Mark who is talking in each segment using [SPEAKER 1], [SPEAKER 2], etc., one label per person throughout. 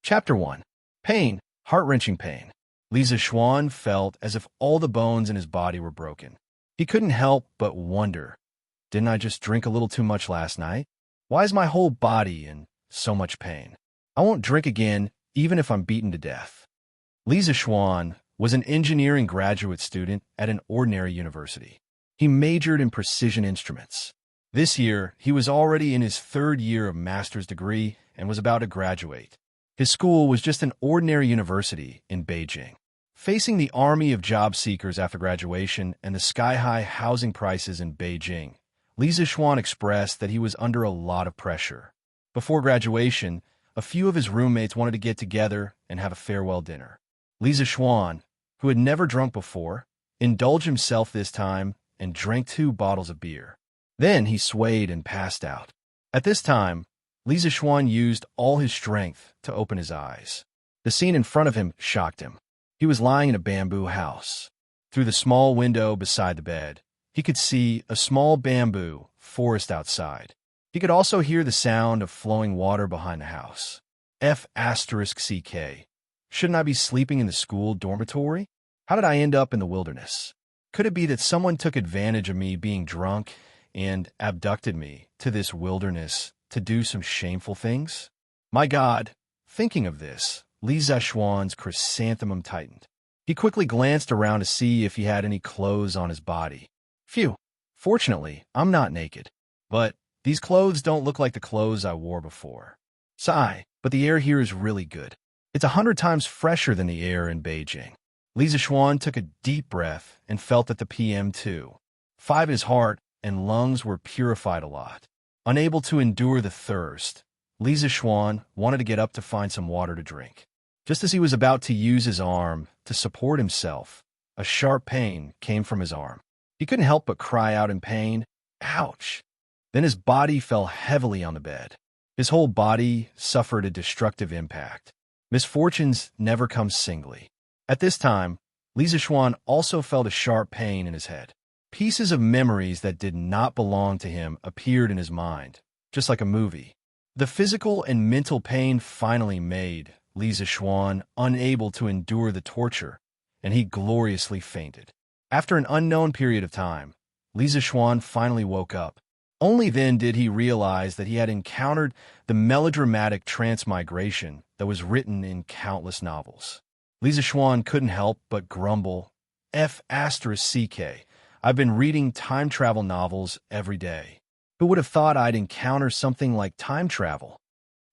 [SPEAKER 1] Chapter 1. Pain, heart-wrenching pain. Li Zixuan felt as if all the bones in his body were broken. He couldn't help but wonder, didn't I just drink a little too much last night? Why is my whole body in so much pain? I won't drink again, even if I'm beaten to death. Li Zixuan was an engineering graduate student at an ordinary university. He majored in precision instruments. This year, he was already in his third year of master's degree and was about to graduate. His school was just an ordinary university in Beijing. Facing the army of job seekers after graduation and the sky-high housing prices in Beijing, Li Zixuan expressed that he was under a lot of pressure. Before graduation, a few of his roommates wanted to get together and have a farewell dinner. Li Zixuan, who had never drunk before, indulged himself this time and drank 2 bottles of beer. Then he swayed and passed out. At this time, Li Zixuan used all his strength to open his eyes. The scene in front of him shocked him. He was lying in a bamboo house. Through the small window beside the bed, he could see a small bamboo forest outside. He could also hear the sound of flowing water behind the house. F***CK. Shouldn't I be sleeping in the school dormitory? How did I end up in the wilderness? Could it be that someone took advantage of me being drunk and abducted me to this wilderness to do some shameful things? My God, thinking of this, Li Zixuan's chrysanthemum tightened. He quickly glanced around to see if he had any clothes on his body. Phew, fortunately, I'm not naked. But these clothes don't look like the clothes I wore before. Sigh, but the air here is really good. It's 100 times fresher than the air in Beijing. Li Zixuan took a deep breath and felt that the PM2.5 in his heart and lungs were purified a lot. Unable to endure the thirst, Li Zixuan wanted to get up to find some water to drink. Just as he was about to use his arm to support himself, a sharp pain came from his arm. He couldn't help but cry out in pain, "Ouch!" Then his body fell heavily on the bed. His whole body suffered a destructive impact. Misfortunes never come singly. At this time, Li Zixuan also felt a sharp pain in his head. Pieces of memories that did not belong to him appeared in his mind, just like a movie. The physical and mental pain finally made Li Zixuan unable to endure the torture, and he gloriously fainted. After an unknown period of time, Li Zixuan finally woke up. Only then did he realize that he had encountered the melodramatic transmigration that was written in countless novels. Li Zixuan couldn't help but grumble, F***CK. I've been reading time travel novels every day. Who would have thought I'd encounter something like time travel?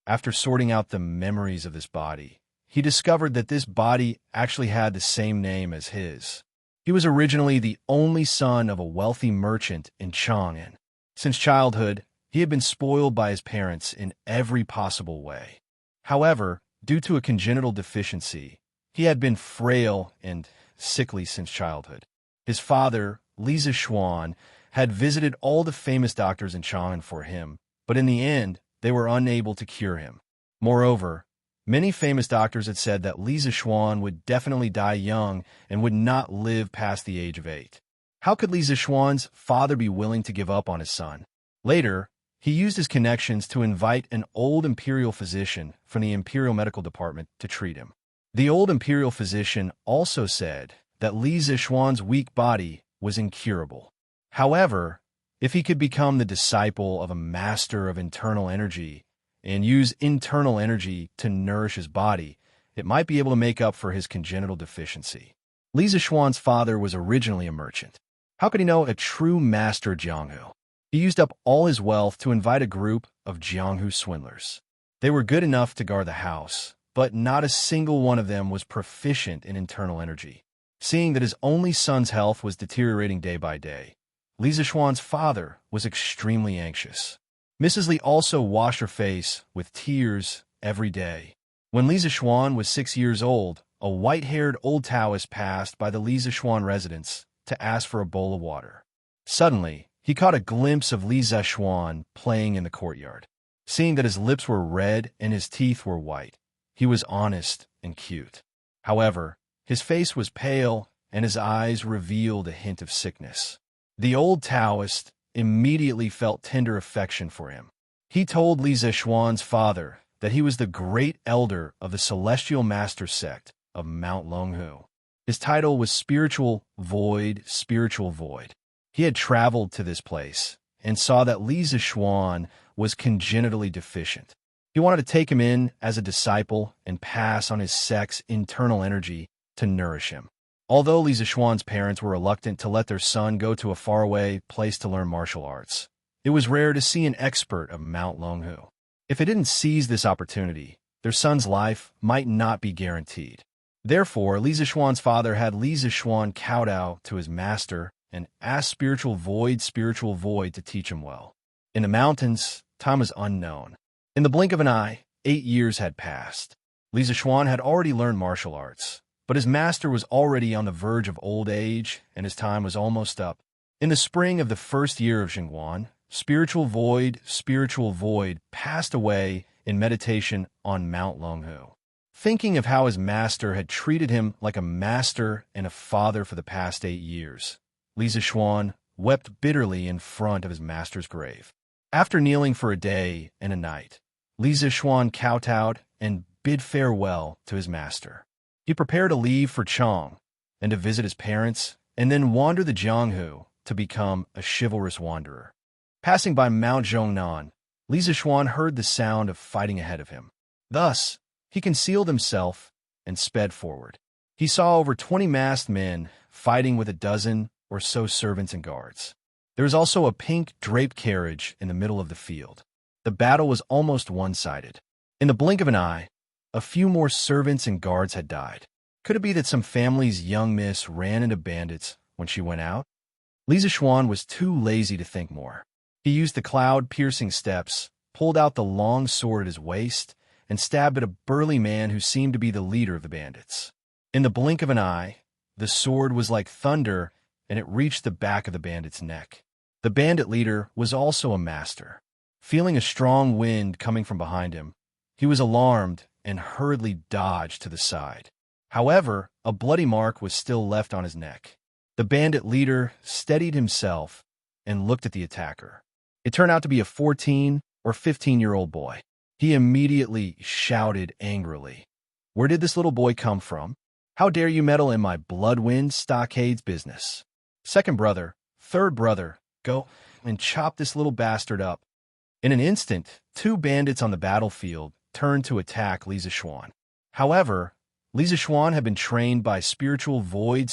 [SPEAKER 1] After sorting out the memories of this body, he discovered that this body actually had the same name as his. He was originally the only son of a wealthy merchant in Chang'an. Since childhood, he had been spoiled by his parents in every possible way. However, due to a congenital deficiency, he had been frail and sickly since childhood. His father, Li Zixuan, had visited all the famous doctors in Chang'an for him, but in the end, they were unable to cure him. Moreover, many famous doctors had said that Li Zixuan would definitely die young and would not live past the age of 8. How could Li Zixuan's father be willing to give up on his son? Later, he used his connections to invite an old imperial physician from the Imperial Medical Department to treat him. The old imperial physician also said that Li Zixuan's weak body was incurable. However, if he could become the disciple of a master of internal energy and use internal energy to nourish his body, it might be able to make up for his congenital deficiency. Li Zixuan's father was originally a merchant. How could he know a true master Jianghu? He used up all his wealth to invite a group of Jianghu swindlers. They were good enough to guard the house, but not a single one of them was proficient in internal energy. Seeing that his only son's health was deteriorating day by day, Li Zixuan's father was extremely anxious. Mrs. Li also washed her face with tears every day. When Li Zixuan was 6 years old, a white-haired old Taoist passed by the Li Zixuan residence to ask for a bowl of water. Suddenly, he caught a glimpse of Li Zixuan playing in the courtyard. Seeing that his lips were red and his teeth were white, he was honest and cute. However, his face was pale and his eyes revealed a hint of sickness. The old Taoist immediately felt tender affection for him. He told Li Zixuan's father that he was the great elder of the Celestial Master sect of Mount Longhu. His title was Spiritual Void, Spiritual Void. He had traveled to this place and saw that Li Zishuan was congenitally deficient. He wanted to take him in as a disciple and pass on his sect's internal energy to nourish him. Although Li Zishuan's parents were reluctant to let their son go to a faraway place to learn martial arts, it was rare to see an expert of Mount Longhu. If they didn't seize this opportunity, their son's life might not be guaranteed. Therefore, Li Zishuan's father had Li Zishuan kowtow to his master and asked Spiritual Void, to teach him well. In the mountains, time was unknown. In the blink of an eye, 8 years had passed. Li Zishuan had already learned martial arts, but his master was already on the verge of old age, and his time was almost up. In the spring of the first year of Xingguan, Spiritual Void passed away in meditation on Mount Longhu. Thinking of how his master had treated him like a master and a father for the past 8 years, Li Zishuan wept bitterly in front of his master's grave. After kneeling for a day and a night, Li Zishuan kowtowed and bid farewell to his master. He prepared to leave for Chang and to visit his parents, and then wander the Jianghu to become a chivalrous wanderer. Passing by Mount Zhongnan, Li Zishuan heard the sound of fighting ahead of him. Thus, he concealed himself and sped forward. He saw over 20 masked men fighting with a dozen or so servants and guards. There was also a pink draped carriage in the middle of the field. The battle was almost one-sided. In the blink of an eye, a few more servants and guards had died. Could it be that some family's young miss ran into bandits when she went out? Li Zishuan was too lazy to think more. He used the cloud-piercing steps, pulled out the long sword at his waist, and stabbed at a burly man who seemed to be the leader of the bandits. In the blink of an eye, the sword was like thunder, and it reached the back of the bandit's neck. The bandit leader was also a master. Feeling a strong wind coming from behind him, he was alarmed and hurriedly dodged to the side. However, a bloody mark was still left on his neck. The bandit leader steadied himself and looked at the attacker. It turned out to be a 14 or 15-year-old boy. He immediately shouted angrily, "Where did this little boy come from? How dare you meddle in my Bloodwind Stockade's business? Second brother, third brother, go and chop this little bastard up." In an instant, 2 bandits on the battlefield turned to attack Li Zishuan. However, Li Zishuan had been trained by Spiritual Void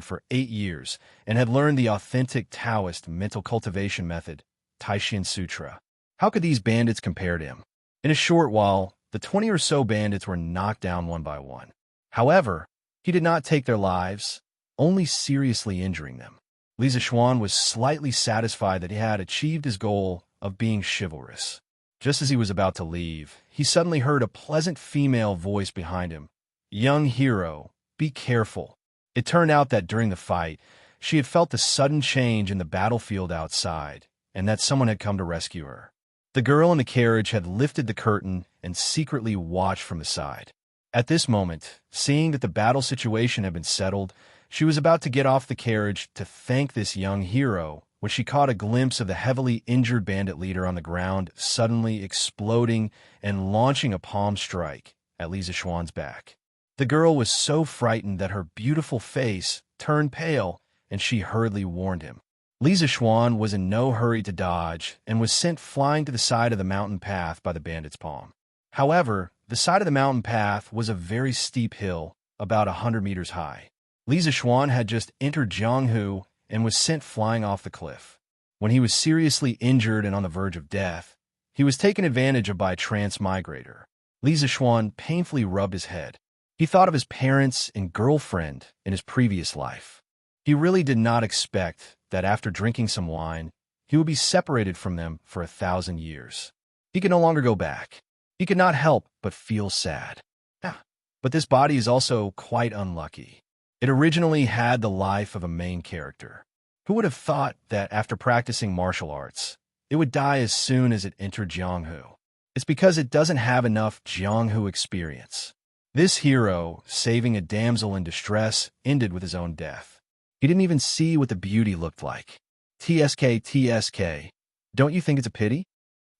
[SPEAKER 1] for 8 years and had learned the authentic Taoist mental cultivation method, Taishin Sutra. How could these bandits compare to him? In a short while, the 20 or so bandits were knocked down one by one. However, he did not take their lives, only seriously injuring them. Li Zishuan was slightly satisfied that he had achieved his goal of being chivalrous. Just as he was about to leave, he suddenly heard a pleasant female voice behind him. "Young hero, be careful." It turned out that during the fight, she had felt a sudden change in the battlefield outside, and that someone had come to rescue her. The girl in the carriage had lifted the curtain and secretly watched from the side. At this moment, seeing that the battle situation had been settled, she was about to get off the carriage to thank this young hero when she caught a glimpse of the heavily injured bandit leader on the ground suddenly exploding and launching a palm strike at Li Zishuan's back. The girl was so frightened that her beautiful face turned pale, and she hurriedly warned him. Li Zishuan was in no hurry to dodge and was sent flying to the side of the mountain path by the bandit's palm. However, the side of the mountain path was a very steep hill, about 100 meters high. Li Zishuan had just entered Jianghu and was sent flying off the cliff. When he was seriously injured and on the verge of death, he was taken advantage of by a transmigrator. Li Zishuan painfully rubbed his head. He thought of his parents and girlfriend in his previous life. He really did not expect that after drinking some wine, he would be separated from them for 1,000 years. He could no longer go back. He could not help but feel sad. But this body is also quite unlucky. It originally had the life of a main character. Who would have thought that after practicing martial arts, it would die as soon as it entered Jianghu? It's because it doesn't have enough Jianghu experience. This hero, saving a damsel in distress, ended with his own death. He didn't even see what the beauty looked like. TSK. Don't you think it's a pity?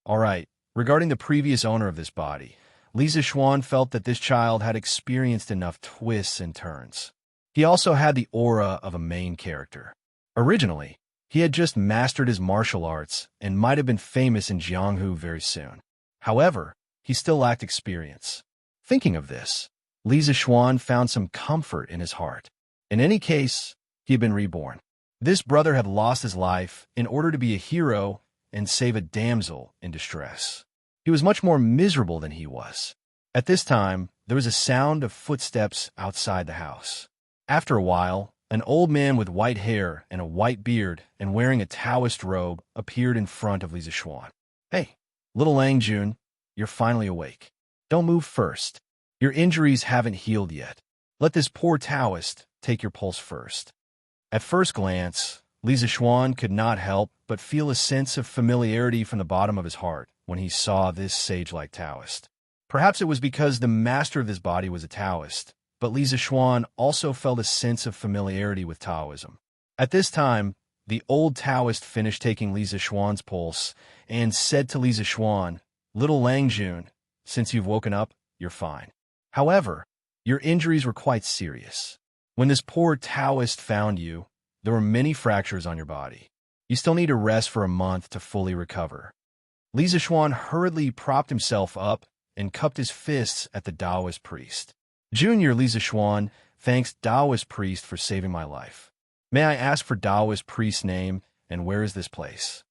[SPEAKER 1] All right, Regarding the previous owner of this body, Li Zixuan felt that this child had experienced enough twists and turns. He also had the aura of a main character. Originally, he had just mastered his martial arts and might have been famous in Jianghu very soon. However, he still lacked experience. Thinking of this, Li Zixuan found some comfort in his heart. In any case, he had been reborn. This brother had lost his life in order to be a hero and save a damsel in distress. He was much more miserable than he was. At this time, there was a sound of footsteps outside the house. After a while, an old man with white hair and a white beard and wearing a Taoist robe appeared in front of Li Zixuan. "Hey, little Lang Jun, you're finally awake. Don't move first. Your injuries haven't healed yet. Let this poor Taoist take your pulse first." At first glance, Li Zixuan could not help but feel a sense of familiarity from the bottom of his heart when he saw this sage-like Taoist. Perhaps it was because the master of this body was a Taoist, but Li Zixuan also felt a sense of familiarity with Taoism. At this time, the old Taoist finished taking Li Zixuan's pulse and said to Li Zixuan, "Little Lang Jun, since you've woken up, you're fine. However, your injuries were quite serious. When this poor Taoist found you, there were many fractures on your body. You still need to rest for a month to fully recover." Li Zixuan hurriedly propped himself up and cupped his fists at the Taoist priest. "Junior Li Zixuan, thanks Taoist priest for saving my life. May I ask for Taoist priest's name and where is this place?"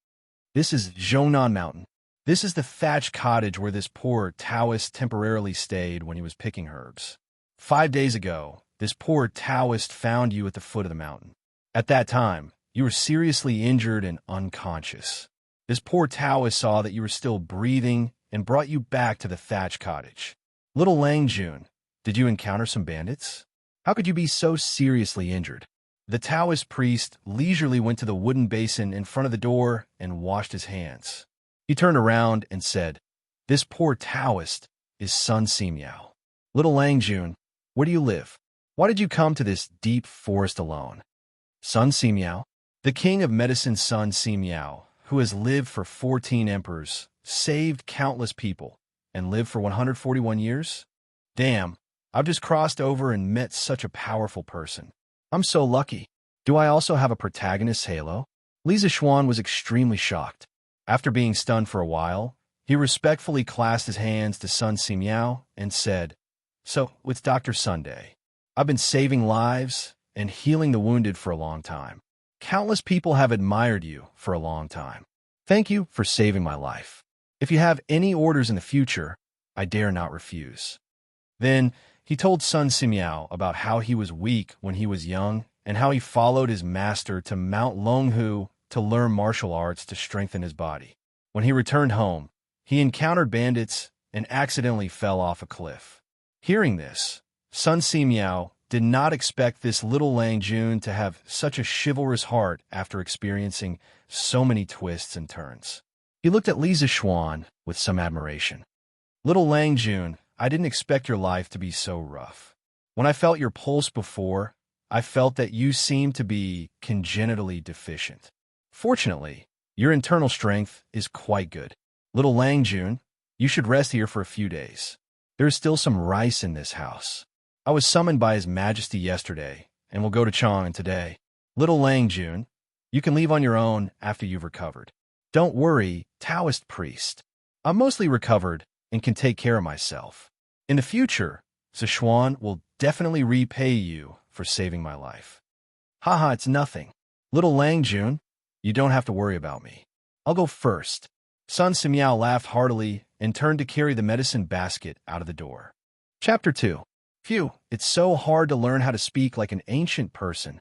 [SPEAKER 1] "This is Zhongnan Mountain. This is the thatched cottage where this poor Taoist temporarily stayed when he was picking herbs. 5 days ago, this poor Taoist found you at the foot of the mountain. At that time, you were seriously injured and unconscious. This poor Taoist saw that you were still breathing and brought you back to the thatched cottage. Little Lang Jun, did you encounter some bandits? How could you be so seriously injured?" The Taoist priest leisurely went to the wooden basin in front of the door and washed his hands. He turned around and said, "This poor Taoist is Sun Simiao. Little Lang Jun, where do you live? Why did you come to this deep forest alone?" Sun Simiao, the king of medicine Sun Simiao, who has lived for 14 emperors, saved countless people, and lived for 141 years? Damn, I've just crossed over and met such a powerful person. I'm so lucky. Do I also have a protagonist's halo? Li Zixuan was extremely shocked. After being stunned for a while, he respectfully clasped his hands to Sun Simiao and said, "So, it's Dr. Sunday. I've been saving lives and healing the wounded for a long time. Countless people have admired you for a long time. Thank you for saving my life. If you have any orders in the future, I dare not refuse." Then he told Sun Simiao about how he was weak when he was young and how he followed his master to Mount Longhu to learn martial arts to strengthen his body. When he returned home, he encountered bandits and accidentally fell off a cliff. Hearing this, Sun Simiao did not expect this little Lang Jun to have such a chivalrous heart after experiencing so many twists and turns. He looked at Li Zixuan with some admiration. "Little Lang Jun, I didn't expect your life to be so rough. When I felt your pulse before, I felt that you seemed to be congenitally deficient. Fortunately, your internal strength is quite good. Little Lang Jun, you should rest here for a few days. There is still some rice in this house. I was summoned by His Majesty yesterday, and will go to Chang'an today. Little Lang Jun, you can leave on your own after you've recovered. Don't worry, Taoist priest. I'm mostly recovered and can take care of myself. In the future, Zixuan will definitely repay you for saving my life." "Haha, it's nothing. Little Lang Jun, you don't have to worry about me. I'll go first." Sun Simiao laughed heartily and turned to carry the medicine basket out of the door. Chapter 2. Phew, it's so hard to learn how to speak like an ancient person.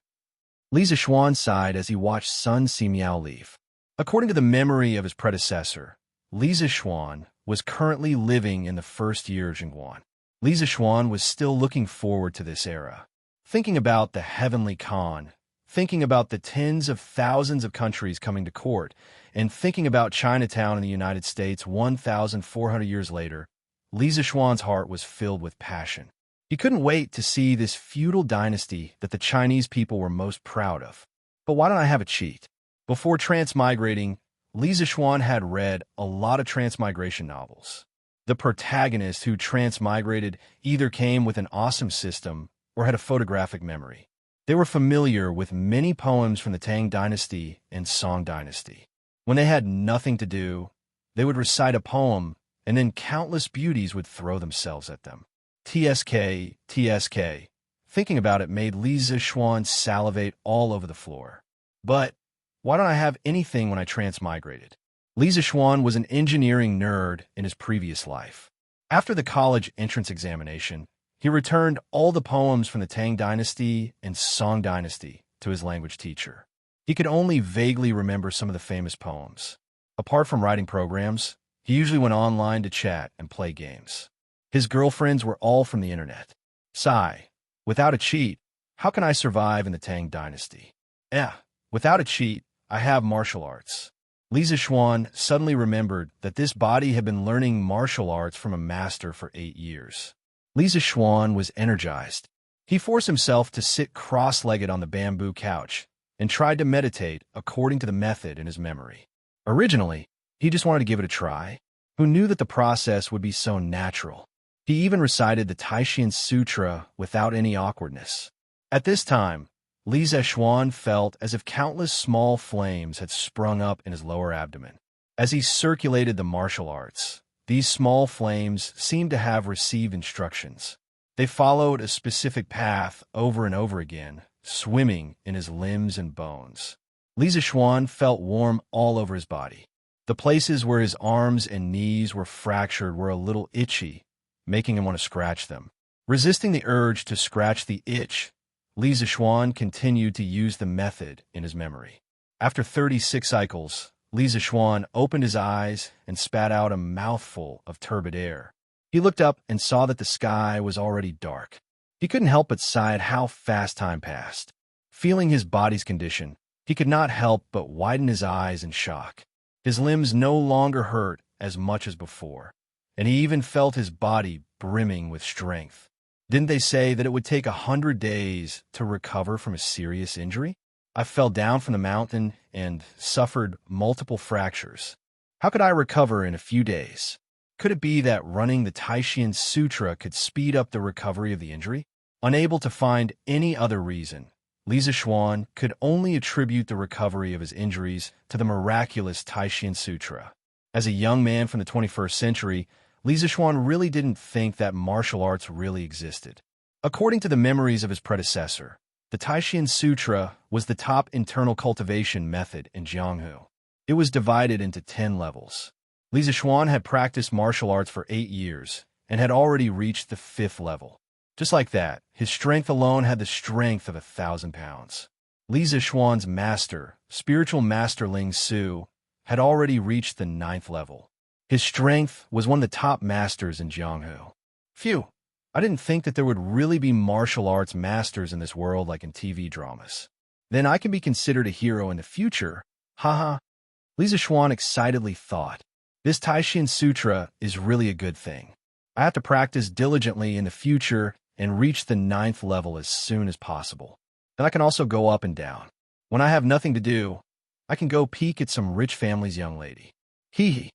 [SPEAKER 1] Li Zixuan sighed as he watched Sun Simiao leave. According to the memory of his predecessor, Li Zixuan was currently living in the first year of Jingguan. Li Zixuan was still looking forward to this era, thinking about the heavenly Khan, thinking about the tens of thousands of countries coming to court, and thinking about Chinatown in the United States 1,400 years later. Li Zixuan's heart was filled with passion. He couldn't wait to see this feudal dynasty that the Chinese people were most proud of. But why don't I have a cheat? Before transmigrating, Li Zixuan had read a lot of transmigration novels. The protagonist who transmigrated either came with an awesome system or had a photographic memory. They were familiar with many poems from the Tang Dynasty and Song Dynasty. When they had nothing to do, they would recite a poem, and then countless beauties would throw themselves at them. TSK, TSK. Thinking about it made Li Zixuan salivate all over the floor. But why don't I have anything when I transmigrated? Li Zixuan was an engineering nerd in his previous life. After the college entrance examination, he returned all the poems from the Tang Dynasty and Song Dynasty to his language teacher. He could only vaguely remember some of the famous poems. Apart from writing programs, he usually went online to chat and play games. His girlfriends were all from the internet. Sigh. Without a cheat, how can I survive in the Tang Dynasty? Without a cheat, I have martial arts. Li Zixuan suddenly remembered that this body had been learning martial arts from a master for 8 years. Li Zixuan was energized. He forced himself to sit cross-legged on the bamboo couch and tried to meditate according to the method in his memory. Originally, he just wanted to give it a try. Who knew that the process would be so natural? He even recited the Taishan Sutra without any awkwardness. At this time, Li Zixuan felt as if countless small flames had sprung up in his lower abdomen. As he circulated the martial arts, these small flames seemed to have received instructions. They followed a specific path over and over again, swimming in his limbs and bones. Li Zixuan felt warm all over his body. The places where his arms and knees were fractured were a little itchy, making him want to scratch them. Resisting the urge to scratch the itch, Li Zixuan continued to use the method in his memory. After 36 cycles, Li Zixuan opened his eyes and spat out a mouthful of turbid air. He looked up and saw that the sky was already dark. He couldn't help but sigh at how fast time passed. Feeling his body's condition, he could not help but widen his eyes in shock. His limbs no longer hurt as much as before, and he even felt his body brimming with strength. Didn't they say that it would take 100 days to recover from a serious injury? I fell down from the mountain and suffered multiple fractures. How could I recover in a few days? Could it be that running the Taishan Sutra could speed up the recovery of the injury? Unable to find any other reason, Li Zixuan could only attribute the recovery of his injuries to the miraculous Taishan Sutra. As a young man from the 21st century, Li Zixuan really didn't think that martial arts really existed. According to the memories of his predecessor, the Taishan Sutra was the top internal cultivation method in Jianghu. It was divided into 10 levels. Li Zixuan had practiced martial arts for 8 years and had already reached the 5th level. Just like that, his strength alone had the strength of 1,000 pounds. Li Zixuan's master, spiritual master Ling Su, had already reached the 9th level. His strength was one of the top masters in Jianghu. Phew, I didn't think that there would really be martial arts masters in this world like in TV dramas. Then I can be considered a hero in the future, haha. Li Zixuan excitedly thought. This Taishan Sutra is really a good thing. I have to practice diligently in the future and reach the 9th level as soon as possible. Then I can also go up and down. When I have nothing to do, I can go peek at some rich family's young lady. Hee hee.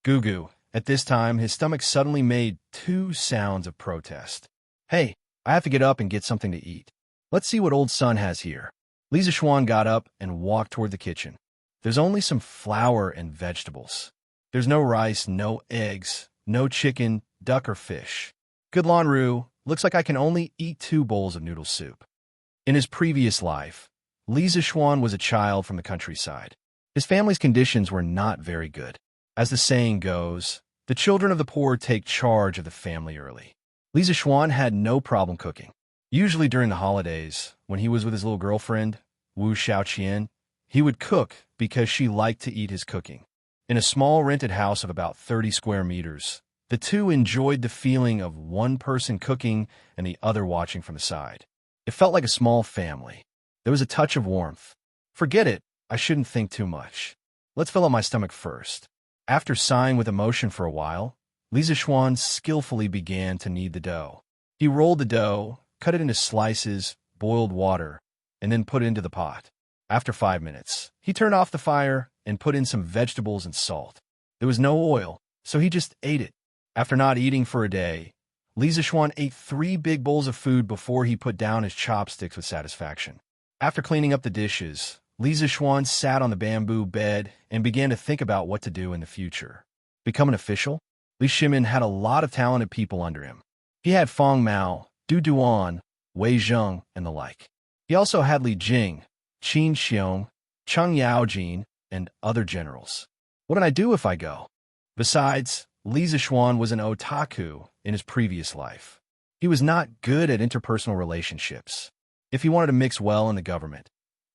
[SPEAKER 1] Goo goo. At this time, his stomach suddenly made 2 sounds of protest. Hey, I have to get up and get something to eat. Let's see what old son has here. Li Zixuan got up and walked toward the kitchen. There's only some flour and vegetables. There's no rice, no eggs, no chicken, duck, or fish. Good Lan Ru, looks like I can only eat 2 bowls of noodle soup. In his previous life, Li Zixuan was a child from the countryside. His family's conditions were not very good. As the saying goes, the children of the poor take charge of the family early. Li Zixuan had no problem cooking. Usually during the holidays, when he was with his little girlfriend, Wu Xiaoqian, he would cook because she liked to eat his cooking. In a small rented house of about 30 square meters, the two enjoyed the feeling of one person cooking and the other watching from the side. It felt like a small family. There was a touch of warmth. Forget it, I shouldn't think too much. Let's fill up my stomach first. After sighing with emotion for a while, Li Zixuan skillfully began to knead the dough. He rolled the dough, cut it into slices, boiled water, and then put it into the pot. After 5 minutes, he turned off the fire and put in some vegetables and salt. There was no oil, so he just ate it. After not eating for a day, Li Zixuan ate 3 big bowls of food before he put down his chopsticks with satisfaction. After cleaning up the dishes, Li Zixuan sat on the bamboo bed and began to think about what to do in the future. Become an official? Li Shimin had a lot of talented people under him. He had Feng Mao, Du Duan, Wei Zheng, and the like. He also had Li Jing, Qin Xiong, Cheng Yaojin, and other generals. What can I do if I go? Besides, Li Zixuan was an otaku in his previous life. He was not good at interpersonal relationships. If he wanted to mix well in the government,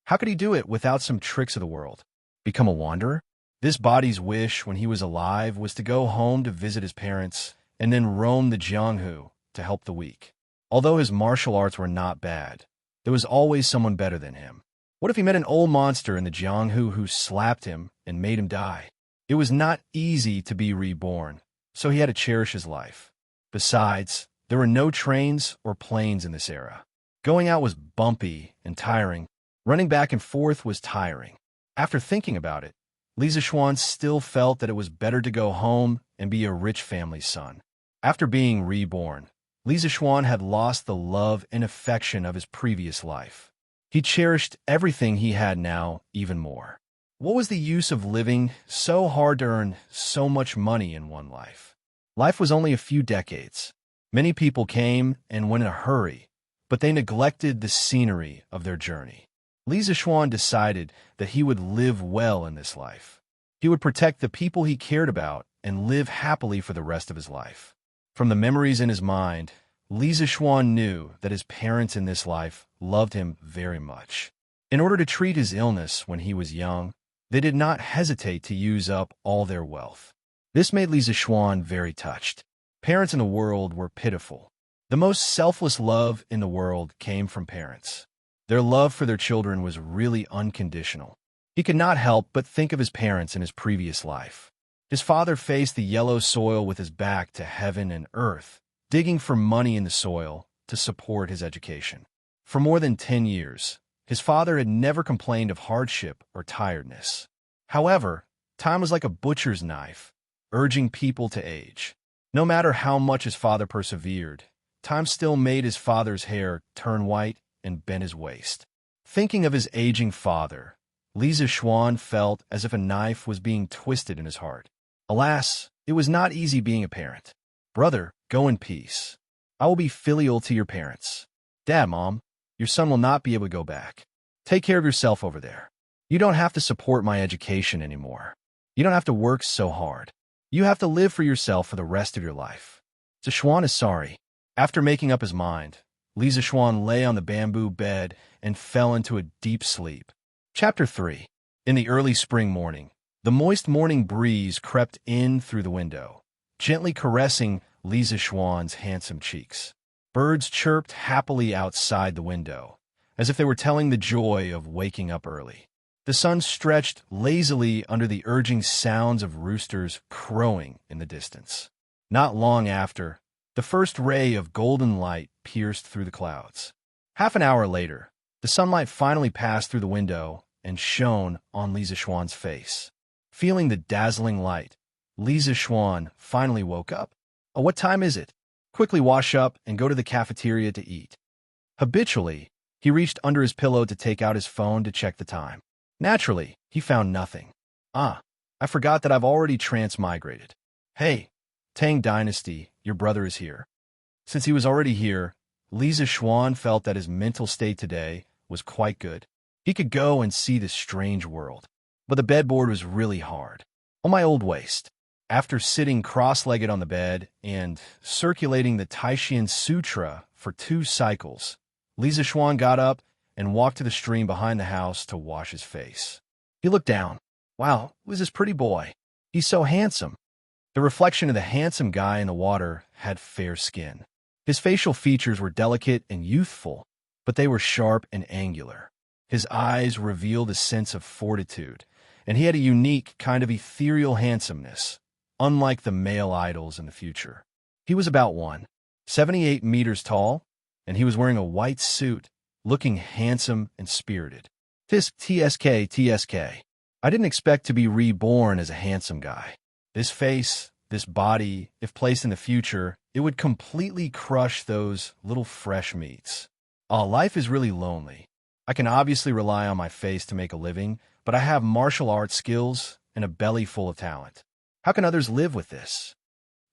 [SPEAKER 1] how could he do it without some tricks of the world? Become a wanderer? This body's wish when he was alive was to go home to visit his parents and then roam the Jianghu to help the weak. Although his martial arts were not bad, there was always someone better than him. What if he met an old monster in the Jianghu who slapped him and made him die? It was not easy to be reborn, so he had to cherish his life. Besides, there were no trains or planes in this era. Going out was bumpy and tiring. Running back and forth was tiring. After thinking about it, Li Zixuan still felt that it was better to go home and be a rich family's son. After being reborn, Li Zixuan had lost the love and affection of his previous life. He cherished everything he had now even more. What was the use of living so hard to earn so much money in one life? Life was only a few decades. Many people came and went in a hurry, but they neglected the scenery of their journey. Li Zixuan decided that he would live well in this life. He would protect the people he cared about and live happily for the rest of his life. From the memories in his mind, Li Zixuan knew that his parents in this life loved him very much. In order to treat his illness when he was young, they did not hesitate to use up all their wealth. This made Li Zixuan very touched. Parents in the world were pitiful. The most selfless love in the world came from parents. Their love for their children was really unconditional. He could not help but think of his parents in his previous life. His father faced the yellow soil with his back to heaven and earth, digging for money in the soil to support his education. For more than 10 years, his father had never complained of hardship or tiredness. However, time was like a butcher's knife, urging people to age. No matter how much his father persevered, time still made his father's hair turn white and bent his waist. Thinking of his aging father, Li Zixuan felt as if a knife was being twisted in his heart. Alas, it was not easy being a parent. Brother, go in peace. I will be filial to your parents. Dad, Mom, your son will not be able to go back. Take care of yourself over there. You don't have to support my education anymore. You don't have to work so hard. You have to live for yourself for the rest of your life. Zixuan is sorry. After making up his mind, Li Zixuan lay on the bamboo bed and fell into a deep sleep. Chapter 3. In the early spring morning, the moist morning breeze crept in through the window, gently caressing Li Zixuan's handsome cheeks. Birds chirped happily outside the window, as if they were telling the joy of waking up early. The sun stretched lazily under the urging sounds of roosters crowing in the distance. Not long after, the first ray of golden light pierced through the clouds. Half an hour later, the sunlight finally passed through the window and shone on Li Zixuan's face. Feeling the dazzling light, Li Zixuan finally woke up. Oh, what time is it? Quickly wash up and go to the cafeteria to eat. Habitually, he reached under his pillow to take out his phone to check the time. Naturally, he found nothing. I forgot that I've already transmigrated. Hey, Tang Dynasty, your brother is here. Since he was already here, Li Zixuan felt that his mental state today was quite good. He could go and see this strange world. But the bedboard was really hard. On my old waist. After sitting cross-legged on the bed and circulating the Taishan Sutra for 2 cycles, Li Zixuan got up and walked to the stream behind the house to wash his face. He looked down. Wow, who is this pretty boy? He's so handsome. The reflection of the handsome guy in the water had fair skin. His facial features were delicate and youthful, but they were sharp and angular. His eyes revealed a sense of fortitude, and he had a unique kind of ethereal handsomeness, unlike the male idols in the future. He was about 1.78 meters tall, and he was wearing a white suit, looking handsome and spirited. TSK. I didn't expect to be reborn as a handsome guy. This face, this body, if placed in the future, it would completely crush those little fresh meats. Life is really lonely. I can obviously rely on my face to make a living, but I have martial arts skills and a belly full of talent. How can others live with this?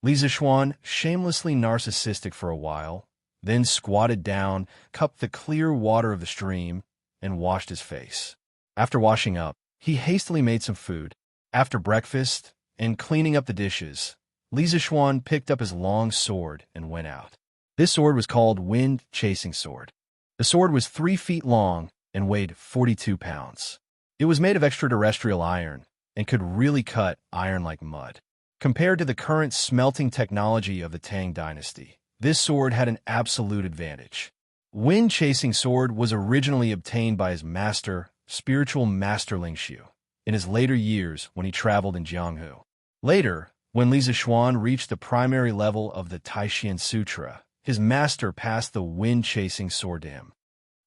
[SPEAKER 1] Li Zixuan, shamelessly narcissistic for a while, then squatted down, cupped the clear water of the stream, and washed his face. After washing up, he hastily made some food. After breakfast and cleaning up the dishes, Li Zixuan picked up his long sword and went out. This sword was called Wind Chasing Sword. The sword was 3 feet long and weighed 42 pounds. It was made of extraterrestrial iron and could really cut iron like mud. Compared to the current smelting technology of the Tang dynasty, this sword had an absolute advantage. Wind Chasing Sword was originally obtained by his master, spiritual master Xianxia, in his later years when he traveled in Jianghu. Later, when Li Zixuan reached the primary level of the Taishan Sutra, his master passed the Wind Chasing Sword to him.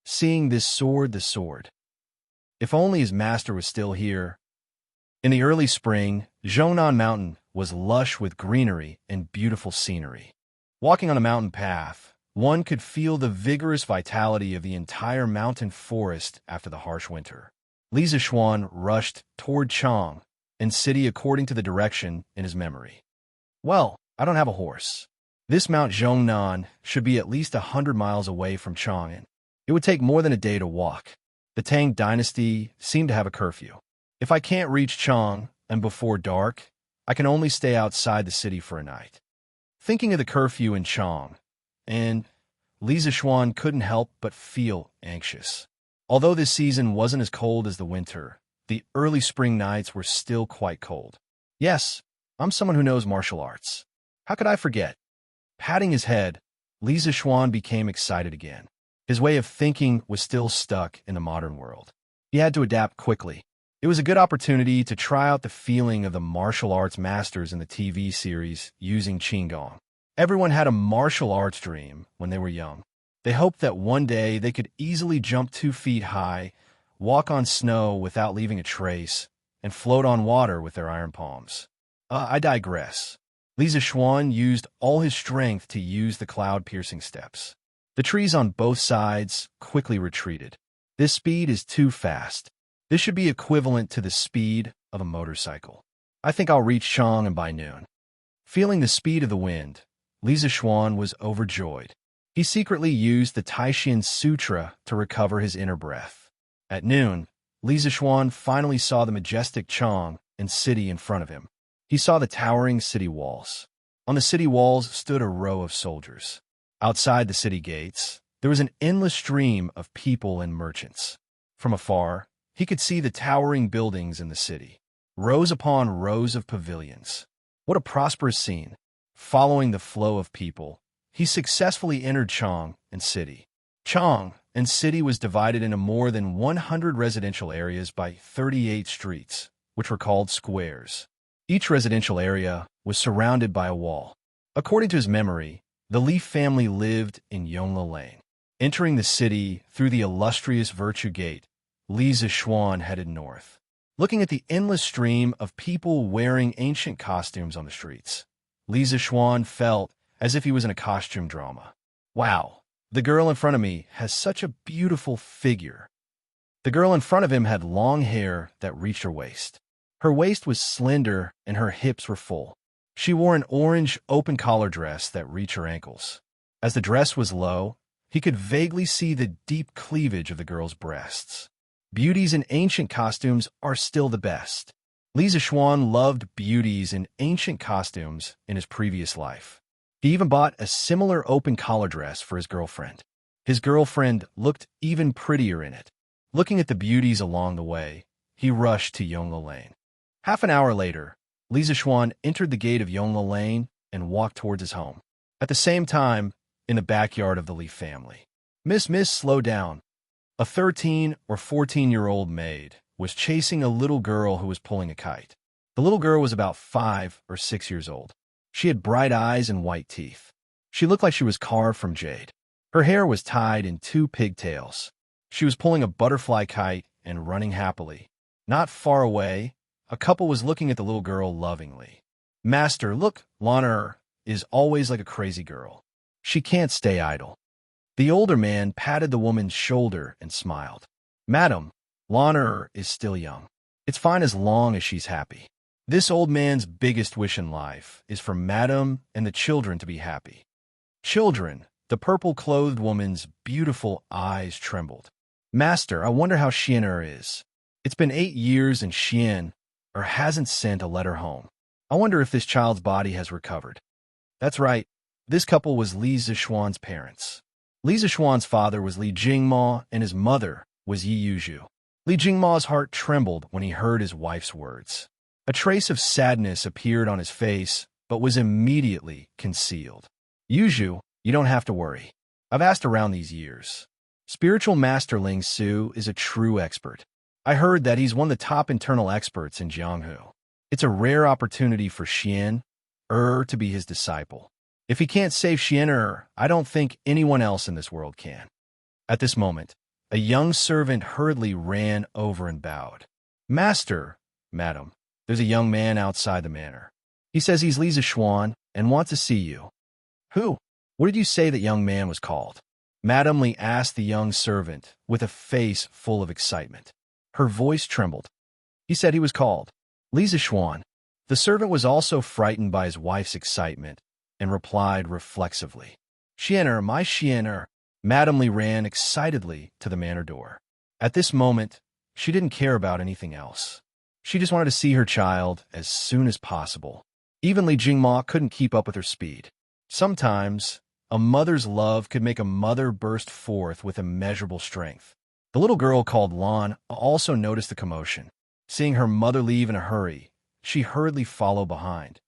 [SPEAKER 1] Seeing this sword, the sword. If only his master was still here. In the early spring, Zhongnan Mountain was lush with greenery and beautiful scenery. Walking on a mountain path, one could feel the vigorous vitality of the entire mountain forest after the harsh winter. Li Zixuan rushed toward Chang and city according to the direction in his memory. Well, I don't have a horse. This Mount Zhongnan should be at least 100 miles away from Chang'an. It would take more than a day to walk. The Tang dynasty seemed to have a curfew. If I can't reach Chang and before dark, I can only stay outside the city for a night. Thinking of the curfew in Chang, and Li Zixuan couldn't help but feel anxious. Although this season wasn't as cold as the winter, the early spring nights were still quite cold. Yes, I'm someone who knows martial arts. How could I forget? Patting his head, Li Zixuan became excited again. His way of thinking was still stuck in the modern world. He had to adapt quickly. It was a good opportunity to try out the feeling of the martial arts masters in the TV series using Qigong. Everyone had a martial arts dream when they were young. They hoped that one day they could easily jump 2 feet high, walk on snow without leaving a trace, and float on water with their iron palms. I digress. Li Zixuan used all his strength to use the cloud-piercing steps. The trees on both sides quickly retreated. This speed is too fast. This should be equivalent to the speed of a motorcycle. I think I'll reach Chang'an by noon. Feeling the speed of the wind, Li Zixuan was overjoyed. He secretly used the Taishan Sutra to recover his inner breath. At noon, Li Zixuan finally saw the majestic Chang and city in front of him. He saw the towering city walls. On the city walls stood a row of soldiers. Outside the city gates, there was an endless stream of people and merchants. From afar, he could see the towering buildings in the city, rows upon rows of pavilions. What a prosperous scene. Following the flow of people, he successfully entered Chang and city. Chang and city was divided into more than 100 residential areas by 38 streets, which were called squares. Each residential area was surrounded by a wall. According to his memory, the Li family lived in Yongla Lane. Entering the city through the illustrious Virtue Gate, Li Zixuan headed north. Looking at the endless stream of people wearing ancient costumes on the streets, Li Zixuan felt as if he was in a costume drama. Wow, the girl in front of me has such a beautiful figure. The girl in front of him had long hair that reached her waist. Her waist was slender and her hips were full. She wore an orange open-collar dress that reached her ankles. As the dress was low, he could vaguely see the deep cleavage of the girl's breasts. Beauties in ancient costumes are still the best. Li Zixuan loved beauties in ancient costumes in his previous life. He even bought a similar open-collar dress for his girlfriend. His girlfriend looked even prettier in it. Looking at the beauties along the way, he rushed to Yongla Lane. Half an hour later, Li Zixuan entered the gate of Yongla Lane and walked towards his home. At the same time, in the backyard of the Li family. Miss, slow down. A 13 or 14-year-old maid was chasing a little girl who was pulling a kite. The little girl was about 5 or 6 years old. She had bright eyes and white teeth. She looked like she was carved from jade. Her hair was tied in 2 pigtails. She was pulling a butterfly kite and running happily. Not far away, a couple was looking at the little girl lovingly. Master, look, Lana is always like a crazy girl. She can't stay idle. The older man patted the woman's shoulder and smiled. Madam, Lana is still young. It's fine as long as she's happy. This old man's biggest wish in life is for Madam and the children to be happy. Children, the purple-clothed woman's beautiful eyes trembled. Master, I wonder how Xianxia is. It's been 8 years and Xian hasn't sent a letter home. I wonder if this child's body has recovered. That's right. This couple was Li Zishuan's parents. Li Zishuan's father was Li Jingma and his mother was Yi Yuzhu. Li Jingma's heart trembled when he heard his wife's words. A trace of sadness appeared on his face, but was immediately concealed. Yuzhu, you don't have to worry. I've asked around these years. Spiritual Master Ling Su is a true expert. I heard that he's one of the top internal experts in Jianghu. It's a rare opportunity for Xian to be his disciple. If he can't save Xian I don't think anyone else in this world can. At this moment, a young servant hurriedly ran over and bowed. Master, Madam, there's a young man outside the manor. He says he's Li Zishuan and wants to see you. Who? What did you say that young man was called? Madam Li asked the young servant with a face full of excitement. Her voice trembled. He said he was called Li Zishuan. The servant was also frightened by his wife's excitement and replied reflexively. Xianxia, my Xianxia. Madam Li ran excitedly to the manor door. At this moment, she didn't care about anything else. She just wanted to see her child as soon as possible. Even Li Jingma couldn't keep up with her speed. Sometimes, a mother's love could make a mother burst forth with immeasurable strength. The little girl called Lan also noticed the commotion. Seeing her mother leave in a hurry, she hurriedly followed behind.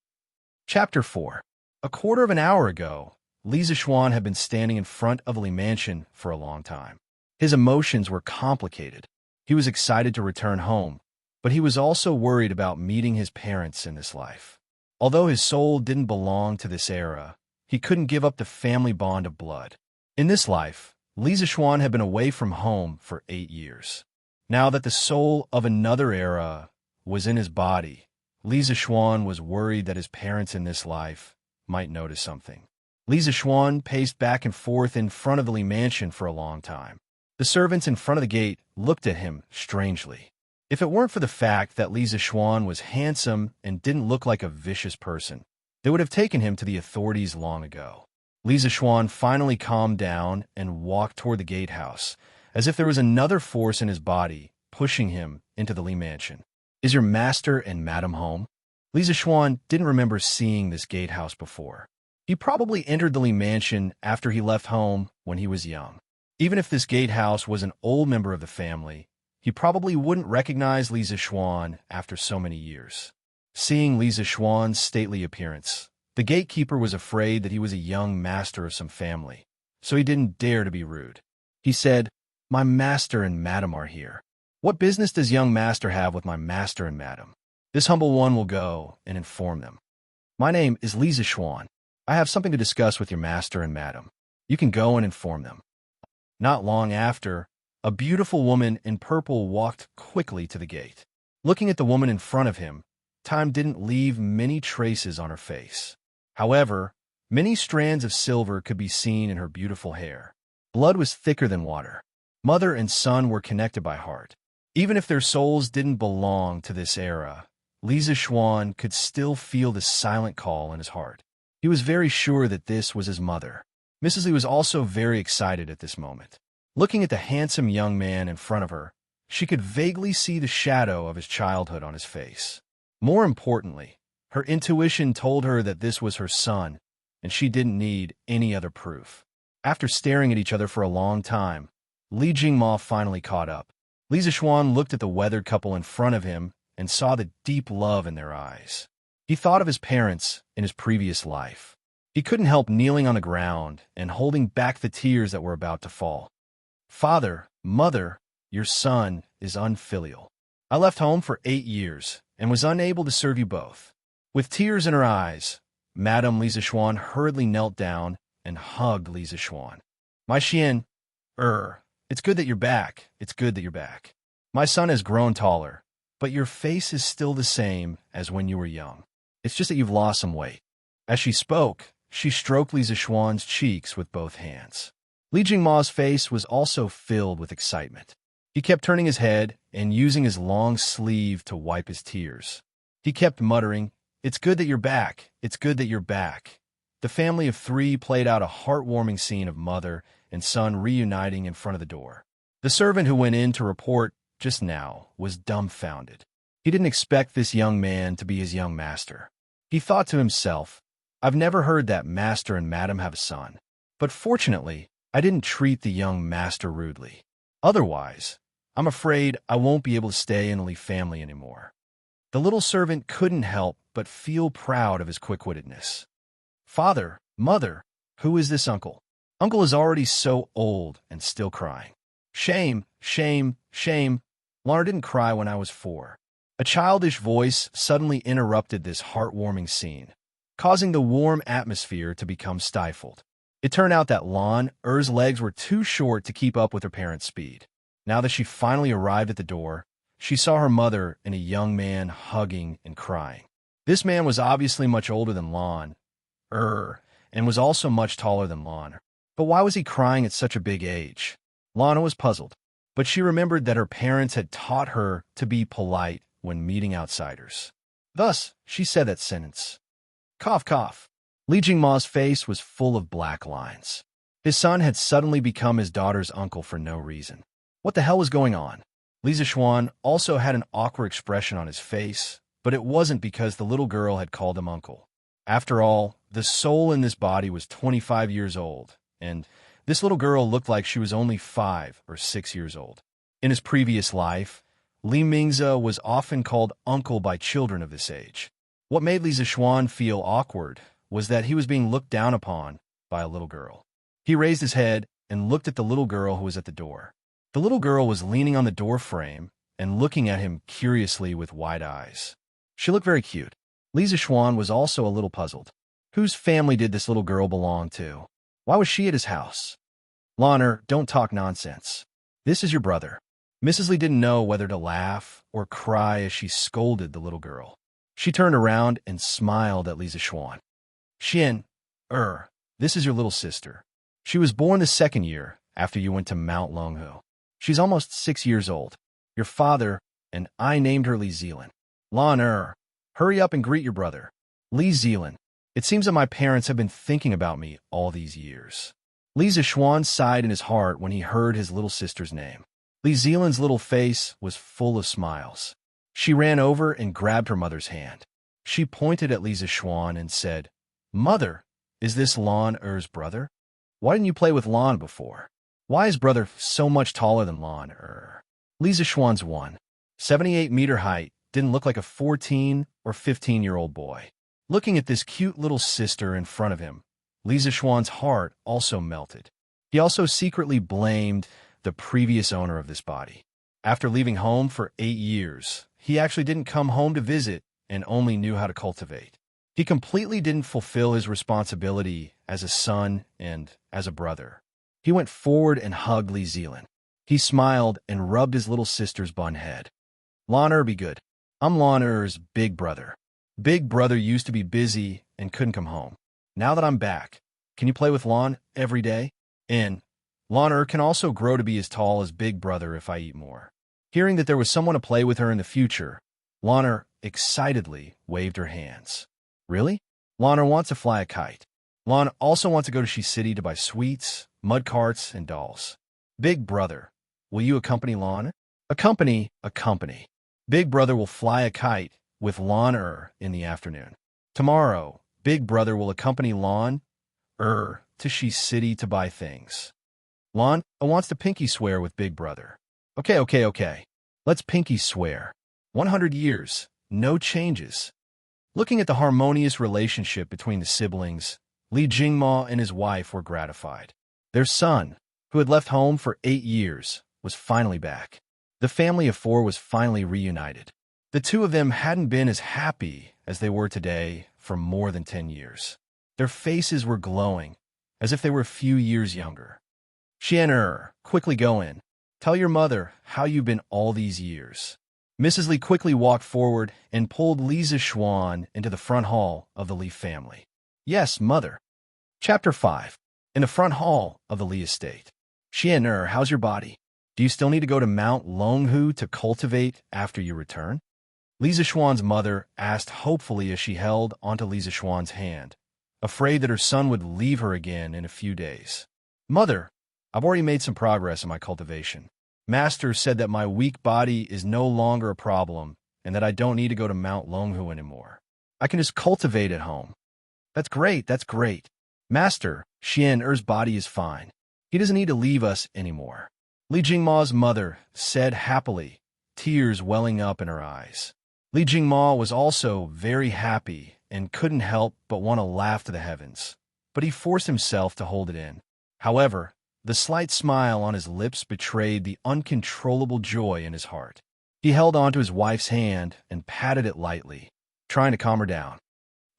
[SPEAKER 1] Chapter 4. A quarter of an hour ago, Li Zishuan had been standing in front of the Li mansion for a long time. His emotions were complicated. He was excited to return home, but he was also worried about meeting his parents in this life. Although his soul didn't belong to this era, he couldn't give up the family bond of blood. In this life, Li Zishuan had been away from home for 8 years. Now that the soul of another era was in his body, Li Zishuan was worried that his parents in this life might notice something. Li Zishuan paced back and forth in front of the Li mansion for a long time. The servants in front of the gate looked at him strangely. If it weren't for the fact that Li Zishuan was handsome and didn't look like a vicious person, they would have taken him to the authorities long ago. Li Zishuan finally calmed down and walked toward the gatehouse, as if there was another force in his body pushing him into the Li mansion. Is your master and madam home? Li Zishuan didn't remember seeing this gatehouse before. He probably entered the Li mansion after he left home when he was young. Even if this gatehouse was an old member of the family, he probably wouldn't recognize Li Zishuan after so many years. Seeing Li Zishuan's stately appearance, the gatekeeper was afraid that he was a young master of some family, so he didn't dare to be rude. He said, "My master and madam are here. What business does young master have with my master and madam? This humble one will go and inform them. My name is Li Zishuan. I have something to discuss with your master and madam. You can go and inform them." Not long after, a beautiful woman in purple walked quickly to the gate. Looking at the woman in front of him, time didn't leave many traces on her face. However, many strands of silver could be seen in her beautiful hair. Blood was thicker than water. Mother and son were connected by heart. Even if their souls didn't belong to this era, Li Zishuan could still feel the silent call in his heart. He was very sure that this was his mother. Mrs. Li was also very excited at this moment. Looking at the handsome young man in front of her, she could vaguely see the shadow of his childhood on his face. More importantly, her intuition told her that this was her son, and she didn't need any other proof. After staring at each other for a long time, Li Jingma finally caught up. Li Zishuan looked at the weathered couple in front of him and saw the deep love in their eyes. He thought of his parents in his previous life. He couldn't help kneeling on the ground and holding back the tears that were about to fall. "Father, mother, your son is unfilial. I left home for 8 years and was unable to serve you both." With tears in her eyes, Madame Li Zishuan hurriedly knelt down and hugged Li Zishuan. "My Xian, it's good that you're back. It's good that you're back. My son has grown taller. but your face is still the same as when you were young. It's just that you've lost some weight." As she spoke, she stroked Li Zixuan's cheeks with both hands. Li Jingma's face was also filled with excitement. He kept turning his head and using his long sleeve to wipe his tears. He kept muttering, "It's good that you're back. It's good that you're back." The family of three played out a heartwarming scene of mother and son reuniting in front of the door. The servant who went in to report just now was dumbfounded. He didn't expect this young man to be his young master. He thought to himself, "I've never heard that master and madam have a son. But fortunately, I didn't treat the young master rudely. Otherwise, I'm afraid I won't be able to stay in the Li family anymore." The little servant couldn't help but feel proud of his quick-wittedness. "Father, mother, who is this uncle? Uncle is already so old and still crying. Shame, shame, shame. Laura didn't cry when I was 4. A childish voice suddenly interrupted this heartwarming scene, causing the warm atmosphere to become stifled. It turned out that Lan Er's legs were too short to keep up with her parents' speed. Now that she finally arrived at the door, she saw her mother and a young man hugging and crying. This man was obviously much older than Lan Er and was also much taller than Lan. But why was he crying at such a big age? Lana was puzzled, but she remembered that her parents had taught her to be polite when meeting outsiders. Thus, she said that sentence. Cough, cough. Li Jingma's face was full of black lines. His son had suddenly become his daughter's uncle for no reason. What the hell was going on? Li Zixuan also had an awkward expression on his face, but it wasn't because the little girl had called him uncle. After all, the soul in this body was 25 years old, and this little girl looked like she was only 5 or 6 years old. In his previous life, Li Mingze was often called uncle by children of this age. What made Li Zixuan feel awkward was that he was being looked down upon by a little girl. He raised his head and looked at the little girl who was at the door. The little girl was leaning on the door frame and looking at him curiously with wide eyes. She looked very cute. Li Zixuan was also a little puzzled. Whose family did this little girl belong to? Why was she at his house? Lan, don't talk nonsense. This is your brother. Mrs. Li didn't know whether to laugh or cry as she scolded the little girl. She turned around and smiled at Li Zixuan. This is your little sister. She was born the 2nd year after you went to Mount Longhu. She's almost 6 years old. Your father and I named her Li Zilan. Lan, hurry up and greet your brother. Li Zilan. It seems that my parents have been thinking about me all these years. Li Zixuan sighed in his heart when he heard his little sister's name. Li Zilan's little face was full of smiles. She ran over and grabbed her mother's hand. She pointed at Li Zixuan and said, "Mother, is this Lan Er's brother? Why didn't you play with Lan before? Why is brother so much taller than Lan Er?" Li Zixuan's 1.78-meter height didn't look like a 14 or 15-year-old boy. Looking at this cute little sister in front of him, Li Zixuan's heart also melted. He also secretly blamed the previous owner of this body. After leaving home for 8 years, he actually didn't come home to visit and only knew how to cultivate. He completely didn't fulfill his responsibility as a son and as a brother. He went forward and hugged Li Zilan. He smiled and rubbed his little sister's bun head. "Lan be good. I'm Lan Er's big brother. Big brother used to be busy and couldn't come home. Now that I'm back, can you play with Lan every day? And Lan can also grow to be as tall as big brother if I eat more." Hearing that there was someone to play with her in the future, Lan excitedly waved her hands. Really? Lan wants to fly a kite. Lan also wants to go to Shi City to buy sweets, mud carts, and dolls. Big brother, will you accompany Lan? Accompany. Big brother will fly a kite with Lan in the afternoon. Tomorrow, big brother will accompany Lan to Shi City to buy things. Lan wants to pinky swear with big brother. Okay. Let's pinky swear. 100 years, no changes. Looking at the harmonious relationship between the siblings, Li Jingma and his wife were gratified. Their son, who had left home for 8 years, was finally back. The family of 4 was finally reunited. The two of them hadn't been as happy as they were today for more than 10 years. Their faces were glowing, as if they were a few years younger. Xianxia, quickly go in. Tell your mother how you've been all these years. Mrs. Li quickly walked forward and pulled Li Zixuan into the front hall of the Li family. Yes, mother. Chapter 5. In the front hall of the Li estate. Xianxia, how's your body? Do you still need to go to Mount Longhu to cultivate after you return? Li Zixuan's mother asked hopefully as she held onto Li Zixuan's hand, afraid that her son would leave her again in a few days. Mother, I've already made some progress in my cultivation. Master said that my weak body is no longer a problem and that I don't need to go to Mount Longhu anymore. I can just cultivate at home. That's great, that's great. Master, Xianxia's body is fine. He doesn't need to leave us anymore. Li Jingma's mother said happily, tears welling up in her eyes. Li Jingma was also very happy and couldn't help but want to laugh to the heavens, but he forced himself to hold it in. However, the slight smile on his lips betrayed the uncontrollable joy in his heart. He held onto his wife's hand and patted it lightly, trying to calm her down.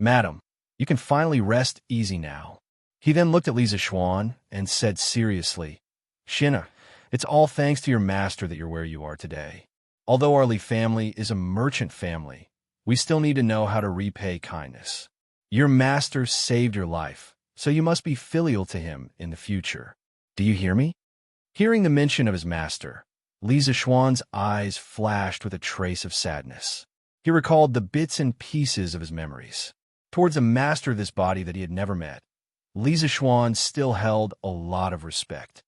[SPEAKER 1] Madam, you can finally rest easy now. He then looked at Li Zixuan and said seriously, Xianxia, it's all thanks to your master that you're where you are today. Although our Li family is a merchant family, we still need to know how to repay kindness. Your master saved your life, so you must be filial to him in the future. Do you hear me? Hearing the mention of his master, Li Zixuan's eyes flashed with a trace of sadness. He recalled the bits and pieces of his memories. Towards a master of this body that he had never met, Li Zixuan still held a lot of respect.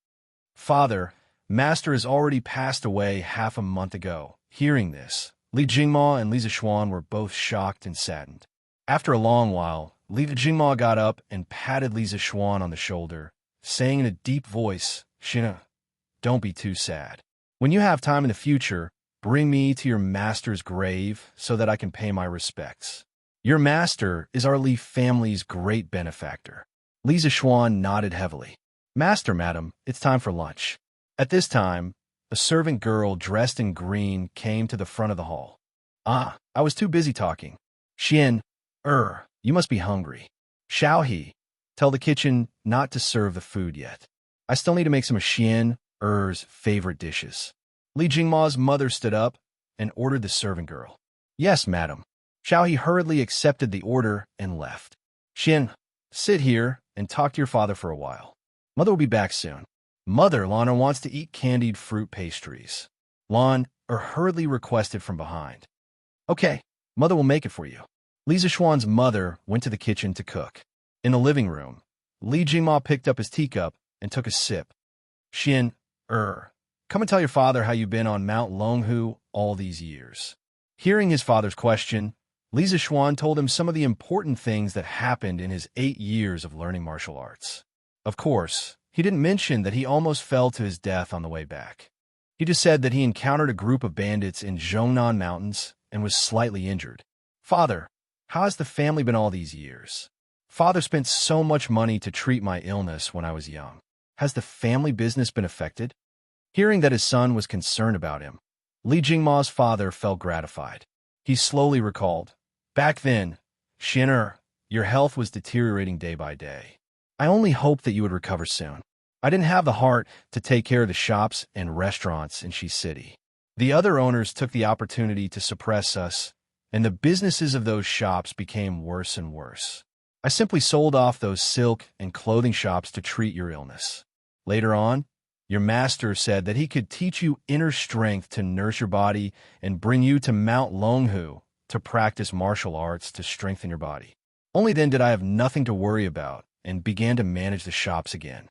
[SPEAKER 1] Father, Master has already passed away half a month ago. Hearing this, Li Jingma and Li Zixuan were both shocked and saddened. After a long while, Li Jingma got up and patted Li Zixuan on the shoulder, saying in a deep voice, Xianxia, don't be too sad. When you have time in the future, bring me to your master's grave so that I can pay my respects. Your master is our Li family's great benefactor. Li Zixuan nodded heavily. Master, madam, it's time for lunch. At this time, a servant girl dressed in green came to the front of the hall. I was too busy talking. Xian, you must be hungry. Xiaohe, tell the kitchen not to serve the food yet. I still need to make some of Xian's favorite dishes. Li Jingma's mother stood up and ordered the servant girl. Yes, madam. Xiaohe hurriedly accepted the order and left. Xian, sit here and talk to your father for a while. Mother will be back soon. Mother, Lana wants to eat candied fruit pastries. Lan hurriedly requested from behind. Okay, Mother will make it for you. Li Zixuan's mother went to the kitchen to cook. In the living room, Li Jingma picked up his teacup and took a sip. Xian, come and tell your father how you've been on Mount Longhu all these years. Hearing his father's question, Li Zixuan told him some of the important things that happened in his 8 years of learning martial arts. Of course, he didn't mention that he almost fell to his death on the way back. He just said that he encountered a group of bandits in Zhongnan Mountains and was slightly injured. Father, how has the family been all these years? Father spent so much money to treat my illness when I was young. Has the family business been affected? Hearing that his son was concerned about him, Li Jingma's father felt gratified. He slowly recalled, back then, Xianxia, your health was deteriorating day by day. I only hoped that you would recover soon. I didn't have the heart to take care of the shops and restaurants in Shi City. The other owners took the opportunity to suppress us, and the businesses of those shops became worse and worse. I simply sold off those silk and clothing shops to treat your illness. Later on, your master said that he could teach you inner strength to nurse your body and bring you to Mount Longhu to practice martial arts to strengthen your body. Only then did I have nothing to worry about and began to manage the shops again.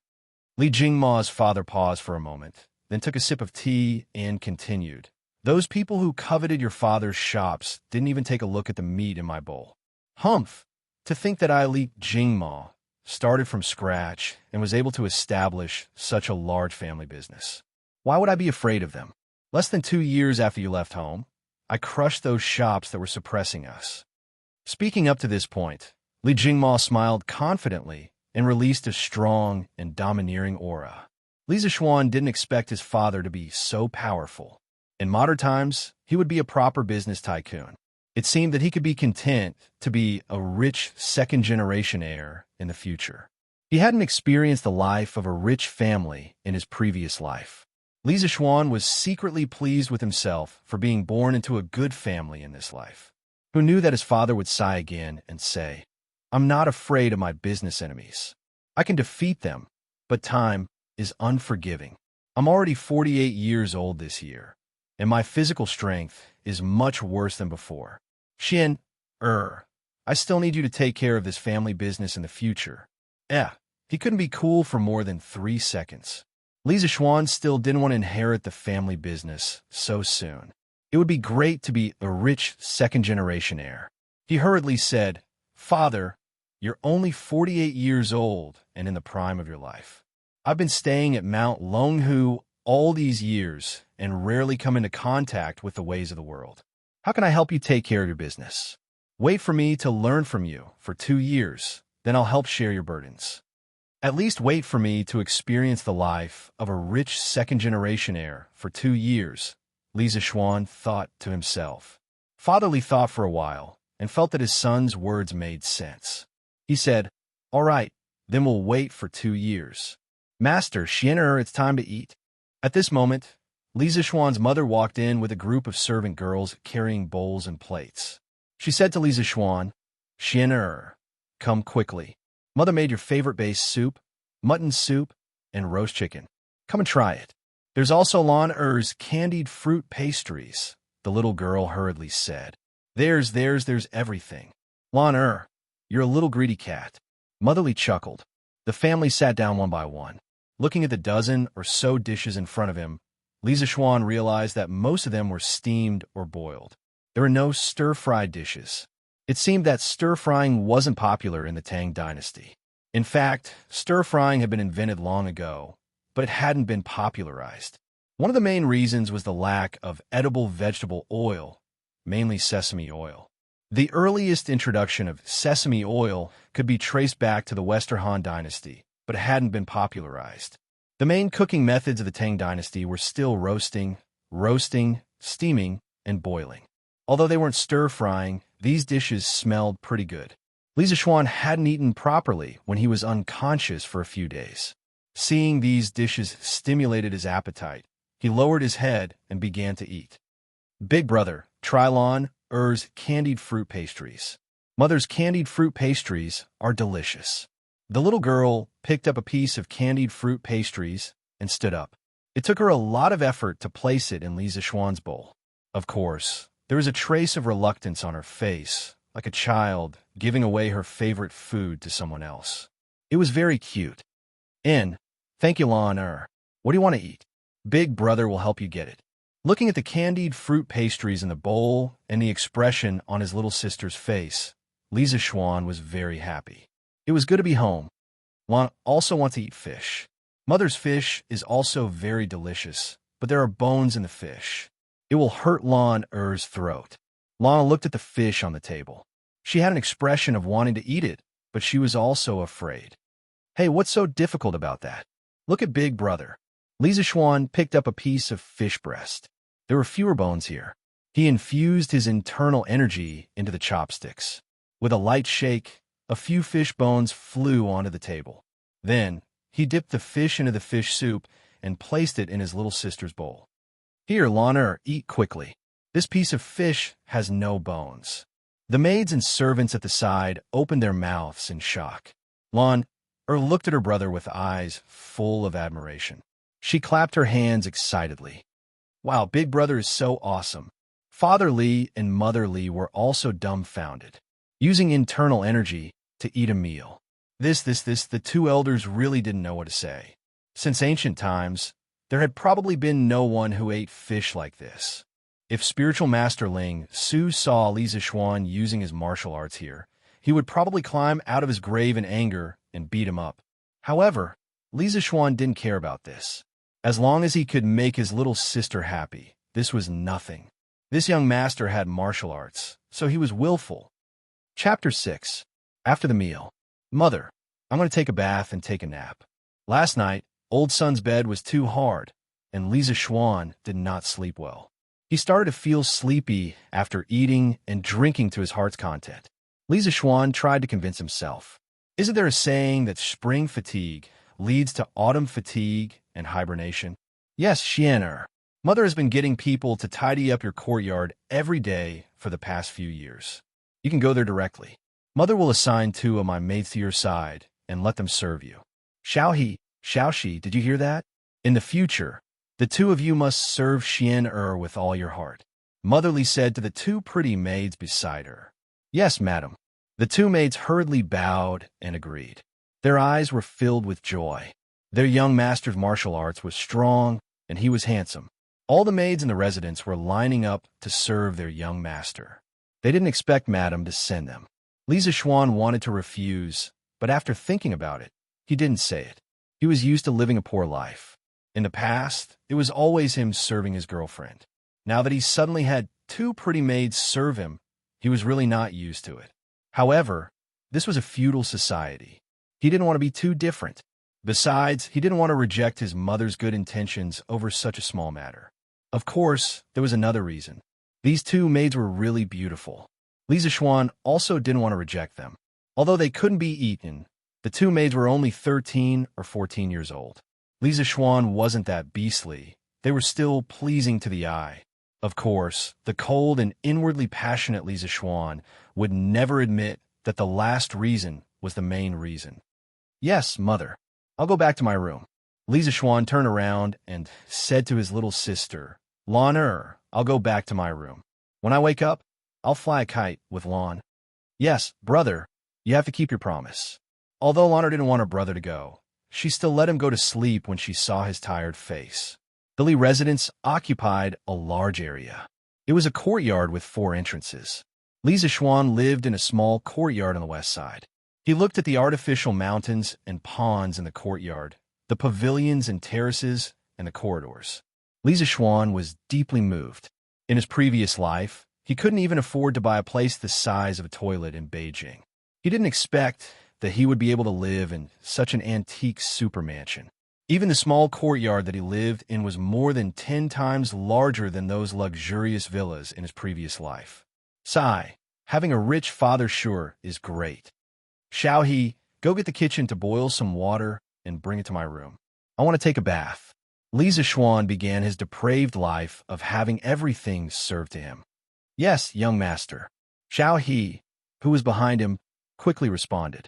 [SPEAKER 1] Li Jingma's father paused for a moment, then took a sip of tea and continued. Those people who coveted your father's shops didn't even take a look at the meat in my bowl. Humph! To think that I, Li Jingma, started from scratch and was able to establish such a large family business. Why would I be afraid of them? Less than 2 years after you left home, I crushed those shops that were suppressing us. Speaking up to this point, Li Jingma smiled confidently and released a strong and domineering aura. Li Zixuan didn't expect his father to be so powerful. In modern times, he would be a proper business tycoon. It seemed that he could be content to be a rich second-generation heir in the future. He hadn't experienced the life of a rich family in his previous life. Li Zixuan was secretly pleased with himself for being born into a good family in this life. Who knew that his father would sigh again and say, "I'm not afraid of my business enemies. I can defeat them, but time is unforgiving. I'm already 48 years old this year, and my physical strength is much worse than before. I still need you to take care of this family business in the future." He couldn't be cool for more than 3 seconds. Li Zixuan still didn't want to inherit the family business so soon. It would be great to be a rich second-generation heir. He hurriedly said, "Father, you're only 48 years old and in the prime of your life. I've been staying at Mount Longhu all these years and rarely come into contact with the ways of the world. How can I help you take care of your business? Wait for me to learn from you for 2 years, then I'll help share your burdens. At least wait for me to experience the life of a rich second-generation heir for 2 years," Li Zixuan thought to himself. Father Li thought for a while and felt that his son's words made sense. He said, "All right, then we'll wait for 2 years. Master Xianxia, it's time to eat." At this moment, Li Zixuan's mother walked in with a group of servant girls carrying bowls and plates. She said to Li Zixuan, "Xianxia, come quickly. Mother made your favorite base soup, mutton soup, and roast chicken. Come and try it. There's also Lan Er's candied fruit pastries," the little girl hurriedly said. There's everything. Lan Er, you're a little greedy cat." Motherly chuckled. The family sat down one by one. Looking at the dozen or so dishes in front of him, Li Zixuan realized that most of them were steamed or boiled. There were no stir-fried dishes. It seemed that stir-frying wasn't popular in the Tang dynasty. In fact, stir-frying had been invented long ago, but it hadn't been popularized. One of the main reasons was the lack of edible vegetable oil, mainly sesame oil. The earliest introduction of sesame oil could be traced back to the Western Han dynasty, but it hadn't been popularized. The main cooking methods of the Tang dynasty were still roasting, steaming, and boiling. Although they weren't stir-frying, these dishes smelled pretty good. Li Zixuan hadn't eaten properly when he was unconscious for a few days. Seeing these dishes stimulated his appetite. He lowered his head and began to eat. "Big brother, try Lan Er's candied fruit pastries. Mother's candied fruit pastries are delicious." The little girl picked up a piece of candied fruit pastries and stood up. It took her a lot of effort to place it in Li Zixuan's bowl. Of course, there was a trace of reluctance on her face, like a child giving away her favorite food to someone else. It was very cute. "Thank you, Lan Er. What do you want to eat? Big brother will help you get it." Looking at the candied fruit pastries in the bowl and the expression on his little sister's face, Li Zixuan was very happy. It was good to be home. Lan also wants to eat fish. Mother's fish is also very delicious, but there are bones in the fish. It will hurt Lan Er's throat. Lana looked at the fish on the table. She had an expression of wanting to eat it, but she was also afraid. "Hey, what's so difficult about that? Look at Big Brother." Li Zixuan picked up a piece of fish breast. There were fewer bones here. He infused his internal energy into the chopsticks. With a light shake, a few fish bones flew onto the table. Then, he dipped the fish into the fish soup and placed it in his little sister's bowl. "Here, Lana, eat quickly. This piece of fish has no bones." The maids and servants at the side opened their mouths in shock. Lan looked at her brother with eyes full of admiration. She clapped her hands excitedly. "Wow, Big Brother is so awesome." Father Li and Mother Li were also dumbfounded, using internal energy to eat a meal. The two elders really didn't know what to say. Since ancient times, there had probably been no one who ate fish like this. If spiritual master Ling Su saw Li Zixuan using his martial arts here, he would probably climb out of his grave in anger and beat him up. However, Li Zixuan didn't care about this. As long as he could make his little sister happy, this was nothing. This young master had martial arts, so he was willful. Chapter 6. After the meal. "Mother, I'm going to take a bath and take a nap. Last night, old son's bed was too hard, and Li Zixuan did not sleep well. He started to feel sleepy after eating and drinking to his heart's content." Li Zixuan tried to convince himself. Isn't there a saying that spring fatigue leads to autumn fatigue and hibernation? Yes, Xianxia. Mother has been getting people to tidy up your courtyard every day for the past few years. You can go there directly. Mother will assign 2 of my maids to your side and let them serve you. Xiaoxi, did you hear that? In the future, the 2 of you must serve Xianxia with all your heart. Motherly said to the 2 pretty maids beside her. Yes, madam. The 2 maids hurriedly bowed and agreed. Their eyes were filled with joy. Their young master's martial arts was strong, and he was handsome. All the maids in the residence were lining up to serve their young master. They didn't expect madam to send them. Li Zixuan wanted to refuse, but after thinking about it, he didn't say it. He was used to living a poor life. In the past, it was always him serving his girlfriend. Now that he suddenly had 2 pretty maids serve him, he was really not used to it. However, this was a feudal society. He didn't want to be too different. Besides, he didn't want to reject his mother's good intentions over such a small matter. Of course, there was another reason. These 2 maids were really beautiful. Li Zixuan also didn't want to reject them. Although they couldn't be eaten, the 2 maids were only 13 or 14 years old. Li Zixuan wasn't that beastly. They were still pleasing to the eye. Of course, the cold and inwardly passionate Li Zixuan would never admit that the last reason was the main reason. Yes, mother. I'll go back to my room. Li Zixuan turned around and said to his little sister, Lan, I'll go back to my room. When I wake up, I'll fly a kite with Lan. Yes, brother, you have to keep your promise. Although Lan didn't want her brother to go, she still let him go to sleep when she saw his tired face. The Li residence occupied a large area. It was a courtyard with 4 entrances. Li Zixuan lived in a small courtyard on the west side. He looked at the artificial mountains and ponds in the courtyard, the pavilions and terraces, and the corridors. Li Zixuan was deeply moved. In his previous life, he couldn't even afford to buy a place the size of a toilet in Beijing. He didn't expect that he would be able to live in such an antique supermansion. Even the small courtyard that he lived in was more than 10 times larger than those luxurious villas in his previous life. Sigh, having a rich father sure is great. Xiaohe, go get the kitchen to boil some water and bring it to my room. I want to take a bath. Li Zixuan began his depraved life of having everything served to him. Yes, young master. Xiaohe, who was behind him, quickly responded.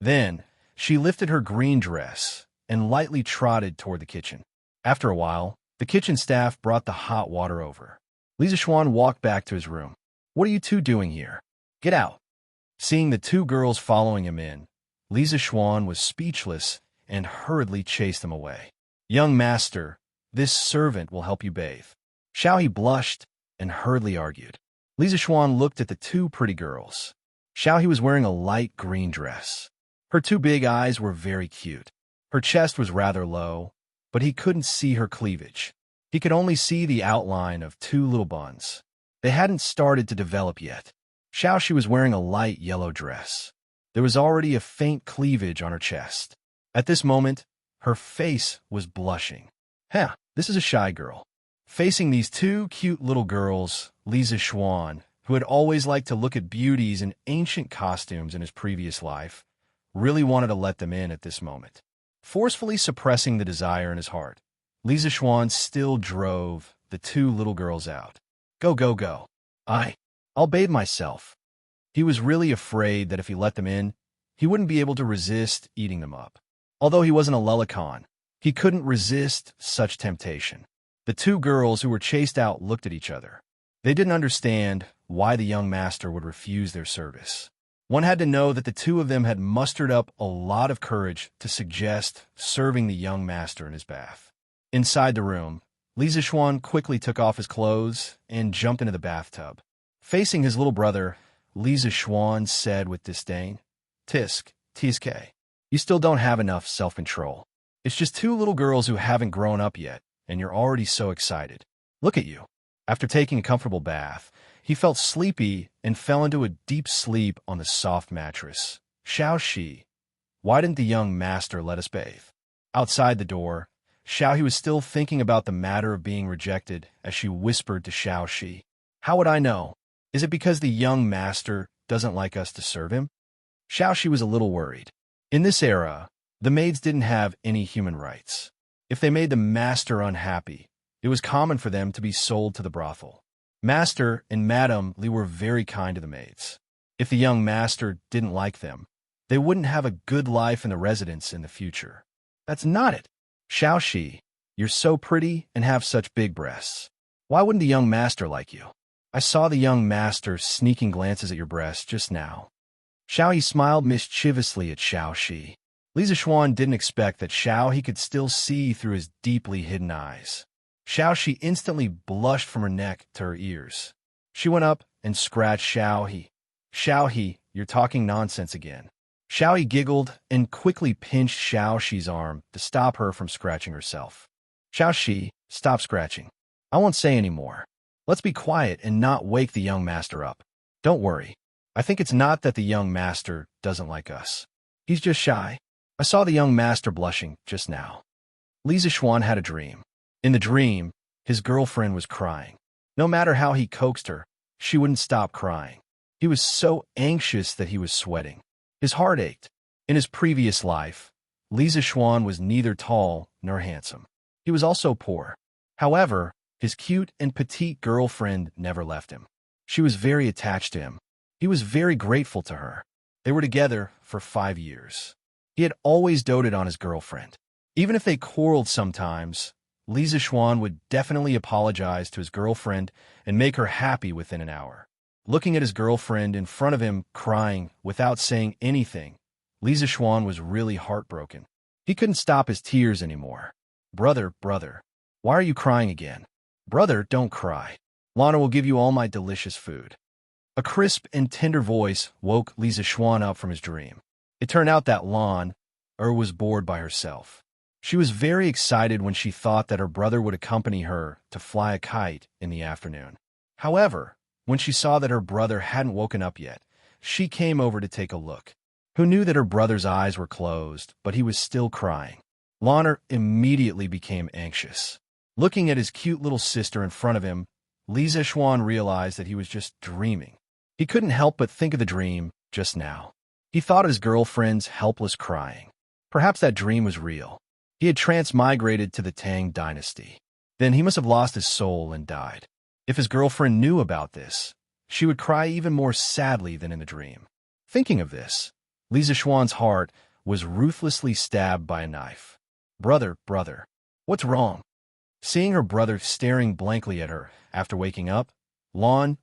[SPEAKER 1] Then, she lifted her green dress and lightly trotted toward the kitchen. After a while, the kitchen staff brought the hot water over. Li Zixuan walked back to his room. What are you 2 doing here? Get out. Seeing the 2 girls following him in, Li Zixuan was speechless and hurriedly chased them away. Young master, this servant will help you bathe. Xiaohe blushed and hurriedly argued. Li Zixuan looked at the 2 pretty girls. Xiaohe was wearing a light green dress. Her 2 big eyes were very cute. Her chest was rather low, but he couldn't see her cleavage. He could only see the outline of 2 little buns. They hadn't started to develop yet. Xiaoxi was wearing a light yellow dress. There was already a faint cleavage on her chest. At this moment, her face was blushing. This is a shy girl. Facing these 2 cute little girls, Li Zixuan, who had always liked to look at beauties in ancient costumes in his previous life, really wanted to let them in at this moment. Forcefully suppressing the desire in his heart, Li Zixuan still drove the 2 little girls out. Go, go, go. I'll bathe myself. He was really afraid that if he let them in, he wouldn't be able to resist eating them up. Although he wasn't a lullicon, he couldn't resist such temptation. The 2 girls who were chased out looked at each other. They didn't understand why the young master would refuse their service. One had to know that the 2 of them had mustered up a lot of courage to suggest serving the young master in his bath. Inside the room, Li Zixuan quickly took off his clothes and jumped into the bathtub. Facing his little brother, Li Zixuan said with disdain, Tiske, you still don't have enough self-control. It's just 2 little girls who haven't grown up yet, and you're already so excited. Look at you. After taking a comfortable bath, he felt sleepy and fell into a deep sleep on the soft mattress. Xiaoxi, why didn't the young master let us bathe? Outside the door, Xiaohe was still thinking about the matter of being rejected as she whispered to Xiaoxi, How would I know? Is it because the young master doesn't like us to serve him? Xiaoxi was a little worried. In this era, the maids didn't have any human rights. If they made the master unhappy, it was common for them to be sold to the brothel. Master and Madame Li were very kind to the maids. If the young master didn't like them, they wouldn't have a good life in the residence in the future. That's not it. Xiaoxi, you're so pretty and have such big breasts. Why wouldn't the young master like you? I saw the young master sneaking glances at your breasts just now. Xiao Yi smiled mischievously at Xiaoxi. Li Zixuan didn't expect that Xiao He could still see through his deeply hidden eyes. Xiaoxi instantly blushed from her neck to her ears. She went up and scratched Xiao He. Xiao He, you're talking nonsense again. Xiao He giggled and quickly pinched Xiaoxi's arm to stop her from scratching herself. Xiaoxi, stop scratching. I won't say any more. Let's be quiet and not wake the young master up. Don't worry. I think it's not that the young master doesn't like us. He's just shy. I saw the young master blushing just now. Li Zixuan had a dream. In the dream, his girlfriend was crying. No matter how he coaxed her, she wouldn't stop crying. He was so anxious that he was sweating. His heart ached. In his previous life, Li Zixuan was neither tall nor handsome. He was also poor. However, his cute and petite girlfriend never left him. She was very attached to him. He was very grateful to her. They were together for 5 years. He had always doted on his girlfriend. Even if they quarreled sometimes, Li Zixuan would definitely apologize to his girlfriend and make her happy within an hour. Looking at his girlfriend in front of him crying without saying anything, Li Zixuan was really heartbroken. He couldn't stop his tears anymore. Brother, why are you crying again? Brother, don't cry. Lana will give you all my delicious food. A crisp and tender voice woke Li Zixuan up from his dream. It turned out that Lan was bored by herself. She was very excited when she thought that her brother would accompany her to fly a kite in the afternoon. However, when she saw that her brother hadn't woken up yet, she came over to take a look. Who knew that her brother's eyes were closed, but he was still crying? Lan immediately became anxious. Looking at his cute little sister in front of him, Li Zixuan realized that he was just dreaming. He couldn't help but think of the dream just now. He thought of his girlfriend's helpless crying. Perhaps that dream was real. He had transmigrated to the Tang dynasty. Then he must have lost his soul and died. If his girlfriend knew about this, she would cry even more sadly than in the dream. Thinking of this, Li Zixuan's heart was ruthlessly stabbed by a knife. Brother, what's wrong? Seeing her brother staring blankly at her after waking up, Lan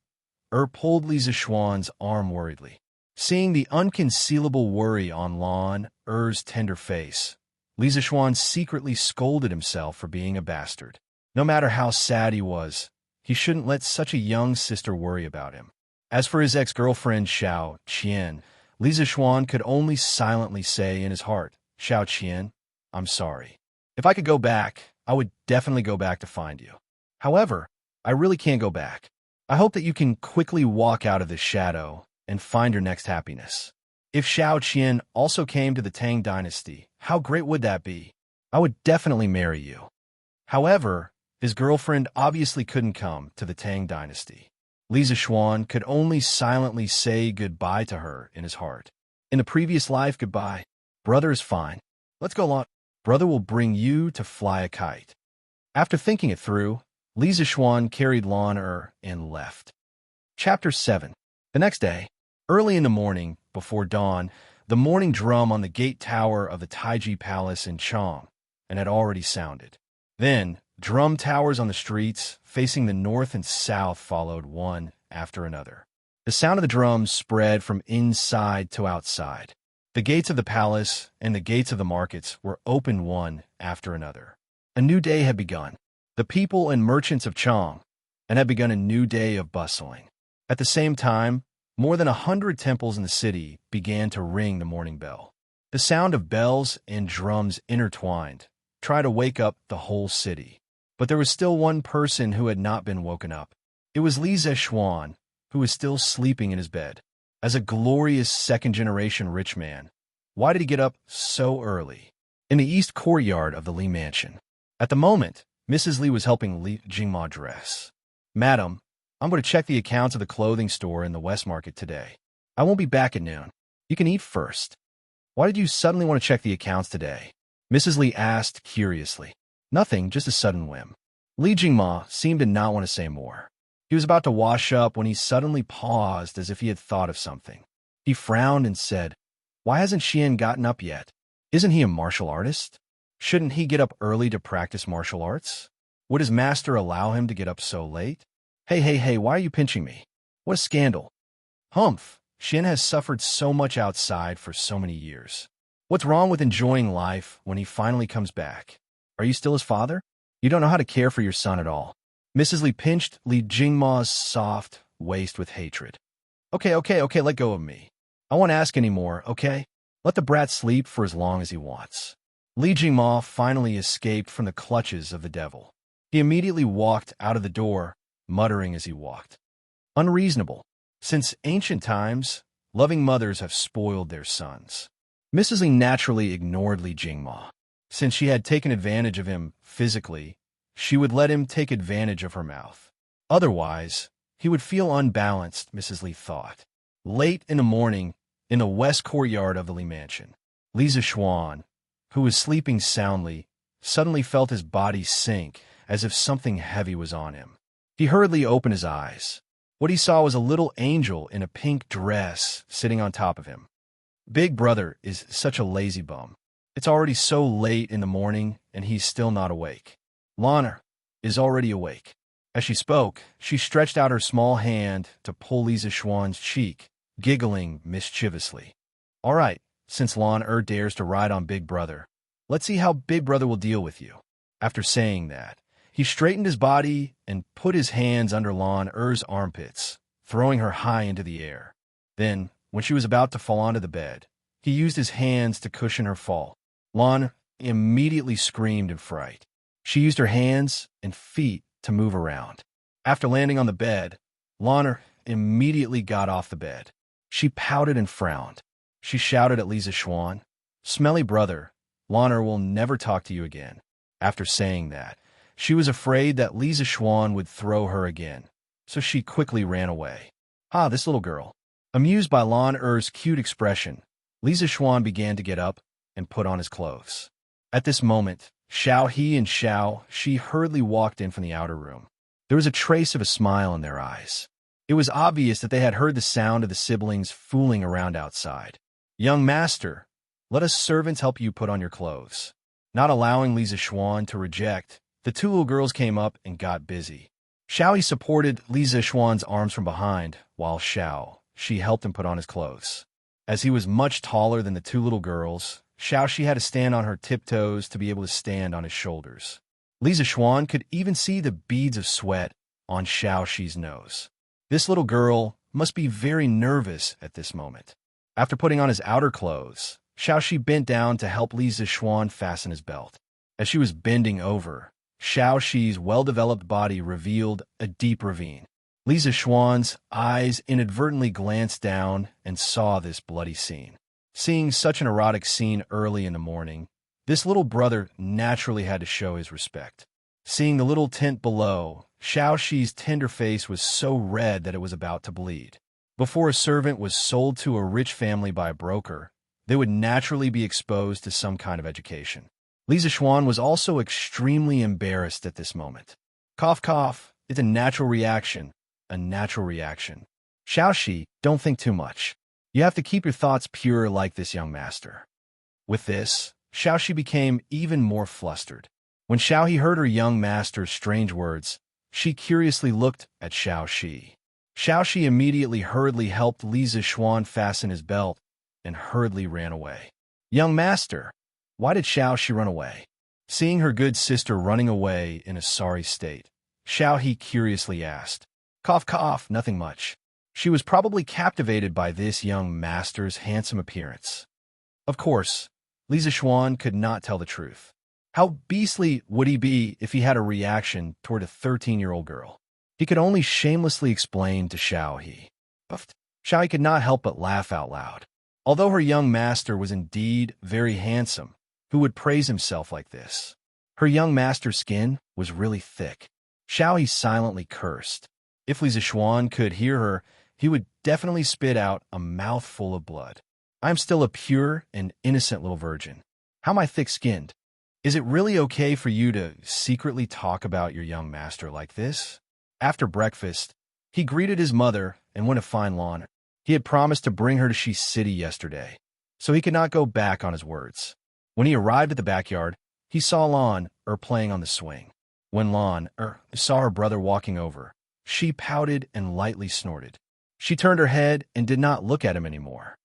[SPEAKER 1] pulled Li Zixuan's arm worriedly. Seeing the unconcealable worry on Lan's tender face, Li Zixuan secretly scolded himself for being a bastard. No matter how sad he was, he shouldn't let such a young sister worry about him. As for his ex-girlfriend Xiao Qian, Li Zixuan could only silently say in his heart, Xiao Qian, I'm sorry. If I could go back, I would definitely go back to find you. However, I really can't go back. I hope that you can quickly walk out of this shadow and find your next happiness. If Xiao Qian also came to the Tang dynasty, how great would that be? I would definitely marry you. However, his girlfriend obviously couldn't come to the Tang dynasty. Li Zixuan could only silently say goodbye to her in his heart. In the previous life, goodbye. Brother is fine. Let's go on. Brother will bring you to fly a kite. After thinking it through, Li Zixuan carried Lan and left. Chapter 7. The next day, early in the morning, before dawn, the morning drum on the gate tower of the Taiji Palace in Chang had already sounded. Then, drum towers on the streets facing the north and south followed one after another. The sound of the drums spread from inside to outside. The gates of the palace and the gates of the markets were opened one after another. A new day had begun. The people and merchants of Chang had begun a new day of bustling. At the same time, more than 100 temples in the city began to ring the morning bell. The sound of bells and drums intertwined, tried to wake up the whole city. But there was still one person who had not been woken up. It was Li Zixuan, who was still sleeping in his bed. As a glorious second-generation rich man, why did he get up so early? In the east courtyard of the Li mansion. At the moment, Mrs. Li was helping Li Jingma dress. Madam, I'm going to check the accounts of the clothing store in the West Market today. I won't be back at noon. You can eat first. Why did you suddenly want to check the accounts today? Mrs. Li asked curiously. Nothing, just a sudden whim. Li Jingma seemed to not want to say more. He was about to wash up when he suddenly paused as if he had thought of something. He frowned and said, "Why hasn't Xian gotten up yet? Isn't he a martial artist? Shouldn't he get up early to practice martial arts? Would his master allow him to get up so late? Hey, why are you pinching me? What a scandal." "Humph, Xian has suffered so much outside for so many years. What's wrong with enjoying life when he finally comes back? Are you still his father? You don't know how to care for your son at all." Mrs. Li pinched Li Jingma's soft waist with hatred. Okay, let go of me. I won't ask any more, okay? Let the brat sleep for as long as he wants. Li Jingma finally escaped from the clutches of the devil. He immediately walked out of the door, muttering as he walked. Unreasonable. Since ancient times, loving mothers have spoiled their sons. Mrs. Li naturally ignored Li Jingma. Since she had taken advantage of him physically, she would let him take advantage of her mouth. Otherwise, he would feel unbalanced, Mrs. Li thought. Late in the morning, in the west courtyard of the Li mansion, Li Zishuan, who was sleeping soundly, suddenly felt his body sink as if something heavy was on him. He hurriedly opened his eyes. What he saw was a little angel in a pink dress sitting on top of him. Big brother is such a lazy bum. It's already so late in the morning, and he's still not awake. Lana is already awake. As she spoke, she stretched out her small hand to pull Li Zishuan's cheek, giggling mischievously. All right, since Lana dares to ride on Big Brother, let's see how Big Brother will deal with you. After saying that, he straightened his body and put his hands under Lana's armpits, throwing her high into the air. Then, when she was about to fall onto the bed, he used his hands to cushion her fall. Lana immediately screamed in fright. She used her hands and feet to move around. After landing on the bed, Lana immediately got off the bed. She pouted and frowned. She shouted at Li Zishuan, "Smelly brother, Lana will never talk to you again." After saying that, she was afraid that Li Zishuan would throw her again, so she quickly ran away. This little girl. Amused by Lana's cute expression, Li Zishuan began to get up and put on his clothes. At this moment, Xiao He and Xiao Shi hurriedly walked in from the outer room. There was a trace of a smile in their eyes. It was obvious that they had heard the sound of the siblings fooling around outside. "Young master, let us servants help you put on your clothes." Not allowing Li Zishuan to reject, the two little girls came up and got busy. Xiao He supported Li Zishuan's arms from behind, while Xiao Shi helped him put on his clothes. As he was much taller than the two little girls, Xiao Shi had to stand on her tiptoes to be able to stand on his shoulders. Li Zishuan could even see the beads of sweat on Xiao Shi's nose. This little girl must be very nervous at this moment. After putting on his outer clothes, Xiao Shi bent down to help Li Zishuan fasten his belt. As she was bending over, Xiao Shi's well-developed body revealed a deep ravine. Li Zishuan's eyes inadvertently glanced down and saw this bloody scene. Seeing such an erotic scene early in the morning, this little brother naturally had to show his respect. Seeing the little tent below, Xiao Shi's tender face was so red that it was about to bleed. Before a servant was sold to a rich family by a broker, they would naturally be exposed to some kind of education. Li Zishuan was also extremely embarrassed at this moment. Cough, cough, it's a natural reaction. A natural reaction. Xiao Shi, don't think too much. You have to keep your thoughts pure like this, young master. With this, Xiao Shi became even more flustered. When Xiao He heard her young master's strange words, she curiously looked at Xiao Shi. Xiao Shi immediately hurriedly helped Li Zishuan fasten his belt and hurriedly ran away. Young master, why did Xiao Shi run away? Seeing her good sister running away in a sorry state, Xiao He curiously asked. Cough, cough, nothing much. She was probably captivated by this young master's handsome appearance. Of course, Li Zishuan could not tell the truth. How beastly would he be if he had a reaction toward a 13-year-old girl? He could only shamelessly explain to Xiao He. Xiao He could not help but laugh out loud. Although her young master was indeed very handsome, who would praise himself like this? Her young master's skin was really thick. Xiao He silently cursed. If Li Zishuan could hear her, he would definitely spit out a mouthful of blood. I am still a pure and innocent little virgin. How am I thick-skinned? Is it really okay for you to secretly talk about your young master like this? After breakfast, he greeted his mother and went to find Lon. He had promised to bring her to Shi City yesterday, so he could not go back on his words. When he arrived at the backyard, he saw Lon playing on the swing. When Lon saw her brother walking over, she pouted and lightly snorted. She turned her head and did not look at him anymore.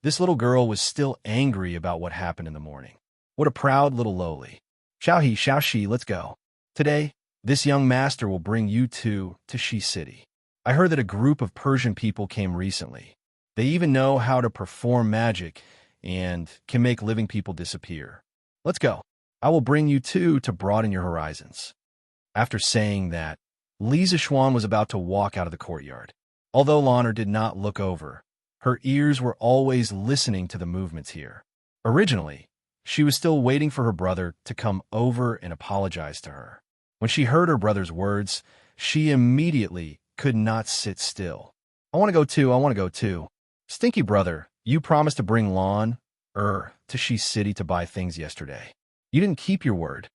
[SPEAKER 1] This little girl was still angry about what happened in the morning. What a proud little lowly. Xiao Shi, let's go. Today, this young master will bring you two to Shi City. I heard that a group of Persian people came recently. They even know how to perform magic and can make living people disappear. Let's go. I will bring you two to broaden your horizons. After saying that, Li Zixuan was about to walk out of the courtyard. Although Lon did not look over, her ears were always listening to the movements here. Originally, she was still waiting for her brother to come over and apologize to her. When she heard her brother's words, she immediately could not sit still. I want to go too. Stinky brother, you promised to bring Lon, to Shi City to buy things yesterday. You didn't keep your word.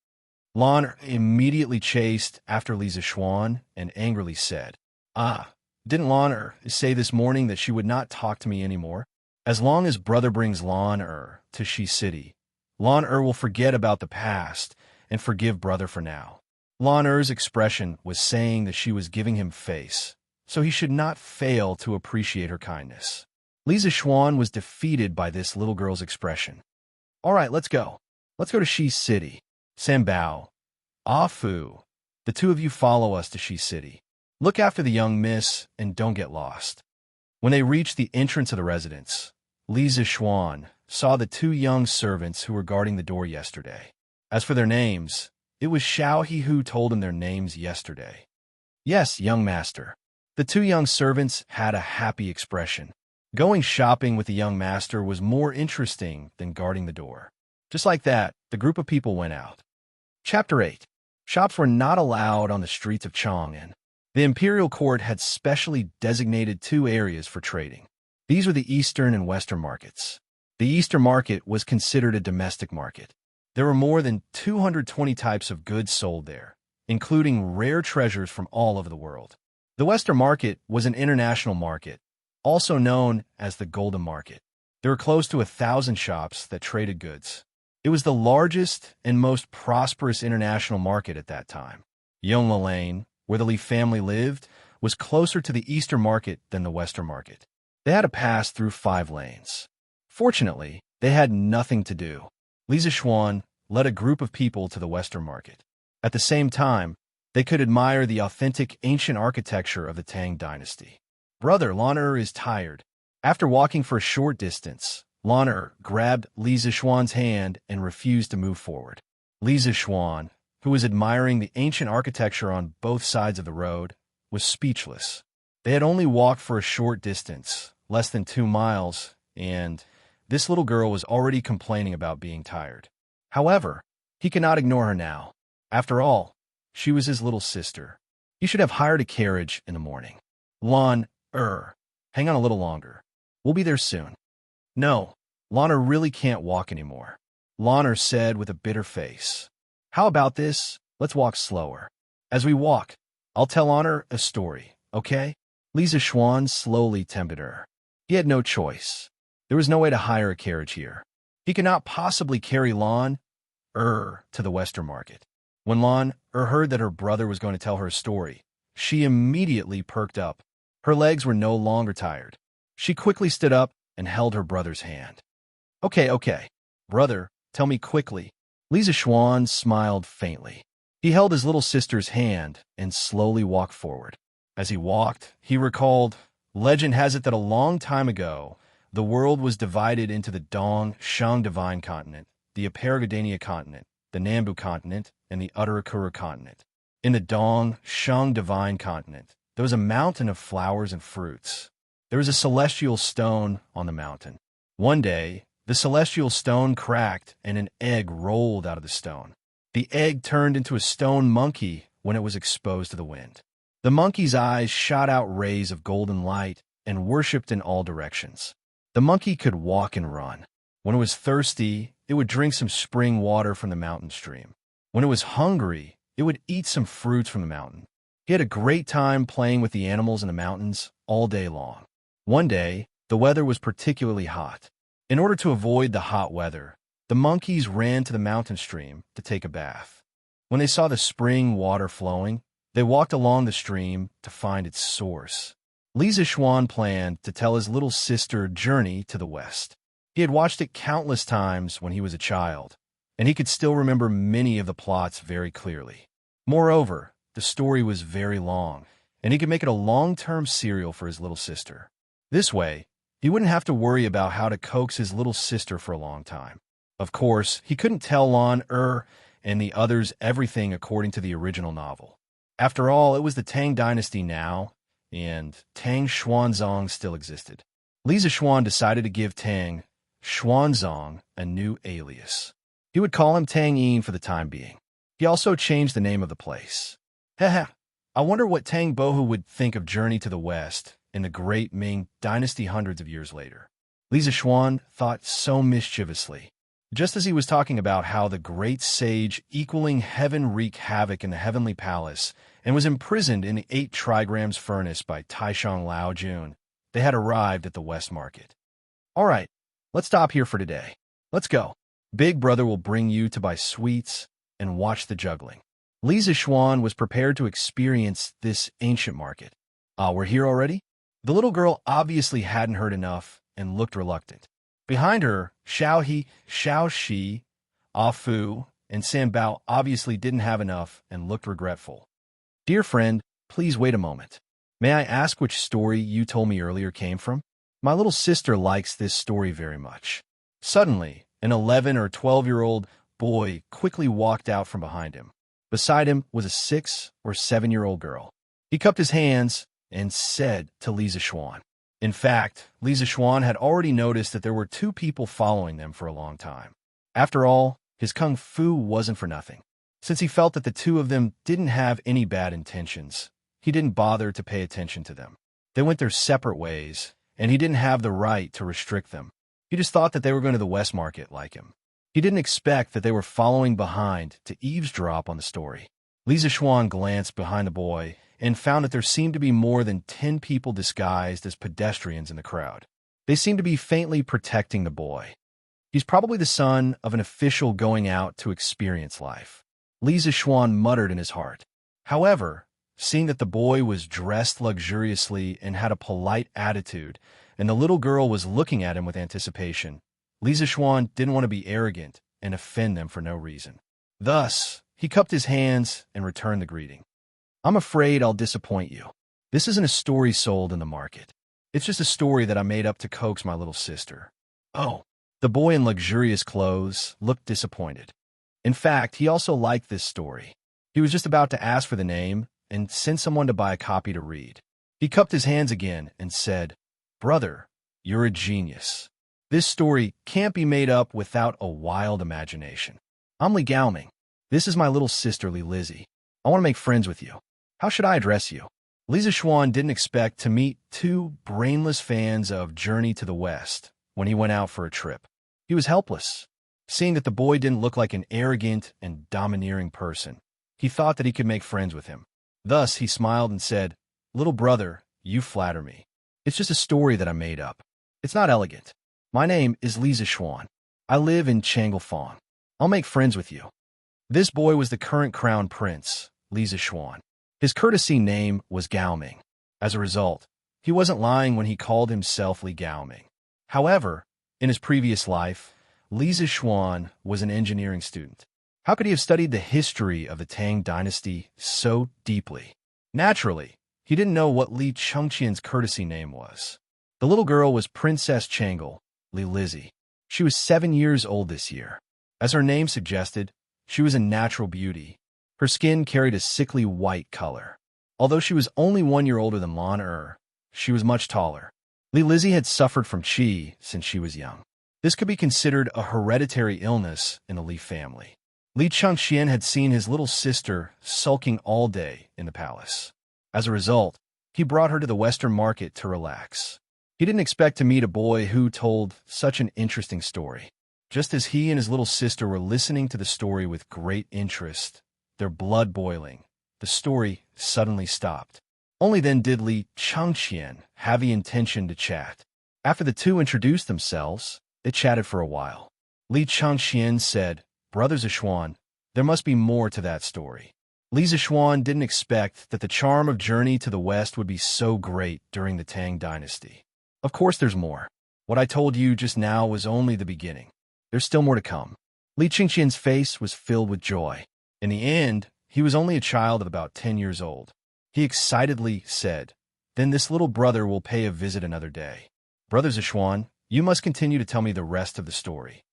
[SPEAKER 1] Lon immediately chased after Li Zixuan and angrily said, didn't Lon say this morning that she would not talk to me anymore? As long as brother brings Lon to Shi City, Lon will forget about the past and forgive brother for now. Lon expression was saying that she was giving him face, so he should not fail to appreciate her kindness. Li Zixuan was defeated by this little girl's expression. All right, let's go. Let's go to Shi City. Sambao, Fu, the two of you follow us to Shi City. Look after the young miss and don't get lost. When they reached the entrance of the residence, Li Zixuan saw the two young servants who were guarding the door yesterday. As for their names, it was Xiaohe who told him their names yesterday. Yes, young master. The two young servants had a happy expression. Going shopping with the young master was more interesting than guarding the door. Just like that, the group of people went out. Chapter 8. Shops were not allowed on the streets of Chang'an. The imperial court had specially designated two areas for trading. These were the eastern and western markets. The eastern market was considered a domestic market. There were more than 220 types of goods sold there, including rare treasures from all over the world. The western market was an international market, also known as the golden market. There were close to 1,000 shops that traded goods. It was the largest and most prosperous international market at that time. Yongla Lane, where the Li family lived, was closer to the eastern market than the western market. They had to pass through 5 lanes. Fortunately, they had nothing to do. Li Zixuan led a group of people to the western market. At the same time, they could admire the authentic ancient architecture of the Tang dynasty. Brother, Lon is tired. After walking for a short distance, Lon grabbed Li Zixuan's hand and refused to move forward. Li Zixuan, who was admiring the ancient architecture on both sides of the road, was speechless. They had only walked for a short distance, less than 2 miles, and this little girl was already complaining about being tired. However, he could not ignore her now. After all, she was his little sister. He should have hired a carriage in the morning. Lon, hang on a little longer. We'll be there soon. No, Lon really can't walk anymore. Lon said with a bitter face. How about this? Let's walk slower. As we walk, I'll tell Lon a story, okay? Li Zixuan slowly tempted her. He had no choice. There was no way to hire a carriage here. He could not possibly carry Lon, to the western market. When Lon heard that her brother was going to tell her a story, she immediately perked up. Her legs were no longer tired. She quickly stood up and held her brother's hand. Okay. Brother, tell me quickly. Li Zixuan smiled faintly. He held his little sister's hand and slowly walked forward. As he walked, he recalled, legend has it that a long time ago, the world was divided into the Dong Shang Divine Continent, the Aparagadania Continent, the Nambu Continent, and the Uttarakura Continent. In the Dong Shang Divine Continent, there was a mountain of flowers and fruits. There was a celestial stone on the mountain. One day, the celestial stone cracked and an egg rolled out of the stone. The egg turned into a stone monkey when it was exposed to the wind. The monkey's eyes shot out rays of golden light and worshipped in all directions. The monkey could walk and run. When it was thirsty, it would drink some spring water from the mountain stream. When it was hungry, it would eat some fruits from the mountain. He had a great time playing with the animals in the mountains all day long. One day, the weather was particularly hot. In order to avoid the hot weather, the monkeys ran to the mountain stream to take a bath. When they saw the spring water flowing, they walked along the stream to find its source. Li Zixuan planned to tell his little sister Journey to the West. He had watched it countless times when he was a child, and he could still remember many of the plots very clearly. Moreover, the story was very long, and he could make it a long-term serial for his little sister. This way, he wouldn't have to worry about how to coax his little sister for a long time. Of course, he couldn't tell Lan and the others everything according to the original novel. After all, it was the Tang Dynasty now, and Tang Xuanzong still existed. Li Zixuan decided to give Tang Xuanzong a new alias. He would call him Tang Yin for the time being. He also changed the name of the place. Haha, I wonder what Tang Bohu would think of Journey to the West in the great Ming Dynasty hundreds of years later. Li Zixuan thought so mischievously. Just as he was talking about how the great sage equaling heaven wreaked havoc in the heavenly palace and was imprisoned in the 8 trigrams furnace by Taishang Lao Jun, they had arrived at the West Market. All right, let's stop here for today. Let's go. Big Brother will bring you to buy sweets and watch the juggling. Li Zixuan was prepared to experience this ancient market. We're here already? The little girl obviously hadn't heard enough and looked reluctant. Behind her, Xiao Shi, Fu, and San Bao obviously didn't have enough and looked regretful. Dear friend, please wait a moment. May I ask which story you told me earlier came from? My little sister likes this story very much. Suddenly, an 11 or 12-year-old boy quickly walked out from behind him. Beside him was a 6 or 7-year-old girl. He cupped his hands and said to Li Zixuan. In fact, Li Zixuan had already noticed that there were 2 people following them for a long time. After all, his kung fu wasn't for nothing. Since he felt that the 2 of them didn't have any bad intentions, he didn't bother to pay attention to them. They went their separate ways, and he didn't have the right to restrict them. He just thought that they were going to the West Market like him. He didn't expect that they were following behind to eavesdrop on the story. Li Zixuan glanced behind the boy and found that there seemed to be more than 10 people disguised as pedestrians in the crowd. They seemed to be faintly protecting the boy. He's probably the son of an official going out to experience life. Li Zixuan muttered in his heart. However, seeing that the boy was dressed luxuriously and had a polite attitude, and the little girl was looking at him with anticipation, Li Zixuan didn't want to be arrogant and offend them for no reason. Thus, he cupped his hands and returned the greeting. I'm afraid I'll disappoint you. This isn't a story sold in the market. It's just a story that I made up to coax my little sister. Oh, the boy in luxurious clothes looked disappointed. In fact, he also liked this story. He was just about to ask for the name and send someone to buy a copy to read. He cupped his hands again and said, Brother, you're a genius. This story can't be made up without a wild imagination. I'm Li Gaoming. This is my little sister, Li Lizzie. I want to make friends with you. How should I address you? Li Zixuan didn't expect to meet 2 brainless fans of Journey to the West when he went out for a trip. He was helpless. Seeing that the boy didn't look like an arrogant and domineering person, he thought that he could make friends with him. Thus, he smiled and said, Little brother, you flatter me. It's just a story that I made up. It's not elegant. My name is Li Zixuan. I live in Changelfong. I'll make friends with you. This boy was the current crown prince, Li Zixuan. His courtesy name was Gaoming. As a result, he wasn't lying when he called himself Li Gaoming. However, in his previous life, Li Zixuan was an engineering student. How could he have studied the history of the Tang Dynasty so deeply? Naturally, he didn't know what Li Chengqian's courtesy name was. The little girl was Princess Changel, Li Lizzie. She was 7 years old this year. As her name suggested, she was a natural beauty. Her skin carried a sickly white color. Although she was only 1 year older than Lan she was much taller. Li Lizzie had suffered from qi since she was young. This could be considered a hereditary illness in the Li family. Li Chengqian had seen his little sister sulking all day in the palace. As a result, he brought her to the Western Market to relax. He didn't expect to meet a boy who told such an interesting story. Just as he and his little sister were listening to the story with great interest, their blood boiling, the story suddenly stopped. Only then did Xianxia have the intention to chat. After the two introduced themselves, they chatted for a while. Xianxia said, "Brothers Zishuan, there must be more to that story." Zishuan didn't expect that the charm of Journey to the West would be so great during the Tang Dynasty. Of course there's more. What I told you just now was only the beginning. There's still more to come. Xianxia's face was filled with joy. In the end, he was only a child of about 10 years old. He excitedly said, "Then this little brother will pay a visit another day. Brother Zishuan, you must continue to tell me the rest of the story."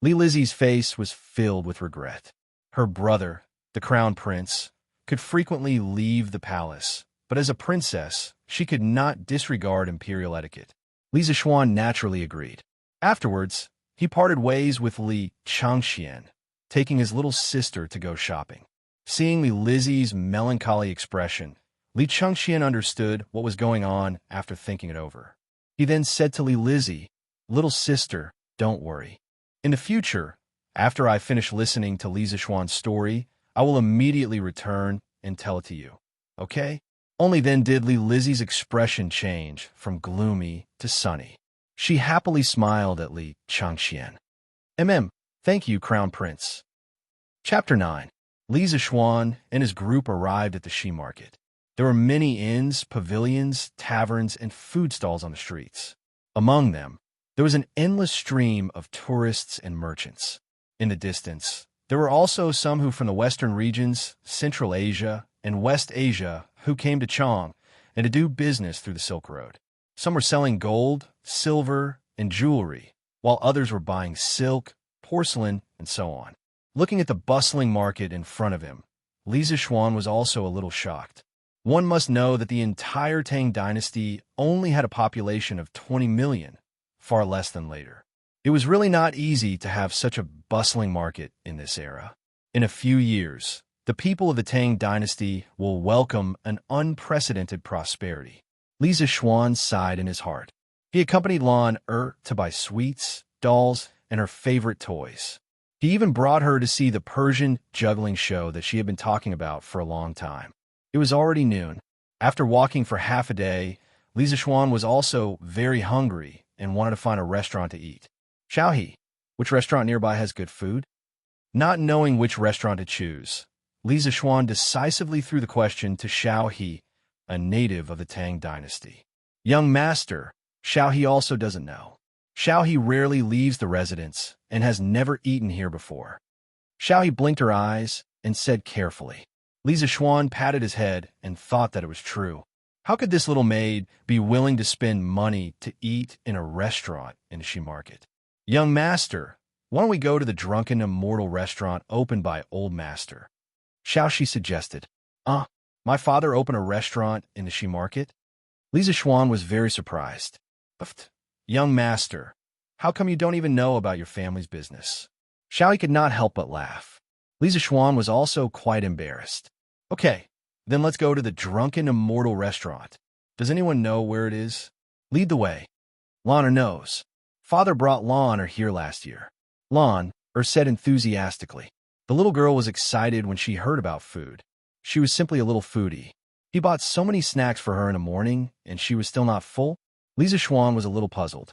[SPEAKER 1] Lizzie's face was filled with regret. Her brother, the crown prince, could frequently leave the palace, but as a princess, she could not disregard imperial etiquette. Zishuan naturally agreed. Afterwards, he parted ways with Xianxia, taking his little sister to go shopping. Seeing Lizzie's melancholy expression, Xianxia understood what was going on after thinking it over. He then said to Lizzie, "Little sister, don't worry. In the future, after I finish listening to Zishuan's story, I will immediately return and tell it to you. Okay?" Only then did Lizzie's expression change from gloomy to sunny. She happily smiled at Xianxia. Thank you, Crown Prince. Chapter 9. Zishuan and his group arrived at the Shi Market. There were many inns, pavilions, taverns, and food stalls on the streets. Among them, there was an endless stream of tourists and merchants. In the distance, there were also some who from the western regions, Central Asia, and West Asia who came to Chang and to do business through the Silk Road. Some were selling gold, silver, and jewelry, while others were buying silk, porcelain, and so on. Looking at the bustling market in front of him, Zishuan was also a little shocked. One must know that the entire Tang Dynasty only had a population of 20 million, far less than later. It was really not easy to have such a bustling market in this era. In a few years, the people of the Tang Dynasty will welcome an unprecedented prosperity. Zishuan sighed in his heart. He accompanied Lan to buy sweets, dolls, and her favorite toys. He even brought her to see the Persian juggling show that she had been talking about for a long time. It was already noon. After walking for half a day, Zishuan was also very hungry and wanted to find a restaurant to eat. Xiaohe, which restaurant nearby has good food? Not knowing which restaurant to choose, Zishuan decisively threw the question to Xiaohe, a native of the Tang Dynasty. "Young master, Xiaohe also doesn't know. Xiaohe rarely leaves the residence and has never eaten here before." Xiaohe blinked her eyes and said carefully. Zishuan patted his head and thought that it was true. How could this little maid be willing to spend money to eat in a restaurant in the Shi Market? "Young master, why don't we go to the drunken immortal restaurant opened by Old Master?" Xiaohe suggested. My father opened a restaurant in the Shi Market?" Zishuan was very surprised. "Young master, how come you don't even know about your family's business?" Xiaohe could not help but laugh. Zishuan was also quite embarrassed. "Okay, then let's go to the drunken immortal restaurant. Does anyone know where it is? Lead the way." "Lan knows. Father brought Lan here last year." Lan said enthusiastically. The little girl was excited when she heard about food. She was simply a little foodie. He bought so many snacks for her in the morning, and she was still not full. Zishuan was a little puzzled.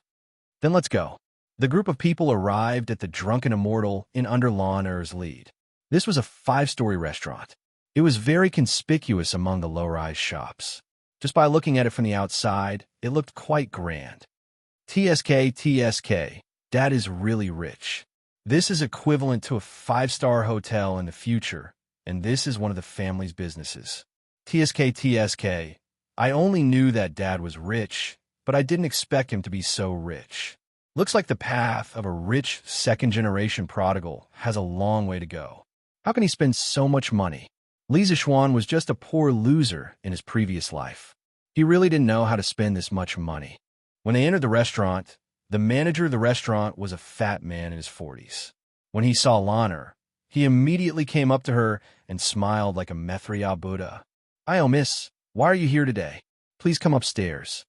[SPEAKER 1] "Then let's go." The group of people arrived at the Drunken Immortal under Lan lead. This was a 5-story restaurant. It was very conspicuous among the low-rise shops. Just by looking at it from the outside, it looked quite grand. TSK, Dad is really rich. This is equivalent to a 5-star hotel in the future, and this is one of the family's businesses. TSK, I only knew that Dad was rich, but I didn't expect him to be so rich. Looks like the path of a rich second-generation prodigal has a long way to go. How can he spend so much money? Zishuan was just a poor loser in his previous life. He really didn't know how to spend this much money. When they entered the restaurant, the manager of the restaurant was a fat man in his 40s. When he saw Lan, he immediately came up to her and smiled like a Methriya Buddha. Miss, why are you here today? Please come upstairs."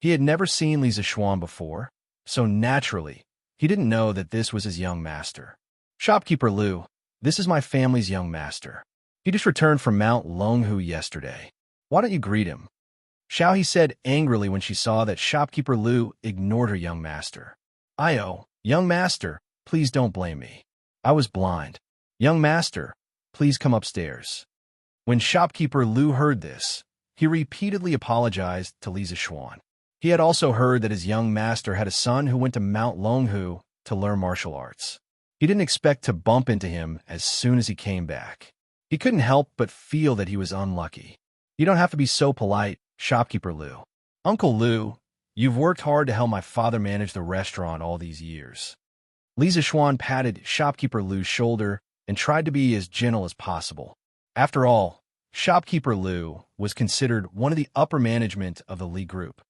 [SPEAKER 1] He had never seen Zishuan before, so naturally, He didn't know that this was his young master. "Shopkeeper Lu, this is my family's young master. He just returned from Mount Longhu yesterday. Why don't you greet him?" Xiao said angrily when she saw that Shopkeeper Lu ignored her young master. Young master, please don't blame me. I was blind. Young master, please come upstairs." When Shopkeeper Lu heard this, he repeatedly apologized to Li Zixuan. He had also heard that his young master had a son who went to Mount Longhu to learn martial arts. He didn't expect to bump into him as soon as he came back. He couldn't help but feel that he was unlucky. "You don't have to be so polite, Shopkeeper Lu. Uncle Lu, you've worked hard to help my father manage the restaurant all these years." Li Zixuan patted Shopkeeper Lu's shoulder and tried to be as gentle as possible. After all, Shopkeeper Lu was considered one of the upper management of the Li group.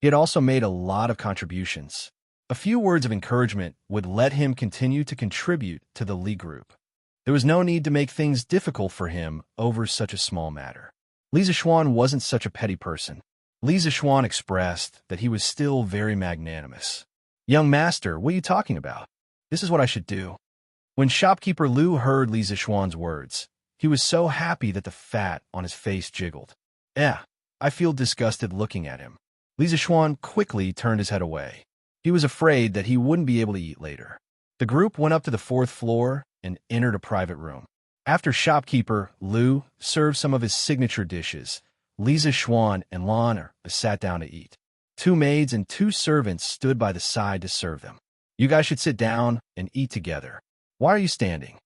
[SPEAKER 1] He had also made a lot of contributions. A few words of encouragement would let him continue to contribute to the Li group. There was no need to make things difficult for him over such a small matter. Li Zixuan wasn't such a petty person. Li Zixuan expressed that he was still very magnanimous. "Young master, what are you talking about? This is what I should do." When Shopkeeper Lu heard Li Zixuan's words, he was so happy that the fat on his face jiggled. I feel disgusted looking at him." Li Zixuan quickly turned his head away. He was afraid that he wouldn't be able to eat later. The group went up to the 4th floor and entered a private room. After Shopkeeper Lu served some of his signature dishes, Li Zixuan and Lan sat down to eat. 2 maids and 2 servants stood by the side to serve them. "You guys should sit down and eat together. Why are you standing?"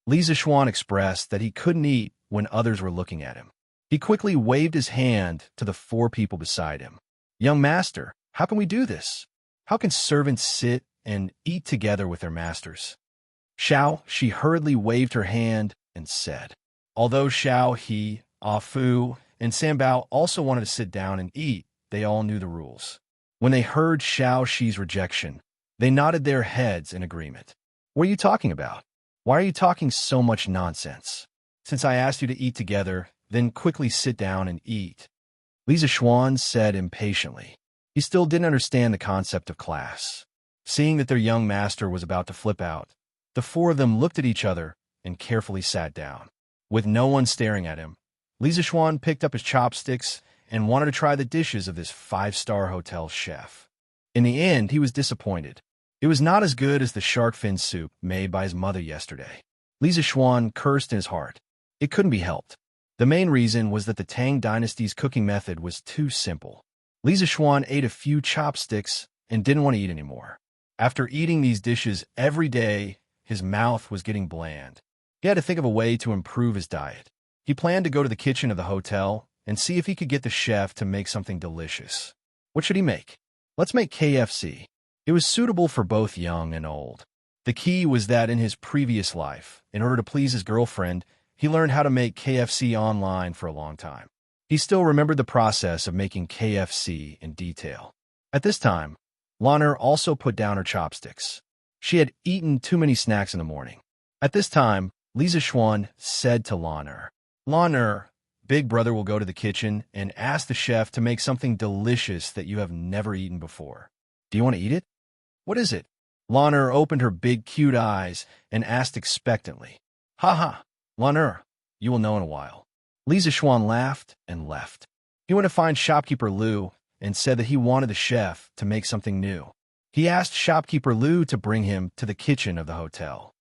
[SPEAKER 1] Li Zixuan expressed that he couldn't eat when others were looking at him. He quickly waved his hand to the 4 people beside him. "Young master, how can we do this? How can servants sit and eat together with their masters?" She hurriedly waved her hand and said. Although Xiao, He, Fu, and Sanbao also wanted to sit down and eat, they all knew the rules. When they heard Xi's rejection, they nodded their heads in agreement. "What are you talking about? Why are you talking so much nonsense? Since I asked you to eat together, then quickly sit down and eat," Li Zixuan said impatiently. He still didn't understand the concept of class. Seeing that their young master was about to flip out, the 4 of them looked at each other and carefully sat down. With no one staring at him, Li Zixuan picked up his chopsticks and wanted to try the dishes of this 5-star hotel chef. In the end, he was disappointed. It was not as good as the shark fin soup made by his mother yesterday. Li Zixuan cursed in his heart. It couldn't be helped. The main reason was that the Tang Dynasty's cooking method was too simple. Li Zixuan ate a few chopsticks and didn't want to eat anymore. After eating these dishes every day, his mouth was getting bland. He had to think of a way to improve his diet. He planned to go to the kitchen of the hotel and see if he could get the chef to make something delicious. What should he make? "Let's make KFC." It was suitable for both young and old. The key was that in his previous life, in order to please his girlfriend, he learned how to make KFC online for a long time. He still remembered the process of making KFC in detail. At this time, Lan also put down her chopsticks. She had eaten too many snacks in the morning. At this time, Li Zixuan said to Lan, "Big brother will go to the kitchen and ask the chef to make something delicious that you have never eaten before. Do you want to eat it?" "What is it?" Lan opened her big, cute eyes and asked expectantly. "Ha, Lan, you will know in a while." Li Zixuan laughed and left. He went to find Shopkeeper Lu and said that he wanted the chef to make something new. He asked Shopkeeper Lu to bring him to the kitchen of the hotel.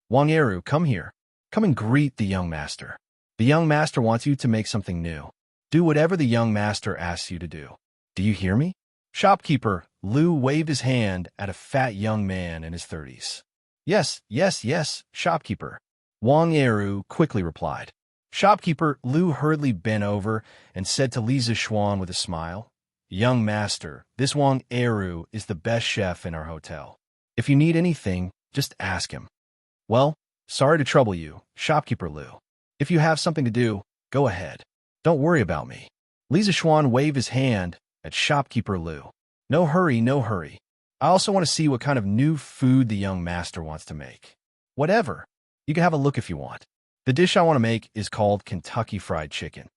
[SPEAKER 1] "Wang Eru, come here. Come and greet the young master. The young master wants you to make something new. Do whatever the young master asks you to do. Do you hear me?" Shopkeeper Lu waved his hand at a fat young man in his 30s. Yes, shopkeeper," Wang Eru quickly replied. Shopkeeper Lu hurriedly bent over and said to Li Zixuan with a smile, "Young master, this Wang Eru is the best chef in our hotel. If you need anything, just ask him." "Well, sorry to trouble you, Shopkeeper Lu. If you have something to do, go ahead. Don't worry about me." Li Zixuan waved his hand at Shopkeeper Lu. No hurry. I also want to see what kind of new food the young master wants to make." "Whatever. You can have a look if you want. The dish I want to make is called Kentucky Fried Chicken,"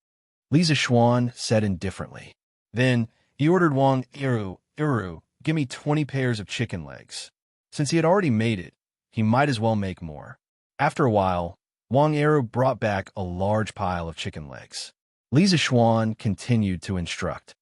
[SPEAKER 1] Li Zixuan said indifferently. Then he ordered Wang Eru, "Give me 20 pairs of chicken legs." Since he had already made it, he might as well make more. After a while, Wang Eru brought back a large pile of chicken legs. Li Zishuan continued to instruct.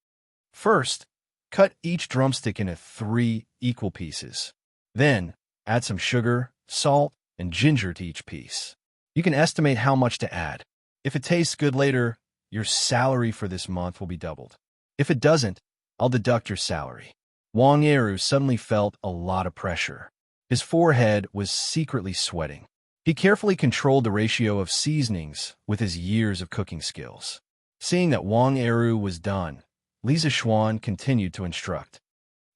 [SPEAKER 1] First, cut each drumstick into 3 equal pieces. Then, add some sugar, salt, and ginger to each piece. You can estimate how much to add. If it tastes good later, your salary for this month will be doubled. If it doesn't, I'll deduct your salary. Wang Eru suddenly felt a lot of pressure. His forehead was secretly sweating. He carefully controlled the ratio of seasonings with his years of cooking skills. Seeing that Wang Eru was done, Li Zishuan continued to instruct.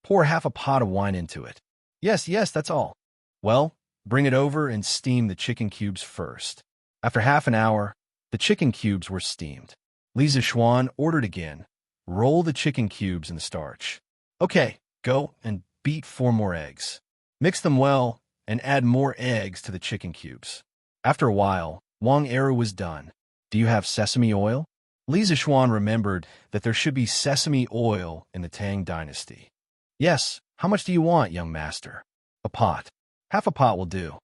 [SPEAKER 1] Pour half a pot of wine into it. Yes, that's all. Well, bring it over and steam the chicken cubes first. After half an hour, the chicken cubes were steamed. Li Zishuan ordered again. Roll the chicken cubes in the starch. Okay, go and beat 4 more eggs. Mix them well and add more eggs to the chicken cubes. After a while, Wang Eru was done. Do you have sesame oil? Li Zishuan remembered that there should be sesame oil in the Tang dynasty. Yes, how much do you want, young master? A pot. Half a pot will do.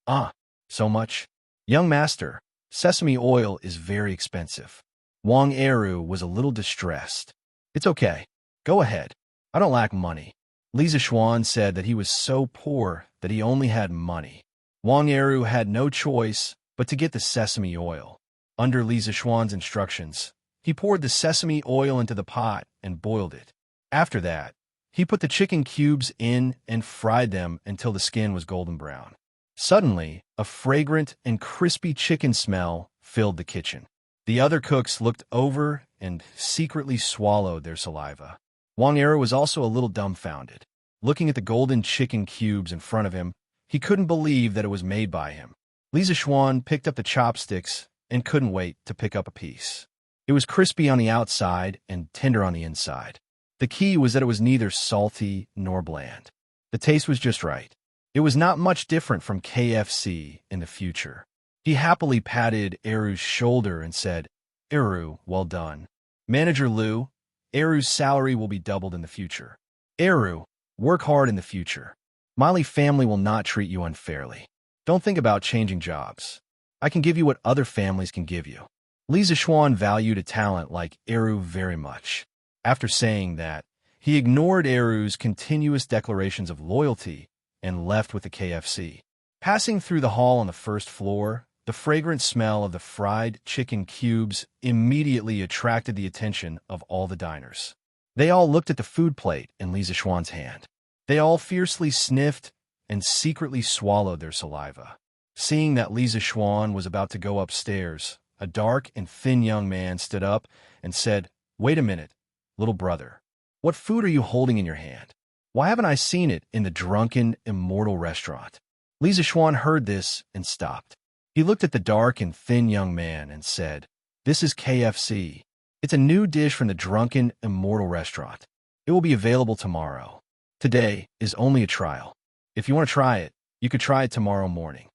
[SPEAKER 1] Ah, so much? Young master, sesame oil is very expensive. Wang Eru was a little distressed. It's okay. Go ahead. I don't lack money. Li Zishuan said that he was so poor that he only had money. Wang Eru had no choice but to get the sesame oil. Under Li Zishuan's instructions, he poured the sesame oil into the pot and boiled it. After that, he put the chicken cubes in and fried them until the skin was golden brown. Suddenly, a fragrant and crispy chicken smell filled the kitchen. The other cooks looked over and secretly swallowed their saliva. Wang Eru was also a little dumbfounded. Looking at the golden chicken cubes in front of him, he couldn't believe that it was made by him. Li Zishuan picked up the chopsticks and couldn't wait to pick up a piece. It was crispy on the outside and tender on the inside. The key was that it was neither salty nor bland. The taste was just right. It was not much different from KFC in the future. He happily patted Eru's shoulder and said, Eru, well done. Manager Liu, Eru's salary will be doubled in the future. Eru, work hard in the future. Miley family will not treat you unfairly. Don't think about changing jobs. I can give you what other families can give you. Li Zishuan valued a talent like Eru very much. After saying that, he ignored Eru's continuous declarations of loyalty and left with the KFC. Passing through the hall on the first floor, the fragrant smell of the fried chicken cubes immediately attracted the attention of all the diners. They all looked at the food plate in Li Zishuan's hand. They all fiercely sniffed and secretly swallowed their saliva. Seeing that Li Zishuan was about to go upstairs, a dark and thin young man stood up and said, Wait a minute, little brother. What food are you holding in your hand? Why haven't I seen it in the drunken, immortal restaurant? Li Zishuan heard this and stopped. He looked at the dark and thin young man and said, This is KFC. It's a new dish from the drunken, immortal restaurant. It will be available tomorrow. Today is only a trial. If you want to try it, you could try it tomorrow morning.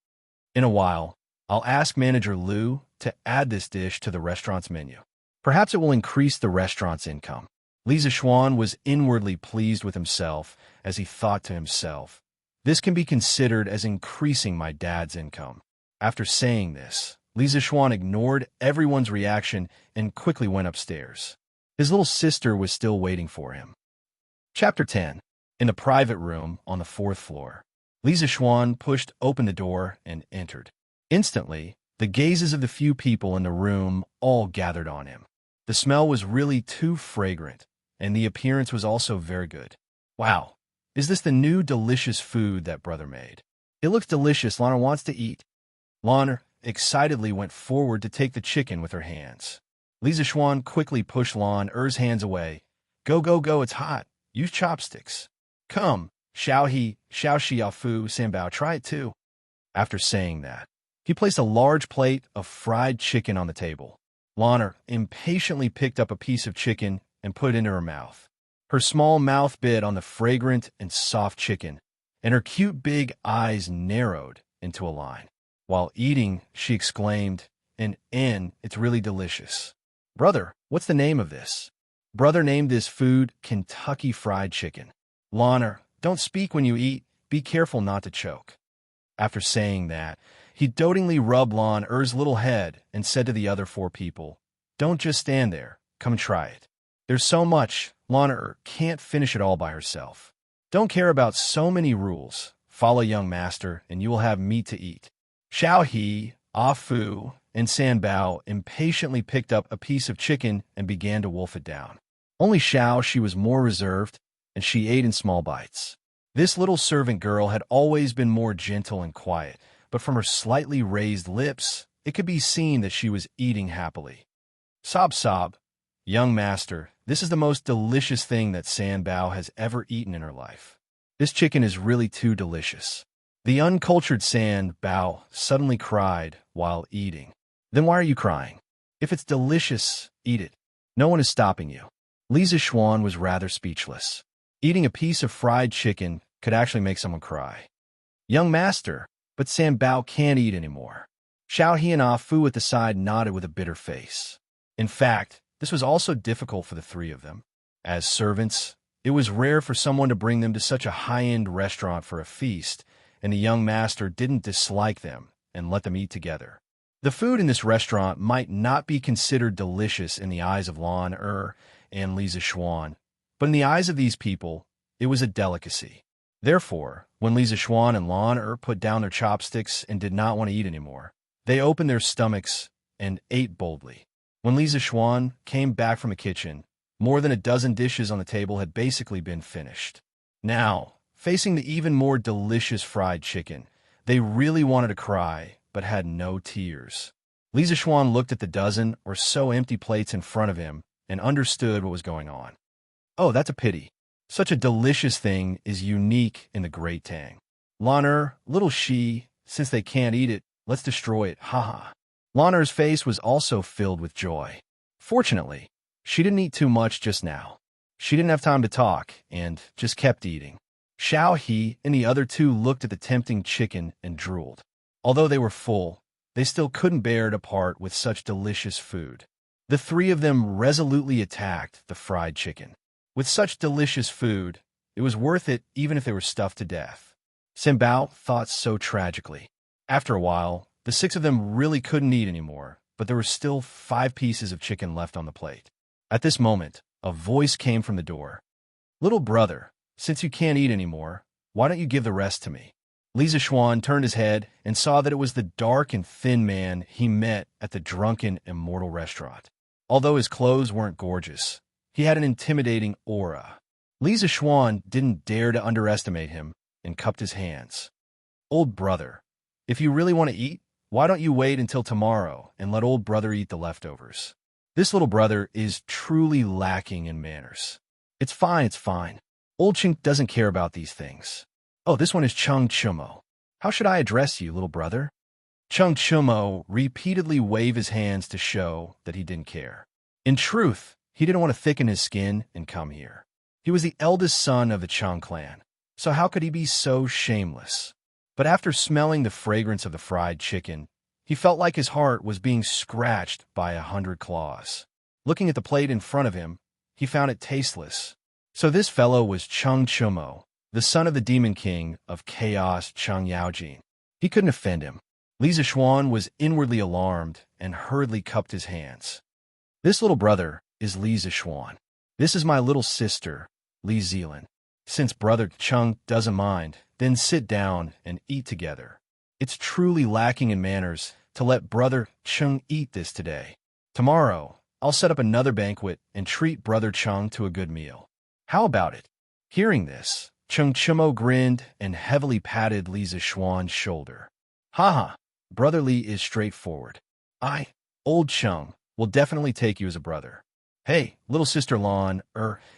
[SPEAKER 1] In a while, I'll ask Manager Liu to add this dish to the restaurant's menu. Perhaps it will increase the restaurant's income. Li Zishuan was inwardly pleased with himself as he thought to himself, This can be considered as increasing my dad's income. After saying this, Li Zishuan ignored everyone's reaction and quickly went upstairs. His little sister was still waiting for him. Chapter 10. In the private room on the 4th floor, Li Zishuan pushed open the door and entered. Instantly, the gazes of the few people in the room all gathered on him. The smell was really too fragrant, and the appearance was also very good. Wow, is this the new delicious food that brother made? It looks delicious. Lana wants to eat. Lana excitedly went forward to take the chicken with her hands. Li Zishuan quickly pushed Lan's hands away. Go, it's hot. Use chopsticks. Come, Xiao Fu Sanbao, try it too. After saying that, he placed a large plate of fried chicken on the table. Lana impatiently picked up a piece of chicken and put it into her mouth. Her small mouth bit on the fragrant and soft chicken, and her cute big eyes narrowed into a line. While eating, she exclaimed, it's really delicious. Brother, what's the name of this? Brother named this food Kentucky Fried Chicken. Lana, don't speak when you eat. be careful not to choke." After saying that, he dotingly rubbed Lan Er's little head and said to the other 4 people, "Don't just stand there. Come and try it. There's so much, Lan Er can't finish it all by herself. Don't care about so many rules. Follow young master, and you will have meat to eat." Xiao He, Ah Fu, and San Bao impatiently picked up a piece of chicken and began to wolf it down. Only Xiao, she was more reserved, and she ate in small bites. This little servant girl had always been more gentle and quiet, but from her slightly raised lips, it could be seen that she was eating happily. "Sob sob, young master, this is the most delicious thing that San Bao has ever eaten in her life. This chicken is really too delicious." The uncultured San Bao suddenly cried while eating. "Then why are you crying? If it's delicious, eat it. No one is stopping you." Li Zixuan was rather speechless. Eating a piece of fried chicken could actually make someone cry. "Young master, but San Bao can't eat anymore." Xiao He and Ah Fu at the side nodded with a bitter face. In fact, this was also difficult for the 3 of them. As servants, it was rare for someone to bring them to such a high-end restaurant for a feast, and the young master didn't dislike them and let them eat together. The food in this restaurant might not be considered delicious in the eyes of Lan Er and Li Zixuan, but in the eyes of these people, it was a delicacy. Therefore, when Li Zixuan and Lan Er put down their chopsticks and did not want to eat anymore, they opened their stomachs and ate boldly. When Li Zixuan came back from the kitchen, more than a dozen dishes on the table had basically been finished. Now, facing the even more delicious fried chicken, they really wanted to cry, but had no tears. Li Zixuan looked at the dozen or so empty plates in front of him and understood what was going on. "Oh, that's a pity. Such a delicious thing is unique in the Great Tang. Lan Er, little she, since they can't eat it, let's destroy it, haha." Lan Er's face was also filled with joy. Fortunately, she didn't eat too much just now. She didn't have time to talk and just kept eating. Xiao He and the other 2 looked at the tempting chicken and drooled. Although they were full, they still couldn't bear to part with such delicious food. The 3 of them resolutely attacked the fried chicken. With such delicious food, it was worth it even if they were stuffed to death. San Bao thought so tragically. After a while, the 6 of them really couldn't eat anymore, but there were still 5 pieces of chicken left on the plate. At this moment, a voice came from the door. "Little brother, since you can't eat anymore, why don't you give the rest to me?" Li Zixuan turned his head and saw that it was the dark and thin man he met at the drunken Immortal restaurant. Although his clothes weren't gorgeous, he had an intimidating aura. Li Zixuan didn't dare to underestimate him and cupped his hands. "Old brother, if you really want to eat, why don't you wait until tomorrow and let old brother eat the leftovers? This little brother is truly lacking in manners." It's fine. Old Chink doesn't care about these things." "Oh, this one is Chung Chumo. How should I address you, little brother?" Chung Chumo repeatedly waved his hands to show that he didn't care. In truth, he didn't want to thicken his skin and come here. He was the eldest son of the Chung clan, so how could he be so shameless? But after smelling the fragrance of the fried chicken, he felt like his heart was being scratched by 100 claws. Looking at the plate in front of him, he found it tasteless. So this fellow was Chung Chumo, the son of the Demon King of Chaos, Chung Yaojin. He couldn't offend him. Li Zixuan was inwardly alarmed and hurriedly cupped his hands. "This little brother is Li Zixuan. This is my little sister, Li Zilan. Since brother Chung doesn't mind, then sit down and eat together. It's truly lacking in manners to let brother Chung eat this today. Tomorrow, I'll set up another banquet and treat brother Chung to a good meal. How about it?" Hearing this, Chung Chumo grinned and heavily patted Li Zixuan's shoulder. "Haha, brother Li is straightforward. Old Chung, will definitely take you as a brother. Hey, little sister Lan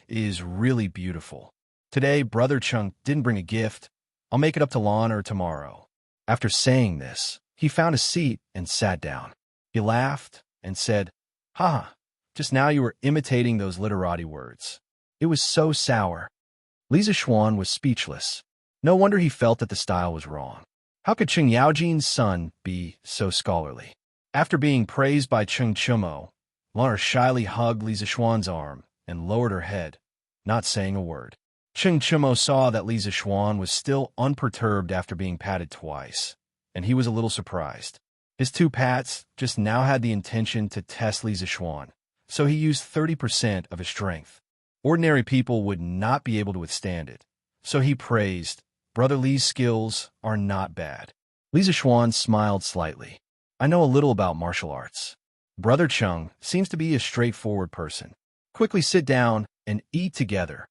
[SPEAKER 1] is really beautiful. Today, brother Chung didn't bring a gift. I'll make it up to Lan tomorrow." After saying this, he found a seat and sat down. He laughed and said, "Haha, just now you were imitating those literati words. It was so sour." Li Zixuan was speechless. No wonder he felt that the style was wrong. How could Chung Yaojin's son be so scholarly? After being praised by Chung Chumo, Lan shyly hugged Li Zixuan's arm and lowered her head, not saying a word. Xianxia saw that Li Zixuan was still unperturbed after being patted twice, and he was a little surprised. His 2 pats just now had the intention to test Li Zixuan, so he used 30% of his strength. Ordinary people would not be able to withstand it, so he praised, "Brother Li's skills are not bad." Li Zixuan smiled slightly. "I know a little about martial arts. Brother Cheng seems to be a straightforward person. Quickly sit down and eat together."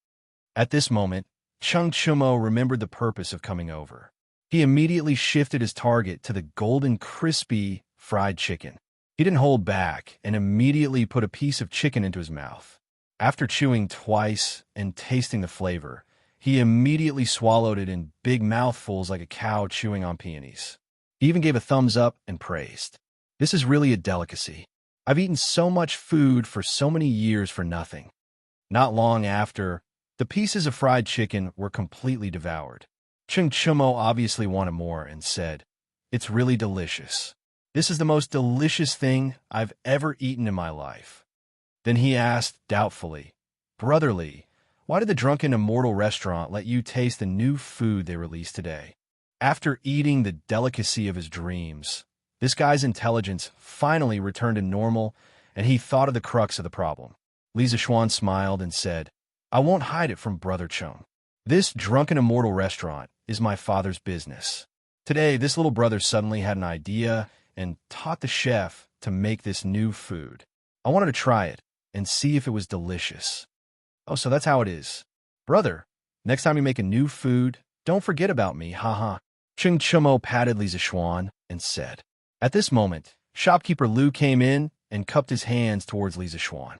[SPEAKER 1] At this moment, Xianxia remembered the purpose of coming over. He immediately shifted his target to the golden, crispy, fried chicken. He didn't hold back and immediately put a piece of chicken into his mouth. After chewing twice and tasting the flavor, he immediately swallowed it in big mouthfuls like a cow chewing on peonies. He even gave a thumbs up and praised. "This is really a delicacy. I've eaten so much food for so many years for nothing." Not long after, the pieces of fried chicken were completely devoured. Xianxia obviously wanted more and said, "It's really delicious. This is the most delicious thing I've ever eaten in my life." Then he asked doubtfully, "Brother Li, why did the Drunken Immortal restaurant let you taste the new food they released today?" After eating the delicacy of his dreams, this guy's intelligence finally returned to normal, and he thought of the crux of the problem. Li Zixuan smiled and said, "I won't hide it from Brother Cheng. This Drunken Immortal restaurant is my father's business. Today, this little brother suddenly had an idea and taught the chef to make this new food. I wanted to try it and see if it was delicious." "Oh, so that's how it is. Brother, next time you make a new food, don't forget about me, haha." Xianxia patted Li Zixuan and said. At this moment, shopkeeper Lu came in and cupped his hands towards Li Zixuan.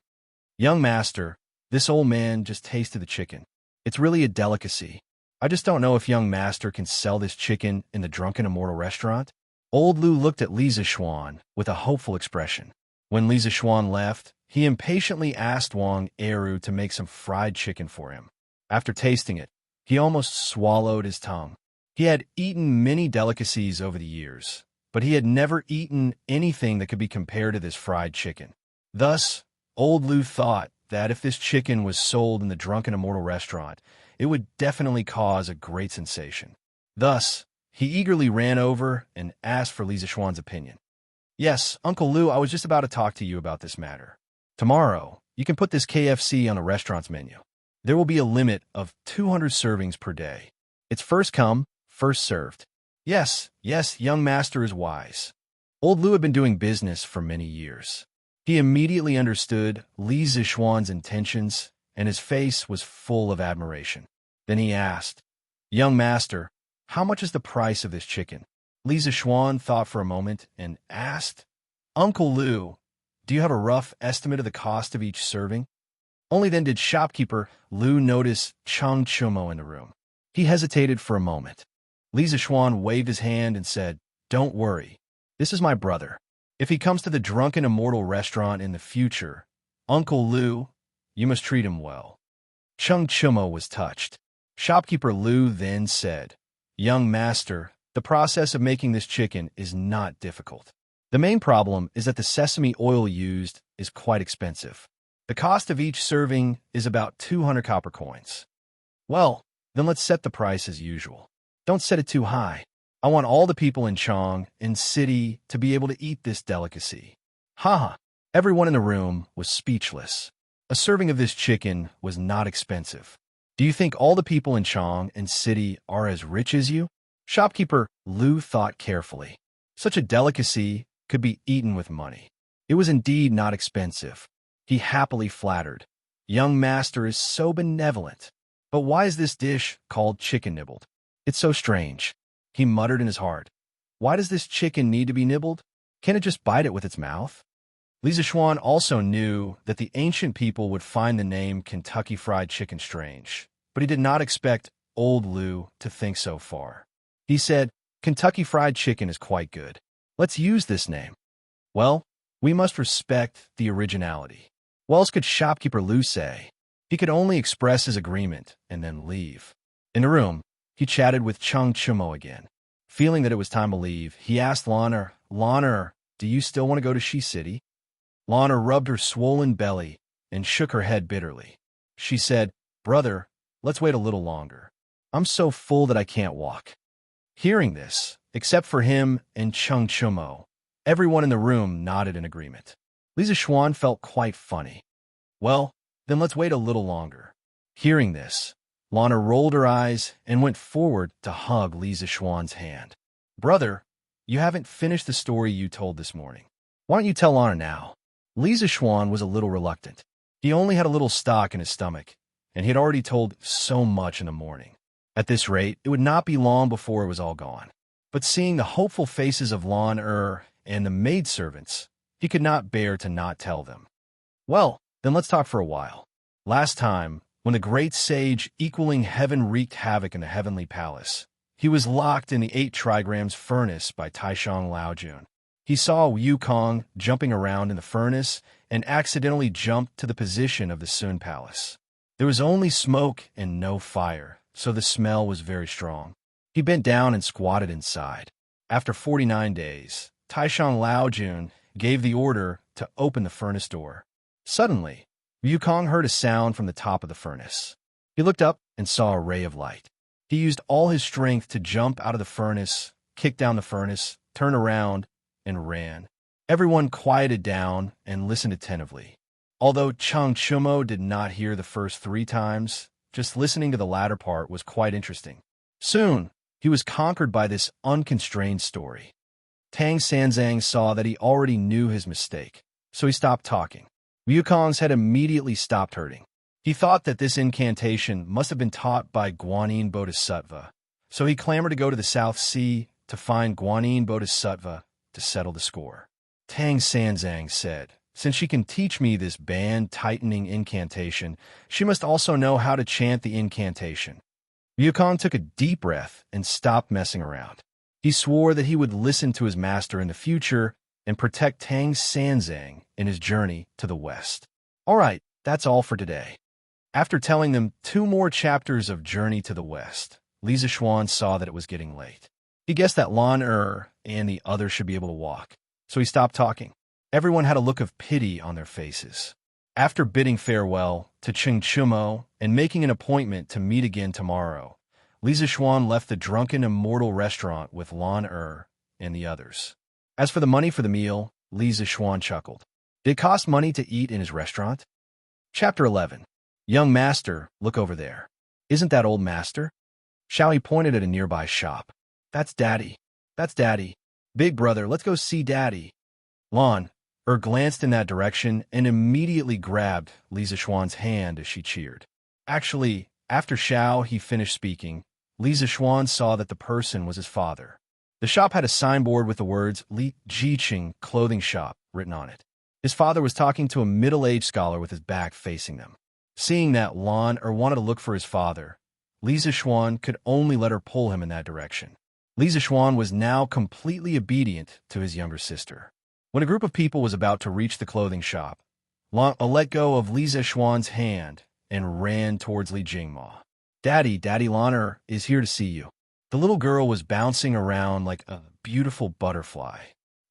[SPEAKER 1] "Young master, this old man just tasted the chicken. It's really a delicacy. I just don't know if young master can sell this chicken in the Drunken Immortal restaurant." Old Lu looked at Li Zixuan with a hopeful expression. When Li Zixuan left, he impatiently asked Wang Eru to make some fried chicken for him. After tasting it, he almost swallowed his tongue. He had eaten many delicacies over the years, but he had never eaten anything that could be compared to this fried chicken. Thus, old Lu thought that if this chicken was sold in the Drunken Immortal restaurant, it would definitely cause a great sensation. Thus, he eagerly ran over and asked for Li Zixuan's opinion. "Yes, Uncle Lu, I was just about to talk to you about this matter. Tomorrow, you can put this KFC on the restaurant's menu. There will be a limit of 200 servings per day. It's first come, first served." Yes, young master is wise. Old Lu had been doing business for many years. He immediately understood Li Zixuan's intentions, and his face was full of admiration. Then he asked, "Young master, how much is the price of this chicken?" Li Zixuan thought for a moment and asked, "Uncle Lu, do you have a rough estimate of the cost of each serving?" Only then did shopkeeper Lu notice Xianxia in the room. He hesitated for a moment. Li Zixuan waved his hand and said, "Don't worry. This is my brother. If he comes to the Drunken Immortal restaurant in the future, Uncle Lu, you must treat him well." Xianxia was touched. Shopkeeper Lu then said, "Young master, the process of making this chicken is not difficult. The main problem is that the sesame oil used is quite expensive. The cost of each serving is about 200 copper coins." "Well, then let's set the price as usual. Don't set it too high. I want all the people in Chong and city to be able to eat this delicacy." Haha. Everyone in the room was speechless. A serving of this chicken was not expensive. "Do you think all the people in Chong and city are as rich as you?" Shopkeeper Lu thought carefully. Such a delicacy could be eaten with money. It was indeed not expensive. He happily flattered, "Young master is so benevolent. But why is this dish called chicken nibbled? It's so strange." He muttered in his heart, "Why does this chicken need to be nibbled? Can't it just bite it with its mouth?" Li Zixuan also knew that the ancient people would find the name Kentucky Fried Chicken strange, but he did not expect old Lu to think so far. He said, "Kentucky Fried Chicken is quite good. Let's use this name." Well, we must respect the originality. What else could shopkeeper Lu say? He could only express his agreement and then leave. In the room, he chatted with Xianxia again. Feeling that it was time to leave, he asked Lana, "Do you still want to go to Shi City?" Lana rubbed her swollen belly and shook her head bitterly. She said, "Brother, let's wait a little longer. I'm so full that I can't walk." Hearing this, except for him and Cheng Chumo, everyone in the room nodded in agreement. Lisa Xuan felt quite funny. "Well, then let's wait a little longer." Hearing this, Lana rolled her eyes and went forward to hug Lisa Xuan's hand. "Brother, you haven't finished the story you told this morning. Why don't you tell Lana now?" Lisa Xuan was a little reluctant. He only had a little stock in his stomach, and he had already told so much in the morning. At this rate, it would not be long before it was all gone. But seeing the hopeful faces of Lan and the maidservants, he could not bear to not tell them. "Well, then let's talk for a while. Last time, when the great sage equaling heaven wreaked havoc in the heavenly palace, he was locked in the 8 trigrams furnace by Taishang Laojun. He saw Wukong jumping around in the furnace and accidentally jumped to the position of the Sun Palace. There was only smoke and no fire, so the smell was very strong. He bent down and squatted inside. After 49 days, Taishang Laojun gave the order to open the furnace door. Suddenly, Wukong heard a sound from the top of the furnace. He looked up and saw a ray of light. He used all his strength to jump out of the furnace, kick down the furnace, turn around, and ran. Everyone quieted down and listened attentively. Although Cheng Chumo did not hear the first 3 times, just listening to the latter part was quite interesting. Soon, he was conquered by this unconstrained story. Tang Sanzang saw that he already knew his mistake, so he stopped talking. Wukong's head immediately stopped hurting. He thought that this incantation must have been taught by Guanyin Bodhisattva, so he clamored to go to the South Sea to find Guanyin Bodhisattva to settle the score. Tang Sanzang said, "Since she can teach me this band-tightening incantation, she must also know how to chant the incantation." Wukong took a deep breath and stopped messing around. He swore that he would listen to his master in the future and protect Tang Sanzang in his journey to the west. All right, that's all for today. After telling them 2 more chapters of Journey to the West, Lisa Xuan saw that it was getting late. He guessed that Lan and the others should be able to walk, so he stopped talking. Everyone had a look of pity on their faces. After bidding farewell to Cheng Chumo and making an appointment to meet again tomorrow, Lisa Xuan left the drunken immortal restaurant with Lan and the others. As for the money for the meal, Lisa Xuan chuckled. Did it cost money to eat in his restaurant? Chapter 11. Young master, look over there. Isn't that old master? Xiao pointed at a nearby shop. That's Daddy. That's Daddy. Big brother, let's go see Daddy. Lan glanced in that direction and immediately grabbed Lisa Xuan's hand as she cheered. Actually, after Xiao finished speaking, Lisa Xuan saw that the person was his father. The shop had a signboard with the words Li Jiqing Clothing Shop written on it. His father was talking to a middle-aged scholar with his back facing them. Seeing that Lan wanted to look for his father, Lisa Xuan could only let her pull him in that direction. Lisa Xuan was now completely obedient to his younger sister. When a group of people was about to reach the clothing shop, Lan let go of Lisa Xuan's hand and ran towards Li Jingma. Daddy Lan is here to see you." The little girl was bouncing around like a beautiful butterfly.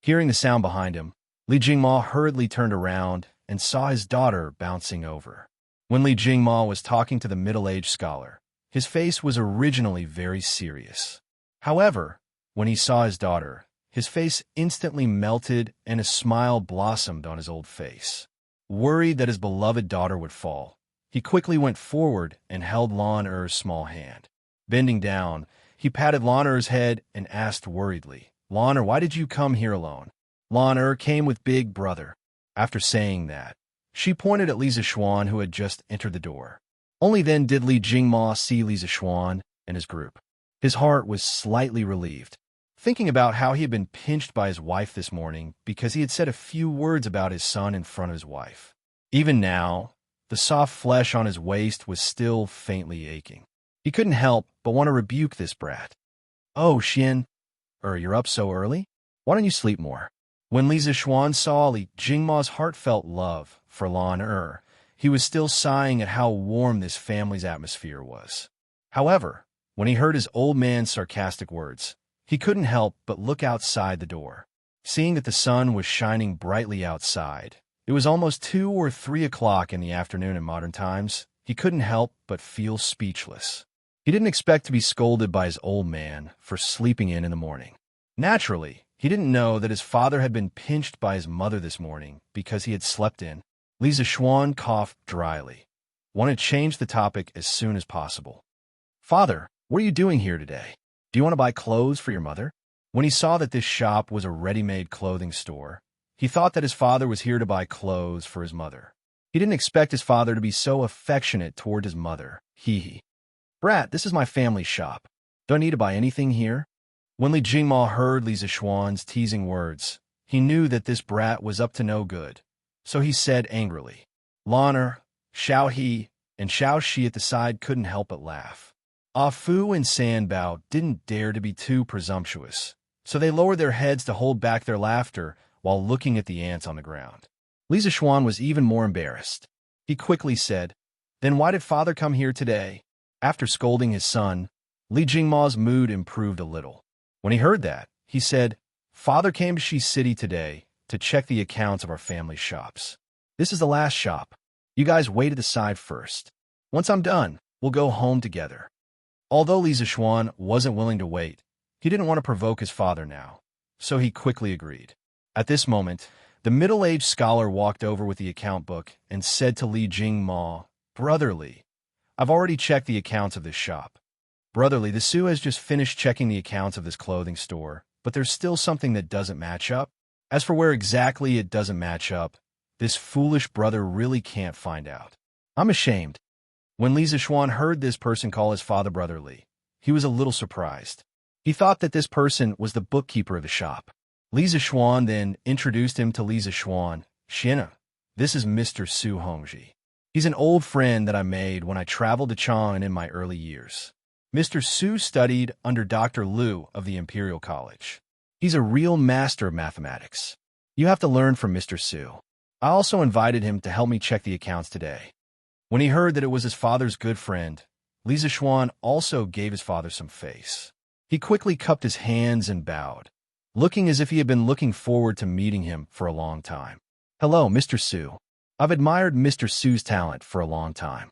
[SPEAKER 1] Hearing the sound behind him, Li Jingma hurriedly turned around and saw his daughter bouncing over. When Li Jingma was talking to the middle-aged scholar, his face was originally very serious. However, when he saw his daughter, his face instantly melted and a smile blossomed on his old face. Worried that his beloved daughter would fall, he quickly went forward and held Lan small hand. Bending down, he patted Lan head and asked worriedly, "Lan, why did you come here alone?" Lan came with Big Brother. After saying that, she pointed at Lisa Xuan, who had just entered the door. Only then did Li Jingma see Lisa Xuan and his group. His heart was slightly relieved, thinking about how he had been pinched by his wife this morning because he had said a few words about his son in front of his wife. Even now, the soft flesh on his waist was still faintly aching. He couldn't help but want to rebuke this brat. "Oh, Xian, you're up so early? Why don't you sleep more?" When Lisa Xuan saw Li Jingma's heartfelt love for Lan he was still sighing at how warm this family's atmosphere was. However, when he heard his old man's sarcastic words, he couldn't help but look outside the door. Seeing that the sun was shining brightly outside, it was almost 2 or 3 o'clock in the afternoon in modern times, he couldn't help but feel speechless. He didn't expect to be scolded by his old man for sleeping in the morning. Naturally, he didn't know that his father had been pinched by his mother this morning because he had slept in. Li Zishuan coughed dryly, wanted to change the topic as soon as possible. "Father, what are you doing here today? Do you want to buy clothes for your mother?" When he saw that this shop was a ready-made clothing store, he thought that his father was here to buy clothes for his mother. He didn't expect his father to be so affectionate toward his mother. Hee. "Brat, this is my family shop. Do I need to buy anything here?" When Li Jingma heard Li Zishuan's teasing words, he knew that this brat was up to no good. So he said angrily. Lanner, Xiao He, and Xiao Shi at the side couldn't help but laugh. Ah Fu and San Bao didn't dare to be too presumptuous, so they lowered their heads to hold back their laughter while looking at the ants on the ground. Li Zishuan was even more embarrassed. He quickly said, "Then why did father come here today?" After scolding his son, Li Jingma's mood improved a little. When he heard that, he said, "Father came to Shi City today to check the accounts of our family shops. This is the last shop. You guys wait at the side first. Once I'm done, we'll go home together." Although Li Zishuan wasn't willing to wait, he didn't want to provoke his father now, so he quickly agreed. At this moment, the middle-aged scholar walked over with the account book and said to Li Jingma, "Brother Li, I've already checked the accounts of this shop. Brother Li, the Su has just finished checking the accounts of this clothing store, but there's still something that doesn't match up. As for where exactly it doesn't match up, this foolish brother really can't find out. I'm ashamed." When Li Zishuan heard this person call his father Brother Li, he was a little surprised. He thought that this person was the bookkeeper of the shop. Li Zishuan then introduced him to Li Zishuan. "Xianxia, this is Mr. Su Hongji. He's an old friend that I made when I traveled to Chang in my early years. Mr. Su studied under Dr. Liu of the Imperial College. He's a real master of mathematics. You have to learn from Mr. Su. I also invited him to help me check the accounts today." When he heard that it was his father's good friend, Li Zishuan also gave his father some face. He quickly cupped his hands and bowed, looking as if he had been looking forward to meeting him for a long time. "Hello, Mr. Su. I've admired Mr. Su's talent for a long time."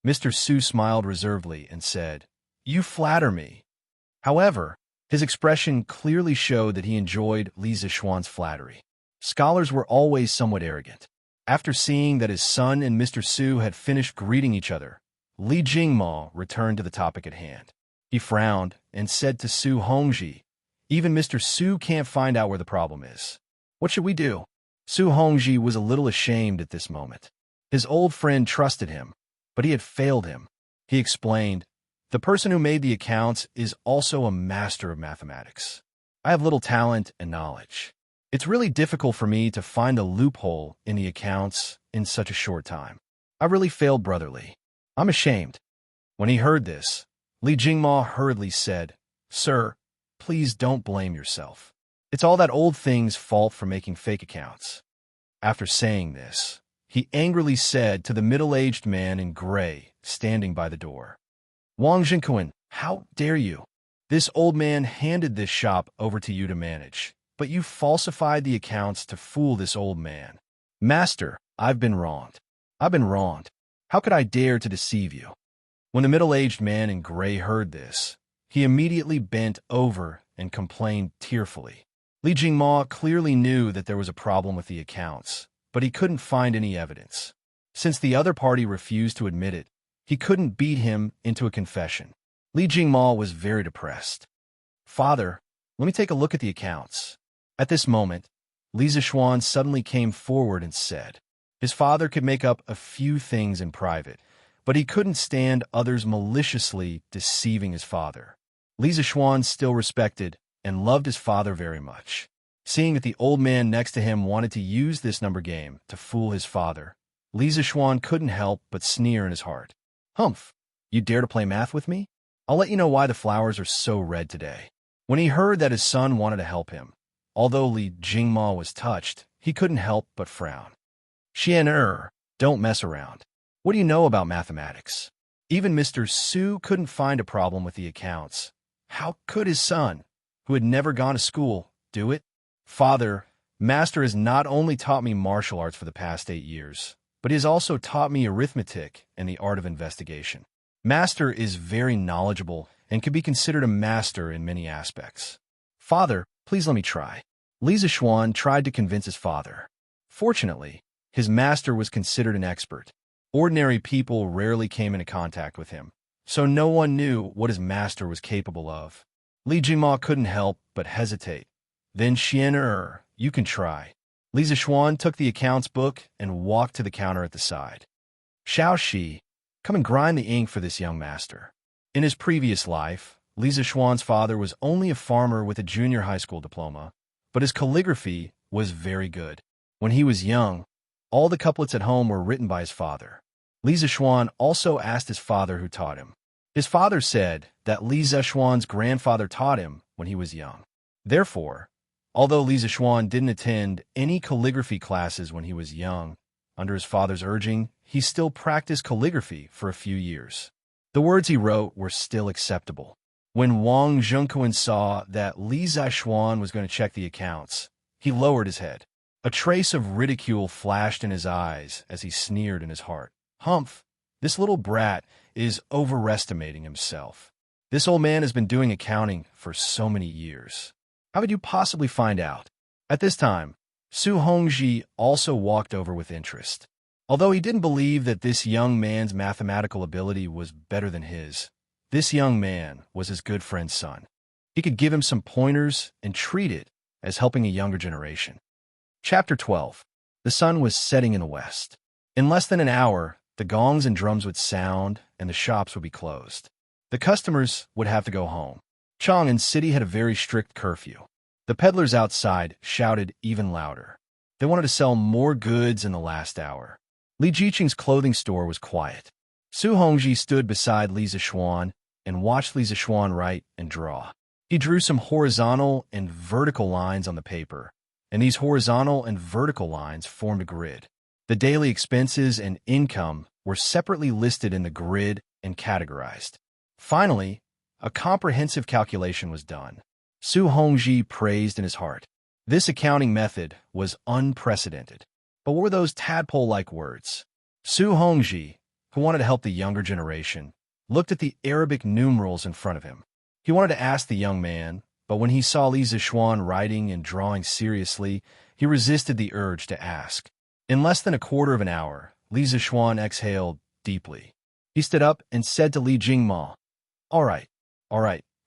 [SPEAKER 1] Mr. Su smiled reservedly and said, "You flatter me." However, his expression clearly showed that he enjoyed Li Zishuan's flattery. Scholars were always somewhat arrogant. After seeing that his son and Mr. Su had finished greeting each other, Li Jingma returned to the topic at hand. He frowned and said to Su Hongji, "Even Mr. Su can't find out where the problem is. What should we do?" Su Hongji was a little ashamed at this moment. His old friend trusted him, but he had failed him. He explained, "The person who made the accounts is also a master of mathematics. I have little talent and knowledge. It's really difficult for me to find a loophole in the accounts in such a short time. I really failed Brother Li. I'm ashamed." When he heard this, Li Jingma hurriedly said, "Sir, please don't blame yourself. It's all that old thing's fault for making fake accounts." After saying this, he angrily said to the middle-aged man in gray standing by the door, "Wang Jinkuan, how dare you? This old man handed this shop over to you to manage, but you falsified the accounts to fool this old man. Master, I've been wronged. I've been wronged. How could I dare to deceive you?" When the middle-aged man in gray heard this, he immediately bent over and complained tearfully. Li Jingma clearly knew that there was a problem with the accounts, but he couldn't find any evidence. Since the other party refused to admit it, he couldn't beat him into a confession. Li Jingma was very depressed. "Father, let me take a look at the accounts." At this moment, Li Zishuan suddenly came forward and said, his father could make up a few things in private, but he couldn't stand others maliciously deceiving his father. Li Zishuan still respected and loved his father very much. Seeing that the old man next to him wanted to use this number game to fool his father, Li Zishuan couldn't help but sneer in his heart. "Humph, you dare to play math with me? I'll let you know why the flowers are so red today." When he heard that his son wanted to help him, although Li Jingma was touched, he couldn't help but frown. "Xianxia, don't mess around. What do you know about mathematics?" Even Mr. Su couldn't find a problem with the accounts. How could his son, who had never gone to school, do it? "Father, Master has not only taught me martial arts for the past 8 years, but he has also taught me arithmetic and the art of investigation. Master is very knowledgeable and can be considered a master in many aspects. Father, please let me try. Li Zishuan tried to convince his father. Fortunately, his master was considered an expert. Ordinary people rarely came into contact with him, so no one knew what his master was capable of. Li Jingma couldn't help but hesitate. Then Xianxia, you can try. Li Zishuan took the accounts book and walked to the counter at the side. Xiaoxi, come and grind the ink for this young master. In his previous life, Li Zishuan's father was only a farmer with a junior high school diploma, but his calligraphy was very good. When he was young, all the couplets at home were written by his father. Li Zishuan also asked his father who taught him. His father said that Li Zishuan's grandfather taught him when he was young. Therefore, although Li Zishuan didn't attend any calligraphy classes when he was young, under his father's urging, he still practiced calligraphy for a few years. The words he wrote were still acceptable. When Wang Zhengquan saw that Li Zishuan was going to check the accounts, he lowered his head. A trace of ridicule flashed in his eyes as he sneered in his heart. Humph, this little brat is overestimating himself. This old man has been doing accounting for so many years. How could you possibly find out? At this time, Su Hongji also walked over with interest. Although he didn't believe that this young man's mathematical ability was better than his, this young man was his good friend's son. He could give him some pointers and treat it as helping a younger generation. Chapter 12. The sun was setting in the west. In less than an hour, the gongs and drums would sound and the shops would be closed. The customers would have to go home. Chang'an City had a very strict curfew. The peddlers outside shouted even louder. They wanted to sell more goods in the last hour. Li Jiqing's clothing store was quiet. Su Hongji stood beside Li Zishuan and watched Li Zishuan write and draw. He drew some horizontal and vertical lines on the paper, and these horizontal and vertical lines formed a grid. The daily expenses and income were separately listed in the grid and categorized. Finally, a comprehensive calculation was done. Su Hongji praised in his heart. This accounting method was unprecedented. But what were those tadpole-like words? Su Hongji, who wanted to help the younger generation, looked at the Arabic numerals in front of him. He wanted to ask the young man, but when he saw Li Zishuan writing and drawing seriously, he resisted the urge to ask. In less than a quarter of an hour, Li Zishuan exhaled deeply. He stood up and said to Li Jingma, All right,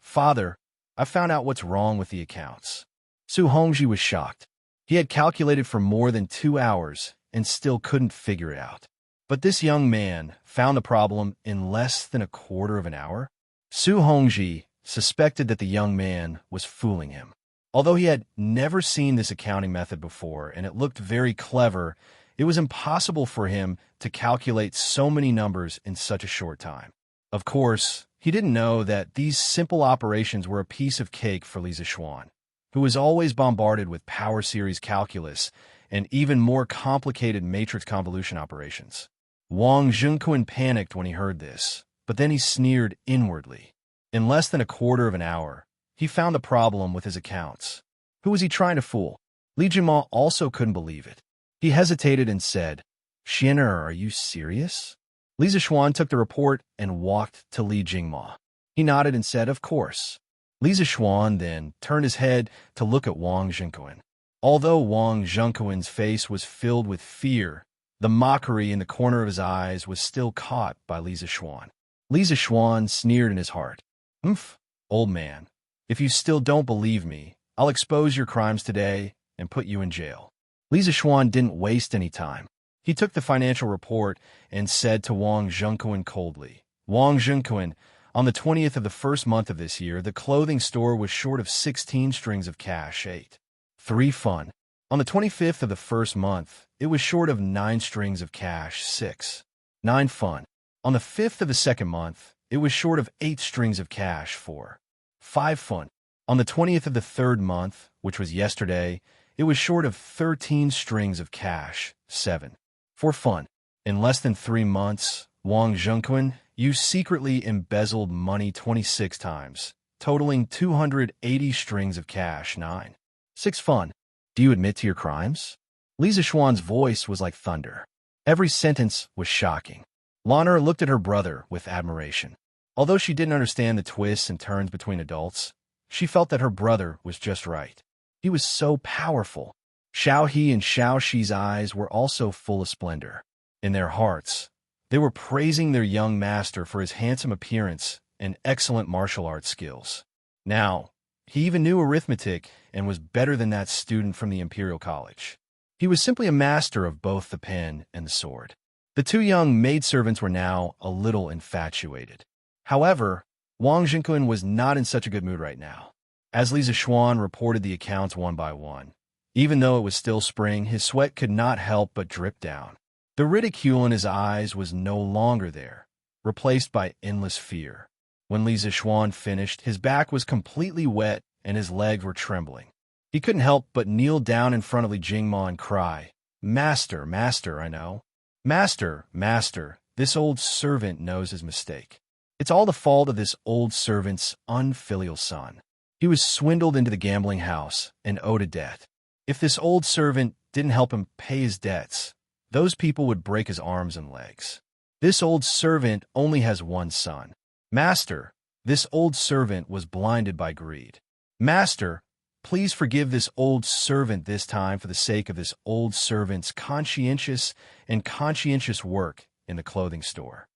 [SPEAKER 1] father, I found out what's wrong with the accounts. Su Hongji was shocked. He had calculated for more than 2 hours and still couldn't figure it out. But this young man found the problem in less than a quarter of an hour. Su Hongji suspected that the young man was fooling him. Although he had never seen this accounting method before and it looked very clever, it was impossible for him to calculate so many numbers in such a short time. Of course, he didn't know that these simple operations were a piece of cake for Li Zishuan, who was always bombarded with power series calculus and even more complicated matrix convolution operations. Wang Zhengquan panicked when he heard this, but then he sneered inwardly. In less than a quarter of an hour, he found the problem with his accounts. Who was he trying to fool? Li Jingma also couldn't believe it. He hesitated and said, Xianxia, are you serious? Li Zishuan took the report and walked to Li Jingma. He nodded and said, Of course. Li Zishuan then turned his head to look at Wang Zhengquan. Although Wang Zhengquan's face was filled with fear, the mockery in the corner of his eyes was still caught by Li Zishuan. Li Zishuan sneered in his heart. Humph, old man, if you still don't believe me, I'll expose your crimes today and put you in jail. Li Zishuan didn't waste any time. He took the financial report and said to Wang Zhengquan coldly, Wang Zhengquan, on the 20th of the first month of this year, the clothing store was short of 16 strings of cash, 8. 3 fun. On the 25th of the first month, it was short of 9 strings of cash, 6. 9 fun. On the 5th of the second month, it was short of 8 strings of cash, 4. 5 fun. On the 20th of the third month, which was yesterday, it was short of 13 strings of cash, 7. For fun. In less than 3 months, Wang Zhengquan, you secretly embezzled money 26 times, totaling 280 strings of cash, 9. 6 fun. Do you admit to your crimes? Li Zishuan's voice was like thunder. Every sentence was shocking. Lana looked at her brother with admiration. Although she didn't understand the twists and turns between adults, she felt that her brother was just right. He was so powerful. Xiao He and Xiao Shi's eyes were also full of splendor. In their hearts, they were praising their young master for his handsome appearance and excellent martial arts skills. Now, he even knew arithmetic and was better than that student from the Imperial College. He was simply a master of both the pen and the sword. The two young maidservants were now a little infatuated. However, Wang Jingquan was not in such a good mood right now. As Li Zixuan reported the accounts one by one, even though it was still spring, his sweat could not help but drip down. The ridicule in his eyes was no longer there, replaced by endless fear. When Li Zixuan finished, his back was completely wet and his legs were trembling. He couldn't help but kneel down in front of Li Jingma and cry, "Master, master, I know. Master, master, this old servant knows his mistake. It's all the fault of this old servant's unfilial son. He was swindled into the gambling house and owed a debt. If this old servant didn't help him pay his debts, those people would break his arms and legs. This old servant only has one son. Master, this old servant was blinded by greed. Master, please forgive this old servant this time for the sake of this old servant's conscientious work in the clothing store."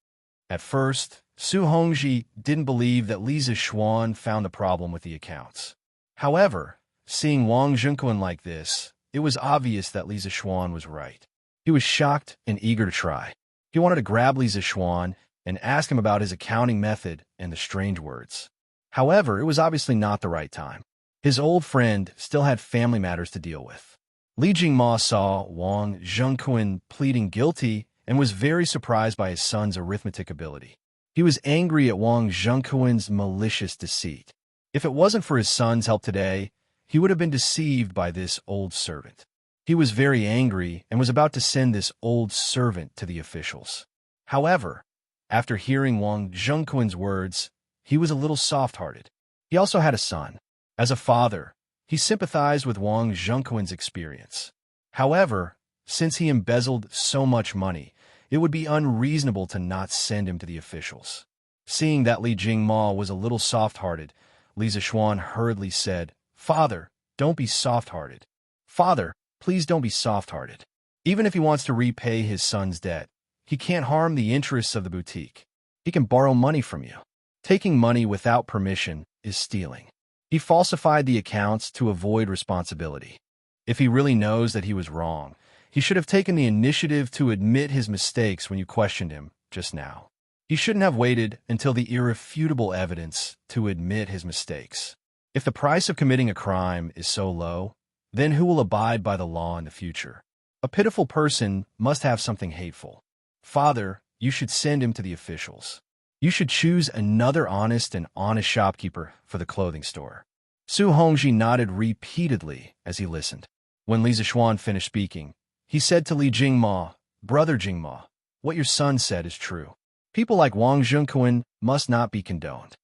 [SPEAKER 1] At first, Su Hongji didn't believe that Li Zixuan found the problem with the accounts. However, seeing Wang Jingquan like this, it was obvious that Li Zixuan was right. He was shocked and eager to try. He wanted to grab Li Zixuan and ask him about his accounting method and the strange words. However, it was obviously not the right time. His old friend still had family matters to deal with. Li Jingma saw Wang Jingquan pleading guilty and was very surprised by his son's arithmetic ability. He was angry at Wang Jingquan's malicious deceit. If it wasn't for his son's help today, he would have been deceived by this old servant. He was very angry and was about to send this old servant to the officials. However, after hearing Wang Jingquan's words, he was a little soft-hearted. He also had a son. As a father, he sympathized with Wang Jingquan's experience. However, since he embezzled so much money, it would be unreasonable to not send him to the officials. Seeing that Li Jingma was a little soft-hearted, Li Zixuan hurriedly said, "Father, don't be soft-hearted. Father, please don't be soft-hearted. Even if he wants to repay his son's debt, he can't harm the interests of the boutique. He can borrow money from you. Taking money without permission is stealing. He falsified the accounts to avoid responsibility. If he really knows that he was wrong, he should have taken the initiative to admit his mistakes when you questioned him just now. He shouldn't have waited until the irrefutable evidence to admit his mistakes. If the price of committing a crime is so low, then who will abide by the law in the future? A pitiful person must have something hateful. Father, you should send him to the officials. You should choose another honest shopkeeper for the clothing store." Su Hongji nodded repeatedly as he listened. When Li Zixuan finished speaking, he said to Li Jingma, "Brother Jingma, what your son said is true. People like Wang Jingquan must not be condoned."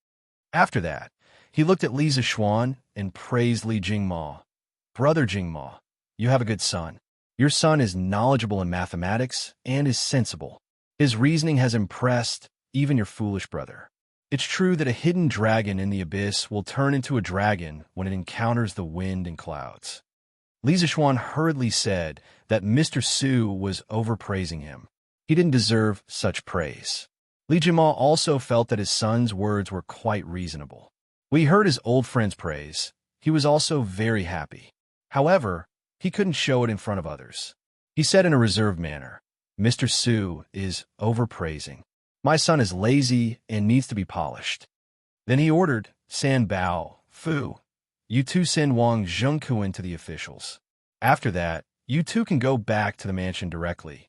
[SPEAKER 1] After that, he looked at Li Zixuan and praised Li Jingma. "Brother Jingma, you have a good son. Your son is knowledgeable in mathematics and is sensible. His reasoning has impressed even your foolish brother. It's true that a hidden dragon in the abyss will turn into a dragon when it encounters the wind and clouds." Li Zixuan hurriedly said that Mr. Su was overpraising him. He didn't deserve such praise. Li Jingma also felt that his son's words were quite reasonable. When he heard his old friend's praise, he was also very happy. However, he couldn't show it in front of others. He said in a reserved manner, "Mr. Su is overpraising. My son is lazy and needs to be polished." Then he ordered, "San Bao, Fu, you two send Wang Jingquan to the officials. After that, you two can go back to the mansion directly."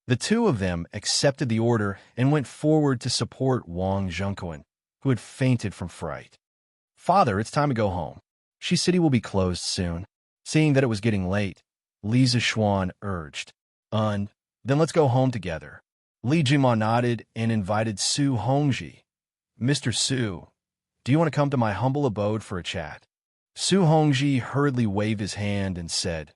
[SPEAKER 1] The two of them accepted the order and went forward to support Wang Jingquan, who had fainted from fright. "Father, it's time to go home. Shi City will be closed soon." Seeing that it was getting late, Li Zixuan urged, Then let's go home together." Li Jingma nodded and invited Su Hongji. "Mr. Su, do you want to come to my humble abode for a chat?" Su Hongji hurriedly waved his hand and said,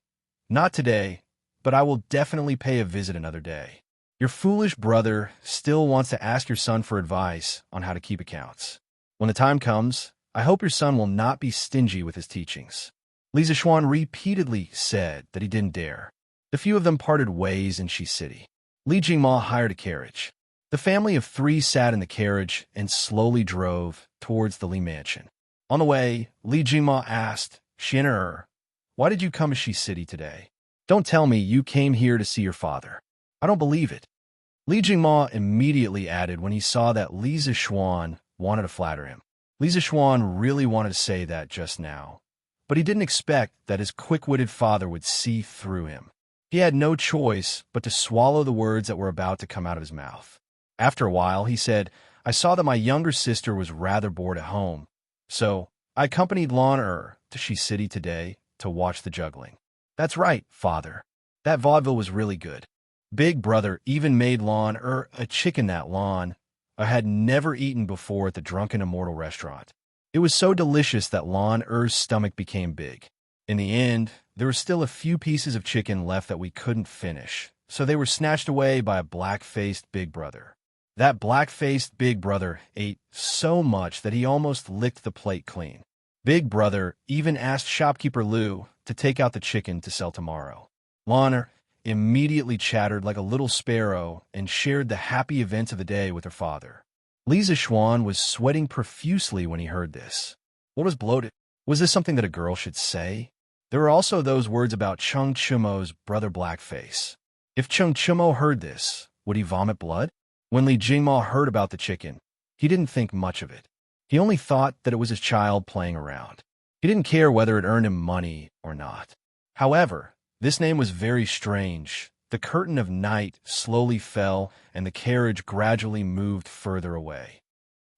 [SPEAKER 1] "Not today, but I will definitely pay a visit another day. Your foolish brother still wants to ask your son for advice on how to keep accounts. When the time comes, I hope your son will not be stingy with his teachings." Li Zishuan repeatedly said that he didn't dare. The few of them parted ways in Shi City. Li Jingma hired a carriage. The family of 3 sat in the carriage and slowly drove towards the Li mansion. On the way, Li Jingma asked Xianxia, "Why did you come to Shi City today? Don't tell me you came here to see your father. I don't believe it." Li Jingma immediately added when he saw that Li Zishuan wanted to flatter him. Li Zishuan really wanted to say that just now, but he didn't expect that his quick-witted father would see through him. He had no choice but to swallow the words that were about to come out of his mouth. After a while, he said, "I saw that my younger sister was rather bored at home, so I accompanied Lan to Shi City today to watch the juggling." "That's right, father. That vaudeville was really good." Big brother even made Lan a chicken that Lan had never eaten before at the Drunken Immortal restaurant. It was so delicious that Lan-er's stomach became big. In the end, there were still a few pieces of chicken left that we couldn't finish, so they were snatched away by a black-faced big brother. That black-faced big brother ate so much that he almost licked the plate clean. Big brother even asked shopkeeper Lu to take out the chicken to sell tomorrow. Lan immediately chattered like a little sparrow and shared the happy events of the day with her father. Li Zishuan was sweating profusely when he heard this. What was bloated? Was this something that a girl should say? There were also those words about Cheng Chumo's brother Blackface. If Cheng Chumo heard this, would he vomit blood? When Li Jingma heard about the chicken, he didn't think much of it. He only thought that it was his child playing around. He didn't care whether it earned him money or not. However, this name was very strange. The curtain of night slowly fell, and the carriage gradually moved further away.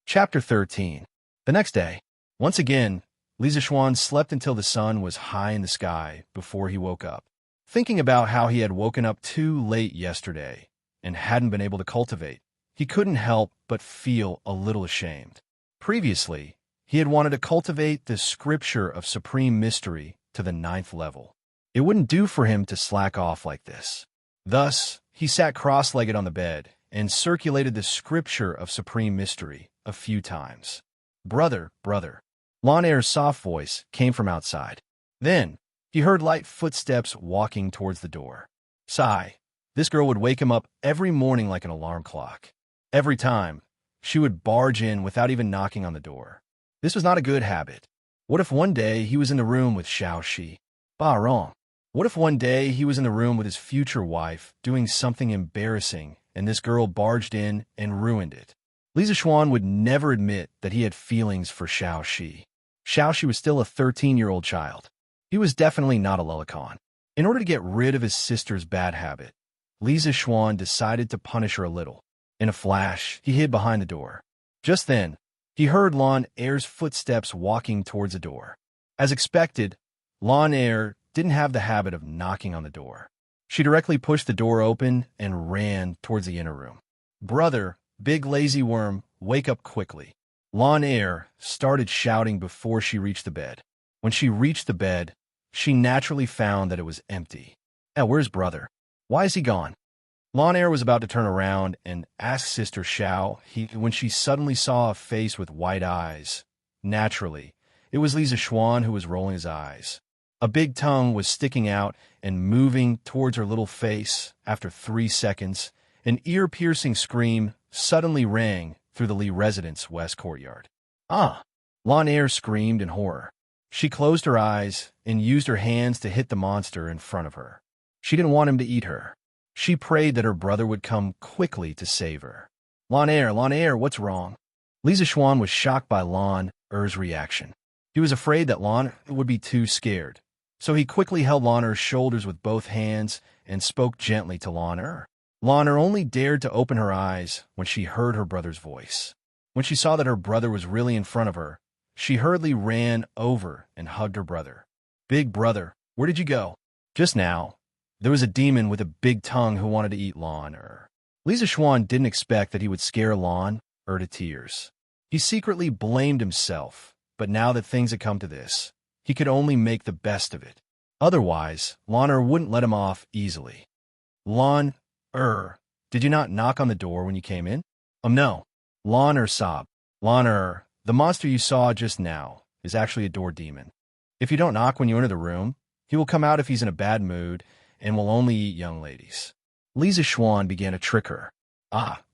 [SPEAKER 1] Chapter 13. The next day, once again, Li Zishuan slept until the sun was high in the sky before he woke up. Thinking about how he had woken up too late yesterday and hadn't been able to cultivate, he couldn't help but feel a little ashamed. Previously, he had wanted to cultivate the scripture of supreme mystery to the 9th level. It wouldn't do for him to slack off like this. Thus, he sat cross-legged on the bed and circulated the scripture of supreme mystery a few times. "Brother, brother." Lan-er's soft voice came from outside. Then, he heard light footsteps walking towards the door. Sigh. This girl would wake him up every morning like an alarm clock. Every time, she would barge in without even knocking on the door. This was not a good habit. What if one day he was in the room with Xiaoxi? Bah wrong. What if one day he was in the room with his future wife doing something embarrassing and this girl barged in and ruined it? Li Zishuan would never admit that he had feelings for Xiaoxi. Xiaoxi was still a 13-year-old child. He was definitely not a lolicon. In order to get rid of his sister's bad habit, Li Zishuan decided to punish her a little. In a flash, he hid behind the door. Just then, he heard Lan-er's footsteps walking towards the door. As expected, Lan-er didn't have the habit of knocking on the door. She directly pushed the door open and ran towards the inner room. "Brother, big lazy worm, wake up quickly." Lan-er started shouting before she reached the bed. When she reached the bed, she naturally found that it was empty. Where's brother? Why is he gone? Lan-er was about to turn around and ask Sister Xiao when she suddenly saw a face with white eyes. Naturally, it was Li Zishuan who was rolling his eyes. A big tongue was sticking out and moving towards her little face. After 3 seconds, an ear-piercing scream suddenly rang through the Li residence west courtyard. "Ah!" Lan-er screamed in horror. She closed her eyes and used her hands to hit the monster in front of her. She didn't want him to eat her. She prayed that her brother would come quickly to save her. Lan-er, what's wrong?" Li Zishuan was shocked by Lan-er's reaction. He was afraid that Lan would be too scared. So he quickly held Lan-er's shoulders with both hands and spoke gently to Lan-er. Lan-er only dared to open her eyes when she heard her brother's voice. When she saw that her brother was really in front of her, she hurriedly ran over and hugged her brother. "Big brother, where did you go?" Just now, there was a demon with a big tongue who wanted to eat Lan-er. Li Zishuan didn't expect that he would scare Lan-er to tears. He secretly blamed himself, but now that things had come to this, he could only make the best of it. Otherwise, Lan wouldn't let him off easily. Lan, did you not knock on the door when you came in? No. Lan sobbed. Lan, the monster you saw just now is actually a door demon. If you don't knock when you enter the room, he will come out if he's in a bad mood and will only eat young ladies. Lisa Xuan began to trick her.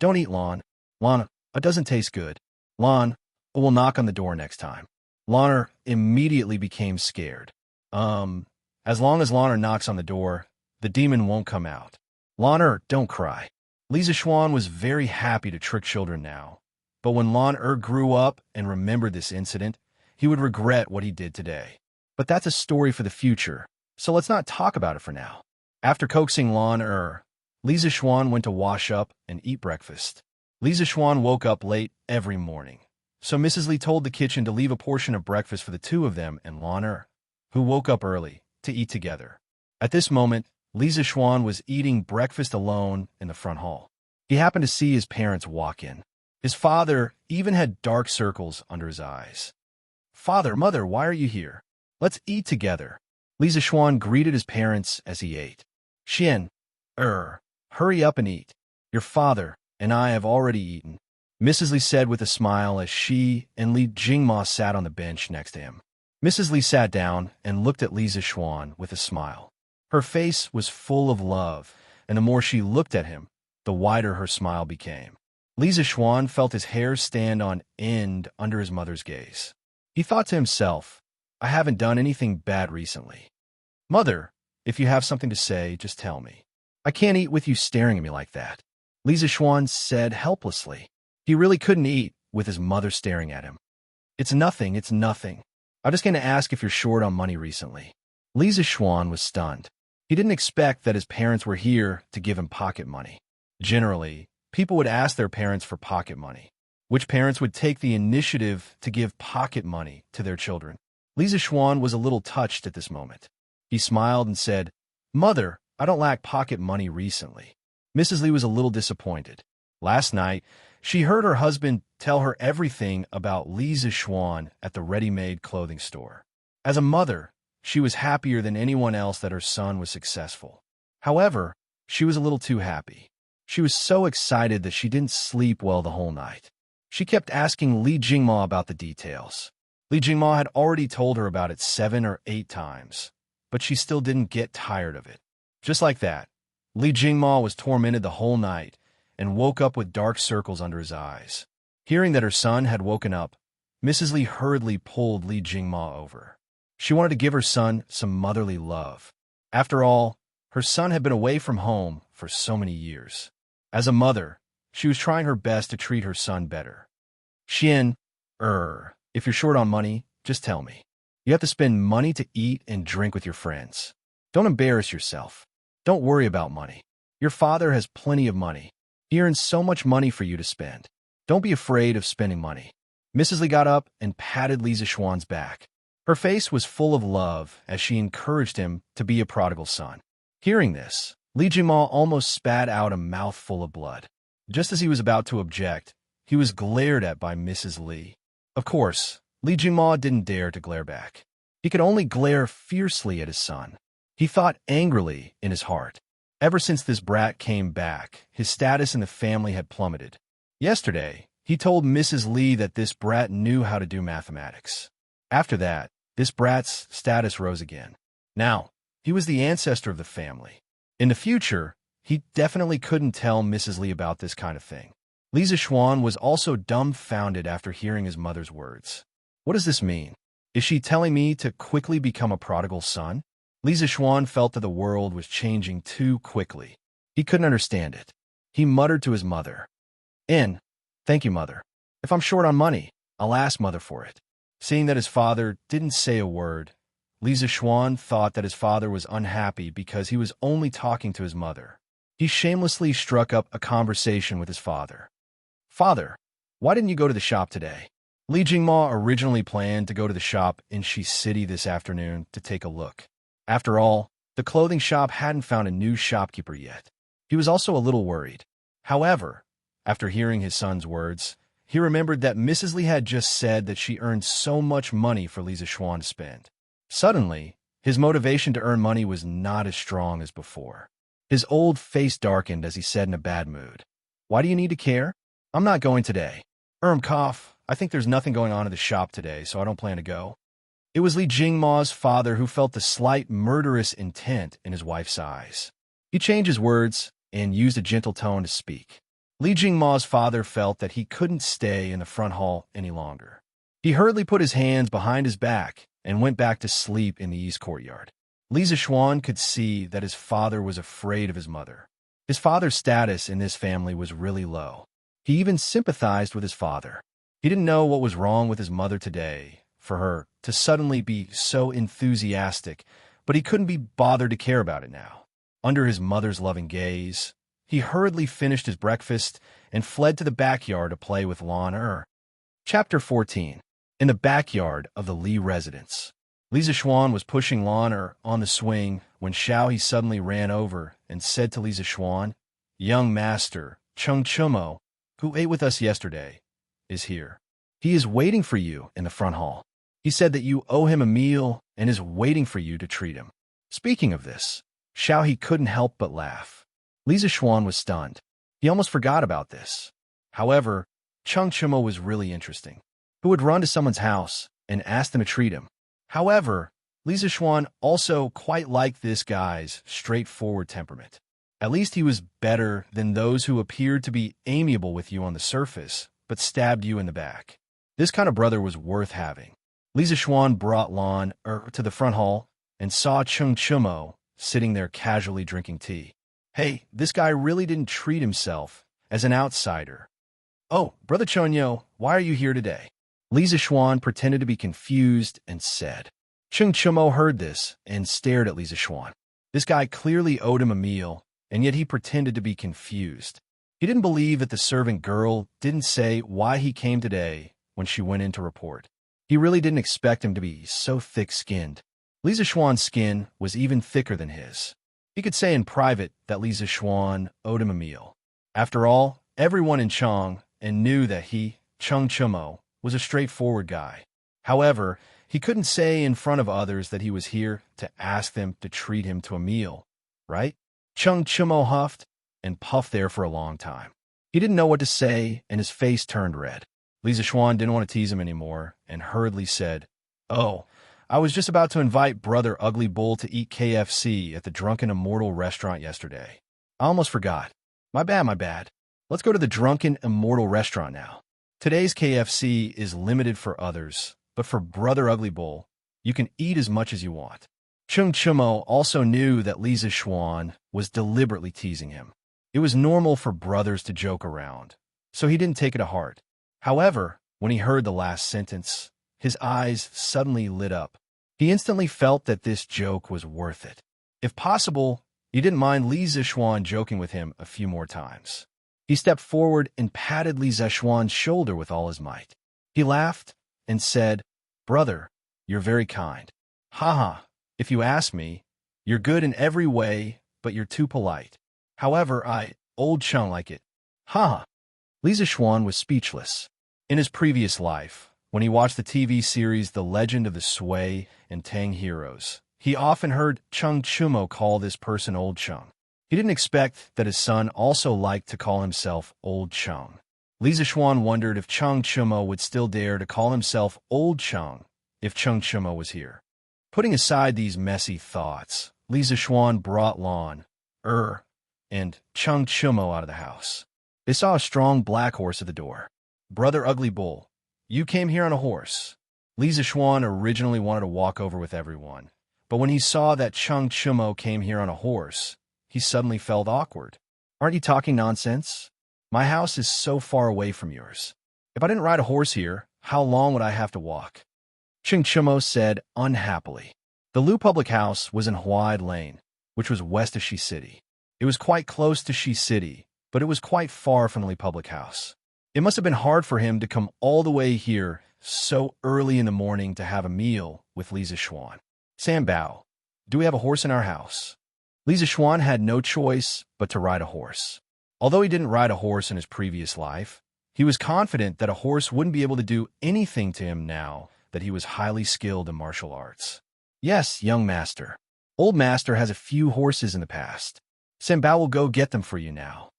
[SPEAKER 1] Don't eat Lan. Lan, it doesn't taste good. Lan, will knock on the door next time. Lan immediately became scared. As long as Lan knocks on the door, the demon won't come out. Lan, don't cry. Lisa Xuan was very happy to trick children now. But when Lan grew up and remembered this incident, he would regret what he did today. But that's a story for the future, so let's not talk about it for now. After coaxing Lan, Lisa Xuan went to wash up and eat breakfast. Lisa Xuan woke up late every morning, so Mrs. Li told the kitchen to leave a portion of breakfast for the two of them and Lan, who woke up early, to eat together. At this moment, Lisa Xuan was eating breakfast alone in the front hall. He happened to see his parents walk in. His father even had dark circles under his eyes. "Father, Mother, why are you here? Let's eat together." Lisa Xuan greeted his parents as he ate. "Xian, hurry up and eat. Your father and I have already eaten," Mrs. Li said with a smile as she and Li Jingma sat on the bench next to him. Mrs. Li sat down and looked at Lisa Xuan with a smile. Her face was full of love, and the more she looked at him, the wider her smile became. Lisa Xuan felt his hair stand on end under his mother's gaze. He thought to himself, "I haven't done anything bad recently. Mother, if you have something to say, just tell me. I can't eat with you staring at me like that," Lisa Xuan said helplessly. He really couldn't eat with his mother staring at him. It's nothing. I'm just going to ask if you're short on money recently." Lisa Xuan was stunned. He didn't expect that his parents were here to give him pocket money. Generally, people would ask their parents for pocket money. Which parents would take the initiative to give pocket money to their children? Lisa Xuan was a little touched at this moment. He smiled and said, "Mother, I don't lack pocket money recently." Mrs. Li was a little disappointed. Last night, she heard her husband tell her everything about Lisa Xuan at the ready-made clothing store. As a mother, she was happier than anyone else that her son was successful. However, she was a little too happy. She was so excited that she didn't sleep well the whole night. She kept asking Li Jingma about the details. Li Jingma had already told her about it 7 or 8 times, but she still didn't get tired of it. Just like that, Li Jingma was tormented the whole night and woke up with dark circles under his eyes. Hearing that her son had woken up, Mrs. Li hurriedly pulled Li Jingma over. She wanted to give her son some motherly love. After all, her son had been away from home for so many years. As a mother, she was trying her best to treat her son better. "Xian, if you're short on money, just tell me. You have to spend money to eat and drink with your friends. Don't embarrass yourself. Don't worry about money. Your father has plenty of money. He earns so much money for you to spend. Don't be afraid of spending money." Mrs. Li got up and patted Lisa Xuan's back. Her face was full of love as she encouraged him to be a prodigal son. Hearing this, Li Jingma almost spat out a mouthful of blood. Just as he was about to object, he was glared at by Mrs. Li. Of course, Li Jingma didn't dare to glare back. He could only glare fiercely at his son. He thought angrily in his heart. Ever since this brat came back, his status in the family had plummeted. Yesterday, he told Mrs. Li that this brat knew how to do mathematics. After that, this brat's status rose again. Now, he was the ancestor of the family. In the future, he definitely couldn't tell Mrs. Li about this kind of thing. Lisa Xuan was also dumbfounded after hearing his mother's words. What does this mean? Is she telling me to quickly become a prodigal son? Lisa Xuan felt that the world was changing too quickly. He couldn't understand it. He muttered to his mother, "Thank you, Mother. If I'm short on money, I'll ask Mother for it." Seeing that his father didn't say a word, Lisa Xuan thought that his father was unhappy because he was only talking to his mother. He shamelessly struck up a conversation with his father. "Father, why didn't you go to the shop today?" Li Jingma originally planned to go to the shop in Shi City this afternoon to take a look. After all, the clothing shop hadn't found a new shopkeeper yet. He was also a little worried. However, after hearing his son's words, he remembered that Mrs. Li had just said that she earned so much money for Lisa Xuan to spend. Suddenly, His motivation to earn money was not as strong as before. His old face darkened as he said in a bad mood, "Why do you need to care? I'm not going today. Cough. I think there's nothing going on in the shop today, so I don't plan to go." It was Li Jingma's father who felt the slight murderous intent in his wife's eyes. He changed his words and used a gentle tone to speak. Li Jingma's father felt that he couldn't stay in the front hall any longer. He hurriedly put his hands behind his back and went back to sleep in the east courtyard. Li Zishuan could see that his father was afraid of his mother. His father's status in this family was really low. He even sympathized with his father. He didn't know what was wrong with his mother today, for her to suddenly be so enthusiastic, but he couldn't be bothered to care about it now. Under his mother's loving gaze, he hurriedly finished his breakfast and fled to the backyard to play with Lan. Chapter 14. In the backyard of the Li residence, Li Zishuan was pushing Lan on the swing when Xiao He suddenly ran over and said to Li Zishuan, "Young master, Cheng Chumo, who ate with us yesterday, is here. He is waiting for you in the front hall. He said that you owe him a meal and is waiting for you to treat him." Speaking of this, Xiao He couldn't help but laugh. Li Zishuan was stunned. He almost forgot about this. However, Cheng Chumo was really interesting. Who would run to someone's house and ask them to treat him? However, Li Zishuan also quite liked this guy's straightforward temperament. At least he was better than those who appeared to be amiable with you on the surface, but stabbed you in the back. This kind of brother was worth having. Li Zishuan brought Lan to the front hall and saw Cheng Chumo sitting there casually drinking tea. Hey, this guy really didn't treat himself as an outsider. "Oh, Brother Chonyo, why are you here today?" Li Zishuan pretended to be confused and said. Cheng Chumo heard this and stared at Li Zishuan. This guy clearly owed him a meal, and yet he pretended to be confused. He didn't believe that the servant girl didn't say why he came today when she went in to report. He really didn't expect him to be so thick-skinned. Li Zishuan's skin was even thicker than his. He could say in private that Li Zishuan owed him a meal. After all, everyone in Chang knew that he, Cheng Chumo, was a straightforward guy. However, he couldn't say in front of others that he was here to ask them to treat him to a meal, right? Cheng Chumo huffed and puffed there for a long time. He didn't know what to say, and his face turned red. Li Zishuan didn't want to tease him anymore and hurriedly said, "Oh, I was just about to invite Brother Ugly Bull to eat KFC at the Drunken Immortal restaurant yesterday. I almost forgot. My bad. Let's go to the Drunken Immortal restaurant now. Today's KFC is limited for others, but for Brother Ugly Bull, you can eat as much as you want." Cheng Chumo also knew that Li Zishuan was deliberately teasing him. It was normal for brothers to joke around, so he didn't take it to heart. However, when he heard the last sentence, his eyes suddenly lit up. He instantly felt that this joke was worth it. If possible, he didn't mind Li Zishuan joking with him a few more times. He stepped forward and patted Li Zishuan's shoulder with all his might. He laughed and said, "Brother, you're very kind. Haha, if you ask me, you're good in every way, but you're too polite. However, old Cheng like it. Haha." Li Zishuan was speechless. In his previous life, when he watched the TV series The Legend of the Sui and Tang Heroes, he often heard Cheng Chumo call this person Old Cheng. He didn't expect that his son also liked to call himself Old Cheng. Li Zishuan wondered if Cheng Chumo would still dare to call himself Old Cheng if Cheng Chumo was here. Putting aside these messy thoughts, Li Zishuan brought Lan, and Cheng Chumo out of the house. They saw a strong black horse at the door. "Brother Ugly Bull, you came here on a horse." Li Zishuan originally wanted to walk over with everyone, but when he saw that Cheng Chumo came here on a horse, he suddenly felt awkward. "Aren't you talking nonsense? My house is so far away from yours. If I didn't ride a horse here, how long would I have to walk?" Cheng Chumo said unhappily. The Lu public house was in Huaid Lane, which was west of Shi City. It was quite close to Shi City, but it was quite far from the Li public house. It must have been hard for him to come all the way here so early in the morning to have a meal with Li Zishuan. "Sambao, do we have a horse in our house?" Li Zishuan had no choice but to ride a horse. Although he didn't ride a horse in his previous life, he was confident that a horse wouldn't be able to do anything to him now that he was highly skilled in martial arts. Yes, young master. Old master has a few horses in the past. Sanbao will go get them for you now.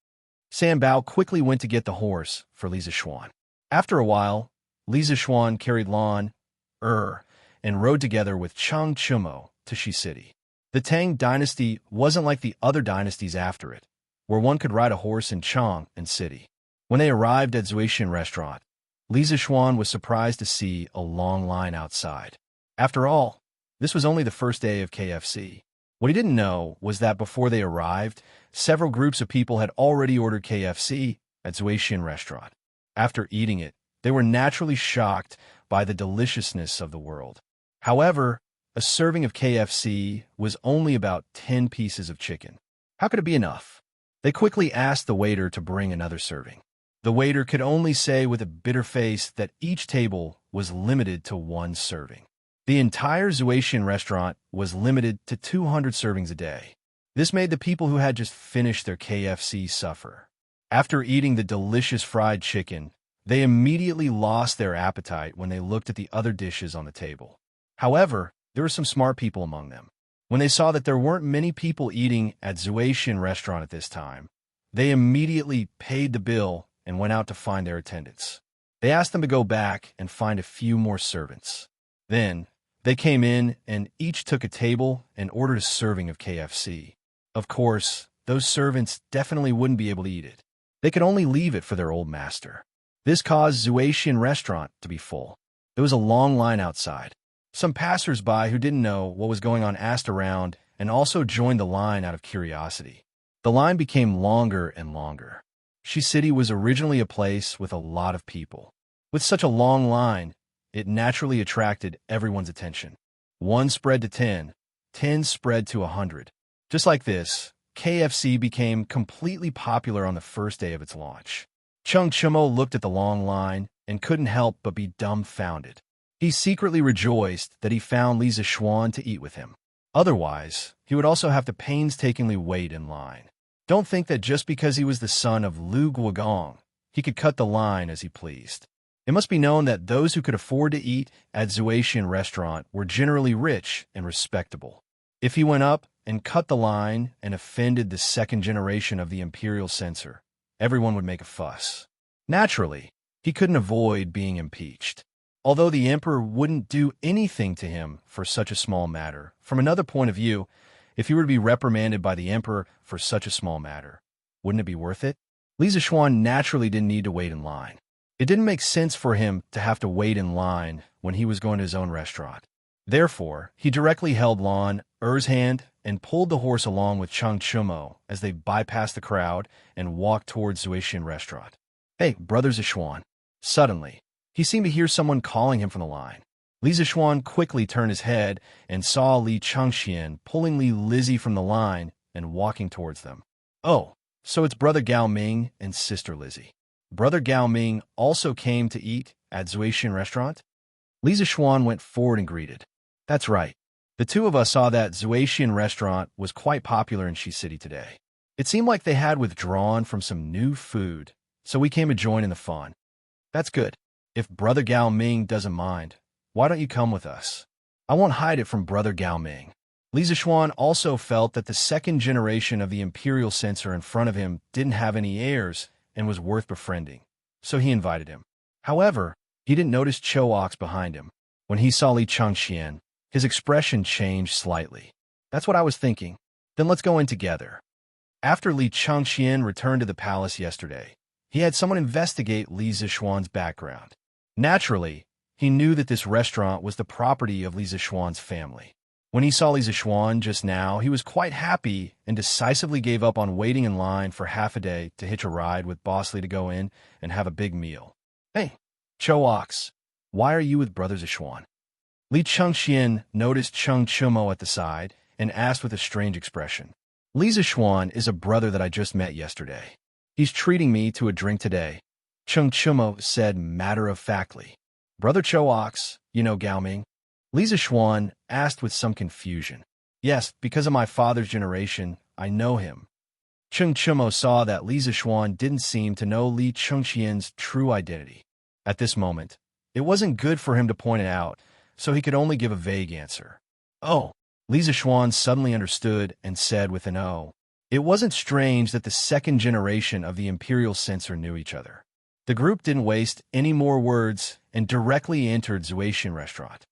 [SPEAKER 1] Sanbao quickly went to get the horse for Li Zishuan. After a while, Li Zishuan carried Lan, and rode together with Chang Chumo to Shi City. The Tang dynasty wasn't like the other dynasties after it, where one could ride a horse in Chang and City. When they arrived at Zuishan restaurant, Li Zishuan was surprised to see a long line outside. After all, this was only the first day of KFC. What he didn't know was that before they arrived, several groups of people had already ordered KFC at Zuishan restaurant. After eating it, they were naturally shocked by the deliciousness of the world. However, a serving of KFC was only about 10 pieces of chicken. How could it be enough? They quickly asked the waiter to bring another serving. The waiter could only say with a bitter face that each table was limited to one serving. The entire Zuishan restaurant was limited to 200 servings a day. This made the people who had just finished their KFC suffer. After eating the delicious fried chicken, they immediately lost their appetite when they looked at the other dishes on the table. However, there were some smart people among them. When they saw that there weren't many people eating at Zuishan restaurant at this time, they immediately paid the bill and went out to find their attendants. They asked them to go back and find a few more servants. Then, they came in and each took a table and ordered a serving of KFC. Of course, those servants definitely wouldn't be able to eat it. They could only leave it for their old master. This caused Zuishan restaurant to be full. There was a long line outside. Some passers-by who didn't know what was going on asked around and also joined the line out of curiosity. The line became longer and longer. Shi City was originally a place with a lot of people. With such a long line, it naturally attracted everyone's attention. 1 spread to 10, 10 spread to 100. Just like this, KFC became completely popular on the first day of its launch. Chang Chumo looked at the long line and couldn't help but be dumbfounded. He secretly rejoiced that he found Li Zishuan to eat with him. Otherwise, he would also have to painstakingly wait in line. Don't think that just because he was the son of Lu Guogong, he could cut the line as he pleased. It must be known that those who could afford to eat at Zuishan restaurant were generally rich and respectable. If he went up and cut the line and offended the second generation of the imperial censor, everyone would make a fuss. Naturally, he couldn't avoid being impeached. Although the emperor wouldn't do anything to him for such a small matter, from another point of view, if he were to be reprimanded by the emperor for such a small matter, wouldn't it be worth it? Li Zishuan naturally didn't need to wait in line. It didn't make sense for him to have to wait in line when he was going to his own restaurant. Therefore, he directly held Lan Er's hand and pulled the horse along with Chang Chumo as they bypassed the crowd and walked towards Zuishan restaurant. Hey, Brother Zishuan. Suddenly, he seemed to hear someone calling him from the line. Li Zishuan quickly turned his head and saw Li Changxian pulling Li Lizzie from the line and walking towards them. Oh, so it's Brother Gao Ming and Sister Lizzie. Brother Gao Ming also came to eat at Zuishan restaurant? Li Zishuan went forward and greeted. That's right. The two of us saw that Zuishan restaurant was quite popular in Shi City today. It seemed like they had withdrawn from some new food, so we came to join in the fun. That's good. If Brother Gao Ming doesn't mind, why don't you come with us? I won't hide it from Brother Gao Ming. Li Zishuan also felt that the second generation of the imperial censor in front of him didn't have any heirs and was worth befriending, so he invited him. However, he didn't notice Cho Ox behind him. When he saw Li Changxian, his expression changed slightly. That's what I was thinking. Then let's go in together. After Li Changxian returned to the palace yesterday, he had someone investigate Li Zishuan's background. Naturally, he knew that this restaurant was the property of Li Zishuan's family. When he saw Li Zishuan just now, he was quite happy and decisively gave up on waiting in line for half a day to hitch a ride with Boss Li to go in and have a big meal. Hey, Cho Ox, why are you with Brother Zishuan? Li Changxian noticed Chang Chumo at the side and asked with a strange expression. Li Zishuan is a brother that I just met yesterday. He's treating me to a drink today, Chang Chumo said matter-of-factly. Brother Cho Ox, you know Gao Ming? Li Zishuan asked with some confusion. Yes, because of my father's generation, I know him. Chang Chumo saw that Li Zishuan didn't seem to know Li Changxian's true identity. At this moment, it wasn't good for him to point it out, so he could only give a vague answer. Oh, Lisa Xuan suddenly understood and said with an "oh." It wasn't strange that the second generation of the Imperial censor knew each other. The group didn't waste any more words and directly entered Zuaxian restaurant.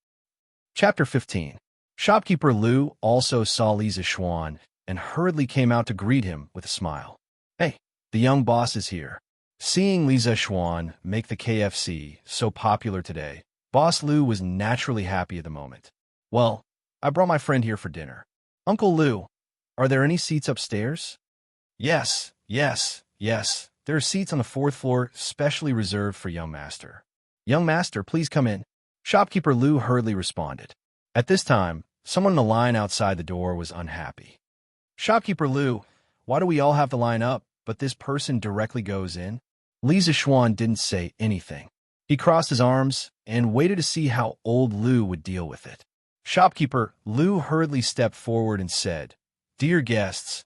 [SPEAKER 1] Chapter 15. Shopkeeper Liu also saw Lisa Xuan and hurriedly came out to greet him with a smile. Hey, the young boss is here. Seeing Lisa Xuan make the KFC so popular today, Boss Liu was naturally happy at the moment. Well, I brought my friend here for dinner. Uncle Liu, are there any seats upstairs? Yes. There are seats on the fourth floor specially reserved for young master. Young master, please come in. Shopkeeper Liu hurriedly responded. At this time, someone in the line outside the door was unhappy. Shopkeeper Liu, why do we all have to line up, but this person directly goes in? Lisa Xuan didn't say anything. He crossed his arms and waited to see how old Liu would deal with it. Shopkeeper Liu hurriedly stepped forward and said, Dear guests,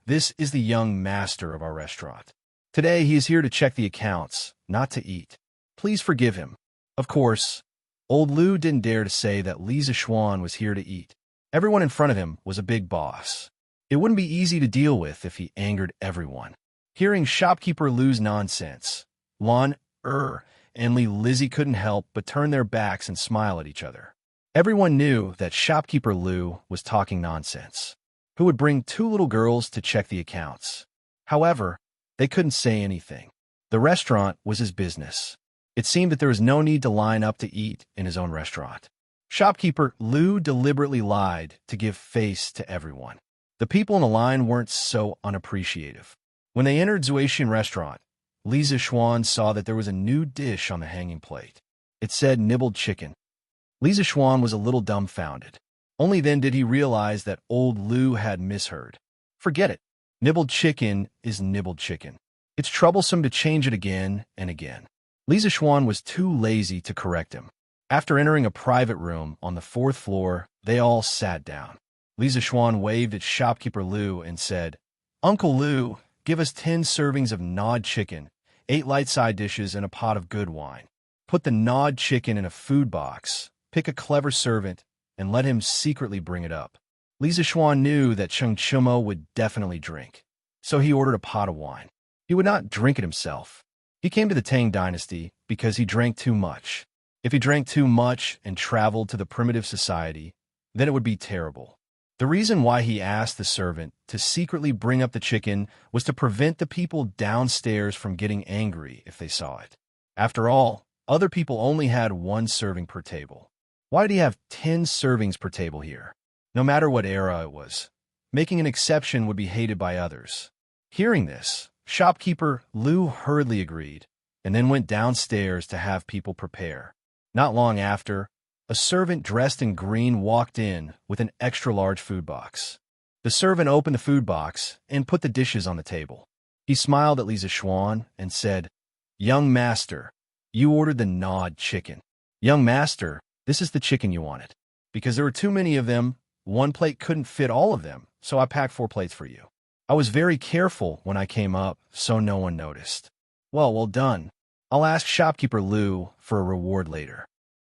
[SPEAKER 1] this is the young master of our restaurant. Today he is here to check the accounts, not to eat. Please forgive him. Of course, old Liu didn't dare to say that Lisa Xuan was here to eat. Everyone in front of him was a big boss. It wouldn't be easy to deal with if he angered everyone. Hearing Shopkeeper Liu's nonsense, Lon, and Lizzie couldn't help but turn their backs and smile at each other. Everyone knew that Shopkeeper Liu was talking nonsense. Who would bring two little girls to check the accounts? However, they couldn't say anything. The restaurant was his business. It seemed that there was no need to line up to eat in his own restaurant. Shopkeeper Liu deliberately lied to give face to everyone. The people in the line weren't so unappreciative. When they entered Zuaxian restaurant, Lisa Xuan saw that there was a new dish on the hanging plate. It said nibbled chicken. Lisa Xuan was a little dumbfounded. Only then did he realize that old Liu had misheard. Forget it. Nibbled chicken is nibbled chicken. It's troublesome to change it again and again. Lisa Xuan was too lazy to correct him. After entering a private room on the fourth floor, they all sat down. Lisa Xuan waved at Shopkeeper Liu and said, Uncle Liu, give us 10 servings of gnawed chicken, 8 light side dishes, and a pot of good wine. Put the gnawed chicken in a food box, pick a clever servant, and let him secretly bring it up. Lisa Xuan knew that Xianxia would definitely drink, so he ordered a pot of wine. He would not drink it himself. He came to the Tang dynasty because he drank too much. If he drank too much and traveled to the primitive society, then it would be terrible. The reason why he asked the servant to secretly bring up the chicken was to prevent the people downstairs from getting angry if they saw it. After all, other people only had 1 serving per table. Why did he have 10 servings per table here? No matter what era it was, making an exception would be hated by others. Hearing this, Shopkeeper Liu hurriedly agreed, and then went downstairs to have people prepare. Not long after, a servant dressed in green walked in with an extra-large food box. The servant opened the food box and put the dishes on the table. He smiled at Lisa Xuan and said, Young master, you ordered the gnawed chicken. Young master, this is the chicken you wanted. Because there were too many of them, 1 plate couldn't fit all of them, so I packed 4 plates for you. I was very careful when I came up, so no one noticed. Well done. I'll ask Shopkeeper Liu for a reward later.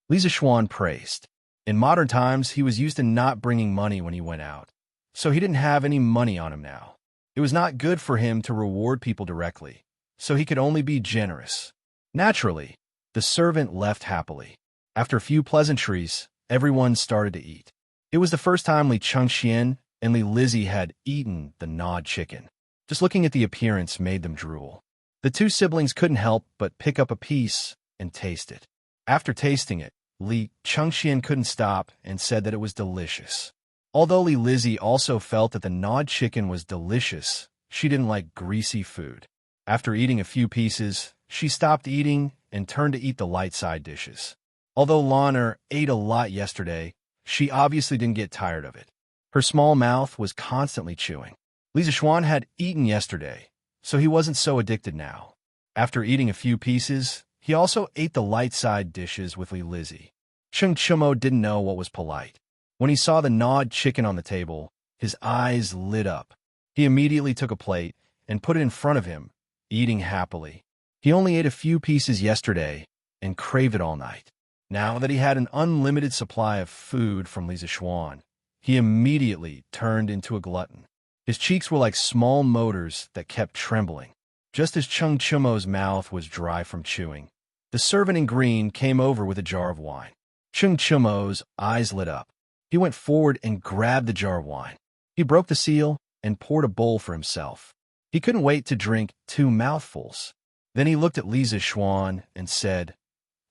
[SPEAKER 1] Lisa Xuan praised. In modern times, he was used to not bringing money when he went out, so he didn't have any money on him now. It was not good for him to reward people directly, so he could only be generous. Naturally, the servant left happily. After a few pleasantries, everyone started to eat. It was the first time Li Chengxian and Li Lizzie had eaten the gnawed chicken. Just looking at the appearance made them drool. The 2 siblings couldn't help but pick up a piece and taste it. After tasting it, Li Chengxian couldn't stop and said that it was delicious. Although Li Lizzie also felt that the gnawed chicken was delicious, she didn't like greasy food. After eating a few pieces, she stopped eating and turned to eat the light side dishes. Although Lana ate a lot yesterday, she obviously didn't get tired of it. Her small mouth was constantly chewing. Lisa Xuan had eaten yesterday, so he wasn't so addicted now. After eating a few pieces, he also ate the light side dishes with Li Lizzie. Xianxia didn't know what was polite. When he saw the gnawed chicken on the table, his eyes lit up. He immediately took a plate and put it in front of him, eating happily. He only ate a few pieces yesterday and craved it all night. Now that he had an unlimited supply of food from Lisa Xuan, he immediately turned into a glutton. His cheeks were like small motors that kept trembling. Just as Chung Chumo's mouth was dry from chewing, the servant in green came over with a jar of wine. Chung Chumo's eyes lit up. He went forward and grabbed the jar of wine. He broke the seal and poured a bowl for himself. He couldn't wait to drink 2 mouthfuls. Then he looked at Li Zishuan and said,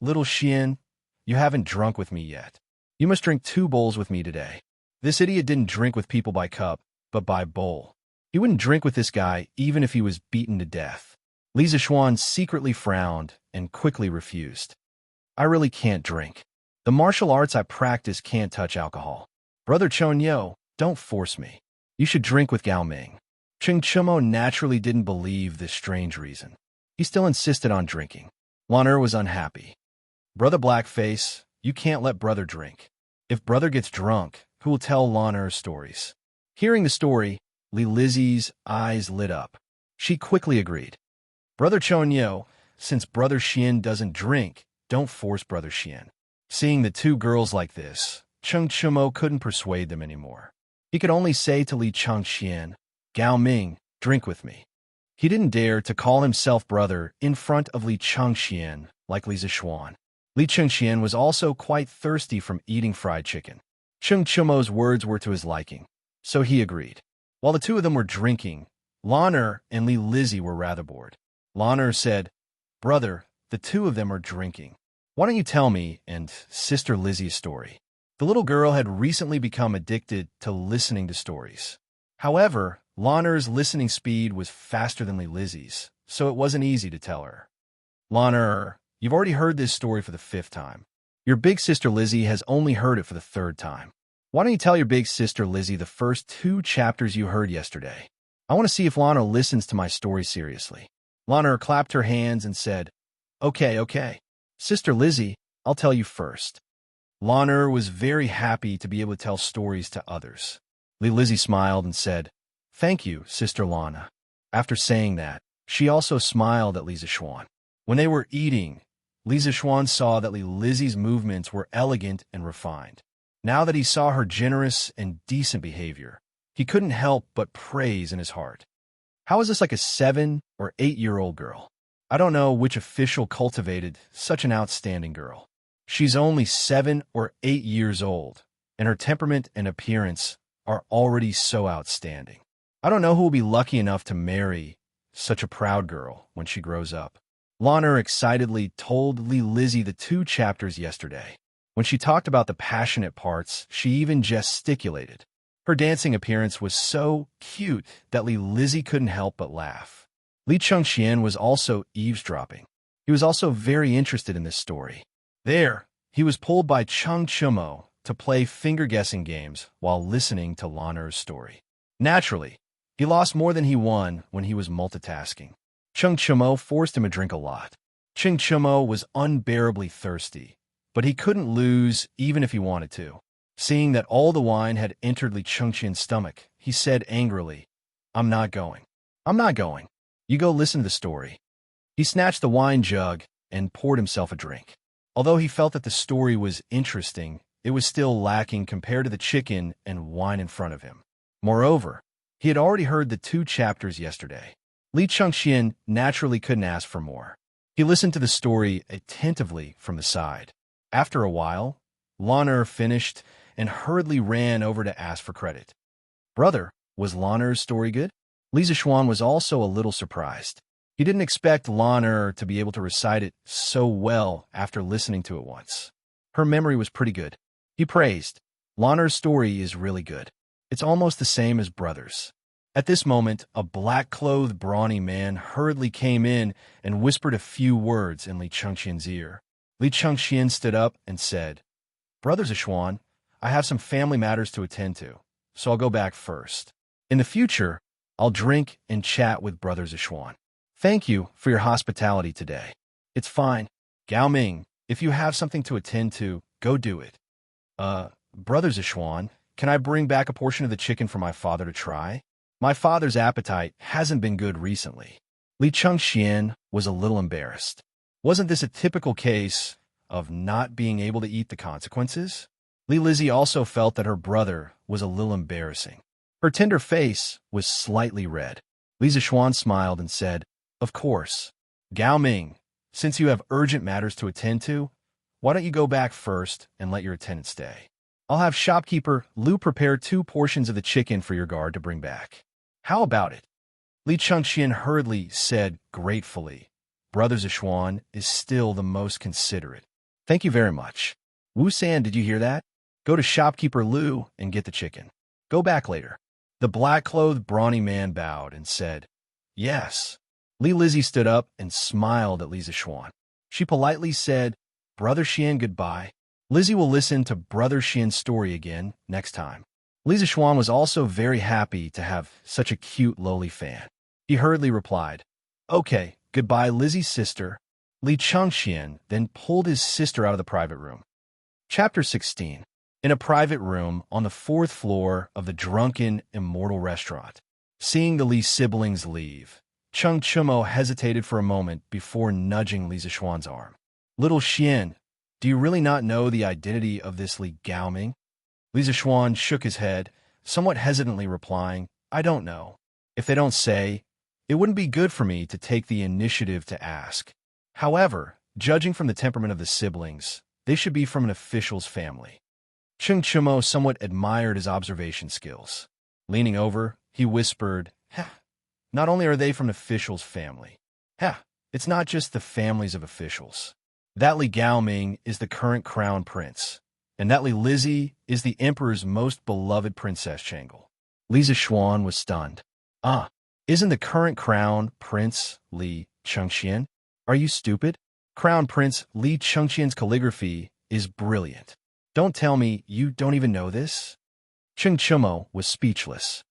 [SPEAKER 1] "Little Xian, you haven't drunk with me yet. You must drink 2 bowls with me today." This idiot didn't drink with people by cup, but by bowl. He wouldn't drink with this guy even if he was beaten to death. Li Zishuan secretly frowned and quickly refused. "I really can't drink. The martial arts I practice can't touch alcohol. Brother Chonyo, don't force me. You should drink with Gao Ming." Chung Chumo naturally didn't believe this strange reason. He still insisted on drinking. Lan Er was unhappy. "Brother Blackface, you can't let brother drink. If brother gets drunk, who will tell Lan Er stories?" Hearing the story, Li Lizzie's eyes lit up. She quickly agreed. "Brother Chonyo, since brother Xian doesn't drink, don't force brother Xian." Seeing the 2 girls like this, Chung Chumo couldn't persuade them anymore. He could only say to Li Changxian, "Gao Ming, drink with me." He didn't dare to call himself brother in front of Li Changxian like Li Zishuan. Li Changxian was also quite thirsty from eating fried chicken. Chung Chumo's words were to his liking, so he agreed. While the 2 of them were drinking, Lan Er and Li Lizzie were rather bored. Lan Er said, "Brother, the 2 of them are drinking. Why don't you tell me and Sister Lizzie's story?" The little girl had recently become addicted to listening to stories. However, Lan Er's listening speed was faster than Li Lizzie's, so it wasn't easy to tell her. "Lan Er, you've already heard this story for the 5th time. Your big sister Lizzie has only heard it for the 3rd time. Why don't you tell your big sister Lizzie the first 2 chapters you heard yesterday? I want to see if Lan Er listens to my story seriously." Lan Er clapped her hands and said, Okay. Sister Lizzie, I'll tell you first." Lan Er was very happy to be able to tell stories to others. Li Lizzie smiled and said, "Thank you, Sister Lana." After saying that, she also smiled at Li Zishuan. When they were eating, Li Zishuan saw that Li Lizzie's movements were elegant and refined. Now that he saw her generous and decent behavior, he couldn't help but praise in his heart. How is this like a 7 or 8-year-old girl? I don't know which official cultivated such an outstanding girl. She's only 7 or 8 years old, and her temperament and appearance are already so outstanding. I don't know who will be lucky enough to marry such a proud girl when she grows up. Lan Er excitedly told Li Lizzie the 2 chapters yesterday. When she talked about the passionate parts, she even gesticulated. Her dancing appearance was so cute that Li Lizzie couldn't help but laugh. Li Changxian was also eavesdropping. He was also very interested in this story. There, he was pulled by Chung Chumo to play finger-guessing games while listening to Lan Er's story. Naturally, he lost more than he won when he was multitasking. Chung Chumo forced him to drink a lot. Chung Chumo was unbearably thirsty, but he couldn't lose even if he wanted to. Seeing that all the wine had entered Li Changxian's stomach, he said angrily, I'm not going. You go listen to the story." He snatched the wine jug and poured himself a drink. Although he felt that the story was interesting, it was still lacking compared to the chicken and wine in front of him. Moreover, he had already heard the 2 chapters yesterday. Li Changxian naturally couldn't ask for more. He listened to the story attentively from the side. After a while, Lan Er finished and hurriedly ran over to ask for credit. "Brother, was Lan Er's story good?" Li Zishuan was also a little surprised. He didn't expect Lan Er to be able to recite it so well after listening to it once. Her memory was pretty good. He praised, "Lan Er's story is really good. It's almost the same as brother's." At this moment, a black-clothed, brawny man hurriedly came in and whispered a few words in Li Changxian's ear. Li Changxian stood up and said, "Brother Zishuan, I have some family matters to attend to, so I'll go back first. In the future, I'll drink and chat with Brother Zishuan. Thank you for your hospitality today. It's fine. Gao Ming, if you have something to attend to, go do it." Brother Zishuan, can I bring back a portion of the chicken for my father to try? My father's appetite hasn't been good recently." Li Changxian was a little embarrassed. Wasn't this a typical case of not being able to eat the consequences? Li Lizzie also felt that her brother was a little embarrassing. Her tender face was slightly red. Li Zixuan smiled and said, "Of course. Gao Ming, since you have urgent matters to attend to, why don't you go back first and let your attendant stay? I'll have shopkeeper Lu prepare 2 portions of the chicken for your guard to bring back. How about it?" Li Chengxian hurriedly said gratefully, "Brother Zixuan is still the most considerate. Thank you very much. Wu San, did you hear that? Go to shopkeeper Lu and get the chicken. Go back later." The black-clothed, brawny man bowed and said, "Yes." Li Lizzie stood up and smiled at Li Zixuan. She politely said, "Brother Xian, goodbye. Lizzie will listen to Brother Xian's story again next time." Li Zixuan was also very happy to have such a cute, lowly fan. He hurriedly replied, "Okay, goodbye, Lizzie's sister." Li Chengxian then pulled his sister out of the private room. Chapter 16. In a private room on the 4th floor of the drunken Immortal restaurant. Seeing the Li siblings leave, Cheng Chumo hesitated for a moment before nudging Li Zixuan's arm. "Little Xian, do you really not know the identity of this Li Gaoming?" Li Zixuan shook his head, somewhat hesitantly replying, "I don't know. If they don't say, it wouldn't be good for me to take the initiative to ask. However, judging from the temperament of the siblings, they should be from an official's family." Cheng Chumo somewhat admired his observation skills. Leaning over, he whispered, "Not only are they from an official's family, it's not just the families of officials. That Li Gaoming is the current crown prince, and that Li Lizzie is the emperor's most beloved princess Changle." Li Zixuan was stunned. Isn't the current crown prince Li Chengxian? Are you stupid? Crown Prince Li Chengxian's calligraphy is brilliant. Don't tell me you don't even know this? Cheng Chumo was speechless.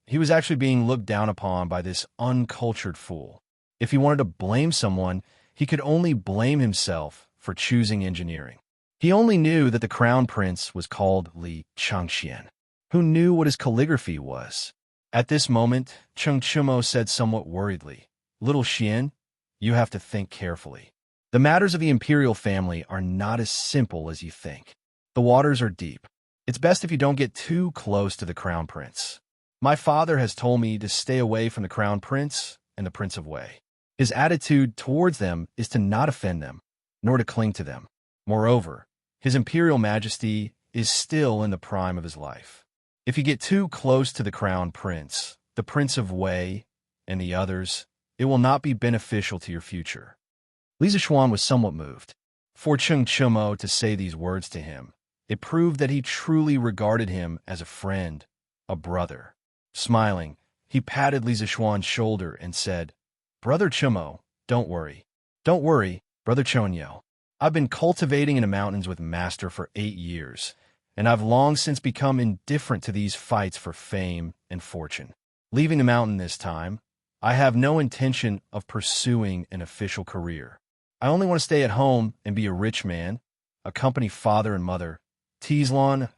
[SPEAKER 1] He was actually being looked down upon by this uncultured fool. If he wanted to blame someone, he could only blame himself for choosing engineering. He only knew that the crown prince was called Li Chengxian. Who knew what his calligraphy was? At this moment, Cheng Chumo said somewhat worriedly, "Little Xian, you have to think carefully. The matters of the imperial family are not as simple as you think. The waters are deep. It's best if you don't get too close to the crown prince. My father has told me to stay away from the crown prince and the Prince of Wei. His attitude towards them is to not offend them, nor to cling to them. Moreover, his imperial majesty is still in the prime of his life. If you get too close to the crown prince, the Prince of Wei, and the others, it will not be beneficial to your future." Li Zixuan was somewhat moved. For Cheng Chumo to say these words to him, it proved that he truly regarded him as a friend, a brother. Smiling, he patted Li Zixuan's shoulder and said, "Brother Chumo, don't worry. Don't worry, Brother Chonyo. I've been cultivating in the mountains with Master for 8 years, and I've long since become indifferent to these fights for fame and fortune. Leaving the mountain this time, I have no intention of pursuing an official career. I only want to stay at home and be a rich man, accompany father and mother, tease lawn,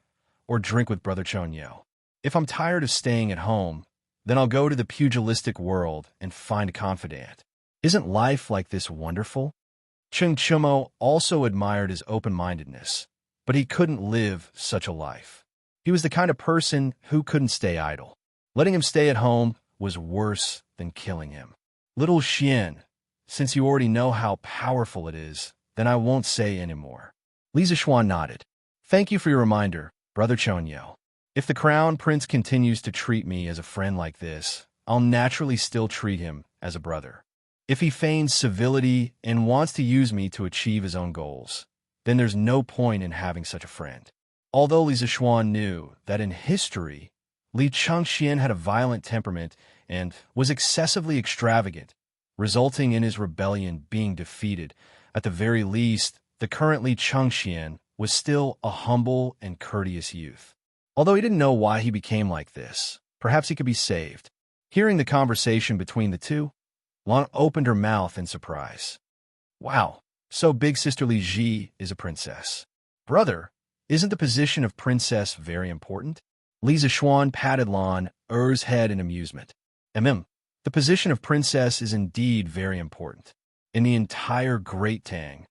[SPEAKER 1] or drink with Brother Chonyo. If I'm tired of staying at home, then I'll go to the pugilistic world and find a confidant. Isn't life like this wonderful?" Cheng Chumo also admired his open-mindedness, but he couldn't live such a life. He was the kind of person who couldn't stay idle. Letting him stay at home was worse than killing him. "Little Xian, since you already know how powerful it is, then I won't say any more." Li Zixuan nodded. "Thank you for your reminder, Brother Chonyo. If the crown prince continues to treat me as a friend like this, I'll naturally still treat him as a brother. If he feigns civility and wants to use me to achieve his own goals, then there's no point in having such a friend." Although Li Zixuan knew that in history, Li Chengxian had a violent temperament and was excessively extravagant, resulting in his rebellion being defeated, at the very least, the current Li Chengxian was still a humble and courteous youth. Although he didn't know why he became like this, perhaps he could be saved. Hearing the conversation between the two, Lan opened her mouth in surprise. "Wow, so big sister Li Ji is a princess. Brother, isn't the position of princess very important?" Li Zixuan patted Lan Er's head in amusement. The position of princess is indeed very important. In the entire Great Tang,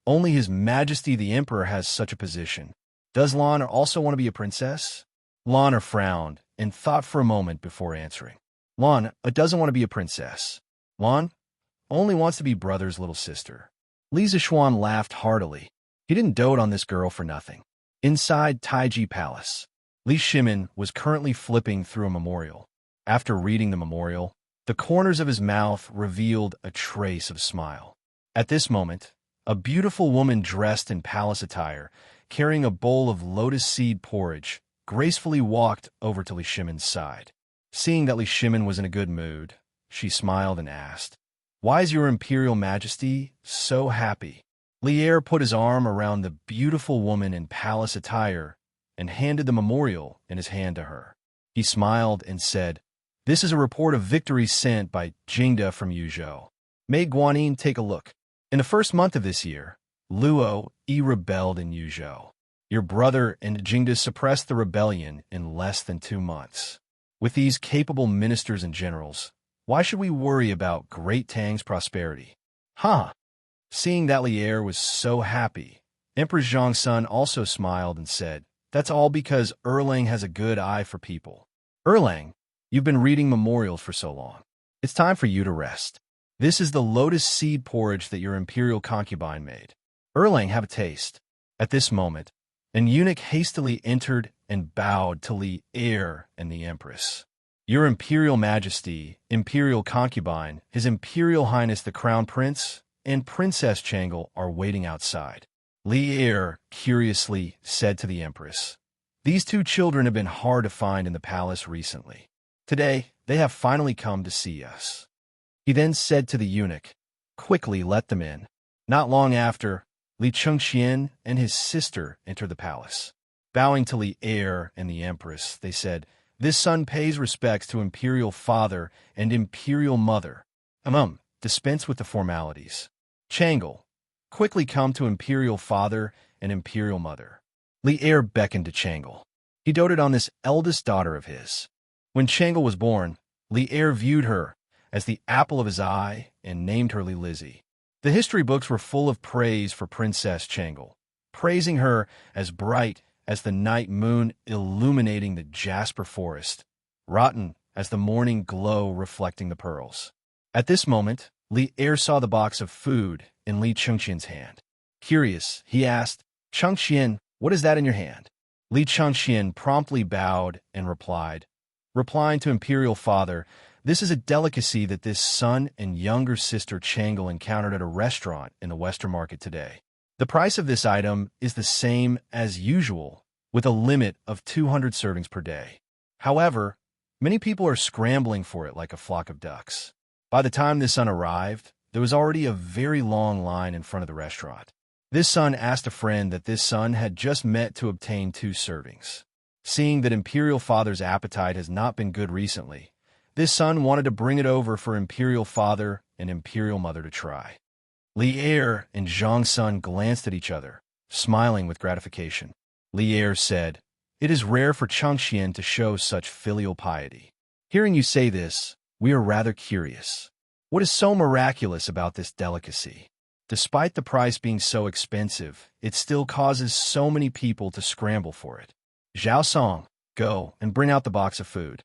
[SPEAKER 1] only His Majesty the Emperor has such a position, Does Lana also want to be a princess? Lana frowned and thought for a moment before answering. Lana doesn't want to be a princess. Lana only wants to be brother's little sister. Li Zixuan laughed heartily. He didn't dote on this girl for nothing. Inside Taiji Palace, Li Shimin was currently flipping through a memorial. After reading the memorial, the corners of his mouth revealed a trace of smile. At this moment, a beautiful woman dressed in palace attire, carrying a bowl of lotus seed porridge, gracefully walked over to Li Shimin's side. Seeing that Li Shimin was in a good mood, she smiled and asked, "Why is your Imperial Majesty so happy?" Lier put his arm around the beautiful woman in palace attire and handed the memorial in his hand to her. He smiled and said, "This is a report of victory sent by Jingda from Yuzhou. May Guanyin take a look. In the first month of this year, Luo rebelled in Yuzhou. Your brother and Jingda suppressed the rebellion in less than 2 months. With these capable ministers and generals, why should we worry about Great Tang's prosperity?" Huh! Seeing that Lier was so happy, Empress Xianxia also smiled and said, "That's all because Erlang has a good eye for people. Erlang, you've been reading memorials for so long. It's time for you to rest. This is the lotus seed porridge that your imperial concubine made. Erlang, have a taste." At this moment, an eunuch hastily entered and bowed to Lier and the Empress. "Your Imperial Majesty, Imperial Concubine, His Imperial Highness the Crown Prince, and Princess Changle are waiting outside," Lier curiously said to the Empress. "These 2 children have been hard to find in the palace recently. Today, they have finally come to see us." He then said to the eunuch, "Quickly let them in." Not long after, Li Chengxian and his sister entered the palace. Bowing to Lier and the Empress, they said, "This son pays respects to Imperial Father and Imperial Mother. Dispense with the formalities. Changle, quickly come to Imperial Father and Imperial Mother." Lier beckoned to Changle. He doted on this eldest daughter of his. When Changle was born, Lier viewed her as the apple of his eye and named her Lizzie. The history books were full of praise for Princess Changle, praising her as bright as the night moon illuminating the jasper forest, rotten as the morning glow reflecting the pearls. At this moment, Lier saw the box of food in Li Chengxian's hand. Curious, he asked, "Chengxian, what is that in your hand?" Li Chengxian promptly bowed and replying to Imperial Father, "This is a delicacy that this son and younger sister Changle encountered at a restaurant in the Western Market today. The price of this item is the same as usual, with a limit of 200 servings per day. However, many people are scrambling for it like a flock of ducks." By the time this son arrived, there was already a very long line in front of the restaurant. This son asked a friend that this son had just met to obtain 2 servings. Seeing that Imperial Father's appetite has not been good recently, this son wanted to bring it over for Imperial Father and Imperial Mother to try. Lier and Zhangsun glanced at each other, smiling with gratification. Lier said, "It is rare for Chengxian to show such filial piety. Hearing you say this, we are rather curious. What is so miraculous about this delicacy? Despite the price being so expensive, it still causes so many people to scramble for it. Zhao Song, go and bring out the box of food."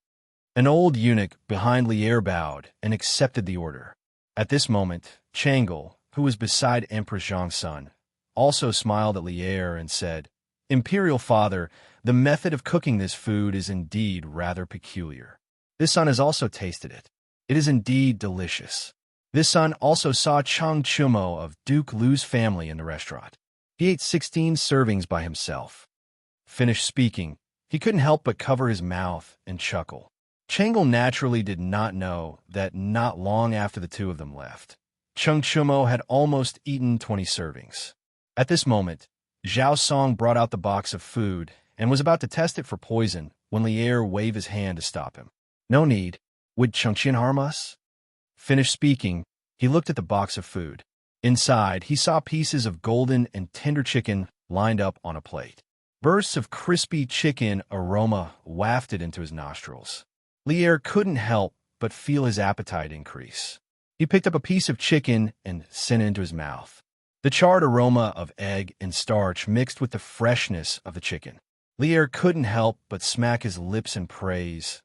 [SPEAKER 1] An old eunuch behind Lier bowed and accepted the order. At this moment, Changle, who was beside Empress Zhangsun, also smiled at Lier and said, "Imperial Father, the method of cooking this food is indeed rather peculiar. This son has also tasted it. It is indeed delicious." This son also saw Chang Chumo of Duke Lu's family in the restaurant. He ate 16 servings by himself. Finished speaking, he couldn't help but cover his mouth and chuckle. Changle naturally did not know that not long after the 2 of them left, Chang Chumo had almost eaten 20 servings. At this moment, Zhao Song brought out the box of food and was about to test it for poison when Lier waved his hand to stop him. "No need. Would Chengxian harm us?" Finished speaking, he looked at the box of food. Inside, he saw pieces of golden and tender chicken lined up on a plate. Bursts of crispy chicken aroma wafted into his nostrils. Lier couldn't help but feel his appetite increase. He picked up a piece of chicken and sent it into his mouth. The charred aroma of egg and starch mixed with the freshness of the chicken. Lier couldn't help but smack his lips in praise.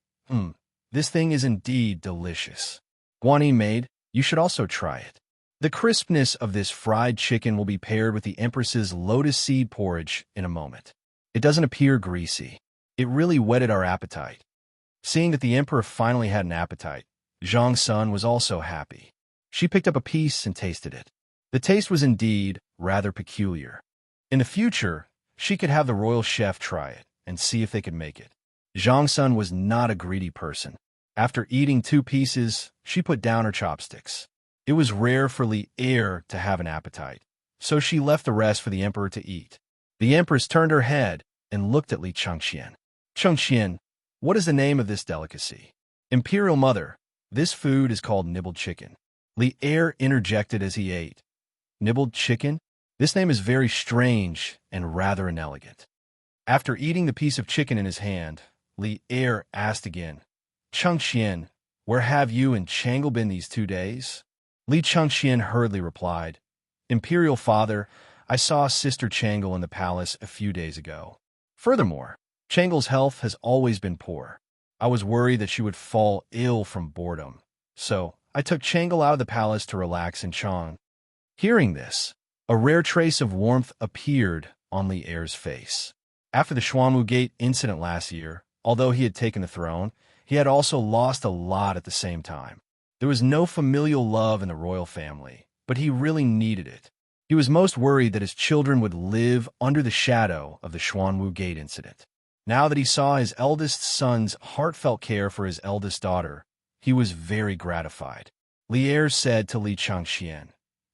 [SPEAKER 1] This thing is indeed delicious. Guanyin maid, you should also try it. The crispness of this fried chicken will be paired with the Empress's lotus seed porridge in a moment. It doesn't appear greasy. It really whetted our appetite. Seeing that the Emperor finally had an appetite, Xianxia was also happy. She picked up a piece and tasted it. The taste was indeed rather peculiar. In the future, she could have the royal chef try it and see if they could make it. Xianxia was not a greedy person. After eating 2 pieces, she put down her chopsticks. It was rare for Lier to have an appetite, so she left the rest for the Emperor to eat. The Empress turned her head and looked at Xianxia. Xianxia, what is the name of this delicacy? Imperial Mother, this food is called nibbled chicken. Lier interjected as he ate. Nibbled chicken? This name is very strange and rather inelegant. After eating the piece of chicken in his hand, Lier asked again, Xianxia, where have you and Changel been these 2 days? Xianxia hurriedly replied, Imperial Father, I saw Sister Changel in the palace a few days ago. Furthermore, Changel's health has always been poor. I was worried that she would fall ill from boredom, so I took Changel out of the palace to relax in Chang. Hearing this, a rare trace of warmth appeared on Lier's face. After the Xuanwu Gate incident last year, although he had taken the throne, he had also lost a lot at the same time. There was no familial love in the royal family, but he really needed it. He was most worried that his children would live under the shadow of the Xuanwu Gate incident. Now that he saw his eldest son's heartfelt care for his eldest daughter, he was very gratified. Lier said to Xianxia,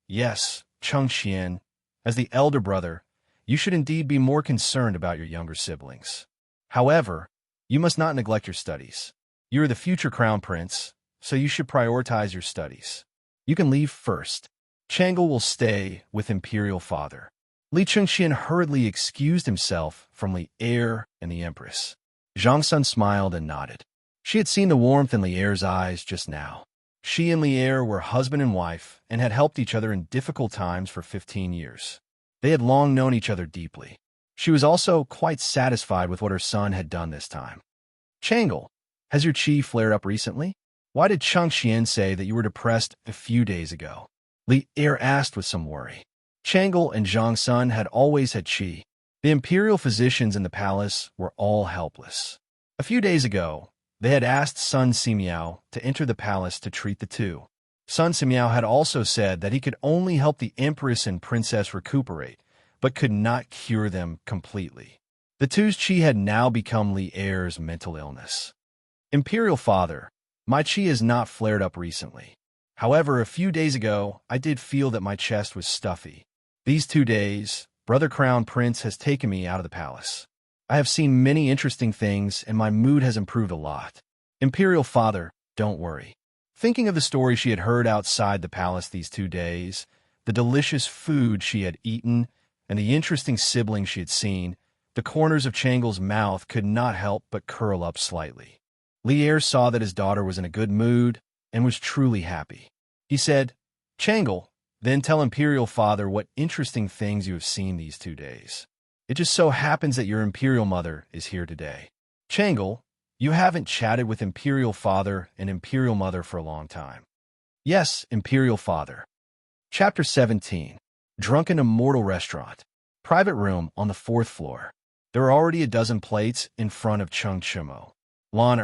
[SPEAKER 1] Yes, Xianxia, as the elder brother, you should indeed be more concerned about your younger siblings. However, you must not neglect your studies. You are the future crown prince, so you should prioritize your studies. You can leave first. Changel will stay with Imperial Father. Xianxia hurriedly excused himself from Lier and the Empress. Xianxia smiled and nodded. She had seen the warmth in Lier's eyes just now. She and Lier were husband and wife and had helped each other in difficult times for 15 years. They had long known each other deeply. She was also quite satisfied with what her son had done this time. Changel, has your qi flared up recently? Why did Xianxia say that you were depressed a few days ago? Lier asked with some worry. Changel and Xianxia had always had qi. The imperial physicians in the palace were all helpless. A few days ago, they had asked Sun Simiao to enter the palace to treat the two. Sun Simiao had also said that he could only help the Empress and Princess recuperate, but could not cure them completely. The two's qi had now become Lier's mental illness. Imperial Father, my qi has not flared up recently. However, a few days ago, I did feel that my chest was stuffy. These 2 days, Brother Crown Prince has taken me out of the palace. I have seen many interesting things, and my mood has improved a lot. Imperial Father, don't worry. Thinking of the story she had heard outside the palace these 2 days, the delicious food she had eaten, and the interesting siblings she had seen, the corners of Changel's mouth could not help but curl up slightly. Lier saw that his daughter was in a good mood and was truly happy. He said, Changel, then tell Imperial Father what interesting things you have seen these 2 days. It just so happens that your Imperial Mother is here today. Changel, you haven't chatted with Imperial Father and Imperial Mother for a long time. Yes, Imperial Father. Chapter 17. Drunken Immortal Restaurant. Private room on the 4th floor. There are already a dozen plates in front of Cheng Chimo. Lan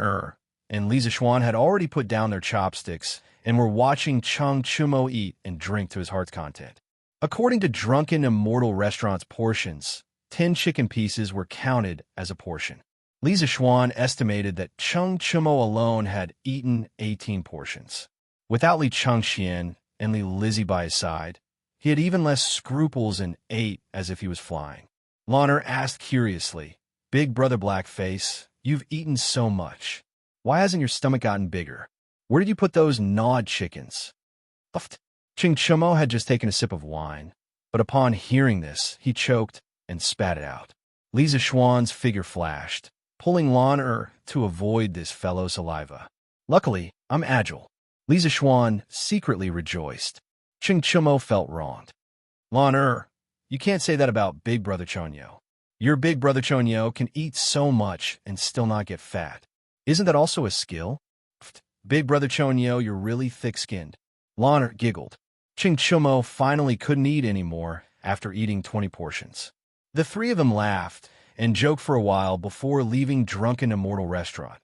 [SPEAKER 1] and Li Zixuan had already put down their chopsticks and were watching Cheng Chimo eat and drink to his heart's content. According to Drunken Immortal Restaurant's portions, 10 chicken pieces were counted as a portion. Li Zixuan estimated that Cheng Chimo alone had eaten 18 portions. Without Li Chengxian and Li Lizzie by his side, he had even less scruples and ate as if he was flying. Lanner asked curiously, Big Brother Blackface, you've eaten so much. Why hasn't your stomach gotten bigger? Where did you put those gnawed chickens? Cheng Chimo had just taken a sip of wine, but upon hearing this, he choked and spat it out. Li Zixuan's figure flashed, pulling Lan to avoid this fellow saliva. Luckily, I'm agile. Li Zixuan secretly rejoiced. Cheng Chimo felt wronged. Lan you can't say that about Big Brother Chonyo. Your Big Brother Chonyo can eat so much and still not get fat. Isn't that also a skill? Big Brother Chonyo, you're really thick-skinned. Lan giggled. Ching Chumo finally couldn't eat anymore after eating 20 portions. The three of them laughed and joked for a while before leaving drunken Immortal Restaurant,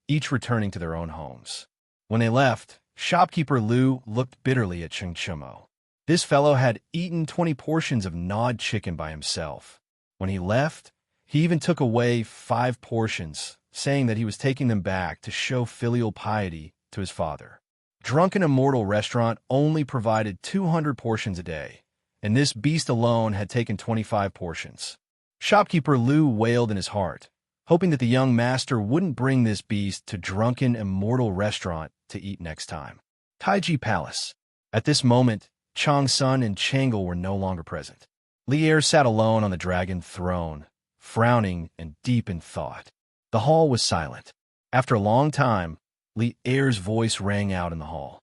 [SPEAKER 1] each returning to their own homes. When they left, shopkeeper Lu looked bitterly at Ching Chumo. This fellow had eaten 20 portions of gnawed chicken by himself. When he left, he even took away 5 portions, saying that he was taking them back to show filial piety to his father. Drunken Immortal Restaurant only provided 200 portions a day, and this beast alone had taken 25 portions. Shopkeeper Lu wailed in his heart, hoping that the young master wouldn't bring this beast to Drunken Immortal Restaurant to eat next time. Taiji Palace. At this moment, Chang Sun and Changle were no longer present. Li Er sat alone on the dragon throne, frowning and deep in thought. The hall was silent. After a long time, Li Er's voice rang out in the hall.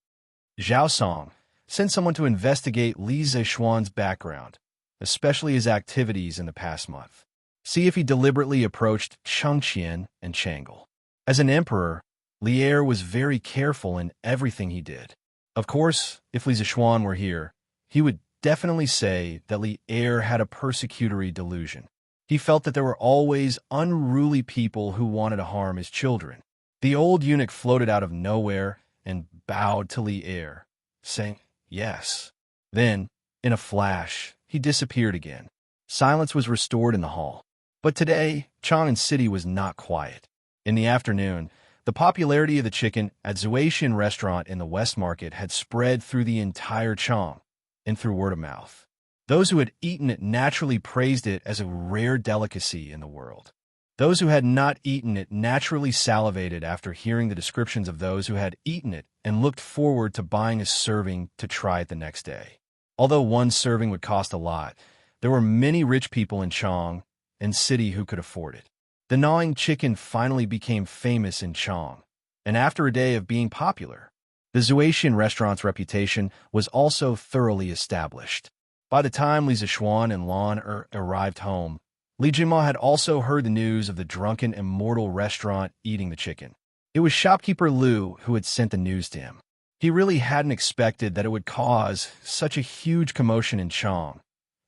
[SPEAKER 1] Zhao Song, send someone to investigate Li Zexuan's background, especially his activities in the past month. See if he deliberately approached Xianxia and Changle. As an emperor, Li Er was very careful in everything he did. Of course, if Li Zexuan were here, he would definitely say that Li Er had a persecutory delusion. He felt that there were always unruly people who wanted to harm his children. The old eunuch floated out of nowhere and bowed to Li Er, saying, "Yes." Then, in a flash, he disappeared again. Silence was restored in the hall. But today, Chang'an City was not quiet. In the afternoon, the popularity of the chicken at Xianxia restaurant in the West Market had spread through the entire Chang and through word of mouth. Those who had eaten it naturally praised it as a rare delicacy in the world. Those who had not eaten it naturally salivated after hearing the descriptions of those who had eaten it and looked forward to buying a serving to try it the next day. Although one serving would cost a lot, there were many rich people in Chang and City who could afford it. The gnawing chicken finally became famous in Chang, and after a day of being popular, the Xianxia restaurant's reputation was also thoroughly established. By the time Li Zexuan and Lan arrived home, Li Jingma had also heard the news of the drunken Immortal Restaurant eating the chicken. It was shopkeeper Lu who had sent the news to him. He really hadn't expected that it would cause such a huge commotion in Chang,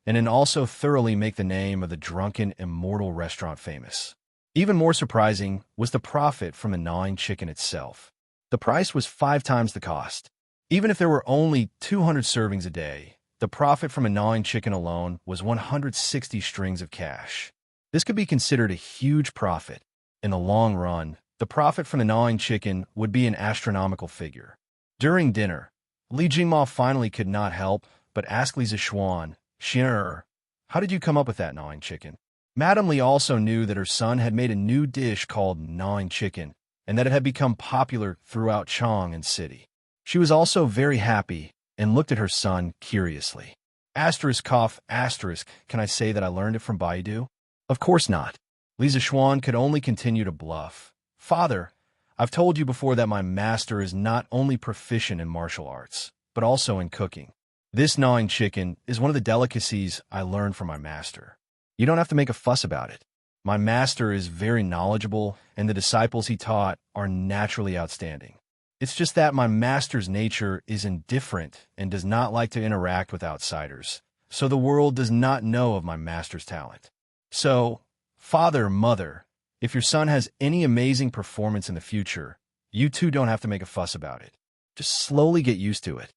[SPEAKER 1] and then also thoroughly make the name of the drunken Immortal Restaurant famous. Even more surprising was the profit from the gnawing chicken itself. The price was 5 times the cost. Even if there were only 200 servings a day, the profit from a gnawing chicken alone was 160 strings of cash. This could be considered a huge profit. In the long run, the profit from the gnawing chicken would be an astronomical figure. During dinner, Li Jingma finally could not help but ask Li Zexuan, "Xian'er, how did you come up with that gnawing chicken?" Madame Li also knew that her son had made a new dish called gnawing chicken, and that it had become popular throughout Chang and City. She was also very happy and looked at her son curiously. Asterisk, can I say that I learned it from Baidu? Of course not. Li Zexuan could only continue to bluff. Father, I've told you before that my master is not only proficient in martial arts, but also in cooking. This gnawing chicken is one of the delicacies I learned from my master. You don't have to make a fuss about it. My master is very knowledgeable, and the disciples he taught are naturally outstanding. It's just that my master's nature is indifferent and does not like to interact with outsiders, so the world does not know of my master's talent. So, father, mother, if your son has any amazing performance in the future, you too don't have to make a fuss about it. Just slowly get used to it.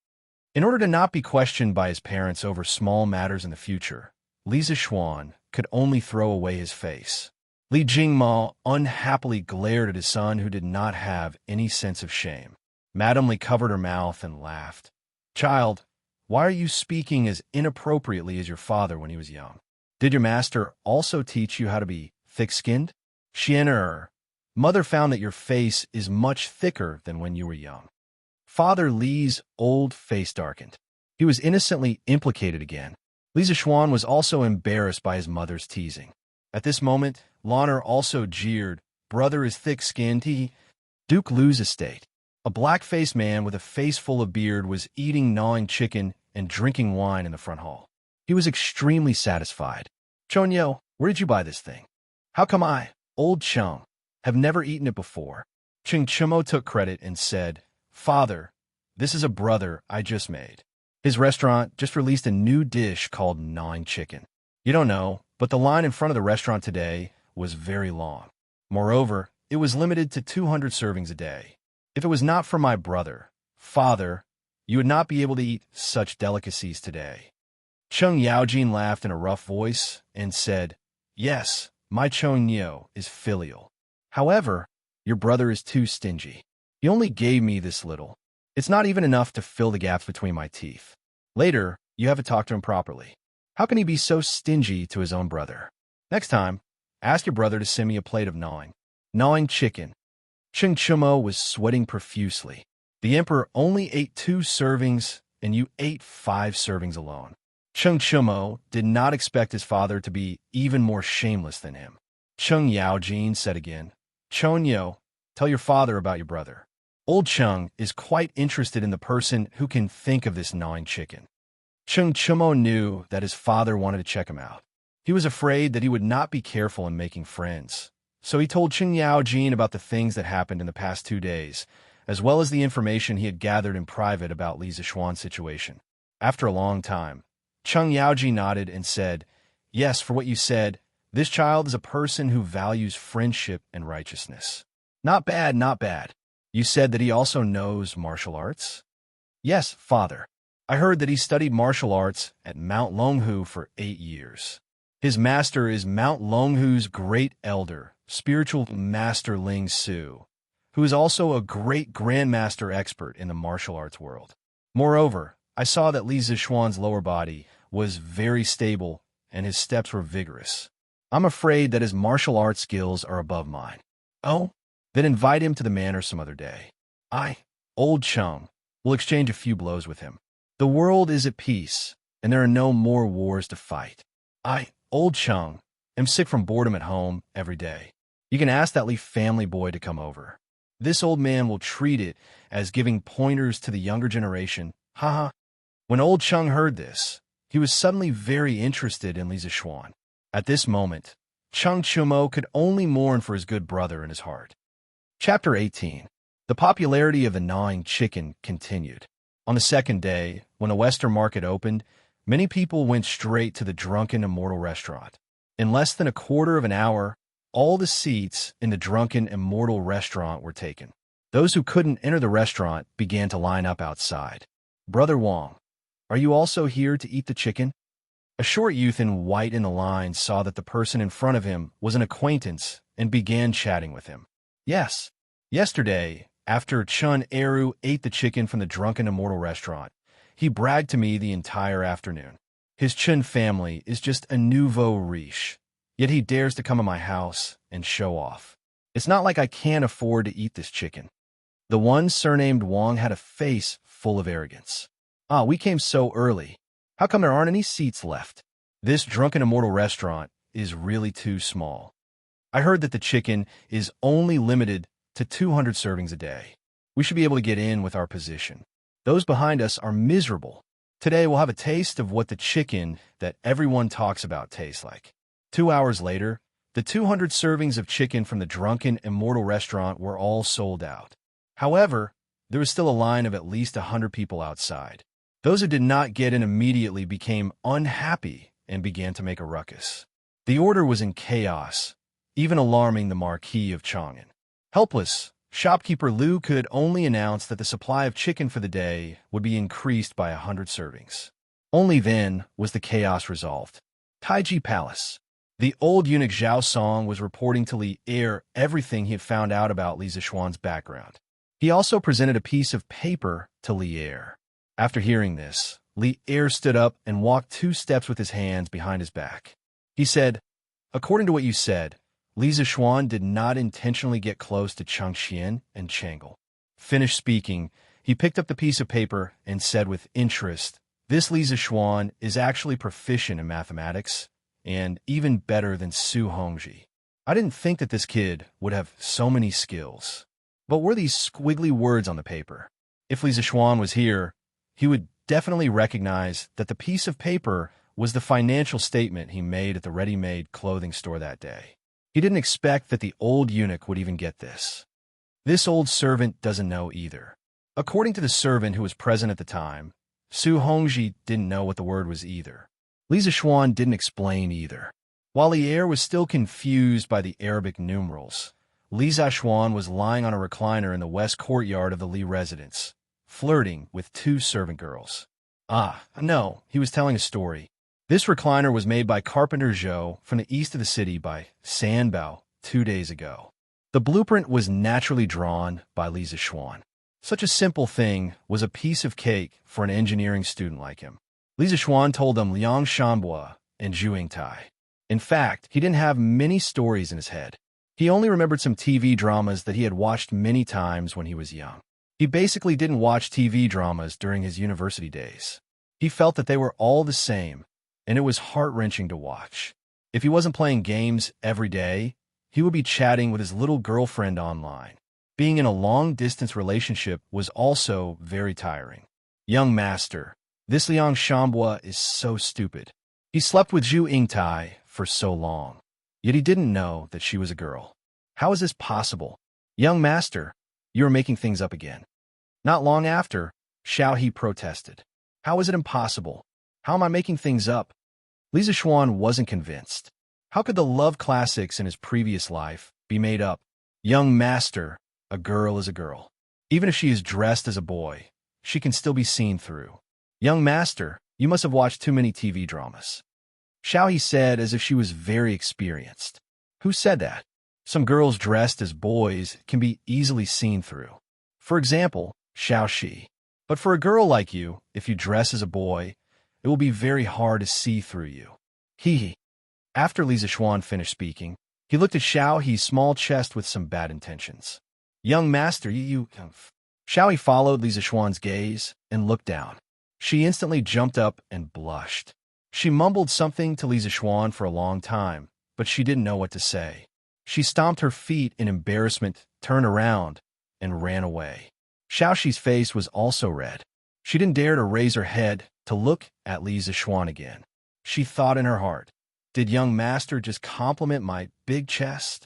[SPEAKER 1] In order to not be questioned by his parents over small matters in the future, Li Zexuan could only throw away his face. Li Jingma unhappily glared at his son, who did not have any sense of shame. Madame Li covered her mouth and laughed. "Child, why are you speaking as inappropriately as your father when he was young? Did your master also teach you how to be thick-skinned? Xian'er, mother found that your face is much thicker than when you were young." Father Li's old face darkened. He was innocently implicated again. Li Zexuan was also embarrassed by his mother's teasing. At this moment, Lan'er also jeered, "Brother is thick-skinned, he..." Duke Lu's estate. A black-faced man with a face full of beard was eating gnawing chicken and drinking wine in the front hall. He was extremely satisfied. "Chonyo, where did you buy this thing? How come I, old Chung, have never eaten it before?" Ching Chumo took credit and said, "Father, this is a brother I just made. His restaurant just released a new dish called gnawing chicken. You don't know, but the line in front of the restaurant today was very long. Moreover, it was limited to 200 servings a day. If it was not for my brother, father, you would not be able to eat such delicacies today." Chung Yaojin laughed in a rough voice and said, "Yes, my Chonyo is filial. However, your brother is too stingy. He only gave me this little. It's not even enough to fill the gaps between my teeth. Later, you have to talk to him properly. How can he be so stingy to his own brother? Next time, ask your brother to send me a plate of gnawing chicken." Ching Chumo was sweating profusely. The emperor only ate 2 servings, and you ate 5 servings alone. Chung Chumo did not expect his father to be even more shameless than him. Chung Yaojin said again, "Chonyo, tell your father about your brother. Old Chung is quite interested in the person who can think of this gnawing chicken." Chung Chumo knew that his father wanted to check him out. He was afraid that he would not be careful in making friends. So he told Chung Yaojin about the things that happened in the past 2 days, as well as the information he had gathered in private about Li Zishuan's situation. After a long time, Chung Yaojin nodded and said, "Yes, for what you said, this child is a person who values friendship and righteousness. Not bad, not bad. You said that he also knows martial arts?" "Yes, father. I heard that he studied martial arts at Mount Longhu for 8 years. His master is Mount Longhu's great elder, spiritual master Ling Su, who is also a great grandmaster expert in the martial arts world. Moreover, I saw that Li Zishuan's lower body was very stable and his steps were vigorous. I'm afraid that his martial arts skills are above mine." "Oh, then invite him to the manor some other day. I, old Chung, will exchange a few blows with him. The world is at peace, and there are no more wars to fight. I, old Chung, am sick from boredom at home every day. You can ask that Li family boy to come over. This old man will treat it as giving pointers to the younger generation. Haha." When old Chung heard this, he was suddenly very interested in Li Zishuan. At this moment, Chung Chumo could only mourn for his good brother in his heart. Chapter 18. The popularity of the gnawing chicken continued. On the second day, when a Western market opened, many people went straight to the drunken Immortal restaurant. In less than a quarter of an hour, all the seats in the drunken Immortal restaurant were taken. Those who couldn't enter the restaurant began to line up outside. "Brother Wong, are you also here to eat the chicken?" A short youth in white in the line saw that the person in front of him was an acquaintance and began chatting with him. "Yes. Yesterday, after Chun Eru ate the chicken from the drunken Immortal restaurant, he bragged to me the entire afternoon. His Chun family is just a nouveau riche, yet he dares to come to my house and show off. It's not like I can't afford to eat this chicken." The one surnamed Wong had a face full of arrogance. "Ah, we came so early. How come there aren't any seats left? This drunken Immortal restaurant is really too small. I heard that the chicken is only limited to 200 servings a day. We should be able to get in with our position. Those behind us are miserable. Today we'll have a taste of what the chicken that everyone talks about tastes like." 2 hours later, the 200 servings of chicken from the drunken Immortal restaurant were all sold out. However, there was still a line of at least 100 people outside. Those who did not get in immediately became unhappy and began to make a ruckus. The order was in chaos, even alarming the Marquis of Chang'an. Helpless, shopkeeper Liu could only announce that the supply of chicken for the day would be increased by 100 servings. Only then was the chaos resolved. Taiji Palace. The old eunuch Zhao Song was reporting to Li Er everything he had found out about Li Zishuan's background. He also presented a piece of paper to Li Er. After hearing this, Li Er stood up and walked 2 steps with his hands behind his back. He said, "According to what you said, Li Zishuan did not intentionally get close to Changxian and Changle." Finished speaking, he picked up the piece of paper and said with interest, "This Li Zishuan is actually proficient in mathematics, and even better than Su Hongji. I didn't think that this kid would have so many skills." But were these squiggly words on the paper? If Li Zishuan was here, he would definitely recognize that the piece of paper was the financial statement he made at the ready-made clothing store that day. He didn't expect that the old eunuch would even get this. This old servant doesn't know either. According to the servant who was present at the time, Su Hongji didn't know what the word was either. Li Zixuan didn't explain either. While the heir was still confused by the Arabic numerals, Li Zixuan was lying on a recliner in the west courtyard of the Li residence, flirting with two servant girls. No, he was telling a story. This recliner was made by Carpenter Zhou from the east of the city by Sanbao 2 days ago. The blueprint was naturally drawn by Li Zixuan. Such a simple thing was a piece of cake for an engineering student like him. Li Zixuan told them Liang Shanbua and Zhu Yingtai. In fact, he didn't have many stories in his head. He only remembered some TV dramas that he had watched many times when he was young. He basically didn't watch TV dramas during his university days. He felt that they were all the same, and it was heart-wrenching to watch. If he wasn't playing games every day, he would be chatting with his little girlfriend online. Being in a long-distance relationship was also very tiring. Young master, this Liang Shanbua is so stupid. He slept with Zhu Yingtai for so long, yet he didn't know that she was a girl. How is this possible? Young master, you are making things up again. Not long after, Xiao He protested. How is it impossible? How am I making things up? Li Zixuan wasn't convinced. How could the love classics in his previous life be made up? Young master, a girl is a girl. Even if she is dressed as a boy, she can still be seen through. Young master, you must have watched too many TV dramas. Xiao He said as if she was very experienced. Who said that? Some girls dressed as boys can be easily seen through. For example, Xiao Shi. But for a girl like you, if you dress as a boy, it will be very hard to see through you. He. After Li Zixuan finished speaking, he looked at Xiao He's small chest with some bad intentions. Young master, you... Xiao He followed Li Zixuan's gaze and looked down. She instantly jumped up and blushed. She mumbled something to Li Zixuan for a long time, but she didn't know what to say. She stomped her feet in embarrassment, turned around, and ran away. Xiao Shi's face was also red. She didn't dare to raise her head to look at Li Zixuan again. She thought in her heart, did young master just compliment my big chest?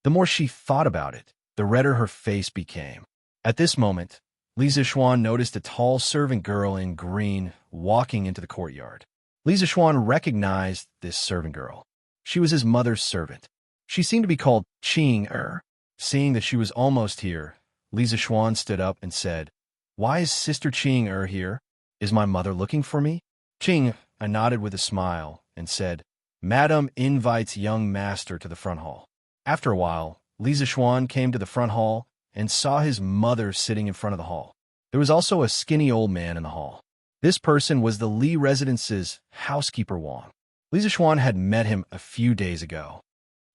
[SPEAKER 1] The more she thought about it, the redder her face became. At this moment, Li Zixuan noticed a tall servant girl in green walking into the courtyard. Li Zixuan recognized this servant girl. She was his mother's servant. She seemed to be called Qing. Seeing that she was almost here, Li Zixuan stood up and said, Why is Sister Qing here? Is my mother looking for me? Qing, I nodded with a smile and said, Madam invites young master to the front hall. After a while, Li Zixuan came to the front hall and saw his mother sitting in front of the hall. There was also a skinny old man in the hall. This person was the Li residence's housekeeper Wang. Li Zixuan had met him a few days ago.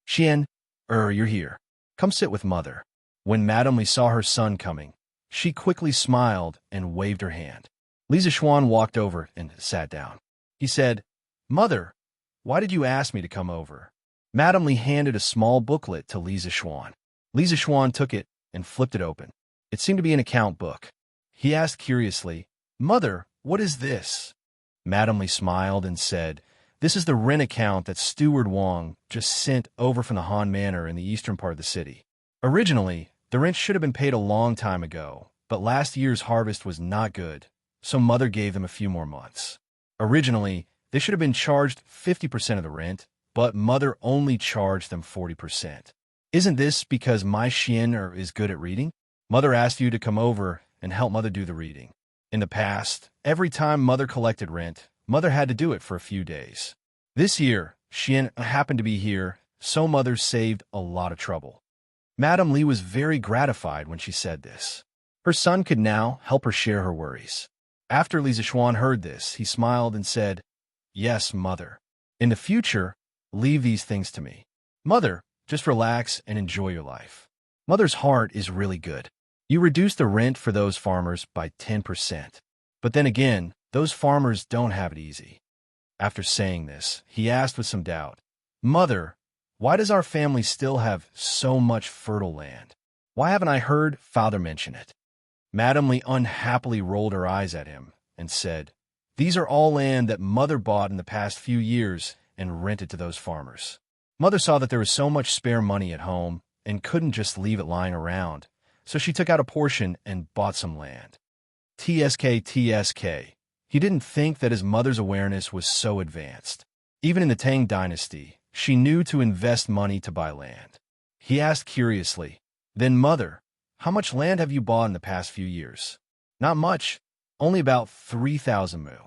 [SPEAKER 1] Xian, you're here. Come sit with mother. When Madame Li saw her son coming, she quickly smiled and waved her hand. Li Zixuan walked over and sat down. He said, Mother, why did you ask me to come over? Madame Li handed a small booklet to Li Zixuan. Li Zixuan took it and flipped it open. It seemed to be an account book. He asked curiously, Mother, what is this? Madame Li smiled and said, This is the rent account that Steward Wang just sent over from the Han Manor in the eastern part of the city. Originally, the rent should have been paid a long time ago, but last year's harvest was not good, so Mother gave them a few more months. Originally, they should have been charged 50% of the rent, but Mother only charged them 40%. Isn't this because my Xian is good at reading? Mother asked you to come over and help Mother do the reading. In the past, every time Mother collected rent, Mother had to do it for a few days. This year, Xian happened to be here, so Mother saved a lot of trouble. Madame Li was very gratified when she said this. Her son could now help her share her worries. After Li Zixuan heard this, he smiled and said, Yes, Mother. In the future, leave these things to me. Mother, just relax and enjoy your life. Mother's heart is really good. You reduce the rent for those farmers by 10%. But then again, those farmers don't have it easy. After saying this, he asked with some doubt, Mother, why does our family still have so much fertile land? Why haven't I heard Father mention it? Madame Li unhappily rolled her eyes at him and said, These are all land that Mother bought in the past few years and rented to those farmers. Mother saw that there was so much spare money at home and couldn't just leave it lying around, so she took out a portion and bought some land. TSK. He didn't think that his mother's awareness was so advanced. Even in the Tang dynasty, she knew to invest money to buy land. He asked curiously, "Then, Mother, how much land have you bought in the past few years?" "Not much, only about 3,000 mu.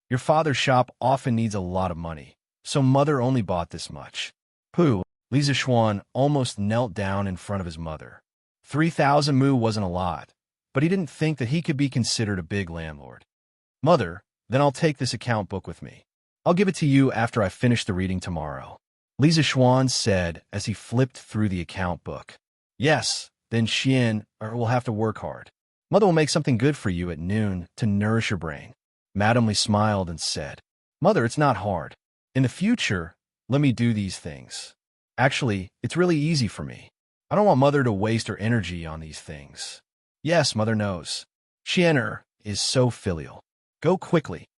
[SPEAKER 1] Your father's shop often needs a lot of money, so Mother only bought this much." Pu, Li Zixuan almost knelt down in front of his mother. 3,000 mu wasn't a lot, but he didn't think that he could be considered a big landlord. "Mother, then I'll take this account book with me. I'll give it to you after I finish the reading tomorrow," Li Zixuan said as he flipped through the account book. "Yes, then Xian will have to work hard. Mother will make something good for you at noon to nourish your brain." Madam Li smiled and said, "Mother, it's not hard. In the future, let me do these things. Actually, it's really easy for me. I don't want Mother to waste her energy on these things." "Yes, Mother knows. Xian is so filial. Go quickly."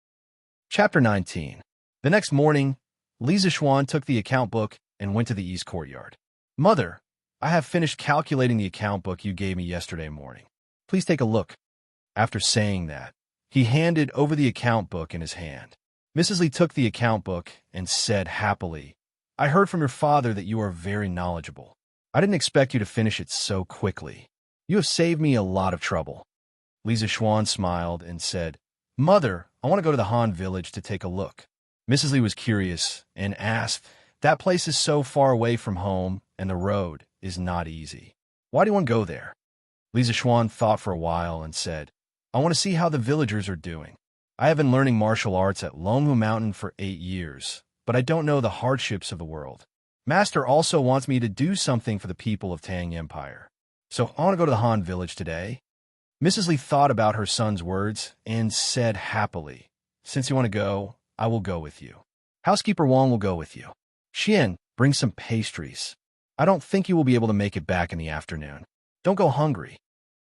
[SPEAKER 1] Chapter 19. The next morning, Li Zixuan took the account book and went to the east courtyard. "Mother, I have finished calculating the account book you gave me yesterday morning. Please take a look." After saying that, he handed over the account book in his hand. Mrs. Li took the account book and said happily, "I heard from your father that you are very knowledgeable. I didn't expect you to finish it so quickly. You have saved me a lot of trouble." Li Zixuan smiled and said, "Mother, I want to go to the Han village to take a look." Mrs. Li was curious and asked, "That place is so far away from home and the road is not easy. Why do you want to go there?" Li Zixuan thought for a while and said, "I want to see how the villagers are doing. I have been learning martial arts at Longhu Mountain for 8 years, but I don't know the hardships of the world. Master also wants me to do something for the people of Tang Empire. So I want to go to the Han village today." Mrs. Li thought about her son's words and said happily, "Since you want to go, I will go with you. Housekeeper Wang will go with you. Xian, bring some pastries. I don't think you will be able to make it back in the afternoon. Don't go hungry."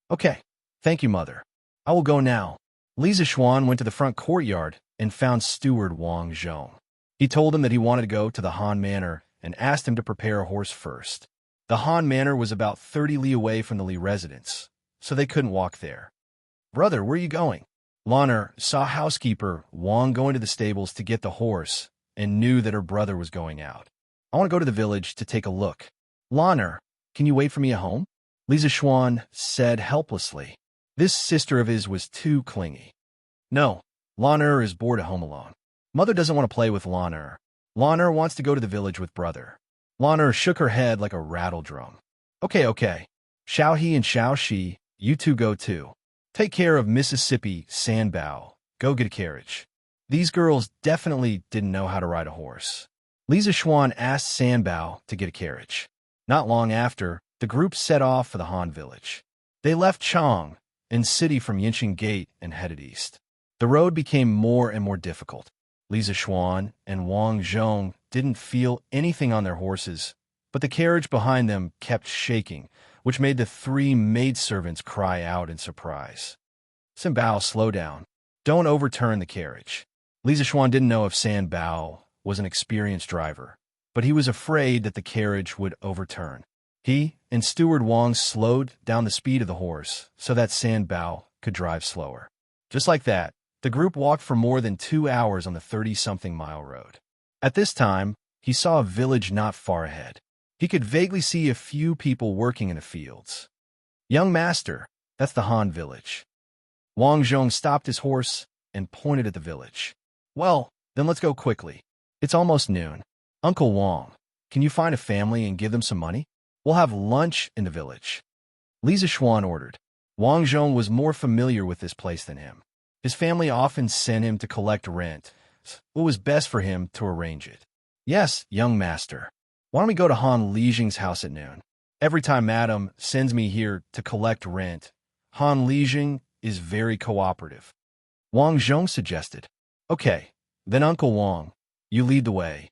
[SPEAKER 1] "Okay. Thank you, Mother. I will go now." Li Zixuan went to the front courtyard and found steward Wang Zhong. He told him that he wanted to go to the Han Manor and asked him to prepare a horse first. The Han Manor was about 30 li away from the Li residence, so they couldn't walk there. "Brother, where are you going?" Lan'er saw housekeeper Wang go into the stables to get the horse and knew that her brother was going out. "I want to go to the village to take a look." "Lan'er, can you wait for me at home?" Li Zixuan said helplessly. This sister of his was too clingy. "No, Lan'er is bored at home alone. Mother doesn't want to play with Lan'er. Lan'er wants to go to the village with brother." Lan'er shook her head like a rattle drum. Okay. Xiaohe and Xiaoxi, you two go too. Take care of Mississippi Sanbao. Go get a carriage." These girls definitely didn't know how to ride a horse. Li Zixuan asked Sanbao to get a carriage. Not long after, the group set off for the Han village. They left Chang and city from Yinxing Gate and headed east. The road became more and more difficult. Li Zixuan and Wang Zhong didn't feel anything on their horses, but the carriage behind them kept shaking, which made the 3 maidservants cry out in surprise. "Sanbao, slow down. Don't overturn the carriage." Li Zixuan didn't know if Sanbao was an experienced driver, but he was afraid that the carriage would overturn. He and Steward Wang slowed down the speed of the horse so that Sanbao could drive slower. Just like that, the group walked for more than 2 hours on the 30-something mile road. At this time, he saw a village not far ahead. He could vaguely see a few people working in the fields. "Young master, that's the Han village." Wang Zhong stopped his horse and pointed at the village. "Well, then let's go quickly. It's almost noon. Uncle Wang, can you find a family and give them some money? We'll have lunch in the village." Li Zixuan ordered. Wang Zhong was more familiar with this place than him. His family often sent him to collect rent. It was best for him to arrange it. "Yes, young master. Why don't we go to Han Lijing's house at noon? Every time Madam sends me here to collect rent, Han Lijing is very cooperative." Wang Zhong suggested. "Okay, then Uncle Wang, you lead the way."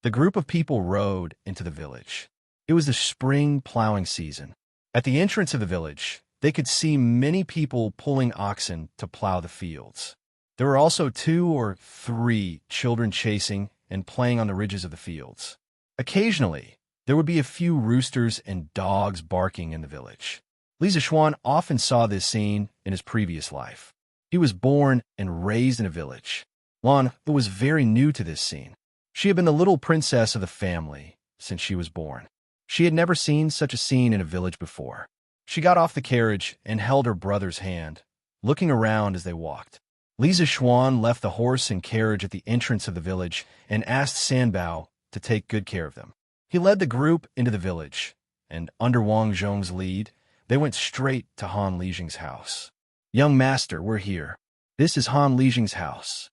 [SPEAKER 1] The group of people rode into the village. It was the spring plowing season. At the entrance of the village, they could see many people pulling oxen to plow the fields. There were also 2 or 3 children chasing and playing on the ridges of the fields. Occasionally, there would be a few roosters and dogs barking in the village. Li Zixuan often saw this scene in his previous life. He was born and raised in a village. Lan was very new to this scene. She had been the little princess of the family since she was born. She had never seen such a scene in a village before. She got off the carriage and held her brother's hand, looking around as they walked. Li Zixuan left the horse and carriage at the entrance of the village and asked Sanbao to take good care of them. He led the group into the village, and under Wang Zhong's lead, they went straight to Han Lijing's house. "Young master, we're here. This is Han Lijing's house."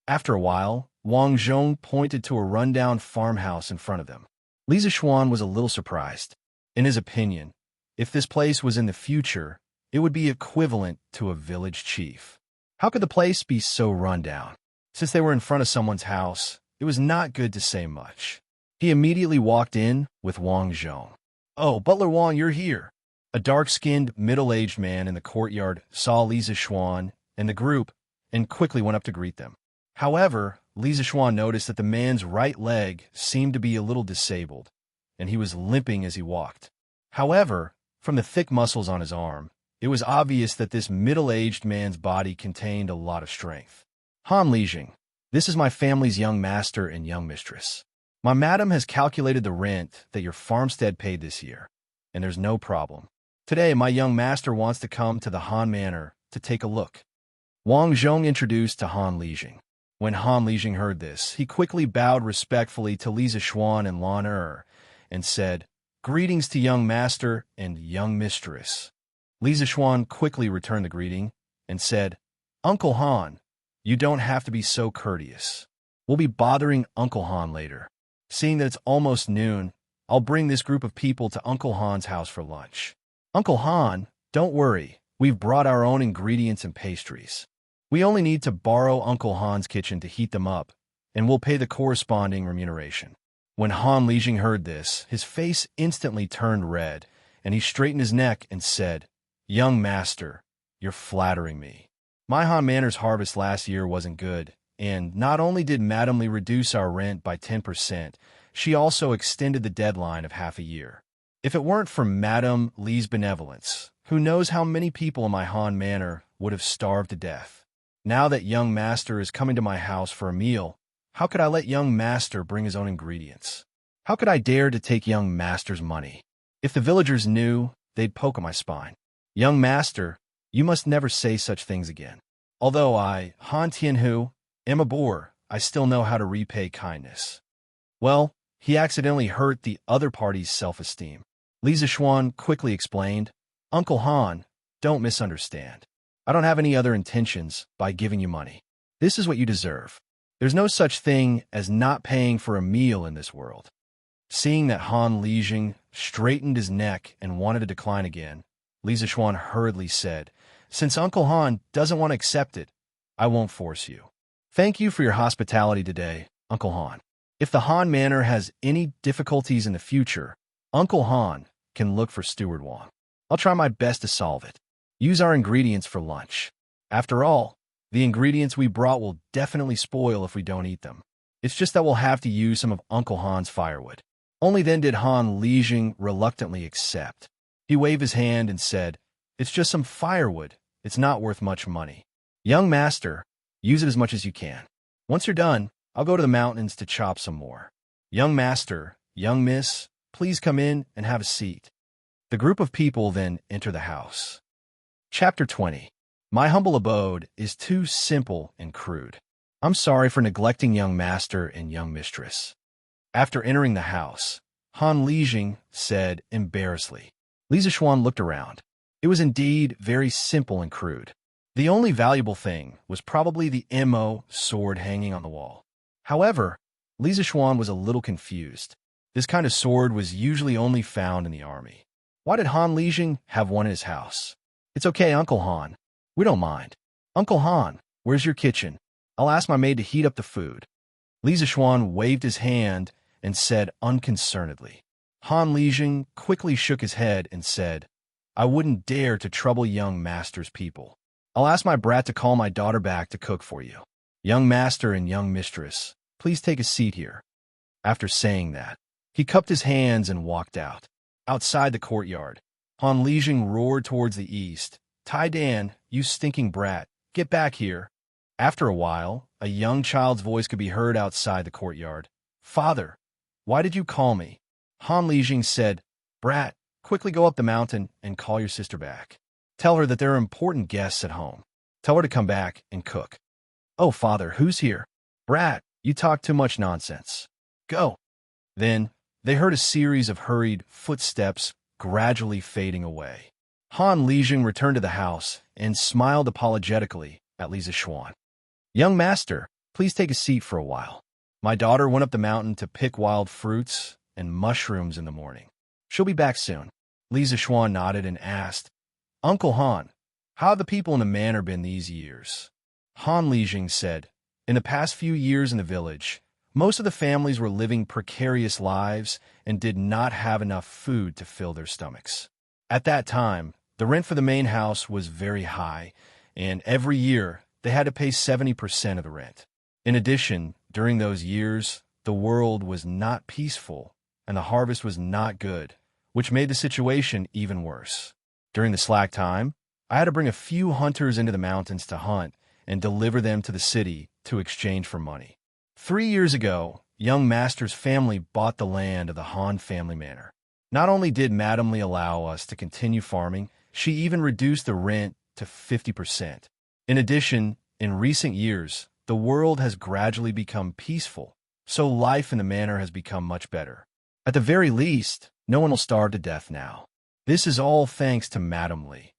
[SPEAKER 1] After a while, Wang Zhong pointed to a rundown farmhouse in front of them. Li Zixuan was a little surprised. In his opinion, if this place was in the future, it would be equivalent to a village chief. How could the place be so run down? Since they were in front of someone's house, it was not good to say much. He immediately walked in with Wang Zhong. "Oh, Butler Wang, you're here." A dark-skinned, middle-aged man in the courtyard saw Li Zixuan and the group and quickly went up to greet them. However, Li Zixuan noticed that the man's right leg seemed to be a little disabled, and he was limping as he walked. However, from the thick muscles on his arm, it was obvious that this middle-aged man's body contained a lot of strength. "Han Lijing, this is my family's young master and young mistress. My madam has calculated the rent that your farmstead paid this year, and there's no problem. Today, my young master wants to come to the Han Manor to take a look." Wang Zhong introduced to Han Lijing. When Han Lijing heard this, he quickly bowed respectfully to Li Zixuan and Lan and said, "Greetings to young master and young mistress." Li Zixuan quickly returned the greeting and said, "Uncle Han, you don't have to be so courteous. We'll be bothering Uncle Han later. Seeing that it's almost noon, I'll bring this group of people to Uncle Han's house for lunch. Uncle Han, don't worry, we've brought our own ingredients and pastries. We only need to borrow Uncle Han's kitchen to heat them up, and we'll pay the corresponding remuneration." When Han Lijing heard this, his face instantly turned red, and he straightened his neck and said, "Young master, you're flattering me. My Han Manor's harvest last year wasn't good, and not only did Madame Li reduce our rent by 10%, she also extended the deadline of half a year. If it weren't for Madame Li's benevolence, who knows how many people in my Han Manor would have starved to death. Now that young master is coming to my house for a meal, how could I let young master bring his own ingredients? How could I dare to take young master's money? If the villagers knew, they'd poke at my spine. Young master, you must never say such things again. Although I, Han Tianhu, am a boor, I still know how to repay kindness." Well, he accidentally hurt the other party's self-esteem. Li Zixuan quickly explained, "Uncle Han, don't misunderstand. I don't have any other intentions by giving you money. This is what you deserve. There's no such thing as not paying for a meal in this world." Seeing that Han Lijing straightened his neck and wanted to decline again, Li Zixuan hurriedly said, "Since Uncle Han doesn't want to accept it, I won't force you. Thank you for your hospitality today, Uncle Han. If the Han Manor has any difficulties in the future, Uncle Han can look for Steward Wang. I'll try my best to solve it. Use our ingredients for lunch. After all, the ingredients we brought will definitely spoil if we don't eat them. It's just that we'll have to use some of Uncle Han's firewood." Only then did Han Lijing reluctantly accept. He waved his hand and said, "It's just some firewood. It's not worth much money. Young master, use it as much as you can. Once you're done, I'll go to the mountains to chop some more. Young master, young miss, please come in and have a seat." The group of people then enter the house. Chapter 20. My humble abode is too simple and crude. I'm sorry for neglecting young master and young mistress. After entering the house, Han Lijing said embarrassedly. Li Zixuan looked around. It was indeed very simple and crude. The only valuable thing was probably the Mo sword hanging on the wall. However, Li Zixuan was a little confused. This kind of sword was usually only found in the army. Why did Han Lijing have one in his house? "It's okay, Uncle Han. We don't mind. Uncle Han, where's your kitchen? I'll ask my maid to heat up the food." Li Zixuan waved his hand and said unconcernedly. Han Lijing quickly shook his head and said, "I wouldn't dare to trouble young master's people. I'll ask my brat to call my daughter back to cook for you. Young master and young mistress, please take a seat here." After saying that, he cupped his hands and walked out. Outside the courtyard, Han Lijing roared towards the east. "Tai Dan, you stinking brat, get back here." After a while, a young child's voice could be heard outside the courtyard. "Father, why did you call me?" Han Lijing said, "Brat, quickly go up the mountain and call your sister back. Tell her that there are important guests at home. Tell her to come back and cook." "Oh, father, who's here?" "Brat, you talk too much nonsense. Go." Then they heard a series of hurried footsteps gradually fading away. Han Lijing returned to the house and smiled apologetically at Lisa Xuan. "Young master, please take a seat for a while. My daughter went up the mountain to pick wild fruits and mushrooms in the morning. She'll be back soon." Lisa Xuan nodded and asked, "Uncle Han, how have the people in the manor been these years?" Han Lijing said, "In the past few years in the village, most of the families were living precarious lives and did not have enough food to fill their stomachs. At that time, the rent for the main house was very high, and every year they had to pay 70% of the rent. In addition, during those years, the world was not peaceful and the harvest was not good, which made the situation even worse. During the slack time, I had to bring a few hunters into the mountains to hunt and deliver them to the city to exchange for money. 3 years ago, young master's family bought the land of the Han family manor. Not only did Madame Li allow us to continue farming, she even reduced the rent to 50%. In addition, in recent years, the world has gradually become peaceful, so life in the manor has become much better. At the very least, no one will starve to death now. This is all thanks to Madame Li."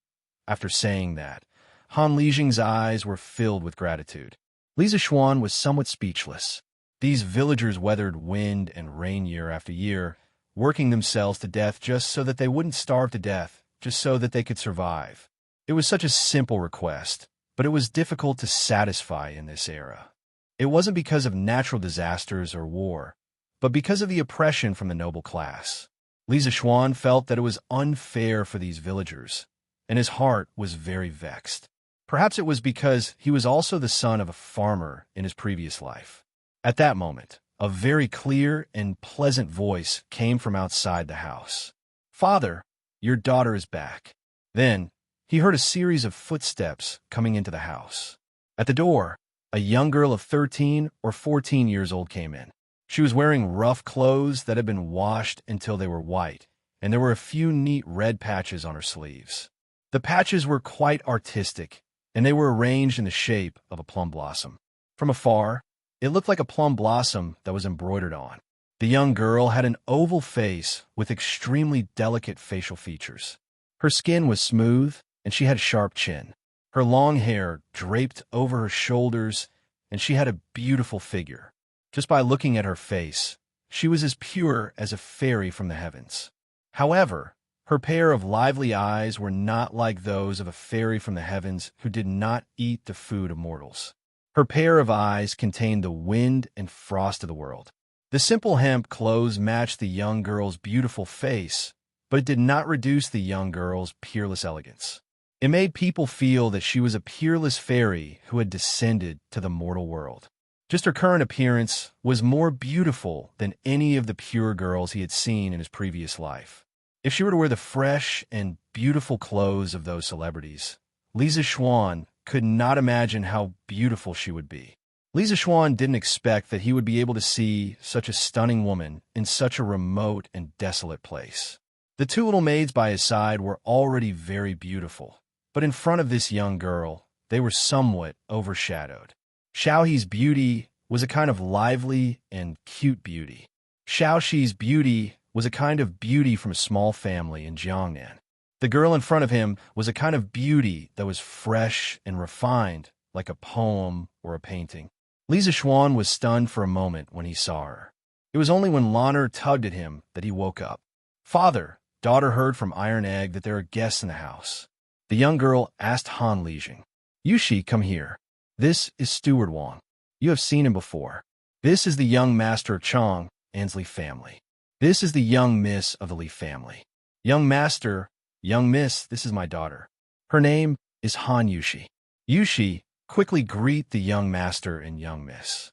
[SPEAKER 1] After saying that, Han Lijing's eyes were filled with gratitude. Lisa Xuan was somewhat speechless. These villagers weathered wind and rain year after year, working themselves to death just so that they wouldn't starve to death, just so that they could survive. It was such a simple request, but it was difficult to satisfy in this era. It wasn't because of natural disasters or war, but because of the oppression from the noble class. Lisa Xuan felt that it was unfair for these villagers, and his heart was very vexed. Perhaps it was because he was also the son of a farmer in his previous life. At that moment, a very clear and pleasant voice came from outside the house. "Father, your daughter is back." Then, he heard a series of footsteps coming into the house. At the door, a young girl of 13 or 14 years old came in. She was wearing rough clothes that had been washed until they were white, and there were a few neat red patches on her sleeves. The patches were quite artistic, and they were arranged in the shape of a plum blossom. From afar, it looked like a plum blossom that was embroidered on. The young girl had an oval face with extremely delicate facial features. Her skin was smooth, and she had a sharp chin. Her long hair draped over her shoulders, and she had a beautiful figure. Just by looking at her face, she was as pure as a fairy from the heavens. However, her pair of lively eyes were not like those of a fairy from the heavens who did not eat the food of mortals. Her pair of eyes contained the wind and frost of the world. The simple hemp clothes matched the young girl's beautiful face, but it did not reduce the young girl's peerless elegance. It made people feel that she was a peerless fairy who had descended to the mortal world. Just her current appearance was more beautiful than any of the pure girls he had seen in his previous life. If she were to wear the fresh and beautiful clothes of those celebrities, Lisa Xuan could not imagine how beautiful she would be. Lisa Xuan didn't expect that he would be able to see such a stunning woman in such a remote and desolate place. The two little maids by his side were already very beautiful, but in front of this young girl, they were somewhat overshadowed. Xiaohe's beauty was a kind of lively and cute beauty. Xiaoxi's beauty was a kind of beauty from a small family in Jiangnan. The girl in front of him was a kind of beauty that was fresh and refined, like a poem or a painting. Lisa Xuan was stunned for a moment when he saw her. It was only when Lanner tugged at him that he woke up. "Father, daughter heard from Iron Egg that there are guests in the house." The young girl asked Han Lijing, "Yushi, come here. This is Steward Wang. You have seen him before. This is the young master of Chong, Anne's Li family. This is the young miss of the Li family. Young master, young miss, this is my daughter. Her name is Han Yushi." Yushi, quickly greet the young master and young miss.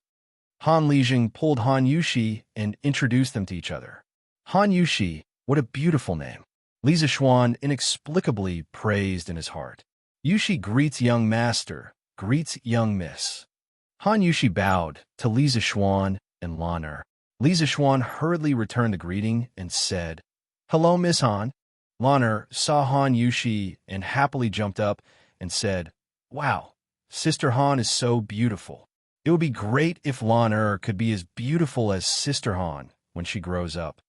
[SPEAKER 1] Han Lijing pulled Han Yushi and introduced them to each other. Han Yushi, what a beautiful name. Li Zixuan inexplicably praised in his heart. Yushi greets young master, greets young miss. Han Yushi bowed to Li Zixuan and Lan Er. Li Zixuan hurriedly returned the greeting and said, "Hello, Miss Han." Lan Er saw Han Yushi and happily jumped up and said, "Wow, Sister Han is so beautiful. It would be great if Lan Er could be as beautiful as Sister Han when she grows up."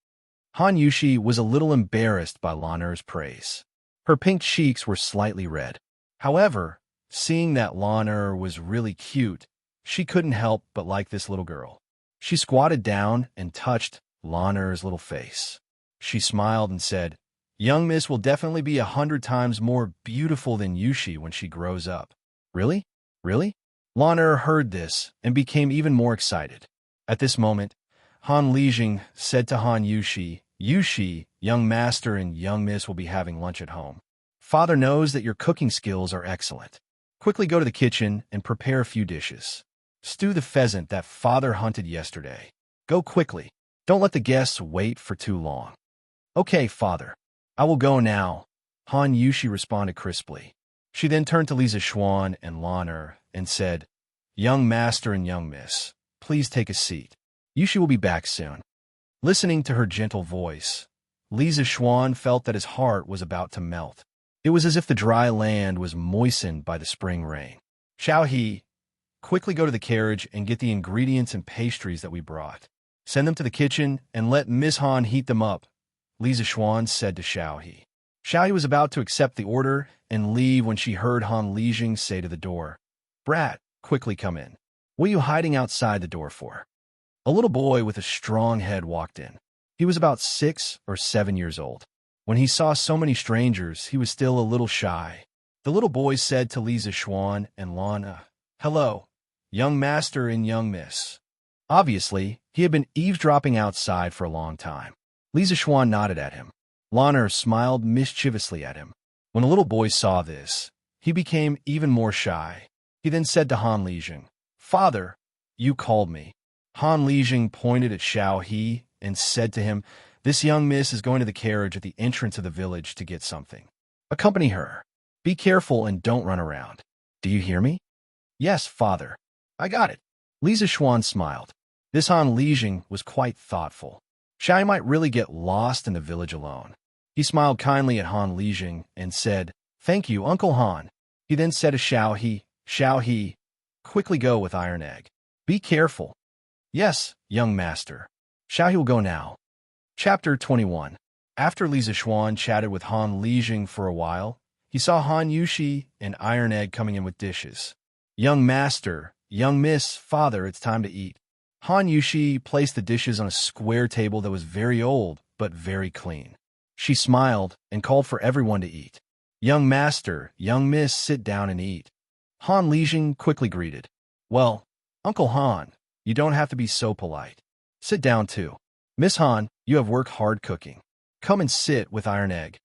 [SPEAKER 1] Han Yushi was a little embarrassed by Lan Er's praise. Her pink cheeks were slightly red. However, seeing that Lan Er was really cute, she couldn't help but like this little girl. She squatted down and touched Lan Er's little face. She smiled and said, "Young Miss will definitely be 100 times more beautiful than Yushi when she grows up." "Really? Really?" Lan Er heard this and became even more excited. At this moment, Han Lijing said to Han Yushi, "Yushi, young master and young miss will be having lunch at home. Father knows that your cooking skills are excellent. Quickly go to the kitchen and prepare a few dishes. Stew the pheasant that father hunted yesterday. Go quickly. Don't let the guests wait for too long." "Okay, father. I will go now," Han Yushi responded crisply. She then turned to Li Zixuan and Lan Er and said, "Young master and young miss, please take a seat. Yushi will be back soon." Listening to her gentle voice, Li Zixuan felt that his heart was about to melt. It was as if the dry land was moistened by the spring rain. "Xiao He, quickly go to the carriage and get the ingredients and pastries that we brought. Send them to the kitchen and let Miss Han heat them up," Li Zixuan said to Xiao He. Xiao He was about to accept the order and leave when she heard Han Lijing say to the door, "Brat, quickly come in. What are you hiding outside the door for?" A little boy with a strong head walked in. He was about 6 or 7 years old. When he saw so many strangers, he was still a little shy. The little boy said to Li Zixuan and Lana, "Hello, young master and young miss." Obviously, he had been eavesdropping outside for a long time. Li Zixuan nodded at him. Lana smiled mischievously at him. When the little boy saw this, he became even more shy. He then said to Han Lijing, "Father, you called me." Han Lijing pointed at Xiao He and said to him, "This young miss is going to the carriage at the entrance of the village to get something. Accompany her. Be careful and don't run around. Do you hear me?" "Yes, father. I got it." Li Zixuan smiled. This Han Lijing was quite thoughtful. Xiao might really get lost in the village alone. He smiled kindly at Han Lijing and said, "Thank you, Uncle Han." He then said to Xiao He, quickly go with Iron Egg. Be careful." "Yes, young master." Xiao He will go now. Chapter 21. After Li Zixuan chatted with Han Lijing for a while, he saw Han Yushi and Iron Egg coming in with dishes. "Young master, young miss, father, it's time to eat." Han Yushi placed the dishes on a square table that was very old, but very clean. She smiled and called for everyone to eat. "Young master, young miss, sit down and eat." Han Lijing quickly greeted. "Well, Uncle Han, you don't have to be so polite. Sit down too. Miss Han, you have worked hard cooking. Come and sit with Iron Egg."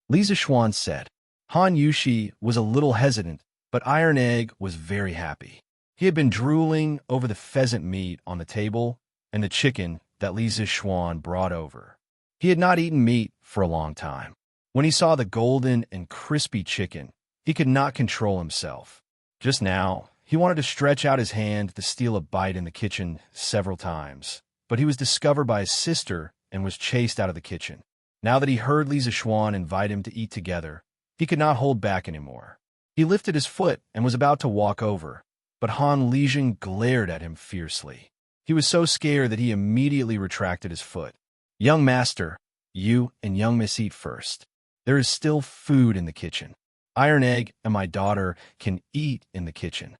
[SPEAKER 1] Li Zixuan said. Han Yushi was a little hesitant, but Iron Egg was very happy. He had been drooling over the pheasant meat on the table and the chicken that Li Zixuan brought over. He had not eaten meat for a long time. When he saw the golden and crispy chicken, he could not control himself. Just now, he wanted to stretch out his hand to steal a bite in the kitchen several times, but he was discovered by his sister and was chased out of the kitchen. Now that he heard Li Zixuan invite him to eat together, he could not hold back anymore. He lifted his foot and was about to walk over, but Han Lijing glared at him fiercely. He was so scared that he immediately retracted his foot. "Young master, you and young miss eat first. There is still food in the kitchen. Iron Egg and my daughter can eat in the kitchen."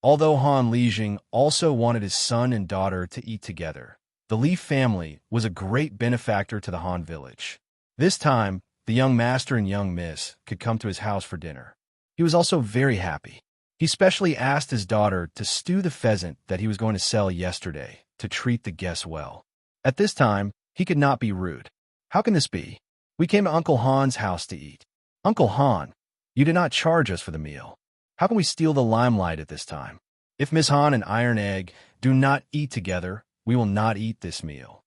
[SPEAKER 1] Although Han Lijing also wanted his son and daughter to eat together, the Li family was a great benefactor to the Han village. This time, the young master and young miss could come to his house for dinner. He was also very happy. He specially asked his daughter to stew the pheasant that he was going to sell yesterday to treat the guests well. At this time, he could not be rude. "How can this be? We came to Uncle Han's house to eat. Uncle Han, you did not charge us for the meal. How can we steal the limelight at this time? If Miss Han and Iron Egg do not eat together, we will not eat this meal.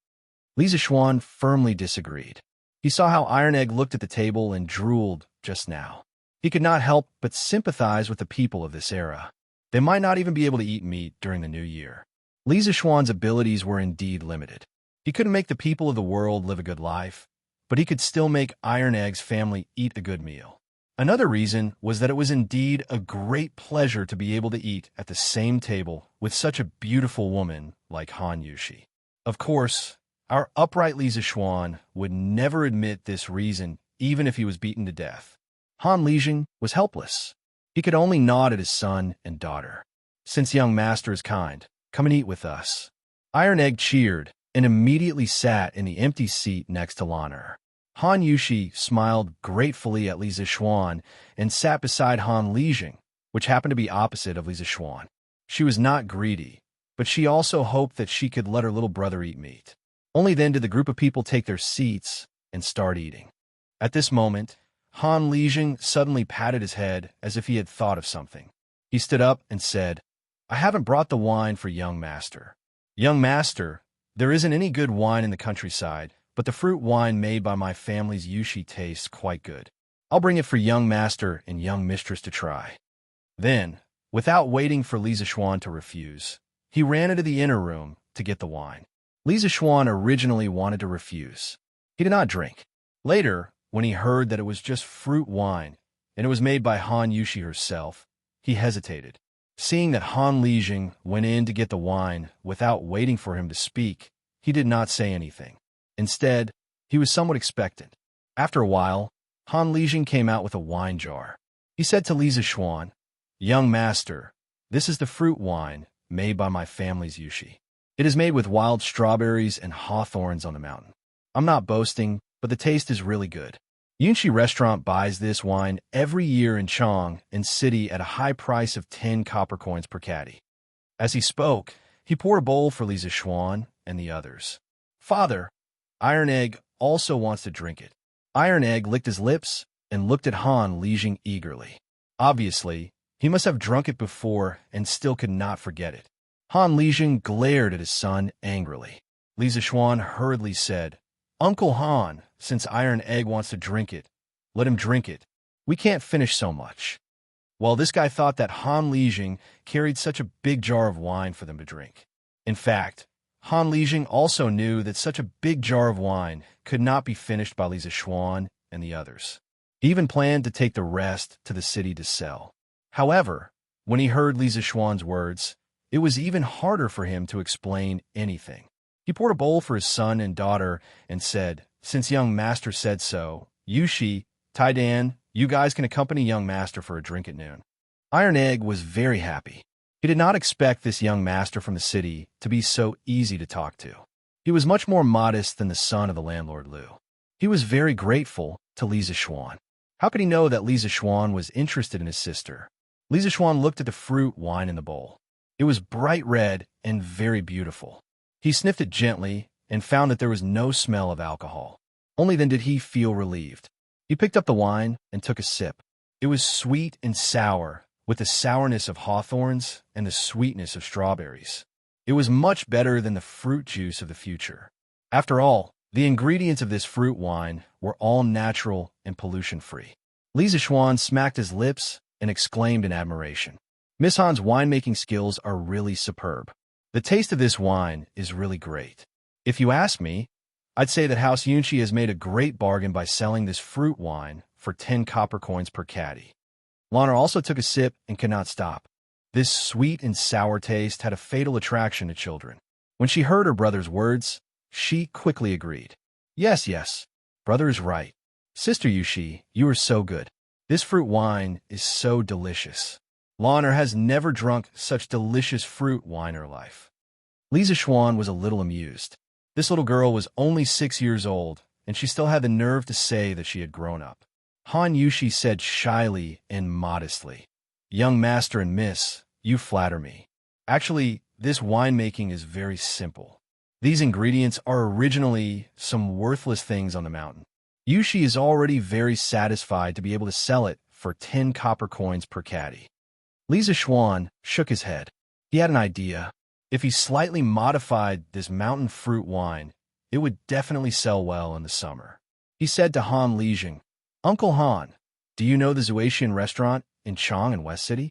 [SPEAKER 1] Li Zixuan firmly disagreed. He saw how Iron Egg looked at the table and drooled just now. He could not help but sympathize with the people of this era. They might not even be able to eat meat during the new year. Li Zixuan's abilities were indeed limited. He couldn't make the people of the world live a good life, but he could still make Iron Egg's family eat a good meal. Another reason was that it was indeed a great pleasure to be able to eat at the same table with such a beautiful woman like Han Yushi. Of course, our upright Li Zixuan would never admit this reason even if he was beaten to death. Han Lijing was helpless. He could only nod at his son and daughter. Since young master is kind, come and eat with us. Iron Egg cheered and immediately sat in the empty seat next to Lan'er. Han Yushi smiled gratefully at Li Zixuan and sat beside Han Lijing, which happened to be opposite of Li Zixuan. She was not greedy, but she also hoped that she could let her little brother eat meat. Only then did the group of people take their seats and start eating. At this moment, Han Lijing suddenly patted his head as if he had thought of something. He stood up and said, "I haven't brought the wine for young master. Young master, there isn't any good wine in the countryside, but the fruit wine made by my family's Yushi tastes quite good. I'll bring it for young master and young mistress to try." Then, without waiting for Li Zixuan to refuse, he ran into the inner room to get the wine. Li Zixuan originally wanted to refuse. He did not drink. Later, when he heard that it was just fruit wine, and it was made by Han Yushi herself, he hesitated. Seeing that Han Lijing went in to get the wine without waiting for him to speak, he did not say anything. Instead, he was somewhat expectant. After a while, Han Lijing came out with a wine jar. He said to Li Zixuan, "Young master, this is the fruit wine made by my family's Yushi. It is made with wild strawberries and hawthorns on the mountain. I'm not boasting, but the taste is really good. Yunshi Restaurant buys this wine every year in Chong and City at a high price of 10 copper coins per caddy." As he spoke, he poured a bowl for Li Zixuan and the others. "Father, Iron Egg also wants to drink it." Iron Egg licked his lips and looked at Han Lijing eagerly. Obviously, he must have drunk it before and still could not forget it. Han Lijing glared at his son angrily. Li Zixuan hurriedly said, "Uncle Han, since Iron Egg wants to drink it, let him drink it. We can't finish so much." Well, this guy thought that Han Lijing carried such a big jar of wine for them to drink. In fact, Han Lijing also knew that such a big jar of wine could not be finished by Li Zixuan and the others. He even planned to take the rest to the city to sell. However, when he heard Li Zixuan's words, it was even harder for him to explain anything. He poured a bowl for his son and daughter and said, "Since young master said so, Yushi, Taidan, you guys can accompany young master for a drink at noon." Iron Egg was very happy. He did not expect this young master from the city to be so easy to talk to. He was much more modest than the son of the landlord Liu. He was very grateful to Li Zixuan. How could he know that Li Zixuan was interested in his sister? Li Zixuan looked at the fruit wine in the bowl. It was bright red and very beautiful. He sniffed it gently and found that there was no smell of alcohol. Only then did he feel relieved. He picked up the wine and took a sip. It was sweet and sour, with the sourness of hawthorns and the sweetness of strawberries. It was much better than the fruit juice of the future. After all, the ingredients of this fruit wine were all natural and pollution-free. Li Zixuan smacked his lips and exclaimed in admiration. Miss Han's winemaking skills are really superb. The taste of this wine is really great. If you ask me, I'd say that House Yunshi has made a great bargain by selling this fruit wine for 10 copper coins per caddy. Lan'er also took a sip and could not stop. This sweet and sour taste had a fatal attraction to children. When she heard her brother's words, she quickly agreed. Yes, brother is right. Sister Yushi, you are so good. This fruit wine is so delicious. Lan'er has never drunk such delicious fruit wine in her life." Li Zixuan was a little amused. This little girl was only 6 years old, and she still had the nerve to say that she had grown up. Han Yushi said shyly and modestly, "Young master and miss, you flatter me. Actually, this winemaking is very simple. These ingredients are originally some worthless things on the mountain. Yushi is already very satisfied to be able to sell it for 10 copper coins per caddy. Li Zishuan shook his head. He had an idea. If he slightly modified this mountain fruit wine, it would definitely sell well in the summer. He said to Han Lijing, "Uncle Han, do you know the Zuatian restaurant in Chang in West City?"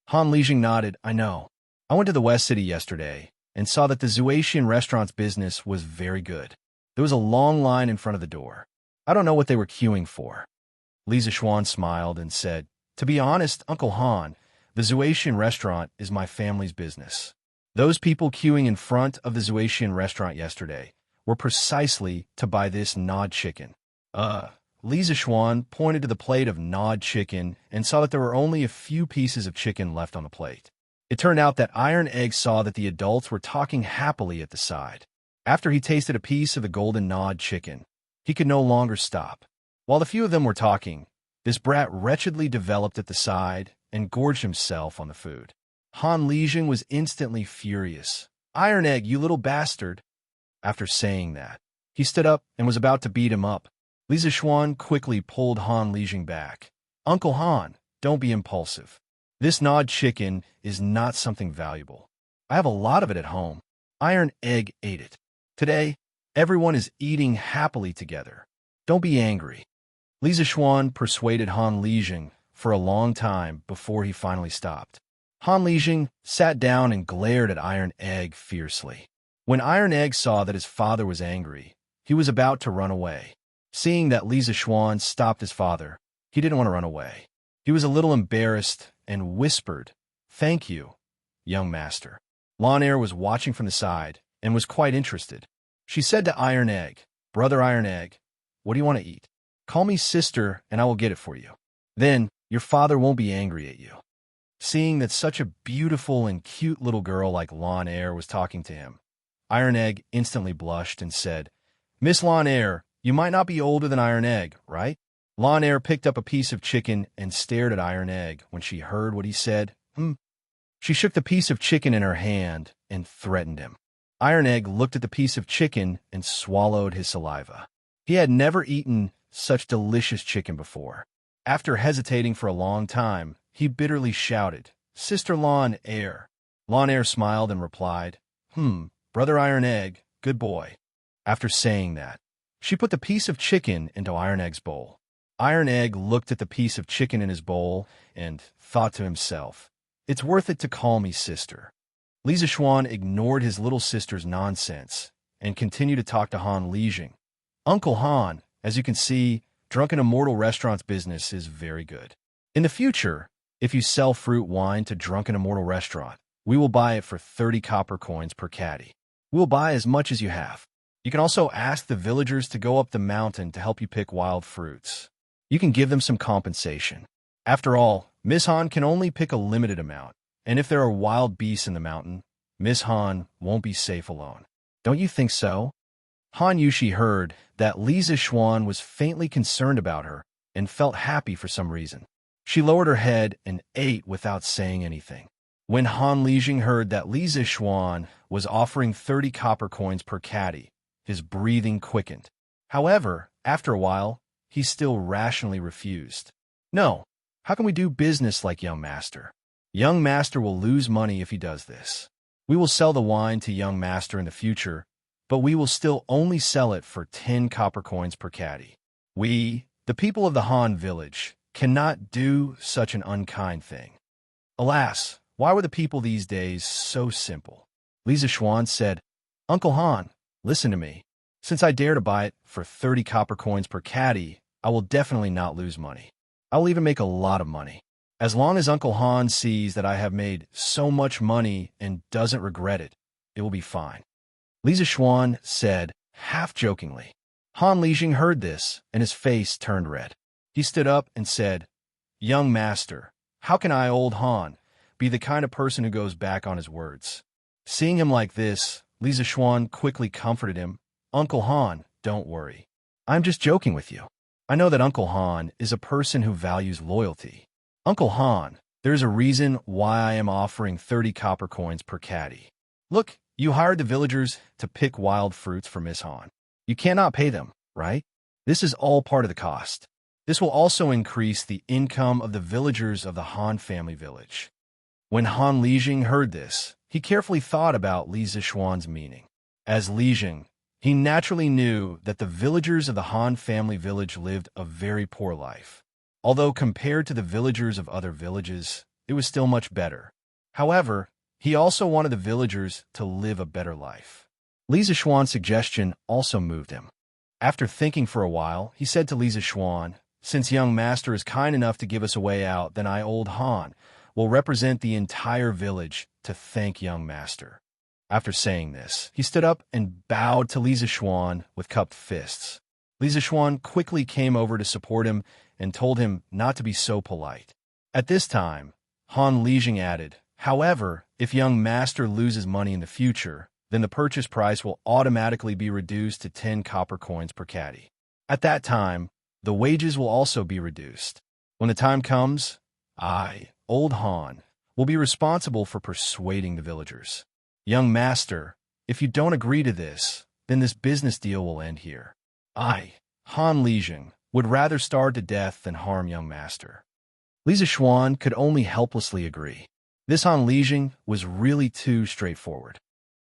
[SPEAKER 1] Han Lijing nodded. "I know. I went to the West City yesterday and saw that the Zuatian restaurant's business was very good. There was a long line in front of the door. I don't know what they were queuing for." Li Zishuan smiled and said, "To be honest, Uncle Han, the Zuatian restaurant is my family's business. Those people queuing in front of the Zuatian restaurant yesterday were precisely to buy this gnawed chicken." Li Zishuan pointed to the plate of gnawed chicken and saw that there were only a few pieces of chicken left on the plate. It turned out that Iron Egg saw that the adults were talking happily at the side. After he tasted a piece of the golden gnawed chicken, he could no longer stop. While the few of them were talking, this brat wretchedly developed at the side and gorged himself on the food. Han Lijing was instantly furious. "Iron Egg, you little bastard!" After saying that, he stood up and was about to beat him up. Li Zishuan quickly pulled Han Lijing back. "Uncle Han, don't be impulsive. This gnawed chicken is not something valuable. I have a lot of it at home. Iron Egg ate it. Today, everyone is eating happily together. Don't be angry." Li Zishuan persuaded Han Lijing for a long time before he finally stopped. Han Lijing sat down and glared at Iron Egg fiercely. When Iron Egg saw that his father was angry, he was about to run away. Seeing that Li Zishuan stopped his father, he didn't want to run away. He was a little embarrassed and whispered, "Thank you, young master." Lan Er was watching from the side and was quite interested. She said to Iron Egg, "Brother Iron Egg, what do you want to eat? Call me sister and I will get it for you. Then your father won't be angry at you." Seeing that such a beautiful and cute little girl like Lan Er was talking to him, Iron Egg instantly blushed and said, "Miss Lan Er, you might not be older than Iron Egg, right?" Lan Er picked up a piece of chicken and stared at Iron Egg when she heard what he said. She shook the piece of chicken in her hand and threatened him. Iron Egg looked at the piece of chicken and swallowed his saliva. He had never eaten such delicious chicken before. After hesitating for a long time, he bitterly shouted, "Sister Lan Er." Lan Er smiled and replied, "Brother Iron Egg, good boy." After saying that, she put the piece of chicken into Iron Egg's bowl. Iron Egg looked at the piece of chicken in his bowl and thought to himself, "It's worth it to call me sister." Li Zishuan ignored his little sister's nonsense and continued to talk to Han Lijing. "Uncle Han, as you can see, Drunken Immortal Restaurant's business is very good. In the future, if you sell fruit wine to Drunken Immortal Restaurant, we will buy it for 30 copper coins per caddy. We will buy as much as you have. You can also ask the villagers to go up the mountain to help you pick wild fruits. You can give them some compensation. After all, Miss Han can only pick a limited amount, and if there are wild beasts in the mountain, Miss Han won't be safe alone. Don't you think so?" Han Yushi heard that Li Zishuan was faintly concerned about her and felt happy for some reason. She lowered her head and ate without saying anything. When Han Lijing heard that Li Zishuan was offering 30 copper coins per caddy, his breathing quickened. However, after a while, he still rationally refused. "No, how can we do business like young master? Young master will lose money if he does this. We will sell the wine to young master in the future, but we will still only sell it for 10 copper coins per caddy. We, the people of the Han village, cannot do such an unkind thing." Alas, why were the people these days so simple? Li Zishuan said, "Uncle Han, listen to me. Since I dare to buy it for 30 copper coins per caddy, I will definitely not lose money. I will even make a lot of money. As long as Uncle Han sees that I have made so much money and doesn't regret it, it will be fine." Li Zishuan said, half jokingly. Han Lijing heard this, and his face turned red. He stood up and said, "Young master, how can I, old Han, be the kind of person who goes back on his words?" Seeing him like this, Li Zishuan quickly comforted him. "Uncle Han, don't worry. I'm just joking with you. I know that Uncle Han is a person who values loyalty. Uncle Han, there's a reason why I am offering 30 copper coins per caddy. Look, you hired the villagers to pick wild fruits for Miss Han. You cannot pay them, right? This is all part of the cost. This will also increase the income of the villagers of the Han family village. When Han Lijing heard this, he carefully thought about Li Zixuan's meaning. As Lijing, he naturally knew that the villagers of the Han family village lived a very poor life. Although compared to the villagers of other villages, it was still much better. However, he also wanted the villagers to live a better life. Li Zixuan's suggestion also moved him. After thinking for a while, he said to Li Zixuan, "Since young master is kind enough to give us a way out, then I, old Han, will represent the entire village to thank young master." After saying this, he stood up and bowed to Li Zixuan with cupped fists. Li Zixuan quickly came over to support him and told him not to be so polite. At this time, Han Lijing added, "However, if young master loses money in the future, then the purchase price will automatically be reduced to 10 copper coins per caddy. At that time, the wages will also be reduced. When the time comes, I, old Han, will be responsible for persuading the villagers. Young master, if you don't agree to this, then this business deal will end here. I, Han Lijing, would rather starve to death than harm young master." Li Zixuan could only helplessly agree. This Han Lijing was really too straightforward.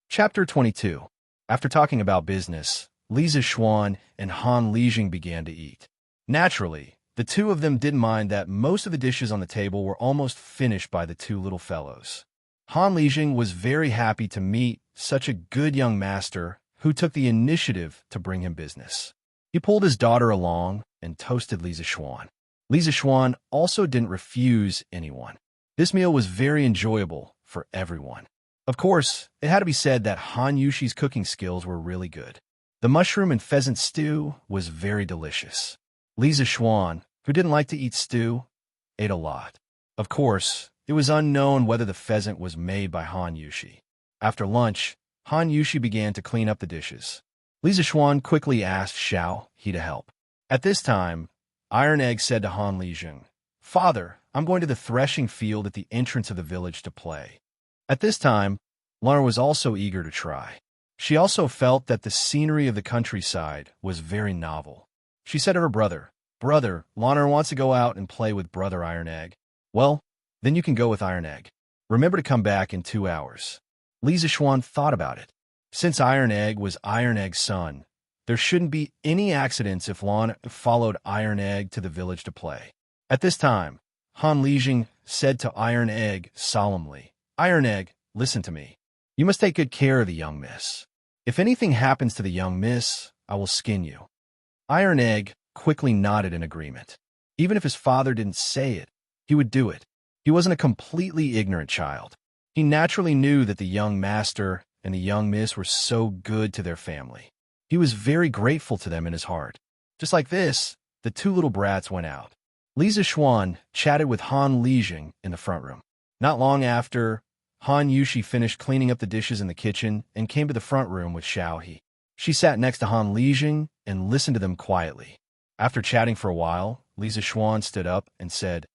[SPEAKER 1] Chapter 22. After talking about business, Li Zixuan and Han Lijing began to eat. Naturally, the two of them didn't mind that most of the dishes on the table were almost finished by the two little fellows. Han Lijing was very happy to meet such a good young master who took the initiative to bring him business. He pulled his daughter along and toasted Li Zixuan. Li Zixuan also didn't refuse anyone. This meal was very enjoyable for everyone. Of course, it had to be said that Han Yushi's cooking skills were really good. The mushroom and pheasant stew was very delicious. Li Zixuan, who didn't like to eat stew, ate a lot. Of course, it was unknown whether the pheasant was made by Han Yushi. After lunch, Han Yushi began to clean up the dishes. Li Zixuan quickly asked Xianxia to help. At this time, Iron Egg said to Han Lijing, "Father, I'm going to the threshing field at the entrance of the village to play." At this time, Lana was also eager to try. She also felt that the scenery of the countryside was very novel. She said to her brother, "Brother, Lana wants to go out and play with Brother Iron Egg." "Well, then you can go with Iron Egg. Remember to come back in 2 hours." Li Zixuan thought about it. Since Iron Egg was Iron Egg's son, there shouldn't be any accidents if Lana followed Iron Egg to the village to play. At this time, Han Lijing said to Iron Egg solemnly, "Iron Egg, listen to me. You must take good care of the young miss. If anything happens to the young miss, I will skin you." Iron Egg quickly nodded in agreement. Even if his father didn't say it, he would do it. He wasn't a completely ignorant child. He naturally knew that the young master and the young miss were so good to their family. He was very grateful to them in his heart. Just like this, the two little brats went out. Li Zixuan chatted with Han Lijing in the front room. Not long after, Han Yushi finished cleaning up the dishes in the kitchen and came to the front room with Xianxia. She sat next to Han Lijing and listened to them quietly. After chatting for a while, Li Zixuan stood up and said,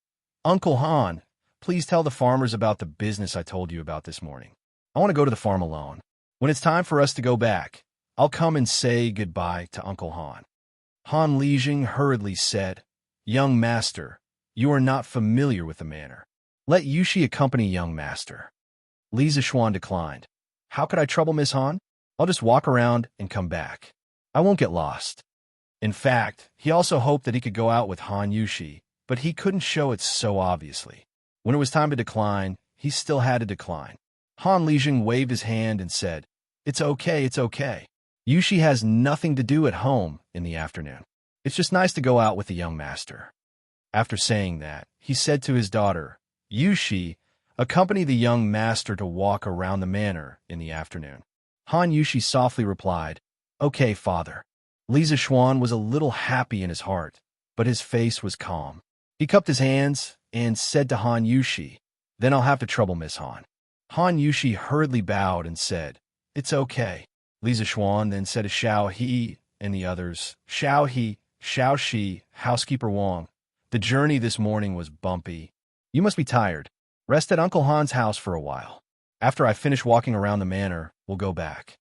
[SPEAKER 1] "Uncle Han, please tell the farmers about the business I told you about this morning. I want to go to the farm alone. When it's time for us to go back, I'll come and say goodbye to Uncle Han." Han Lijing hurriedly said, "Young master, you are not familiar with the manor. Let Yushi accompany young master." Li Zixuan declined. "How could I trouble Miss Han? I'll just walk around and come back. I won't get lost." In fact, he also hoped that he could go out with Han Yushi, but he couldn't show it so obviously. When it was time to decline, he still had to decline. Han Lijing waved his hand and said, "It's okay, it's okay. Yushi has nothing to do at home in the afternoon. It's just nice to go out with the young master." After saying that, he said to his daughter, "Yushi, accompany the young master to walk around the manor in the afternoon." Han Yushi softly replied, "Okay, father." Li Zixuan was a little happy in his heart, but his face was calm. He cupped his hands and said to Han Yushi, "Then I'll have to trouble Miss Han." Han Yushi hurriedly bowed and said, "It's okay." Li Zixuan then said to Xianxia and the others, "Xianxia, Xiaoxi, Housekeeper Wang, the journey this morning was bumpy. You must be tired. Rest at Uncle Han's house for a while. After I finish walking around the manor, we'll go back."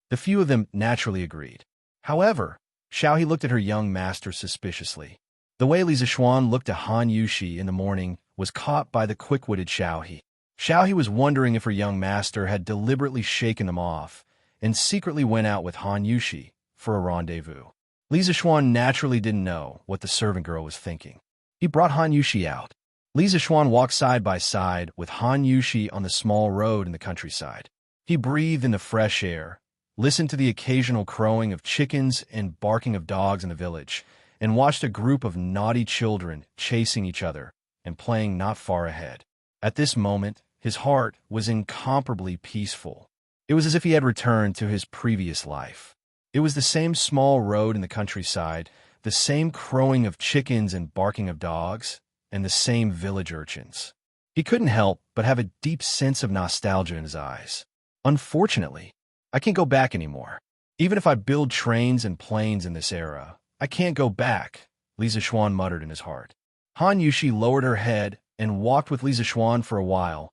[SPEAKER 1] The few of them naturally agreed. However, Xiaoxi looked at her young master suspiciously. The way Li Zixuan looked at Han Yushi in the morning was caught by the quick-witted Xiaoxi. Xiaohe was wondering if her young master had deliberately shaken them off and secretly went out with Han Yushi for a rendezvous. Li Zixuan naturally didn't know what the servant girl was thinking. He brought Han Yushi out. Li Zixuan walked side by side with Han Yushi on the small road in the countryside. He breathed in the fresh air, listened to the occasional crowing of chickens and barking of dogs in the village, and watched a group of naughty children chasing each other and playing not far ahead. At this moment, his heart was incomparably peaceful. It was as if he had returned to his previous life. It was the same small road in the countryside, the same crowing of chickens and barking of dogs, and the same village urchins. He couldn't help but have a deep sense of nostalgia in his eyes. Unfortunately, I can't go back anymore. Even if I build trains and planes in this era, I can't go back, Li Zixuan muttered in his heart. Han Yushi lowered her head and walked with Li Zixuan for a while,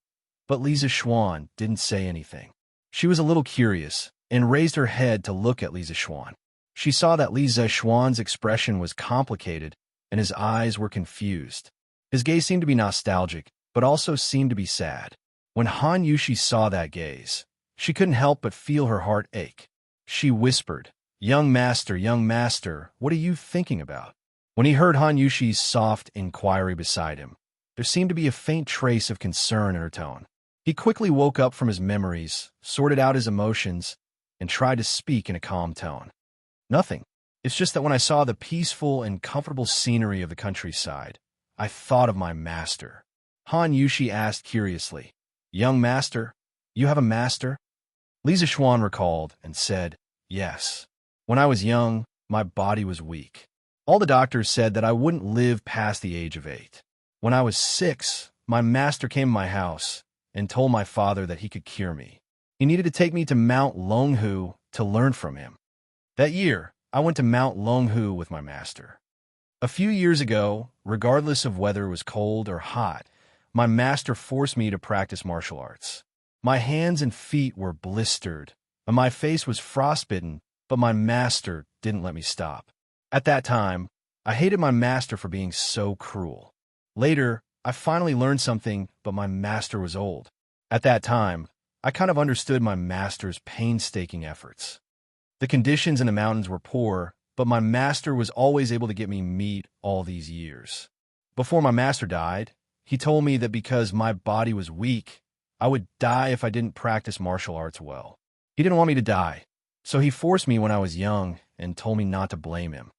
[SPEAKER 1] but Li Zixuan didn't say anything. She was a little curious and raised her head to look at Li Zixuan. She saw that Li Zixuan's expression was complicated and his eyes were confused. His gaze seemed to be nostalgic, but also seemed to be sad. When Han Yushi saw that gaze, she couldn't help but feel her heart ache. She whispered, young master, what are you thinking about?" When he heard Han Yushi's soft inquiry beside him, there seemed to be a faint trace of concern in her tone. He quickly woke up from his memories, sorted out his emotions, and tried to speak in a calm tone. "Nothing. It's just that when I saw the peaceful and comfortable scenery of the countryside, I thought of my master." Han Yushi asked curiously, "Young master, you have a master?" Li Zixuan recalled and said, "Yes. When I was young, my body was weak. All the doctors said that I wouldn't live past the age of 8. When I was 6, my master came to my house and told my father that he could cure me. He needed to take me to Mount Longhu to learn from him. That year, I went to Mount Longhu with my master. A few years ago, regardless of whether it was cold or hot, my master forced me to practice martial arts. My hands and feet were blistered, and my face was frostbitten, but my master didn't let me stop. At that time, I hated my master for being so cruel. Later, I finally learned something, but my master was old. At that time, I kind of understood my master's painstaking efforts. The conditions in the mountains were poor, but my master was always able to get me meat all these years. Before my master died, he told me that because my body was weak, I would die if I didn't practice martial arts well. He didn't want me to die, so he forced me when I was young and told me not to blame him.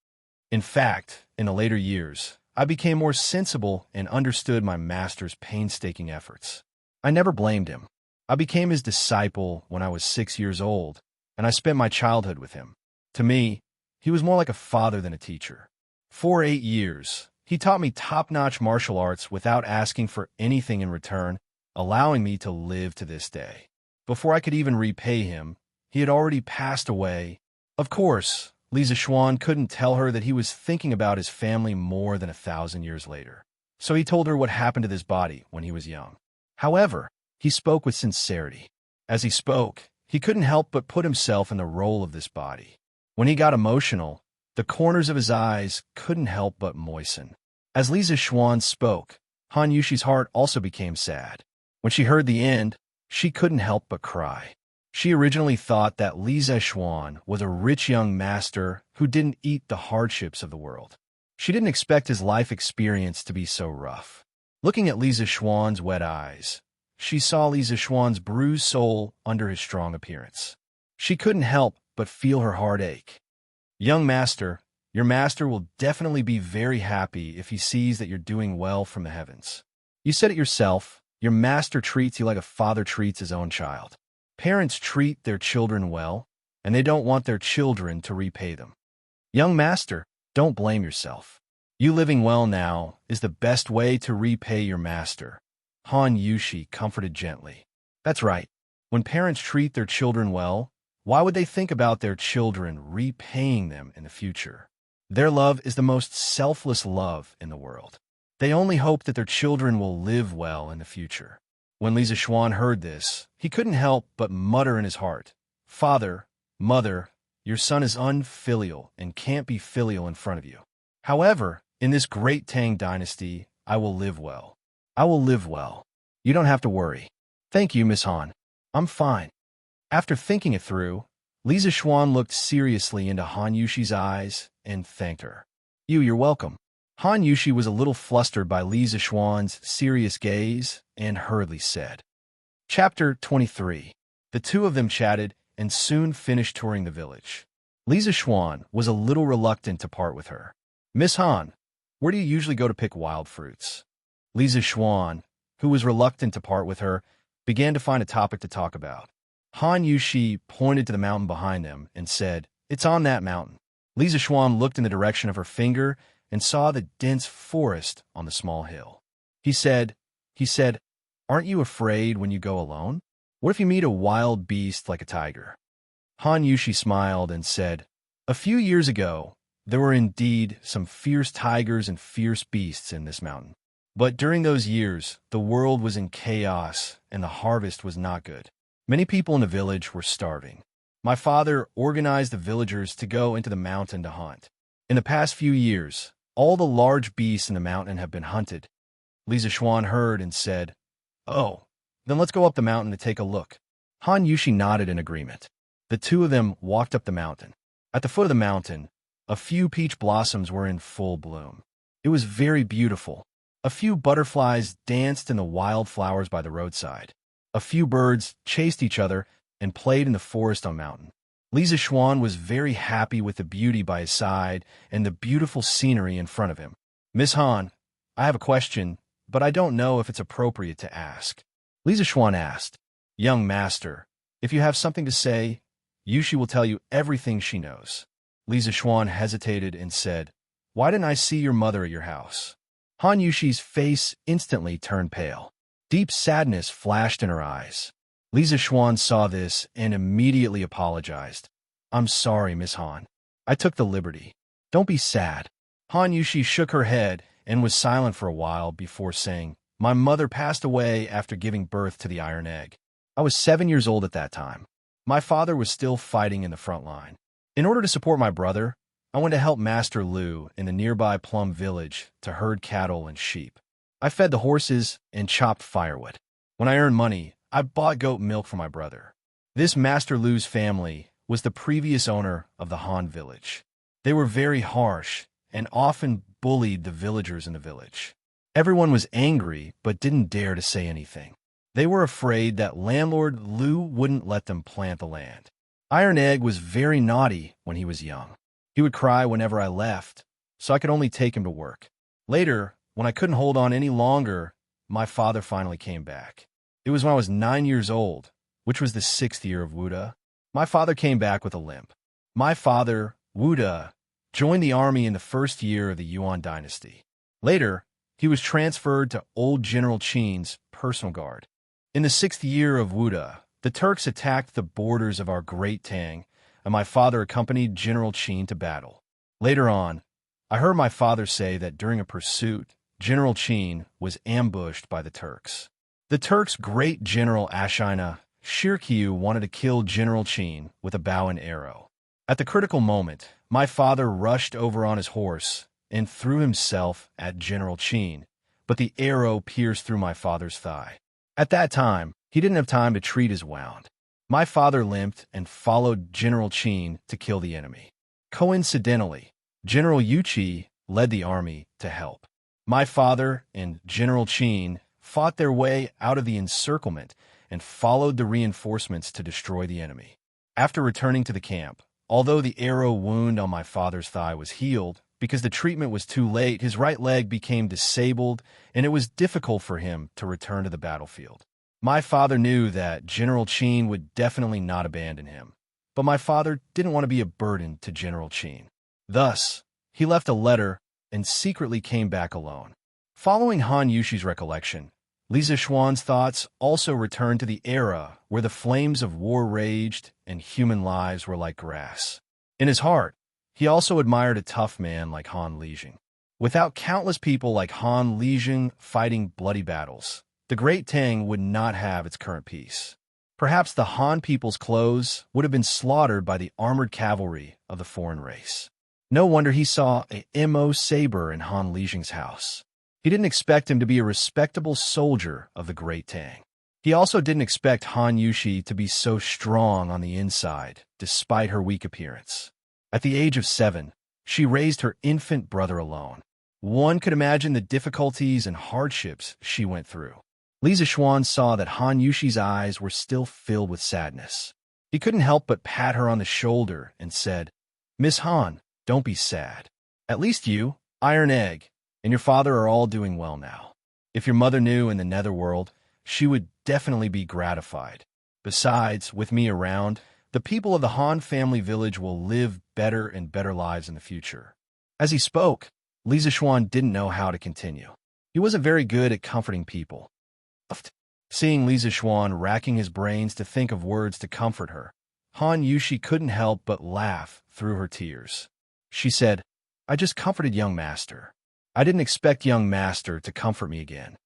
[SPEAKER 1] In fact, in the later years, I became more sensible and understood my master's painstaking efforts. I never blamed him. I became his disciple when I was 6 years old, and I spent my childhood with him. To me, he was more like a father than a teacher. For 8 years, he taught me top-notch martial arts without asking for anything in return, allowing me to live to this day. Before I could even repay him, he had already passed away. Of course, Li Zixuan couldn't tell her that he was thinking about his family more than 1,000 years later. So he told her what happened to his body when he was young. However, he spoke with sincerity. As he spoke, he couldn't help but put himself in the role of this body. When he got emotional, the corners of his eyes couldn't help but moisten. As Li Zixuan spoke, Han Yushi's heart also became sad. When she heard the end, she couldn't help but cry. She originally thought that Li Zixuan was a rich young master who didn't eat the hardships of the world. She didn't expect his life experience to be so rough. Looking at Li Zixuan's wet eyes, she saw Li Zixuan's bruised soul under his strong appearance. She couldn't help but feel her heart ache. "Young master, your master will definitely be very happy if he sees that you're doing well from the heavens. You said it yourself, your master treats you like a father treats his own child. Parents treat their children well, and they don't want their children to repay them. Young master, don't blame yourself. You living well now is the best way to repay your master." Han Yushi comforted gently. That's right. When parents treat their children well, why would they think about their children repaying them in the future? Their love is the most selfless love in the world. They only hope that their children will live well in the future. When Li Zixuan heard this, he couldn't help but mutter in his heart, "Father, mother, your son is unfilial and can't be filial in front of you. However, in this great Tang dynasty, I will live well. I will live well. You don't have to worry. Thank you, Miss Han. I'm fine. After thinking it through, Lisa Xuan looked seriously into Han Yushi's eyes and thanked her. You're welcome. Han Yushi was a little flustered by Lisa Xuan's serious gaze and hurriedly said. Chapter 23. The two of them chatted and soon finished touring the village. Lisa Xuan was a little reluctant to part with her. Miss Han, where do you usually go to pick wild fruits? Lisa Xuan, who was reluctant to part with her, began to find a topic to talk about. Han Yushi pointed to the mountain behind them and said, It's on that mountain. Lisa Xuan looked in the direction of her finger and saw the dense forest on the small hill. He said, Aren't you afraid when you go alone? What if you meet a wild beast like a tiger? Han Yushi smiled and said, A few years ago, there were indeed some fierce tigers and fierce beasts in this mountain. But during those years, the world was in chaos and the harvest was not good. Many people in the village were starving. My father organized the villagers to go into the mountain to hunt. In the past few years, all the large beasts in the mountain have been hunted. Lisa Xuan heard and said, Oh, then let's go up the mountain to take a look. Han Yushi nodded in agreement. The two of them walked up the mountain. At the foot of the mountain, a few peach blossoms were in full bloom. It was very beautiful. A few butterflies danced in the wildflowers by the roadside. A few birds chased each other and played in the forest on mountain. Lisa Xuan was very happy with the beauty by his side and the beautiful scenery in front of him. Miss Han, I have a question, but I don't know if it's appropriate to ask. Lisa Xuan asked, Young master, if you have something to say, Yushi will tell you everything she knows. Lisa Xuan hesitated and said, Why didn't I see your mother at your house? Han Yushi's face instantly turned pale. Deep sadness flashed in her eyes. Lisa Xuan saw this and immediately apologized. I'm sorry, Miss Han. I took the liberty. Don't be sad. Han Yushi shook her head and was silent for a while before saying, My mother passed away after giving birth to the iron egg. I was 7 years old at that time. My father was still fighting in the front line. In order to support my brother, I went to help Master Lu in the nearby Plum Village to herd cattle and sheep. I fed the horses and chopped firewood. When I earned money, I bought goat milk for my brother. This Master Lu's family was the previous owner of the Han village. They were very harsh and often bullied the villagers in the village. Everyone was angry but didn't dare to say anything. They were afraid that landlord Lu wouldn't let them plant the land. Iron Egg was very naughty when he was young. He would cry whenever I left, so I could only take him to work. Later, when I couldn't hold on any longer, my father finally came back. It was when I was 9 years old, which was the 6th year of Wuda. My father came back with a limp. My father, Wuda, joined the army in the first year of the Yuan dynasty. Later, he was transferred to old General Qin's personal guard. In the 6th year of Wuda, the Turks attacked the borders of our Great Tang, and my father accompanied General Qin to battle. Later on, I heard my father say that during a pursuit, General Qin was ambushed by the Turks. The Turks' great general Ashina Shirkyu wanted to kill General Qin with a bow and arrow. At the critical moment, my father rushed over on his horse and threw himself at General Qin, but the arrow pierced through my father's thigh. At that time, he didn't have time to treat his wound. My father limped and followed General Qin to kill the enemy. Coincidentally, General Yuqi led the army to help. My father and General Qin fought their way out of the encirclement and followed the reinforcements to destroy the enemy. After returning to the camp, although the arrow wound on my father's thigh was healed, because the treatment was too late, his right leg became disabled, and it was difficult for him to return to the battlefield. My father knew that General Qin would definitely not abandon him, but my father didn't want to be a burden to General Qin. Thus, he left a letter and secretly came back alone. Following Han Yushi's recollection, Lisa Xuan's thoughts also returned to the era where the flames of war raged and human lives were like grass. In his heart, he also admired a tough man like Han Lijing. Without countless people like Han Lijing fighting bloody battles, the Great Tang would not have its current peace. Perhaps the Han people's clothes would have been slaughtered by the armored cavalry of the foreign race. No wonder he saw a MO saber in Han Lijing's house. He didn't expect him to be a respectable soldier of the Great Tang. He also didn't expect Han Yushi to be so strong on the inside, despite her weak appearance. At the age of 7, she raised her infant brother alone. One could imagine the difficulties and hardships she went through. Li Zixuan saw that Han Yushi's eyes were still filled with sadness. He couldn't help but pat her on the shoulder and said, "Miss Han, don't be sad. At least you, Iron Egg, and your father are all doing well now. If your mother knew in the netherworld, she would definitely be gratified. Besides, with me around, the people of the Han family village will live better and better lives in the future." As he spoke, Li Zixuan didn't know how to continue. He wasn't very good at comforting people. Seeing Li Zixuan racking his brains to think of words to comfort her, Han Yushi couldn't help but laugh through her tears. She said, "I just comforted young master. I didn't expect young master to comfort me again."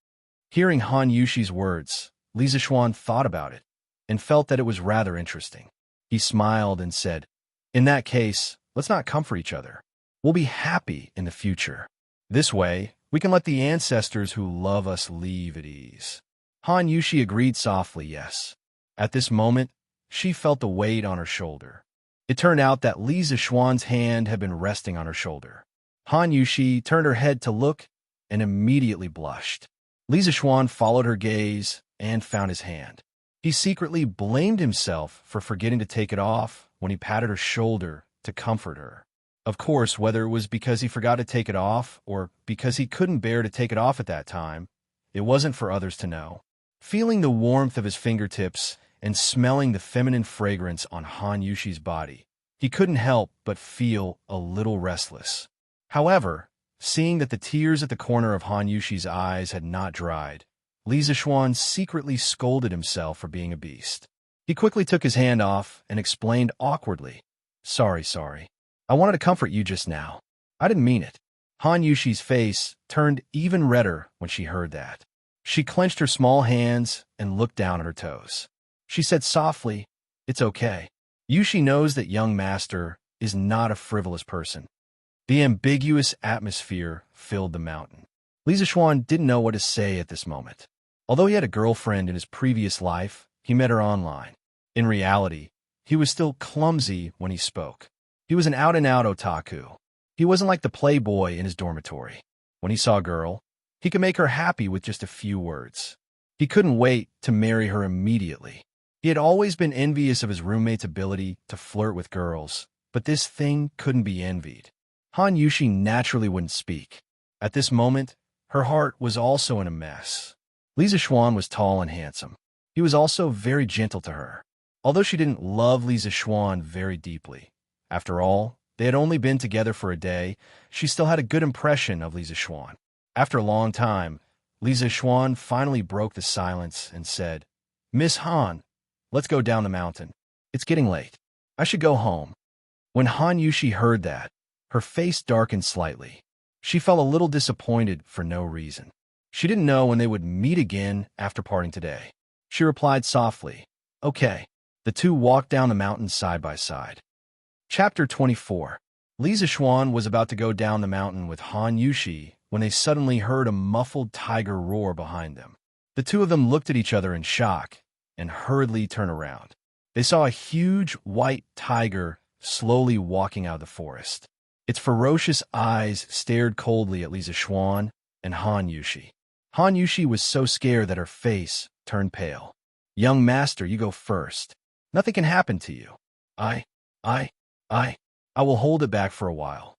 [SPEAKER 1] Hearing Han Yushi's words, Li Zixuan thought about it and felt that it was rather interesting. He smiled and said, "In that case, let's not comfort each other. We'll be happy in the future. This way, we can let the ancestors who love us leave at ease." Han Yushi agreed softly, yes. At this moment, she felt the weight on her shoulder. It turned out that Li Zixuan's hand had been resting on her shoulder. Han Yushi turned her head to look and immediately blushed. Li Zixuan followed her gaze and found his hand. He secretly blamed himself for forgetting to take it off when he patted her shoulder to comfort her. Of course, whether it was because he forgot to take it off or because he couldn't bear to take it off at that time, it wasn't for others to know. Feeling the warmth of his fingertips and smelling the feminine fragrance on Han Yushi's body, he couldn't help but feel a little restless. However, seeing that the tears at the corner of Han Yushi's eyes had not dried, Li Zixuan secretly scolded himself for being a beast. He quickly took his hand off and explained awkwardly, Sorry. I wanted to comfort you just now. I didn't mean it." Han Yushi's face turned even redder when she heard that. She clenched her small hands and looked down at her toes. She said softly, "It's okay. Yushi knows that young master is not a frivolous person." The ambiguous atmosphere filled the mountain. Li Zixuan didn't know what to say at this moment. Although he had a girlfriend in his previous life, he met her online. In reality, he was still clumsy when he spoke. He was an out-and-out otaku. He wasn't like the playboy in his dormitory. When he saw a girl, he could make her happy with just a few words. He couldn't wait to marry her immediately. He had always been envious of his roommate's ability to flirt with girls, but this thing couldn't be envied. Han Yushi naturally wouldn't speak. At this moment, her heart was also in a mess. Li Zixuan was tall and handsome. He was also very gentle to her. Although she didn't love Li Zixuan very deeply. After all, they had only been together for a day, she still had a good impression of Li Zixuan. After a long time, Li Zixuan finally broke the silence and said, "Miss Han, let's go down the mountain. It's getting late. I should go home." When Han Yushi heard that, her face darkened slightly. She felt a little disappointed for no reason. She didn't know when they would meet again after parting today. She replied softly, "Okay." The two walked down the mountain side by side. Chapter 24. Li Zixuan was about to go down the mountain with Han Yushi when they suddenly heard a muffled tiger roar behind them. The two of them looked at each other in shock and hurriedly turned around. They saw a huge white tiger slowly walking out of the forest. Its ferocious eyes stared coldly at Li Zixuan and Han Yushi. Han Yushi was so scared that her face turned pale. "Young master, you go first. Nothing can happen to you. I will hold it back for a while."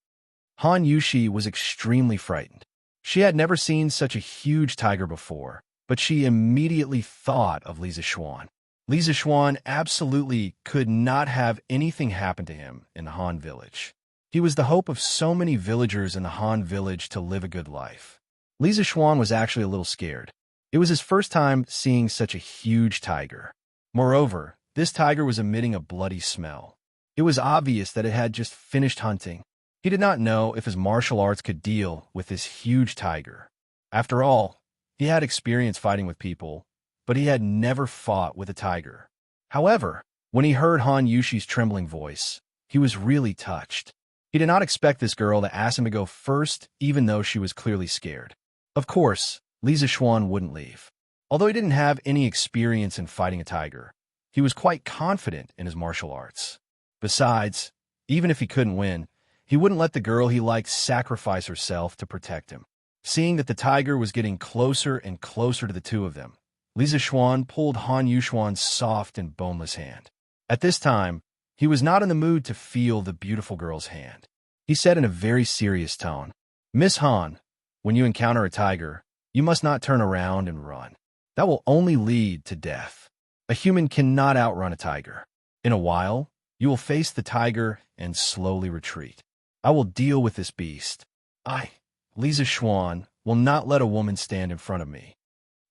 [SPEAKER 1] Han Yushi was extremely frightened. She had never seen such a huge tiger before, but she immediately thought of Li Zixuan. Li Zixuan absolutely could not have anything happen to him in the Han village. He was the hope of so many villagers in the Han village to live a good life. Li Zixuan was actually a little scared. It was his first time seeing such a huge tiger. Moreover, this tiger was emitting a bloody smell. It was obvious that it had just finished hunting. He did not know if his martial arts could deal with this huge tiger. After all, he had experience fighting with people, but he had never fought with a tiger. However, when he heard Han Yushi's trembling voice, he was really touched. He did not expect this girl to ask him to go first, even though she was clearly scared. Of course, Li Zixuan wouldn't leave. Although he didn't have any experience in fighting a tiger, he was quite confident in his martial arts. Besides, even if he couldn't win, he wouldn't let the girl he liked sacrifice herself to protect him. Seeing that the tiger was getting closer and closer to the two of them, Li Zishuan pulled Han Yushuan's soft and boneless hand. At this time, he was not in the mood to feel the beautiful girl's hand. He said in a very serious tone, "Miss Han, when you encounter a tiger, you must not turn around and run. That will only lead to death. A human cannot outrun a tiger. In a while, you will face the tiger and slowly retreat. I will deal with this beast. I, Li Zishuan, will not let a woman stand in front of me."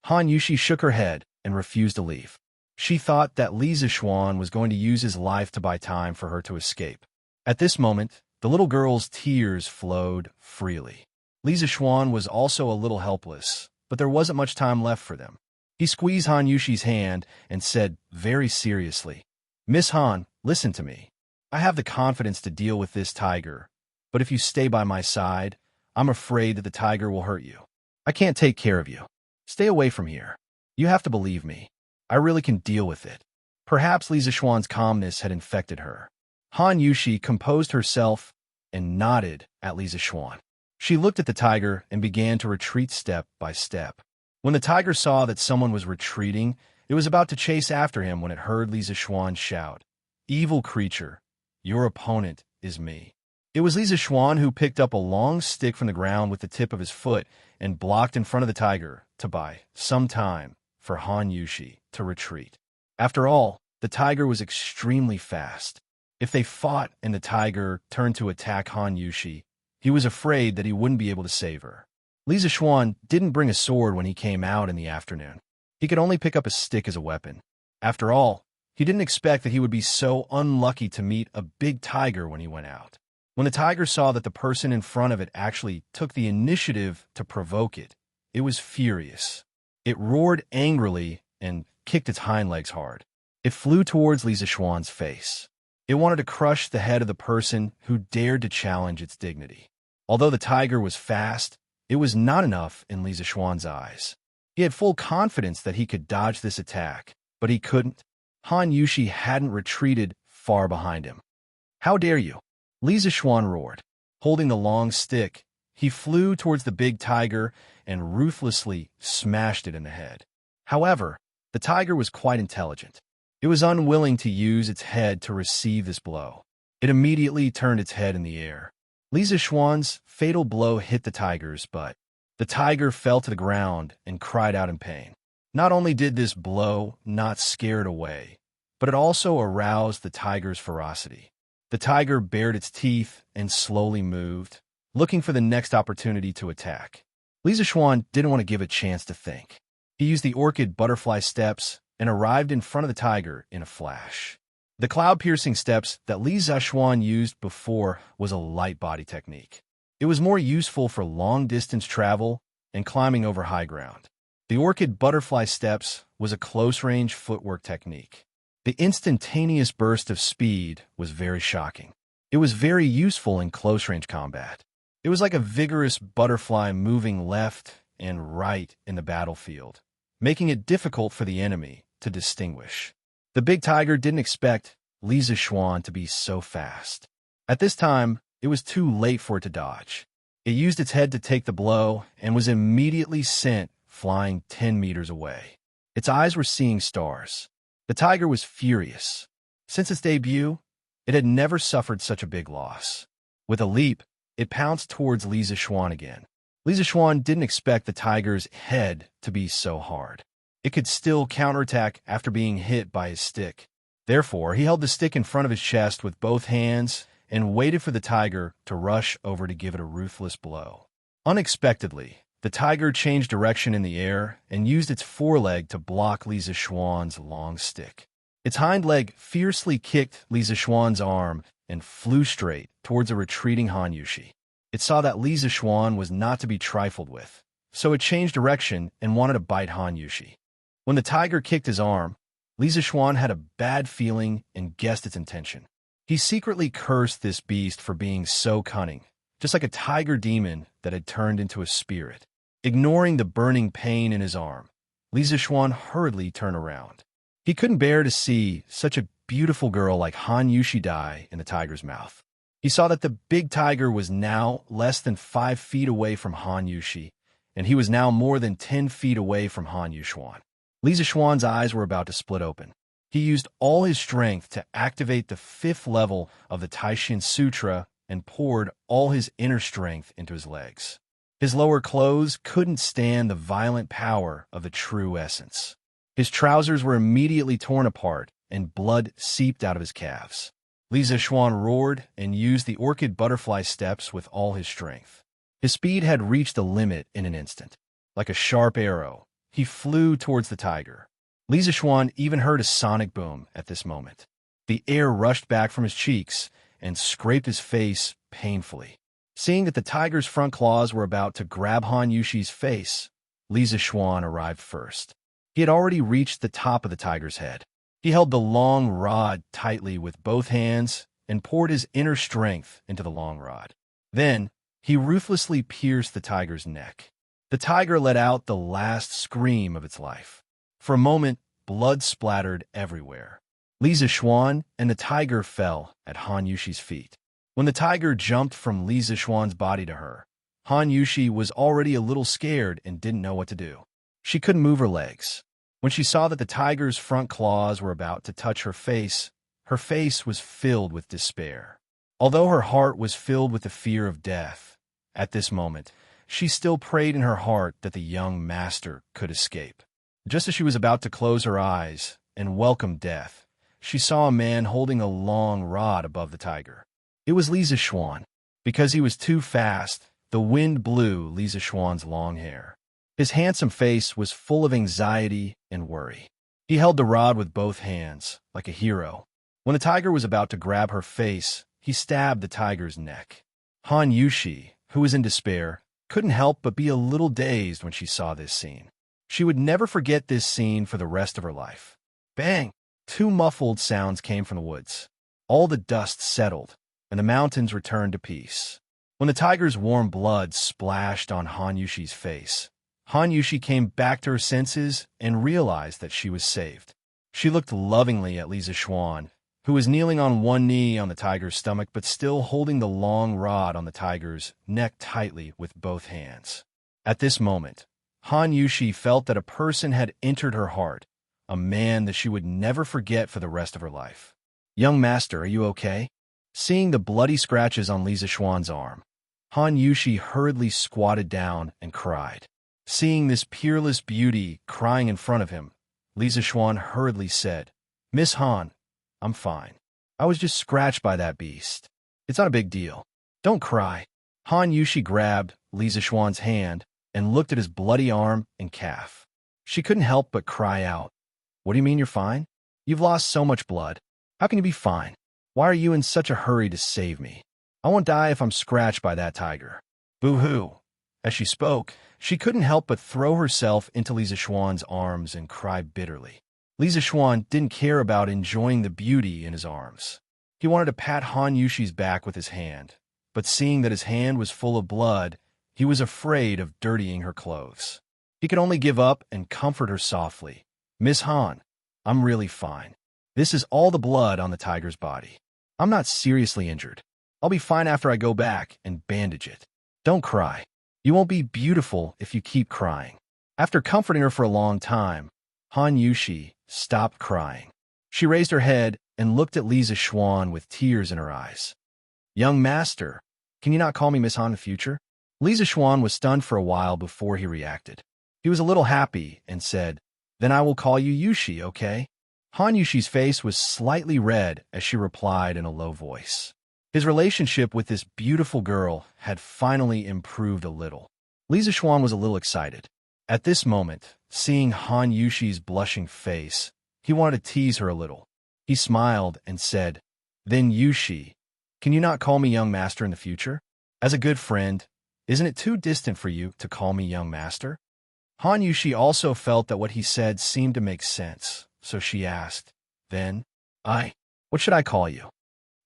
[SPEAKER 1] Han Yushi shook her head and refused to leave. She thought that Li Zishuan was going to use his life to buy time for her to escape. At this moment, the little girl's tears flowed freely. Li Zishuan was also a little helpless, but there wasn't much time left for them. He squeezed Han Yushi's hand and said very seriously, "Miss Han, listen to me. I have the confidence to deal with this tiger, but if you stay by my side, I'm afraid that the tiger will hurt you. I can't take care of you. Stay away from here. You have to believe me. I really can deal with it." Perhaps Li Zishuan's calmness had infected her. Han Yushi composed herself and nodded at Li Zishuan. She looked at the tiger and began to retreat step by step. When the tiger saw that someone was retreating, it was about to chase after him when it heard Li Zishuan shout, "Evil creature, your opponent is me." It was Li Zishuan who picked up a long stick from the ground with the tip of his foot and blocked in front of the tiger to buy some time for Han Yushi to retreat. After all, the tiger was extremely fast. If they fought and the tiger turned to attack Han Yushi, he was afraid that he wouldn't be able to save her. Li Zishuan didn't bring a sword when he came out in the afternoon. He could only pick up a stick as a weapon. After all, he didn't expect that he would be so unlucky to meet a big tiger when he went out. When the tiger saw that the person in front of it actually took the initiative to provoke it, it was furious. It roared angrily and kicked its hind legs hard. It flew towards Li Zishuan's face. It wanted to crush the head of the person who dared to challenge its dignity. Although the tiger was fast, it was not enough in Li Zishuan's eyes. He had full confidence that he could dodge this attack, but he couldn't. Han Yushi hadn't retreated far behind him. "How dare you?" Li Zishuan roared. Holding the long stick, he flew towards the big tiger and ruthlessly smashed it in the head. However, the tiger was quite intelligent. It was unwilling to use its head to receive this blow. It immediately turned its head in the air. Li Zishuan's fatal blow hit the tiger's butt. The tiger fell to the ground and cried out in pain. Not only did this blow not scare it away, but it also aroused the tiger's ferocity. The tiger bared its teeth and slowly moved, looking for the next opportunity to attack. Li Zishuan didn't want to give it a chance to think. He used the orchid butterfly steps and arrived in front of the tiger in a flash. The cloud-piercing steps that Li Zishuan used before was a light body technique. It was more useful for long-distance travel and climbing over high ground. The orchid butterfly steps was a close-range footwork technique. The instantaneous burst of speed was very shocking. It was very useful in close-range combat. It was like a vigorous butterfly moving left and right in the battlefield, making it difficult for the enemy to distinguish. The big tiger didn't expect Li Zishuan to be so fast. At this time, it was too late for it to dodge. It used its head to take the blow and was immediately sent flying 10 meters away. Its eyes were seeing stars. The tiger was furious. Since its debut, it had never suffered such a big loss. With a leap, it pounced towards Li Zishuan again. Li Zishuan didn't expect the tiger's head to be so hard. It could still counterattack after being hit by his stick. Therefore, he held the stick in front of his chest with both hands and waited for the tiger to rush over to give it a ruthless blow. Unexpectedly, the tiger changed direction in the air and used its foreleg to block Li Zishuan's long stick. Its hind leg fiercely kicked Li Zishuan's arm and flew straight towards a retreating Han Yushi. It saw that Li Zishuan was not to be trifled with, so it changed direction and wanted to bite Han Yushi. When the tiger kicked his arm, Li Zishuan had a bad feeling and guessed its intention. He secretly cursed this beast for being so cunning, just like a tiger demon that had turned into a spirit. Ignoring the burning pain in his arm, Li Zixuan hurriedly turned around. He couldn't bear to see such a beautiful girl like Han Yushi die in the tiger's mouth. He saw that the big tiger was now less than 5 feet away from Han Yushi, and he was now more than 10 feet away from Han Yuxuan. Li Zixuan's eyes were about to split open. He used all his strength to activate the 5th level of the Taishin Sutra and poured all his inner strength into his legs. His lower clothes couldn't stand the violent power of the true essence. His trousers were immediately torn apart, and blood seeped out of his calves. Li Zixuan roared and used the orchid butterfly steps with all his strength. His speed had reached the limit in an instant. Like a sharp arrow, he flew towards the tiger. Li Zixuan even heard a sonic boom at this moment. The air rushed back from his cheeks and scraped his face painfully. Seeing that the tiger's front claws were about to grab Han Yushi's face, Li Zixuan arrived first. He had already reached the top of the tiger's head. He held the long rod tightly with both hands and poured his inner strength into the long rod. Then, he ruthlessly pierced the tiger's neck. The tiger let out the last scream of its life. For a moment, blood splattered everywhere. Li Zixuan and the tiger fell at Han Yushi's feet. When the tiger jumped from Li Zixuan's body to her, Han Yushi was already a little scared and didn't know what to do. She couldn't move her legs. When she saw that the tiger's front claws were about to touch her face was filled with despair. Although her heart was filled with the fear of death, at this moment, she still prayed in her heart that the young master could escape. Just as she was about to close her eyes and welcome death, she saw a man holding a long rod above the tiger. It was Li Zixuan. Because he was too fast, the wind blew Li Zixuan's long hair. His handsome face was full of anxiety and worry. He held the rod with both hands, like a hero. When the tiger was about to grab her face, he stabbed the tiger's neck. Han Yushi, who was in despair, couldn't help but be a little dazed when she saw this scene. She would never forget this scene for the rest of her life. Bang! 2 muffled sounds came from the woods. All the dust settled, and the mountains returned to peace. When the tiger's warm blood splashed on Han Yushi's face, Han Yushi came back to her senses and realized that she was saved. She looked lovingly at Li Zixuan, who was kneeling on one knee on the tiger's stomach but still holding the long rod on the tiger's neck tightly with both hands. At this moment, Han Yushi felt that a person had entered her heart, a man that she would never forget for the rest of her life. "Young master, are you okay?" Seeing the bloody scratches on Li Zixuan's arm, Han Yushi hurriedly squatted down and cried. Seeing this peerless beauty crying in front of him, Li Zixuan hurriedly said, "Miss Han, I'm fine. I was just scratched by that beast. It's not a big deal. Don't cry." Han Yushi grabbed Li Zixuan's hand and looked at his bloody arm and calf. She couldn't help but cry out, "What do you mean you're fine? You've lost so much blood. How can you be fine? Why are you in such a hurry to save me? I won't die if I'm scratched by that tiger." Boo-hoo. As she spoke, she couldn't help but throw herself into Li Zixuan's arms and cry bitterly. Li Zixuan didn't care about enjoying the beauty in his arms. He wanted to pat Han Yushi's back with his hand, but seeing that his hand was full of blood, he was afraid of dirtying her clothes. He could only give up and comfort her softly. "Miss Han, I'm really fine. This is all the blood on the tiger's body. I'm not seriously injured. I'll be fine after I go back and bandage it. Don't cry. You won't be beautiful if you keep crying." After comforting her for a long time, Han Yushi stopped crying. She raised her head and looked at Li Zixuan with tears in her eyes. "Young master, can you not call me Miss Han in the future?" Li Zixuan was stunned for a while before he reacted. He was a little happy and said, "Then I will call you Yushi, okay?" Han Yushi's face was slightly red as she replied in a low voice. His relationship with this beautiful girl had finally improved a little. Li Zixuan was a little excited. At this moment, seeing Han Yushi's blushing face, he wanted to tease her a little. He smiled and said, "Then Yushi, can you not call me young master in the future? As a good friend, isn't it too distant for you to call me young master?" Han Yushi also felt that what he said seemed to make sense, so she asked, "Then, what should I call you?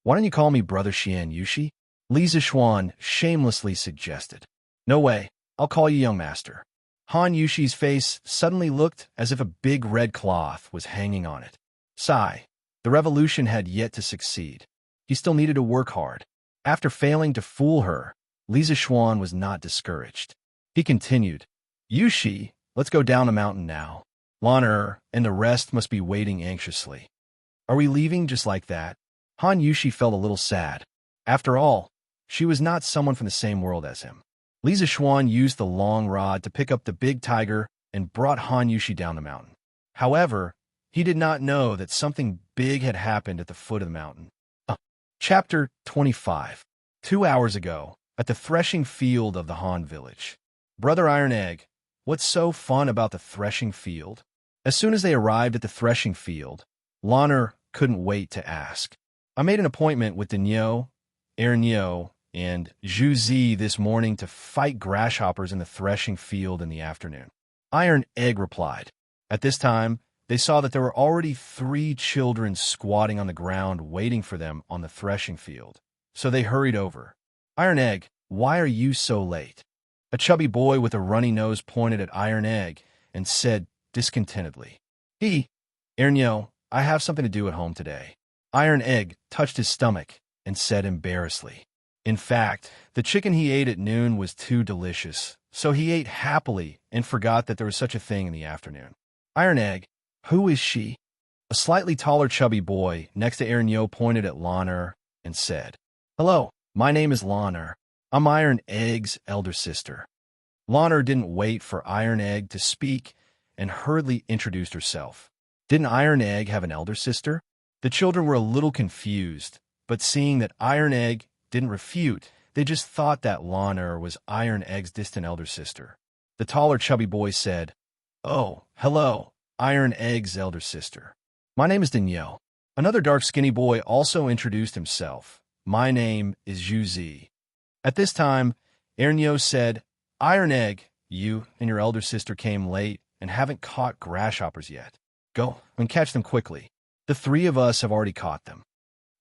[SPEAKER 1] Why don't you call me Brother Xian Yushi?" Li Zixuan shamelessly suggested. "No way, I'll call you young master." Han Yushi's face suddenly looked as if a big red cloth was hanging on it. Sigh. The revolution had yet to succeed. He still needed to work hard. After failing to fool her, Li Zixuan was not discouraged. He continued, Yushi, let's go down the mountain now. Lan and the rest must be waiting anxiously. Are we leaving just like that? Han Yushi felt a little sad. After all, she was not someone from the same world as him. Li Zixuan used the long rod to pick up the big tiger and brought Han Yushi down the mountain. However, he did not know that something big had happened at the foot of the mountain. Chapter 25. 2 hours ago, at the threshing field of the Han village. Brother Iron Egg, what's so fun about the threshing field? As soon as they arrived at the threshing field, Lan couldn't wait to ask. I made an appointment with Denyo, Ernyo, and Zhu Zi this morning to fight grasshoppers in the threshing field in the afternoon. Iron Egg replied. At this time, they saw that there were already 3 children squatting on the ground waiting for them on the threshing field. So they hurried over. Iron Egg, why are you so late? A chubby boy with a runny nose pointed at Iron Egg and said discontentedly, Ernyo, I have something to do at home today. Iron Egg touched his stomach and said embarrassedly. In fact, the chicken he ate at noon was too delicious, so he ate happily and forgot that there was such a thing in the afternoon. Iron Egg, who is she? A slightly taller chubby boy next to Ernyo pointed at Lan and said, Hello, my name is Lan. I'm Iron Egg's elder sister. Lan didn't wait for Iron Egg to speak and hurriedly introduced herself. Didn't Iron Egg have an elder sister? The children were a little confused, but seeing that Iron Egg didn't refute, they just thought that Lan was Iron Egg's distant elder sister. The taller chubby boy said, Oh, hello, Iron Egg's elder sister. My name is Denyo. Another dark skinny boy also introduced himself. My name is Zhu Zi. At this time, Ernyo said, Iron Egg, you and your elder sister came late and haven't caught grasshoppers yet. Go and catch them quickly. The 3 of us have already caught them.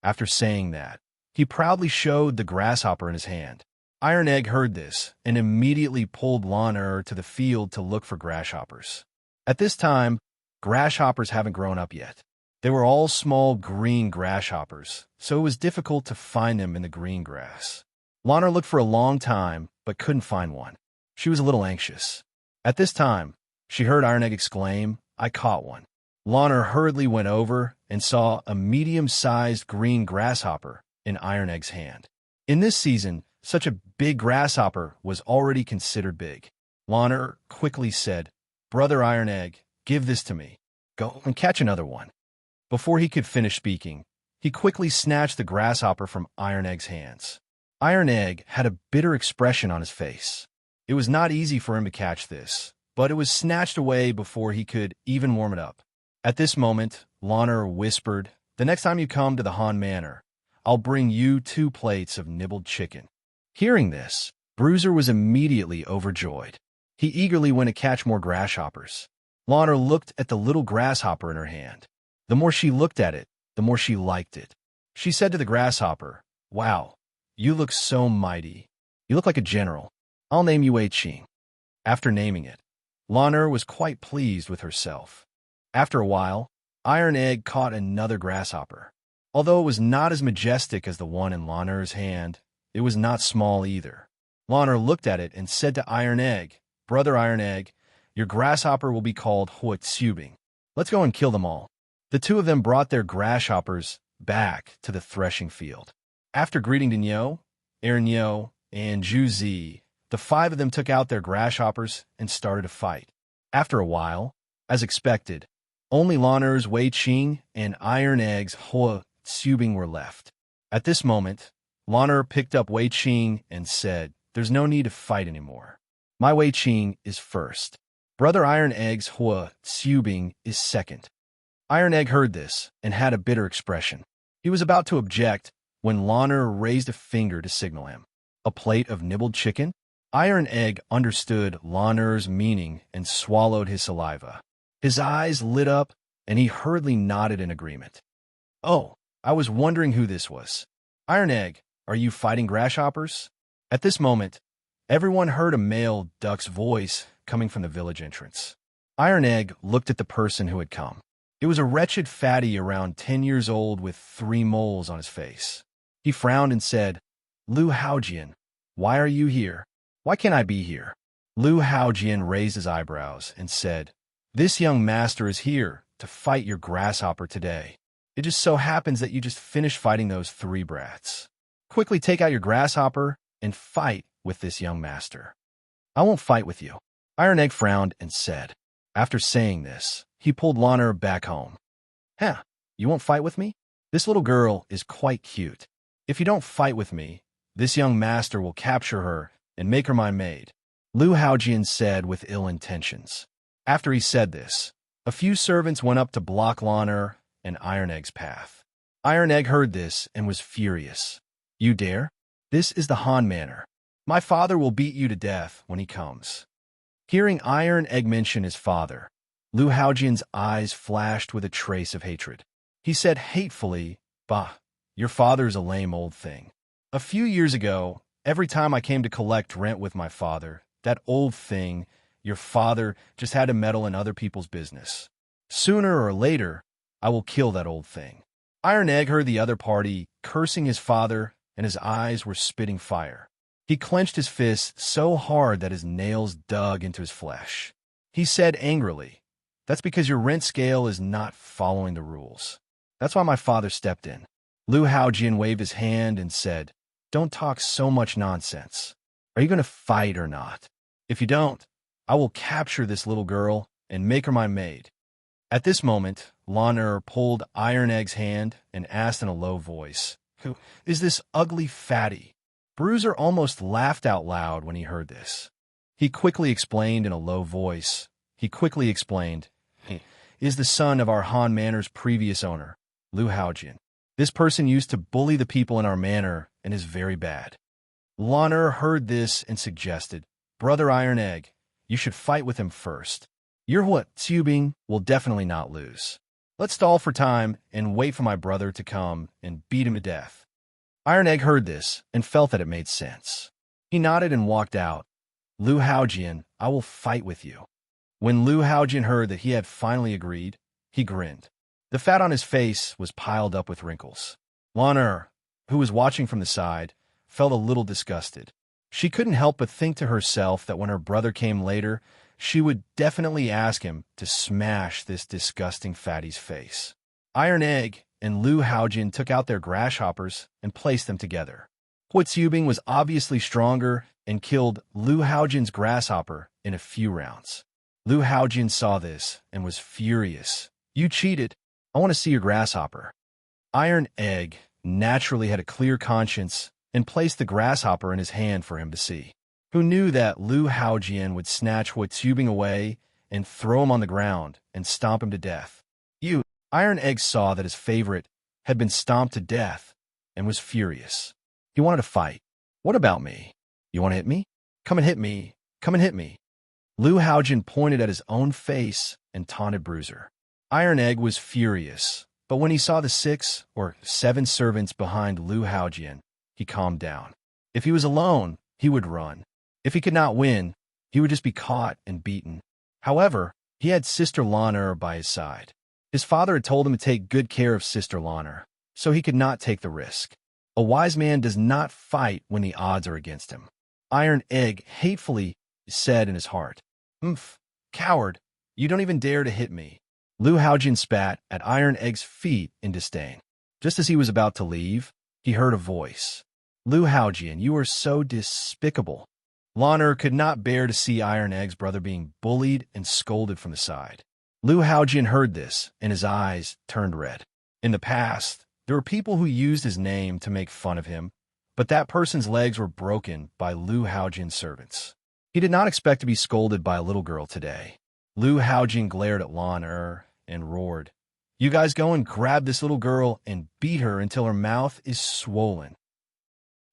[SPEAKER 1] After saying that, he proudly showed the grasshopper in his hand. Iron Egg heard this and immediately pulled Lan to the field to look for grasshoppers. At this time, grasshoppers haven't grown up yet. They were all small green grasshoppers, so it was difficult to find them in the green grass. Lan looked for a long time, but couldn't find one. She was a little anxious. At this time, she heard Iron Egg exclaim, I caught one. Lan hurriedly went over and saw a medium-sized green grasshopper in Iron Egg's hand. In this season, such a big grasshopper was already considered big. Lan quickly said, Brother Iron Egg, give this to me. Go and catch another one. Before he could finish speaking, he quickly snatched the grasshopper from Iron Egg's hands. Iron Egg had a bitter expression on his face. It was not easy for him to catch this, but it was snatched away before he could even warm it up. At this moment, Lan whispered, The next time you come to the Han Manor, I'll bring you 2 plates of nibbled chicken. Hearing this, Bruiser was immediately overjoyed. He eagerly went to catch more grasshoppers. Lan looked at the little grasshopper in her hand. The more she looked at it, the more she liked it. She said to the grasshopper, Wow, you look so mighty. You look like a general. I'll name you Wei Qing. After naming it, Lan was quite pleased with herself. After a while, Iron Egg caught another grasshopper. Although it was not as majestic as the one in Lan's hand, it was not small either. Lan looked at it and said to Iron Egg, Brother Iron Egg, your grasshopper will be called Wuxia. Let's go and kill them all. The 2 of them brought their grasshoppers back to the threshing field. After greeting Denyo, Ernyo, and Zhu Zi, the 5 of them took out their grasshoppers and started a fight. After a while, as expected, only Lan's Wei Qing and Iron Egg's Wuxia were left. At this moment, Lan picked up Wei Qing and said, There's no need to fight anymore. My Wei Qing is first. Brother Iron Egg's Wuxia is second. Iron Egg heard this and had a bitter expression. He was about to object when Lan raised a finger to signal him. A plate of nibbled chicken? Iron Egg understood Lan's meaning and swallowed his saliva. His eyes lit up, and he hurriedly nodded in agreement. Oh, I was wondering who this was. Iron Egg, are you fighting grasshoppers? At this moment, everyone heard a male duck's voice coming from the village entrance. Iron Egg looked at the person who had come. It was a wretched fatty around 10 years old with 3 moles on his face. He frowned and said, "Lu Haojian, why are you here? Why can't I be here?" Lu Haojian raised his eyebrows and said, "This young master is here to fight your grasshopper today. It just so happens that you just finished fighting those 3 brats. Quickly take out your grasshopper and fight with this young master." "I won't fight with you." Iron Egg frowned and said. After saying this, he pulled Lana back home. "Huh, you won't fight with me? This little girl is quite cute. If you don't fight with me, this young master will capture her and make her my maid," Lu Haojian said with ill intentions. After he said this, a few servants went up to block Lana and Iron Egg's path. Iron Egg heard this and was furious. "You dare? This is the Han Manor. My father will beat you to death when he comes." Hearing Iron Egg mention his father, Lu Haojian's eyes flashed with a trace of hatred. He said hatefully, "Bah, your father's a lame old thing. A few years ago, every time I came to collect rent with my father, that old thing, your father, just had to meddle in other people's business. Sooner or later, I will kill that old thing." Iron Egg heard the other party cursing his father, and his eyes were spitting fire. He clenched his fist so hard that his nails dug into his flesh. He said angrily, "That's because your rent scale is not following the rules. That's why my father stepped in." Lu Haojian waved his hand and said, "Don't talk so much nonsense. Are you going to fight or not? If you don't, I will capture this little girl and make her my maid." At this moment, Lana pulled Iron Egg's hand and asked in a low voice, "Who is this ugly fatty?" Bruiser almost laughed out loud when he heard this. He quickly explained in a low voice. He is the son of our Han Manor's previous owner, Lu Haojian. This person used to bully the people in our manor and is very bad." Lana heard this and suggested, "Brother Iron Egg, you should fight with him first. Your Wuxia will definitely not lose. Let's stall for time and wait for my brother to come and beat him to death." Iron Egg heard this and felt that it made sense. He nodded and walked out. "Lu Haojian, I will fight with you." When Lu Haojian heard that he had finally agreed, he grinned. The fat on his face was piled up with wrinkles. Lana, who was watching from the side, felt a little disgusted. She couldn't help but think to herself that when her brother came later, she would definitely ask him to smash this disgusting fatty's face. Iron Egg and Lu Haojian took out their grasshoppers and placed them together. Wuxia was obviously stronger and killed Lu Haojian's grasshopper in a few rounds. Lu Haojian saw this and was furious. "You cheated. I want to see your grasshopper." Iron Egg naturally had a clear conscience and placed the grasshopper in his hand for him to see. Who knew that Lu Haojian would snatch Wuxia away and throw him on the ground and stomp him to death? Iron Egg saw that his favorite had been stomped to death and was furious. He wanted to fight. "What about me? You want to hit me? Come and hit me. Come and hit me." Lu Haojian pointed at his own face and taunted Bruiser. Iron Egg was furious, but when he saw the 6 or 7 servants behind Lu Haojian, he calmed down. If he was alone, he would run. If he could not win, he would just be caught and beaten. However, he had Sister Lana by his side. His father had told him to take good care of Sister Lana, so he could not take the risk. A wise man does not fight when the odds are against him. Iron Egg hatefully said in his heart, "Umph, coward, you don't even dare to hit me." Lu Haojian spat at Iron Egg's feet in disdain. Just as he was about to leave, he heard a voice. "Lu Haojian, you are so despicable." Lana could not bear to see Iron Egg's brother being bullied and scolded from the side. Lu Haojian heard this, and his eyes turned red. In the past, there were people who used his name to make fun of him, but that person's legs were broken by Lu Haojian's servants. He did not expect to be scolded by a little girl today. Lu Haojian glared at Lana and roared, "You guys go and grab this little girl and beat her until her mouth is swollen."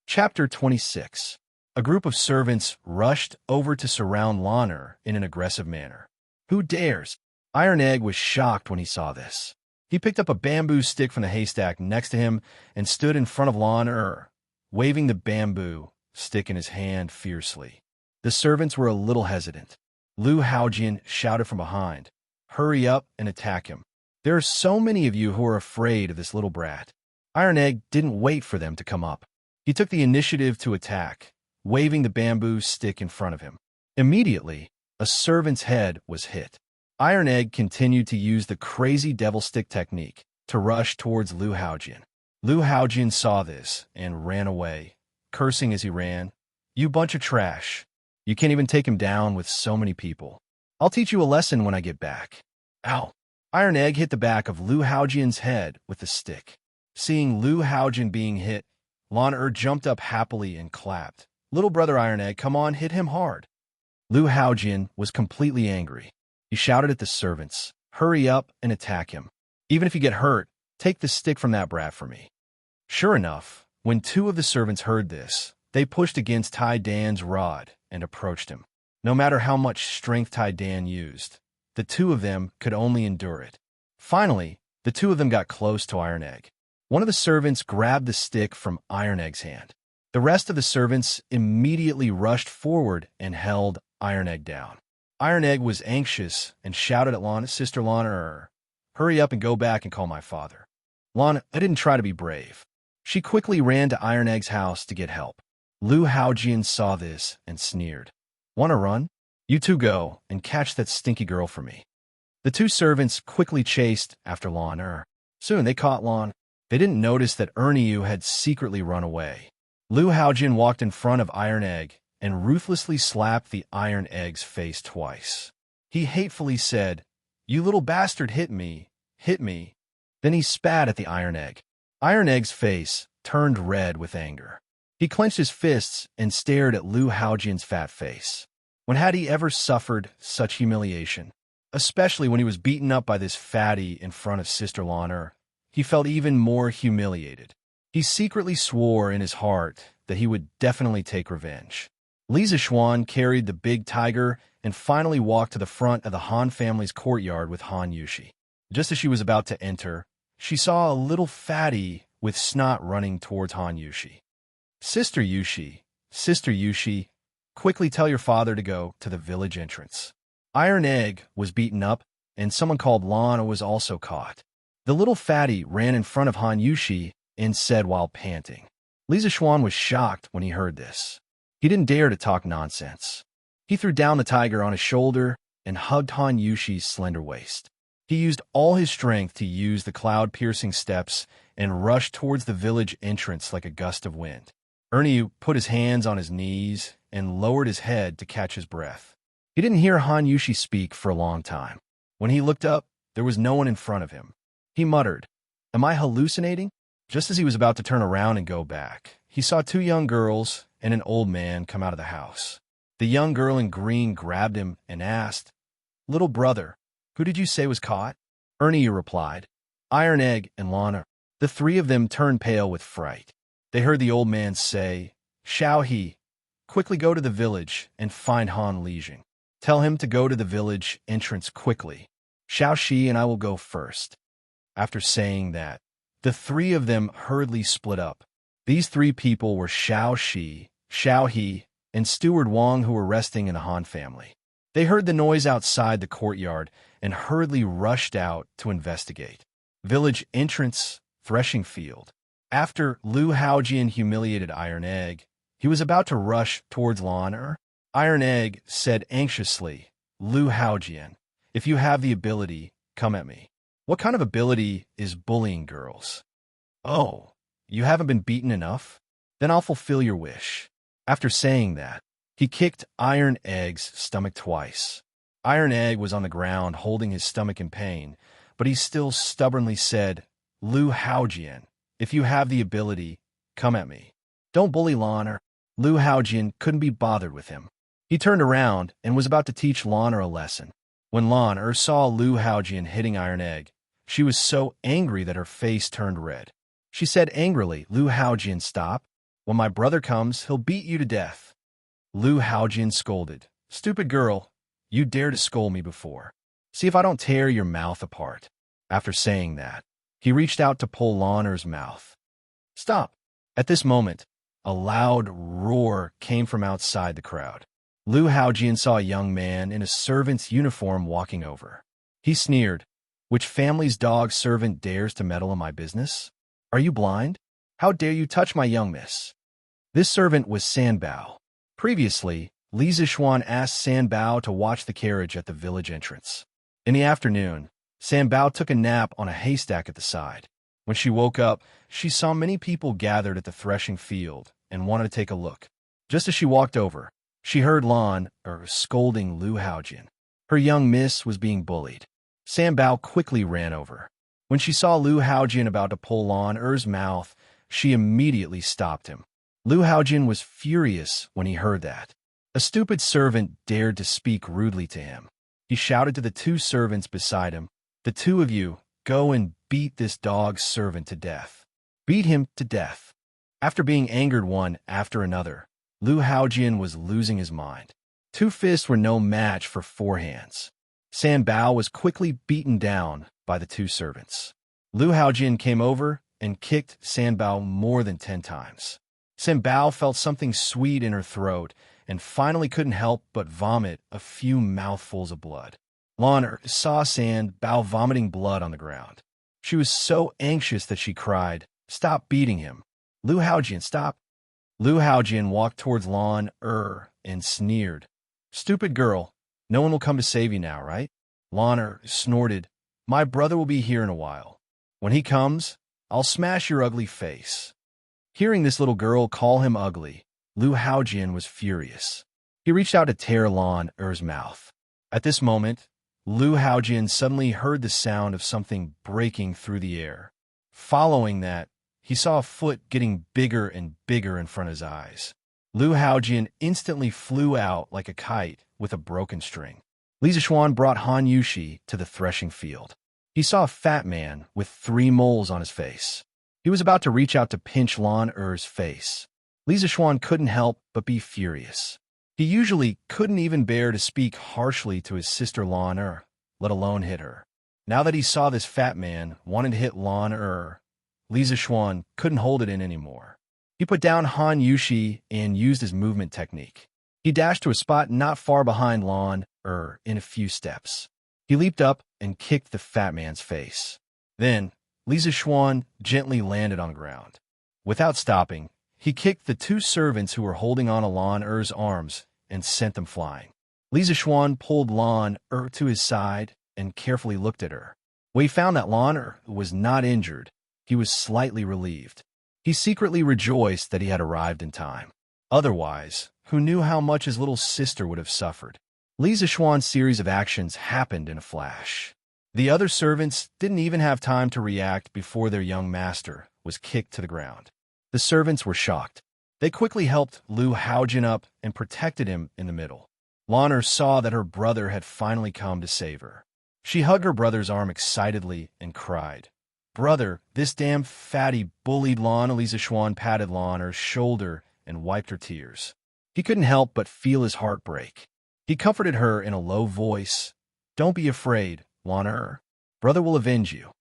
[SPEAKER 1] Chapter 26. A group of servants rushed over to surround Lana in an aggressive manner. "Who dares?" Iron Egg was shocked when he saw this. He picked up a bamboo stick from the haystack next to him and stood in front of Lana, waving the bamboo stick in his hand fiercely. The servants were a little hesitant. Lu Haojian shouted from behind. Hurry up and attack him. There are so many of you who are afraid of this little brat. Iron Egg didn't wait for them to come up. He took the initiative to attack, waving the bamboo stick in front of him. Immediately, a servant's head was hit. Iron Egg continued to use the crazy devil stick technique to rush towards Lu Haojian. Lu Haojian saw this and ran away, cursing as he ran. You bunch of trash. You can't even take him down with so many people. I'll teach you a lesson when I get back. Ow! Iron Egg hit the back of Lu Haojian's head with the stick. Seeing Lu Haojian being hit, Lan jumped up happily and clapped. Little brother Iron Egg, come on, hit him hard. Lu Haojian was completely angry. He shouted at the servants, hurry up and attack him. Even if you get hurt, take the stick from that brat for me. Sure enough, when two of the servants heard this, they pushed against Tai Dan's rod and approached him. No matter how much strength Tai Dan used, the two of them could only endure it. Finally, the two of them got close to Iron Egg. One of the servants grabbed the stick from Iron Egg's hand. The rest of the servants immediately rushed forward and held Iron Egg down. Iron Egg was anxious and shouted at Sister Lana, hurry up and go back and call my father. Lana didn't try to be brave. She quickly ran to Iron Egg's house to get help. Lu Haojian saw this and sneered. Want to run? You two go and catch that stinky girl for me. The two servants quickly chased after Lan. Soon they caught Lan. They didn't notice that Yu had secretly run away. Lu Haojian walked in front of Iron Egg and ruthlessly slapped the Iron Egg's face twice. He hatefully said, You little bastard, hit me. Then he spat at the Iron Egg. Iron Egg's face turned red with anger. He clenched his fists and stared at Lu Haojian's fat face. When had he ever suffered such humiliation? Especially when he was beaten up by this fatty in front of Sister Lana, he felt even more humiliated. He secretly swore in his heart that he would definitely take revenge. Li Zixuan carried the big tiger and finally walked to the front of the Han family's courtyard with Han Yushi. Just as she was about to enter, she saw a little fatty with snot running towards Han Yushi. Sister Yushi, quickly tell your father to go to the village entrance. Iron Egg was beaten up, and someone called Lana was also caught. The little fatty ran in front of Han Yushi and said while panting. Li Zixuan was shocked when he heard this. He didn't dare to talk nonsense. He threw down the tiger on his shoulder and hugged Han Yushi's slender waist. He used all his strength to use the cloud-piercing steps and rushed towards the village entrance like a gust of wind. Yu put his hands on his knees and lowered his head to catch his breath. He didn't hear Han Yushi speak for a long time. When he looked up, there was no one in front of him. He muttered, Am I hallucinating? Just as he was about to turn around and go back, he saw two young girls and an old man come out of the house. The young girl in green grabbed him and asked, Little brother, who did you say was caught? Yu replied, Iron Egg and Lana. The three of them turned pale with fright. They heard the old man say, Xiao He, quickly go to the village and find Han Lijing. Tell him to go to the village entrance quickly. Xiao Shi and I will go first. After saying that, the three of them hurriedly split up. These three people were Xiao Shi, Xiao He, and Steward Wang, who were resting in the Han family. They heard the noise outside the courtyard and hurriedly rushed out to investigate. Village entrance, threshing field. After Lu Haojian humiliated Iron Egg, he was about to rush towards Lan. Iron Egg said anxiously, Lu Haojian, if you have the ability, come at me. What kind of ability is bullying girls? Oh, you haven't been beaten enough? Then I'll fulfill your wish. After saying that, he kicked Iron Egg's stomach twice. Iron Egg was on the ground holding his stomach in pain, but he still stubbornly said, Lu Haojian, if you have the ability, come at me. Don't bully Lan. Lu Haojian couldn't be bothered with him. He turned around and was about to teach Lan a lesson. When Lan saw Lu Haojian hitting Iron Egg, she was so angry that her face turned red. She said angrily, Lu Haojian, stop. When my brother comes, he'll beat you to death. Lu Haojian scolded, Stupid girl, you dared to scold me before. See if I don't tear your mouth apart. After saying that, he reached out to pull Lan's mouth. Stop. At this moment, a loud roar came from outside the crowd. Lu Haojian saw a young man in a servant's uniform walking over. He sneered, "Which family's dog servant dares to meddle in my business? Are you blind? How dare you touch my young miss?" This servant was Sanbao. Previously, Li Zixuan asked Sanbao to watch the carriage at the village entrance. In the afternoon, Sanbao took a nap on a haystack at the side. When she woke up, she saw many people gathered at the threshing field and wanted to take a look. Just as she walked over, she heard Lan scolding Lu Haojian. Her young miss was being bullied. Sanbao quickly ran over. When she saw Lu Haojian about to pull Lan mouth, she immediately stopped him. Lu Haojian was furious when he heard that. A stupid servant dared to speak rudely to him. He shouted to the two servants beside him, "The two of you, go and beat this dog's servant to death. Beat him to death." After being angered one after another, Lu Haojian was losing his mind. 2 fists were no match for 4 hands. Sanbao was quickly beaten down by the 2 servants. Lu Haojian came over and kicked Sanbao more than 10 times. Sanbao felt something sweet in her throat and finally couldn't help but vomit a few mouthfuls of blood. Lan saw Sanbao vomiting blood on the ground. She was so anxious that she cried, "Stop beating him. Lu Haojian, stop." Lu Haojian walked towards Lan and sneered, "Stupid girl, no one will come to save you now, right?" Lan snorted, "My brother will be here in a while. When he comes, I'll smash your ugly face." Hearing this little girl call him ugly, Lu Haojian was furious. He reached out to tear Lan's mouth. At this moment, Lu Haojian suddenly heard the sound of something breaking through the air. Following that, he saw a foot getting bigger and bigger in front of his eyes. Lu Haojian instantly flew out like a kite with a broken string. Li Zixuan brought Han Yushi to the threshing field. He saw a fat man with 3 moles on his face. He was about to reach out to pinch Lan's face. Li Zixuan couldn't help but be furious. He usually couldn't even bear to speak harshly to his sister Lan, let alone hit her. Now that he saw this fat man wanting to hit Lan, Li Zixuan couldn't hold it in anymore. He put down Han Yushi and used his movement technique. He dashed to a spot not far behind Lan in a few steps. He leaped up and kicked the fat man's face. Then, Li Zixuan gently landed on the ground. Without stopping, he kicked the 2 servants who were holding on to Lan's arms and sent them flying. Li Zixuan pulled Lan to his side and carefully looked at her. When he found that Lan was not injured, he was slightly relieved. He secretly rejoiced that he had arrived in time. Otherwise, who knew how much his little sister would have suffered? Li Zixuan's series of actions happened in a flash. The other servants didn't even have time to react before their young master was kicked to the ground. The servants were shocked. They quickly helped Lu Haojian up and protected him in the middle. Lan saw that her brother had finally come to save her. She hugged her brother's arm excitedly and cried, "Brother, this damn fatty bullied Lan." Li Zixuan patted Lan's shoulder and wiped her tears. He couldn't help but feel his heart break. He comforted her in a low voice, "Don't be afraid, Lan. Brother will avenge you."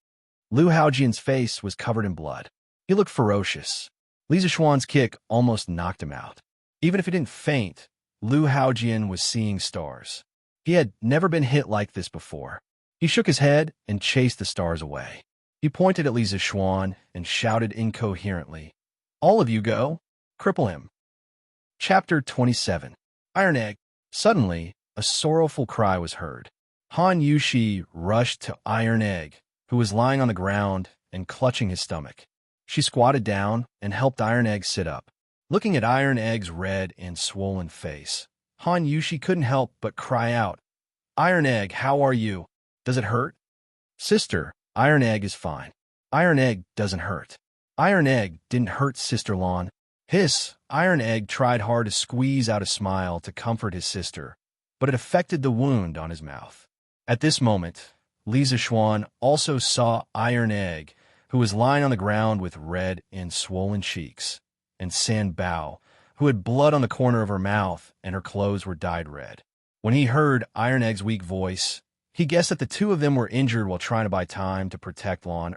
[SPEAKER 1] Lu Haojian's face was covered in blood. He looked ferocious. Li Zixuan's kick almost knocked him out. Even if he didn't faint, Lu Haojian was seeing stars. He had never been hit like this before. He shook his head and chased the stars away. He pointed at Li Zixuan and shouted incoherently, "All of you go! Cripple him!" Chapter 27. Iron Egg. Suddenly, a sorrowful cry was heard. Han Yushi rushed to Iron Egg, who was lying on the ground and clutching his stomach. She squatted down and helped Iron Egg sit up. Looking at Iron Egg's red and swollen face, Han Yushi couldn't help but cry out, "Iron Egg, how are you? Does it hurt?" "Sister, Iron Egg is fine. Iron Egg doesn't hurt." "Iron Egg didn't hurt, Sister Lan." Hiss! Iron Egg tried hard to squeeze out a smile to comfort his sister, but it affected the wound on his mouth. At this moment, Li Zixuan also saw Iron Egg, who was lying on the ground with red and swollen cheeks, and Sanbao, who had blood on the corner of her mouth and her clothes were dyed red. When he heard Iron Egg's weak voice, he guessed that the 2 of them were injured while trying to buy time to protect Lan.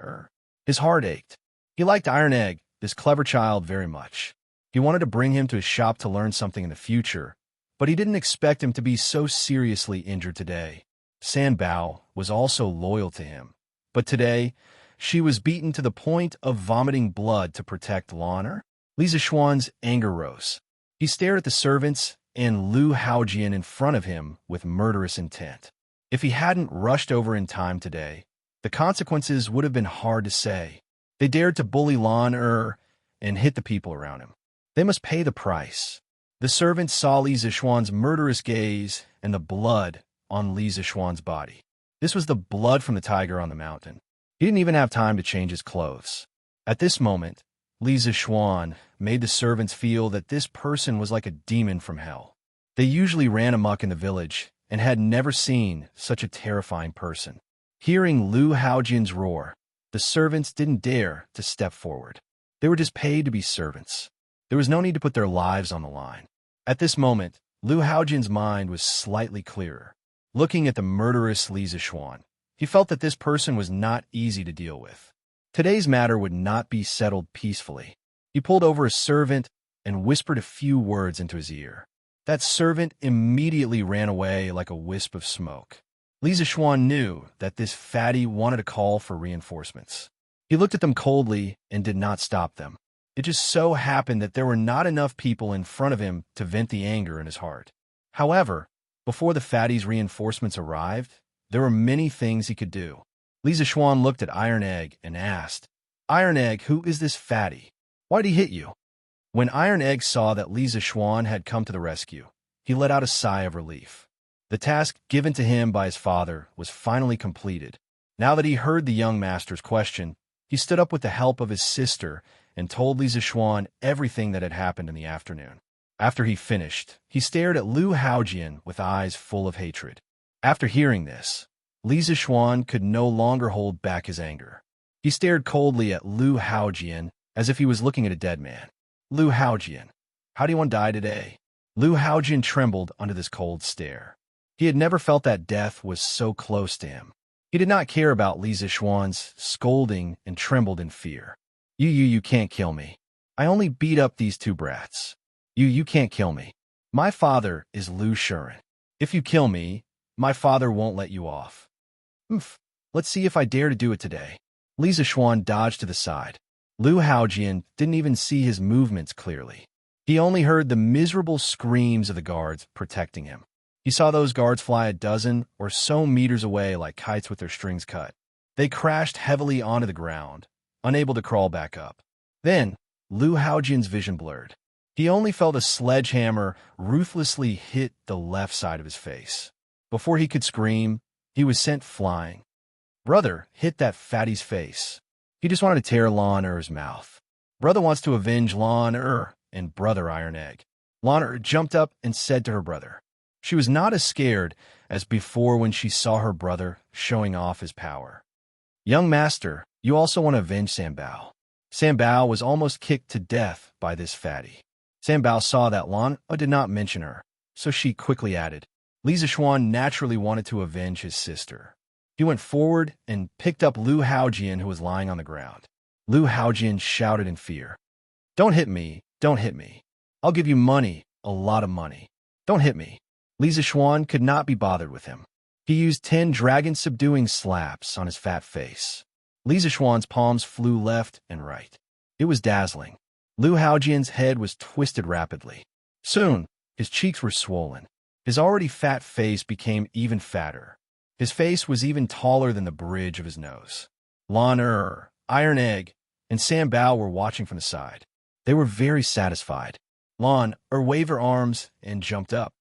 [SPEAKER 1] His heart ached. He liked Iron Egg, this clever child, very much. He wanted to bring him to his shop to learn something in the future, but he didn't expect him to be so seriously injured today. San Bao was also loyal to him, but today, she was beaten to the point of vomiting blood to protect Lan. Li Zixuan's anger rose. He stared at the servants and Lu Haojian in front of him with murderous intent. If he hadn't rushed over in time today, the consequences would have been hard to say. They dared to bully Lan and hit the people around him. They must pay the price. The servants saw Li Zixuan's murderous gaze and the blood on Li Zixuan's body. This was the blood from the tiger on the mountain. He didn't even have time to change his clothes. At this moment, Li Zixuan made the servants feel that this person was like a demon from hell. They usually ran amok in the village and had never seen such a terrifying person. Hearing Lu Haojian's roar, the servants didn't dare to step forward. They were just paid to be servants. There was no need to put their lives on the line. At this moment, Lu Haojian's mind was slightly clearer. Looking at the murderous Li Zixuan, he felt that this person was not easy to deal with. Today's matter would not be settled peacefully. He pulled over a servant and whispered a few words into his ear. That servant immediately ran away like a wisp of smoke. Li Zixuan knew that this fatty wanted to call for reinforcements. He looked at them coldly and did not stop them. It just so happened that there were not enough people in front of him to vent the anger in his heart. However, before the fatty's reinforcements arrived, there were many things he could do. Li Zixuan looked at Iron Egg and asked, "Iron Egg, who is this fatty? Why'd he hit you?" When Iron Egg saw that Li Zixuan had come to the rescue, he let out a sigh of relief. The task given to him by his father was finally completed. Now that he heard the young master's question, he stood up with the help of his sister and told Li Zixuan everything that had happened in the afternoon. After he finished, he stared at Lu Haojian with eyes full of hatred. After hearing this, Li Zixuan could no longer hold back his anger. He stared coldly at Lu Haojian as if he was looking at a dead man. "Lu Haojian, how do you want to die today?" Lu Haojian trembled under this cold stare. He had never felt that death was so close to him. He did not care about Li Zixuan's scolding and trembled in fear. You can't kill me. I only beat up these two brats. You can't kill me. My father is Lu Shuren. If you kill me, my father won't let you off." Let's see if I dare to do it today." Li Zixuan dodged to the side. Lu Haojian didn't even see his movements clearly. He only heard the miserable screams of the guards protecting him. He saw those guards fly a dozen or so meters away like kites with their strings cut. They crashed heavily onto the ground, unable to crawl back up. Then, Lu Haojian's vision blurred. He only felt a sledgehammer ruthlessly hit the left side of his face. Before he could scream, he was sent flying. Brother hit that fatty's face. He just wanted to tear Lan-Er's mouth. Brother wants to avenge Lan-Er and Brother Iron Egg. Lan-Er jumped up and said to her brother. She was not as scared as before when she saw her brother showing off his power. "Young master, you also want to avenge San Bao." San Bao was almost kicked to death by this fatty. San Bao saw that Lan-Er did not mention her, so she quickly added. Li Zixuan naturally wanted to avenge his sister. He went forward and picked up Lu Haojian, who was lying on the ground. Lu Haojian shouted in fear. "Don't hit me, don't hit me. I'll give you money, a lot of money. Don't hit me." Li Zixuan could not be bothered with him. He used 10 dragon-subduing slaps on his fat face. Li Zixuan's palms flew left and right. It was dazzling. Lu Haojian's head was twisted rapidly. Soon, his cheeks were swollen. His already fat face became even fatter. His face was even taller than the bridge of his nose. Lan-Er, Iron Egg, and San Bao were watching from the side. They were very satisfied. Lan-Er waved her arms and jumped up.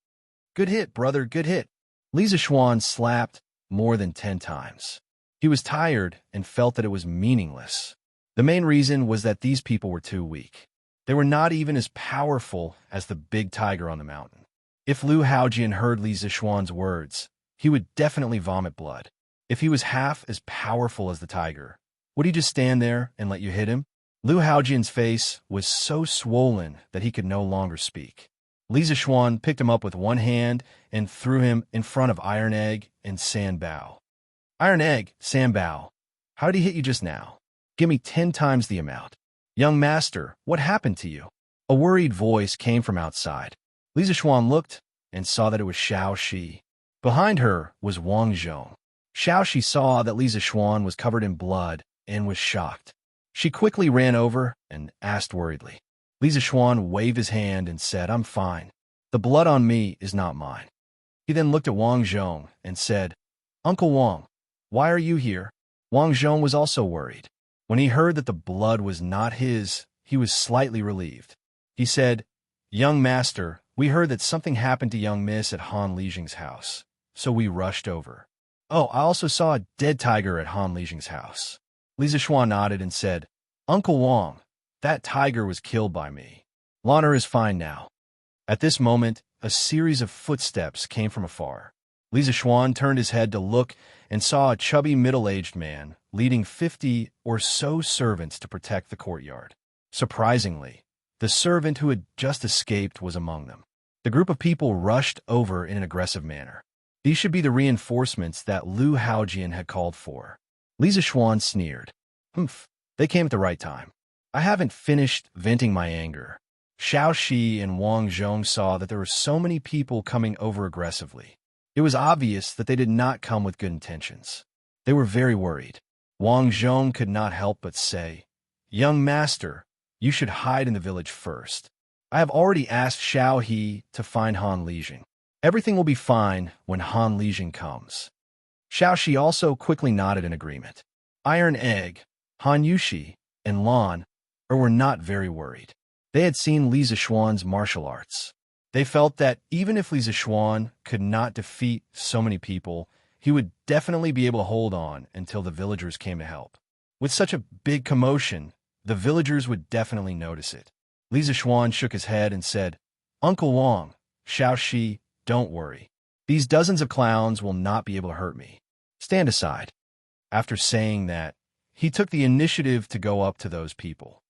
[SPEAKER 1] "Good hit, brother, good hit." Li Zixuan slapped more than 10 times. He was tired and felt that it was meaningless. The main reason was that these people were too weak. They were not even as powerful as the big tiger on the mountain. If Lu Haojian heard Li Zixuan's words, he would definitely vomit blood. If he was half as powerful as the tiger, would he just stand there and let you hit him? Lu Haojian's face was so swollen that he could no longer speak. Li Zixuan picked him up with one hand and threw him in front of Iron Egg and San Bao. "Iron Egg, San Bao, how did he hit you just now? Give me 10 times the amount." "Young master, what happened to you?" A worried voice came from outside. Li Zixuan looked and saw that it was Xianxia. Behind her was Wang Zhong. Xianxia saw that Li Zishuan was covered in blood and was shocked. She quickly ran over and asked worriedly. Li Zishuan waved his hand and said, "I'm fine. The blood on me is not mine." He then looked at Wang Zhong and said, "Uncle Wang, why are you here?" Wang Zhong was also worried. When he heard that the blood was not his, he was slightly relieved. He said, "Young master, we heard that something happened to young miss at Han Lijing's house, so we rushed over. Oh, I also saw a dead tiger at Han Lijing's house." Li Zishuan nodded and said, "Uncle Wang, that tiger was killed by me. Lana is fine now." At this moment, a series of footsteps came from afar. Li Zishuan turned his head to look and saw a chubby middle-aged man leading 50 or so servants to protect the courtyard. Surprisingly, the servant who had just escaped was among them. The group of people rushed over in an aggressive manner. These should be the reinforcements that Lu Haojian had called for. Li Zishuan sneered. "Humph, they came at the right time. I haven't finished venting my anger." Xianxia and Wang Zhong saw that there were so many people coming over aggressively. It was obvious that they did not come with good intentions. They were very worried. Wang Zhong could not help but say, "Young master, you should hide in the village first. I have already asked Xiao He to find Han Lijing. Everything will be fine when Han Lijing comes." Xiaoxi also quickly nodded in agreement. Iron Egg, Han Yushi, and Lan were not very worried. They had seen Li Zishuan's martial arts. They felt that even if Li Zishuan could not defeat so many people, he would definitely be able to hold on until the villagers came to help. With such a big commotion, the villagers would definitely notice it. Li Zishuan shook his head and said, "Uncle Wang, Xiaoxi, don't worry. These dozens of clowns will not be able to hurt me. Stand aside." After saying that, he took the initiative to go up to those people.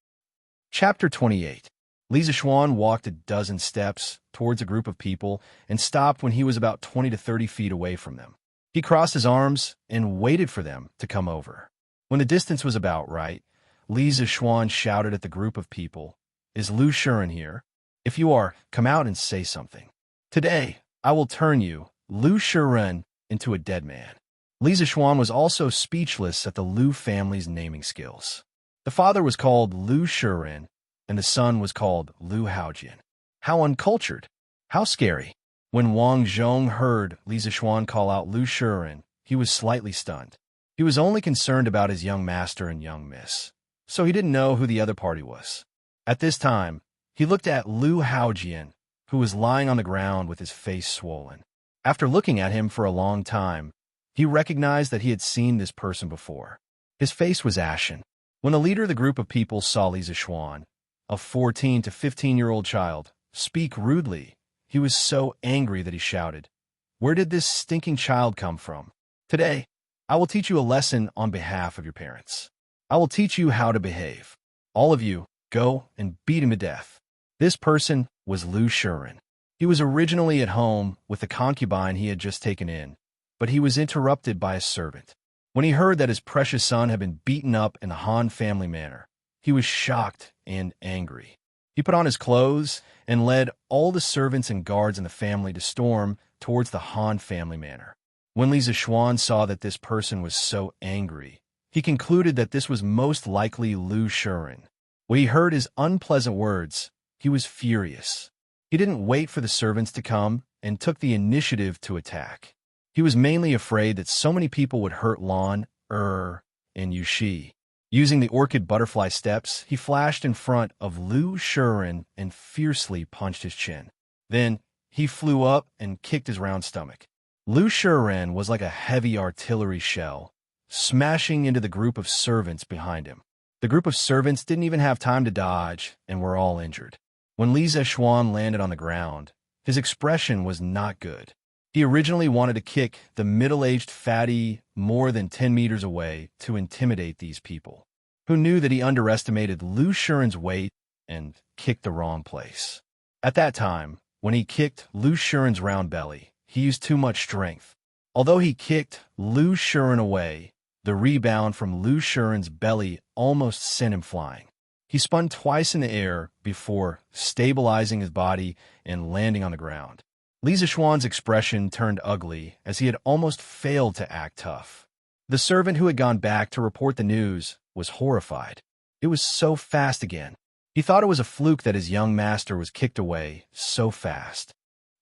[SPEAKER 1] Chapter 28. Li Zishuan walked a dozen steps towards a group of people and stopped when he was about 20 to 30 feet away from them. He crossed his arms and waited for them to come over. When the distance was about right, Li Zishuan shouted at the group of people, "Is Lu Shuren here? If you are, come out and say something. Today, I will turn you, Lu Shuren, into a dead man." Li Zishuan was also speechless at the Lu family's naming skills. The father was called Lu Shuren, and the son was called Lu Haojian. How uncultured! How scary! When Wang Zhong heard Li Zishuan call out Lu Shuren, he was slightly stunned. He was only concerned about his young master and young miss, so he didn't know who the other party was. At this time, he looked at Lu Haojian, who was lying on the ground with his face swollen. After looking at him for a long time, he recognized that he had seen this person before. His face was ashen. When the leader of the group of people saw Li Zishuan, a 14 to 15-year-old child, speak rudely, he was so angry that he shouted, "Where did this stinking child come from? Today, I will teach you a lesson on behalf of your parents. I will teach you how to behave. All of you, go and beat him to death." This person was Lu Shuren. He was originally at home with the concubine he had just taken in, but he was interrupted by a servant. When he heard that his precious son had been beaten up in the Han family manner, he was shocked and angry. He put on his clothes and led all the servants and guards in the family to storm towards the Han family manor. When Li Zishuan saw that this person was so angry, he concluded that this was most likely Lu Shuren. When he heard his unpleasant words, he was furious. He didn't wait for the servants to come and took the initiative to attack. He was mainly afraid that so many people would hurt Lan, and Yushi. Using the orchid butterfly steps, he flashed in front of Lu Shuren and fiercely punched his chin. Then, he flew up and kicked his round stomach. Lu Shuren was like a heavy artillery shell, smashing into the group of servants behind him. The group of servants didn't even have time to dodge and were all injured. When Li Zishuan landed on the ground, his expression was not good. He originally wanted to kick the middle-aged fatty more than 10 meters away to intimidate these people, who knew that he underestimated Lu Shuren's weight and kicked the wrong place. At that time, when he kicked Lu Shuren's round belly, he used too much strength. Although he kicked Lu Shuren away, the rebound from Lu Shuren's belly almost sent him flying. He spun twice in the air before stabilizing his body and landing on the ground. Li Zixuan's expression turned ugly as he had almost failed to act tough. The servant who had gone back to report the news was horrified. It was so fast again. He thought it was a fluke that his young master was kicked away so fast.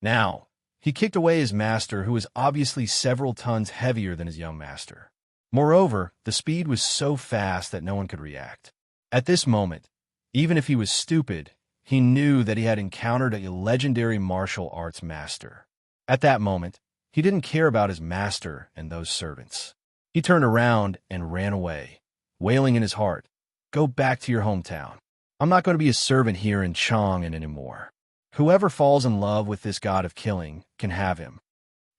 [SPEAKER 1] Now, he kicked away his master, who was obviously several tons heavier than his young master. Moreover, the speed was so fast that no one could react. At this moment, even if he was stupid, he knew that he had encountered a legendary martial arts master. At that moment, he didn't care about his master and those servants. He turned around and ran away, wailing in his heart, "Go back to your hometown. I'm not going to be a servant here in Chang'an anymore. Whoever falls in love with this god of killing can have him."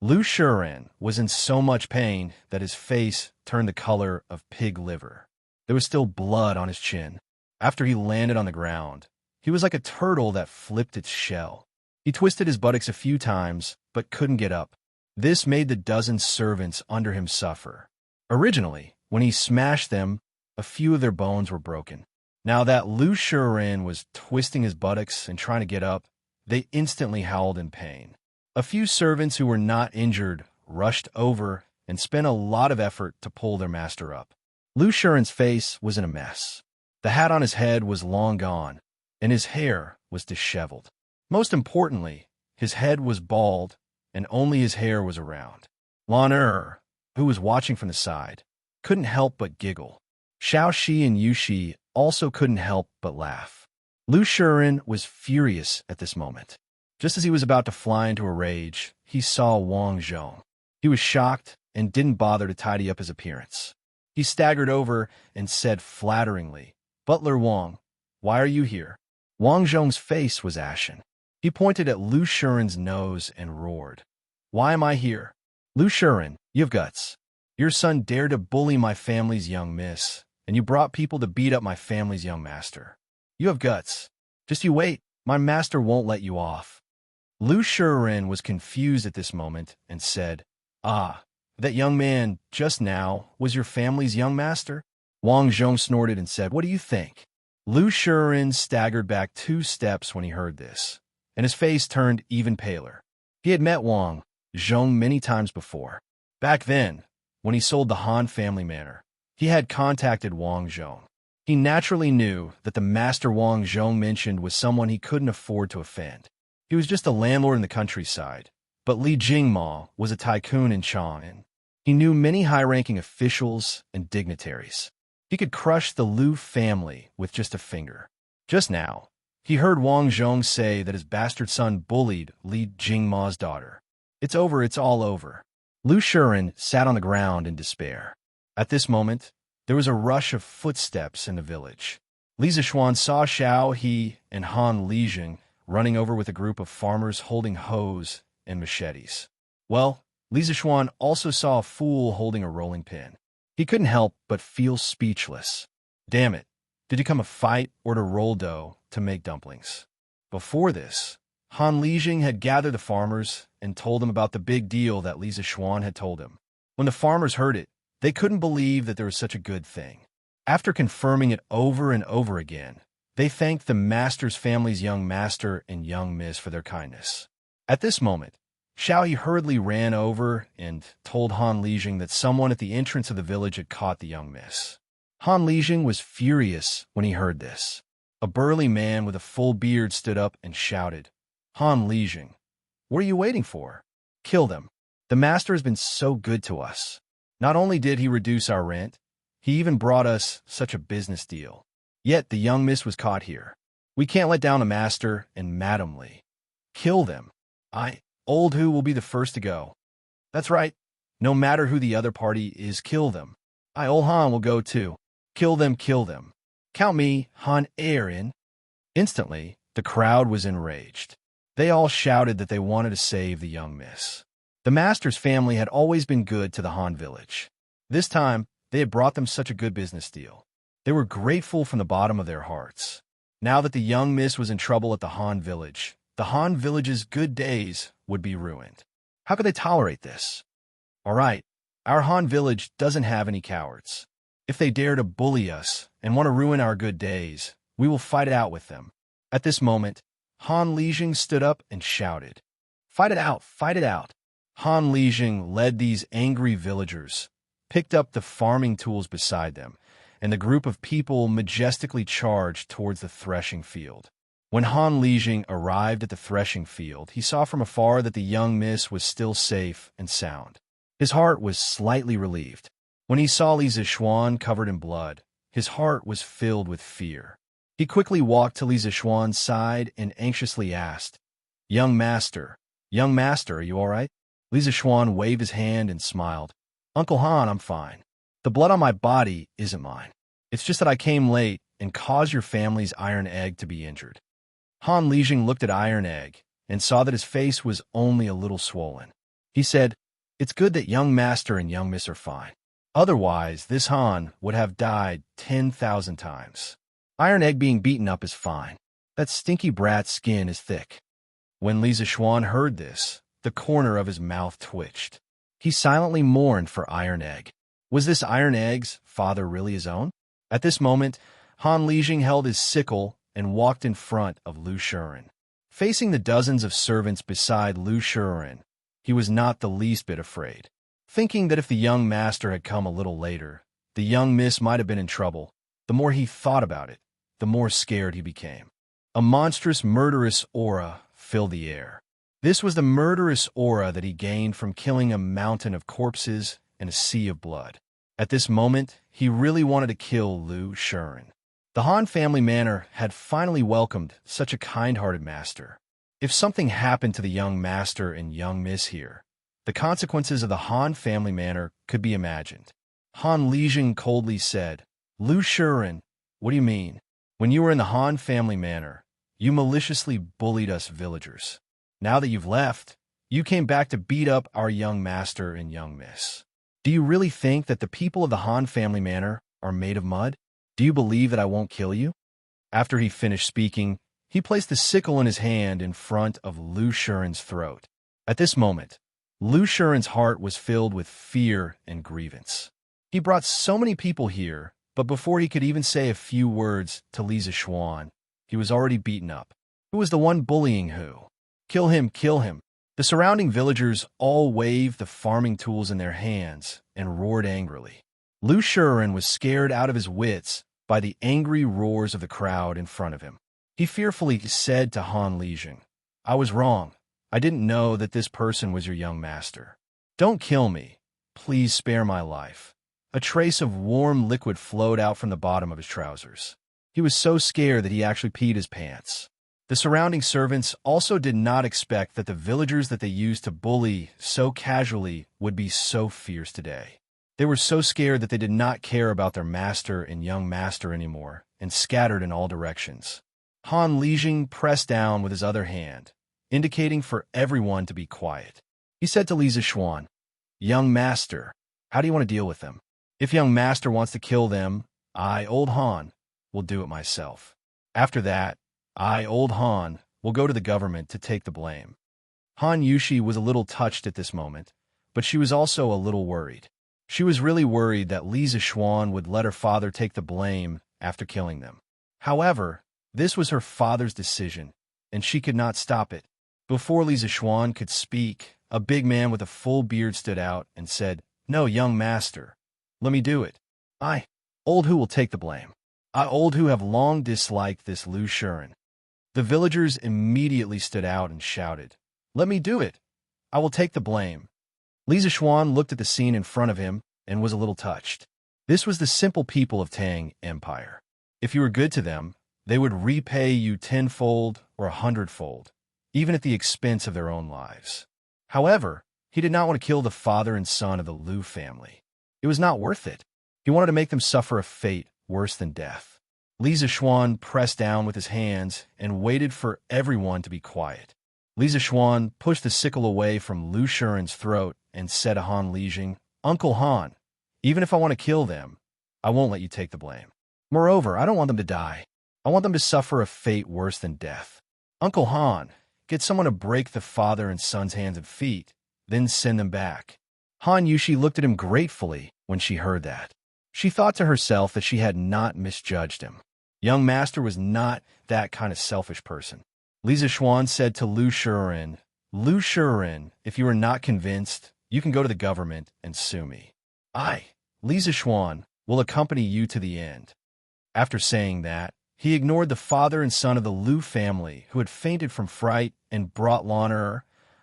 [SPEAKER 1] Lu Shiren was in so much pain that his face turned the color of pig liver. There was still blood on his chin. After he landed on the ground, he was like a turtle that flipped its shell. He twisted his buttocks a few times, but couldn't get up. This made the dozen servants under him suffer. Originally, when he smashed them, a few of their bones were broken. Now that Lu Shiren was twisting his buttocks and trying to get up, they instantly howled in pain. A few servants who were not injured rushed over and spent a lot of effort to pull their master up. Lu Shiren's face was in a mess. The hat on his head was long gone, and his hair was disheveled. Most importantly, his head was bald, and only his hair was around. Lan Er, who was watching from the side, couldn't help but giggle. Xiaoxi and Yuxi also couldn't help but laugh. Lu Shiren was furious at this moment. Just as he was about to fly into a rage, he saw Wang Zhong. He was shocked and didn't bother to tidy up his appearance. He staggered over and said flatteringly, "Butler Wang, why are you here?" Wang Zhong's face was ashen. He pointed at Lu Shiren's nose and roared, "Why am I here? Lu Shiren, you have guts. Your son dared to bully my family's young miss, and you brought people to beat up my family's young master. You have guts. Just you wait, my master won't let you off." Lu Shiren was confused at this moment and said, "Ah, that young man just now was your family's young master?" Wang Zhong snorted and said, "What do you think?" Lu Shiren staggered back 2 steps when he heard this, and his face turned even paler. He had met Wang Zhong many times before. Back then, when he sold the Han family manor, he had contacted Wang Zhong. He naturally knew that the master Wang Zhong mentioned was someone he couldn't afford to offend. He was just a landlord in the countryside, but Li Jingma was a tycoon in Chang'an. He knew many high-ranking officials and dignitaries. He could crush the Lu family with just a finger. Just now, he heard Wang Zhong say that his bastard son bullied Li Jingma's daughter. It's over, it's all over. Lu Shiren sat on the ground in despair. At this moment, there was a rush of footsteps in the village. Li Zixuan saw Xiao He and Han Lijing running over with a group of farmers holding hoes and machetes. Well, Li Zixuan also saw a fool holding a rolling pin. He couldn't help but feel speechless. Damn it, did he come a fight or to roll dough to make dumplings? Before this, Han Lijing had gathered the farmers and told them about the big deal that Li Zixuan had told him. When the farmers heard it, they couldn't believe that there was such a good thing. After confirming it over and over again, they thanked the master's family's young master and young miss for their kindness. At this moment, Xiao Yi hurriedly ran over and told Han Lijing that someone at the entrance of the village had caught the young miss. Han Lijing was furious when he heard this. A burly man with a full beard stood up and shouted, "Han Lijing, what are you waiting for? Kill them. The master has been so good to us. Not only did he reduce our rent, he even brought us such a business deal. Yet the young miss was caught here. We can't let down the master and Madam Li. Kill them. Old Hu will be the first to go." "That's right. No matter who the other party is, kill them. Old Han will go too. Kill them, kill them. Count me, Han Er in." Instantly, the crowd was enraged. They all shouted that they wanted to save the young miss. The master's family had always been good to the Han village. This time, they had brought them such a good business deal. They were grateful from the bottom of their hearts. Now that the young miss was in trouble at the Han village, the Han village's good days would be ruined. How could they tolerate this? All right, our Han village doesn't have any cowards. If they dare to bully us and want to ruin our good days, we will fight it out with them. At this moment, Han Lijing stood up and shouted, Fight it out, fight it out. Han Lijing led these angry villagers, picked up the farming tools beside them, and the group of people majestically charged towards the threshing field. When Han Lijing arrived at the threshing field, he saw from afar that the young miss was still safe and sound. His heart was slightly relieved. When he saw Li Zishuan covered in blood, his heart was filled with fear. He quickly walked to Li Zishuan's side and anxiously asked, young master, are you all right?" Li Zishuan waved his hand and smiled. "Uncle Han, I'm fine. The blood on my body isn't mine. It's just that I came late and caused your family's iron egg to be injured." Han Lijing looked at Iron Egg and saw that his face was only a little swollen. He said, "It's good that young master and young miss are fine. Otherwise, this Han would have died 10,000 times. Iron Egg being beaten up is fine. That stinky brat's skin is thick." When Li Zishuan heard this, the corner of his mouth twitched. He silently mourned for Iron Egg. Was this Iron Egg's father really his own? At this moment, Han Lijing held his sickle and walked in front of Lu Shiren. Facing the dozens of servants beside Lu Shiren, he was not the least bit afraid. Thinking that if the young master had come a little later, the young miss might have been in trouble, the more he thought about it, the more scared he became. A monstrous, murderous aura filled the air. This was the murderous aura that he gained from killing a mountain of corpses and a sea of blood. At this moment, he really wanted to kill Lu Shiren. The Han family manor had finally welcomed such a kind-hearted master. If something happened to the young master and young miss here, the consequences of the Han family manor could be imagined. Han Lijing coldly said, "Lu Shiren, what do you mean? When you were in the Han family manor, you maliciously bullied us villagers. Now that you've left, you came back to beat up our young master and young miss. Do you really think that the people of the Han family manor are made of mud? Do you believe that I won't kill you?" After he finished speaking, he placed the sickle in his hand in front of Lu Shiren's throat. At this moment, Lu Shiren's heart was filled with fear and grievance. He brought so many people here, but before he could even say a few words to Li Zishuan, he was already beaten up. Who was the one bullying who? "Kill him, kill him." The surrounding villagers all waved the farming tools in their hands and roared angrily. Lu Shiren was scared out of his wits by the angry roars of the crowd in front of him. He fearfully said to Han Lijing, "I was wrong. I didn't know that this person was your young master. Don't kill me. Please spare my life." A trace of warm liquid flowed out from the bottom of his trousers. He was so scared that he actually peed his pants. The surrounding servants also did not expect that the villagers that they used to bully so casually would be so fierce today. They were so scared that they did not care about their master and young master anymore and scattered in all directions. Han Lijing pressed down with his other hand, indicating for everyone to be quiet. He said to Li Zishuan, "Young master, how do you want to deal with them? If young master wants to kill them, I, old Han, will do it myself. After that, I, old Han, will go to the government to take the blame." Han Yushi was a little touched at this moment, but she was also a little worried. She was really worried that Li Zishuan would let her father take the blame after killing them. However, this was her father's decision, and she could not stop it. Before Li Zishuan could speak, a big man with a full beard stood out and said, "No, young master, let me do it. I, old Hu, will take the blame. I, old Hu, have long disliked this Lu Shiren." The villagers immediately stood out and shouted, "Let me do it. I will take the blame." Li Zishuan looked at the scene in front of him and was a little touched. This was the simple people of Tang Empire. If you were good to them, they would repay you tenfold or 100-fold, even at the expense of their own lives. However, he did not want to kill the father and son of the Lu family. It was not worth it. He wanted to make them suffer a fate worse than death. Li Zishuan pressed down with his hands and waited for everyone to be quiet. Li Zishuan pushed the sickle away from Lu Shiren's throat and said to Han Lijing, "Uncle Han, even if I want to kill them, I won't let you take the blame. Moreover, I don't want them to die. I want them to suffer a fate worse than death. Uncle Han, get someone to break the father and son's hands and feet, then send them back." Han Yushi looked at him gratefully when she heard that. She thought to herself that she had not misjudged him. Young master was not that kind of selfish person. Li Zishuan said to Lu Shiren, Lu Shiren, if you are not convinced, you can go to the government and sue me. I, Li Zishuan, will accompany you to the end." After saying that, he ignored the father and son of the Lu family who had fainted from fright and brought Lan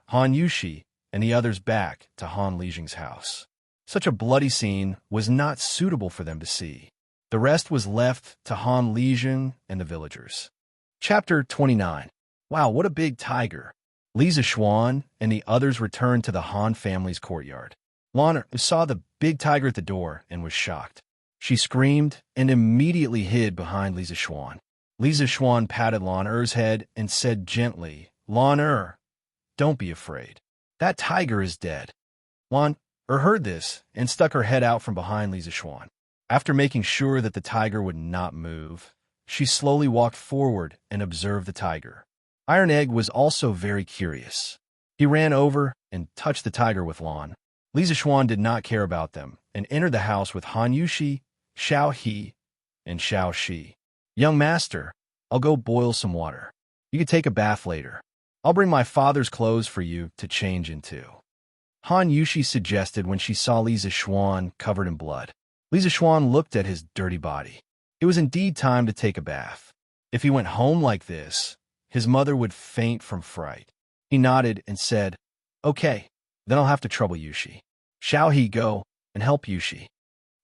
[SPEAKER 1] Han Yushi, and the others back to Han Lijing's house. Such a bloody scene was not suitable for them to see. The rest was left to Han Lijing and the villagers. Chapter 29. Wow, what a big tiger! Li Zishuan and the others returned to the Han family's courtyard. Lan saw the big tiger at the door and was shocked. She screamed and immediately hid behind Li Zishuan. Li Zishuan patted Lan head and said gently, "Lan don't be afraid. That tiger is dead." Lan heard this and stuck her head out from behind Li Zishuan. After making sure that the tiger would not move, she slowly walked forward and observed the tiger. Iron Egg was also very curious. He ran over and touched the tiger with Lan. Li Zishuan did not care about them and entered the house with Han Yushi, Xiao He, and Xiao Shi. "Young master, I'll go boil some water. You can take a bath later. I'll bring my father's clothes for you to change into," Han Yushi suggested when she saw Li Zishuan covered in blood. Li Zishuan looked at his dirty body. It was indeed time to take a bath. If he went home like this, his mother would faint from fright. He nodded and said, "Okay, then I'll have to trouble Yushi. Shall he go and help Yushi?"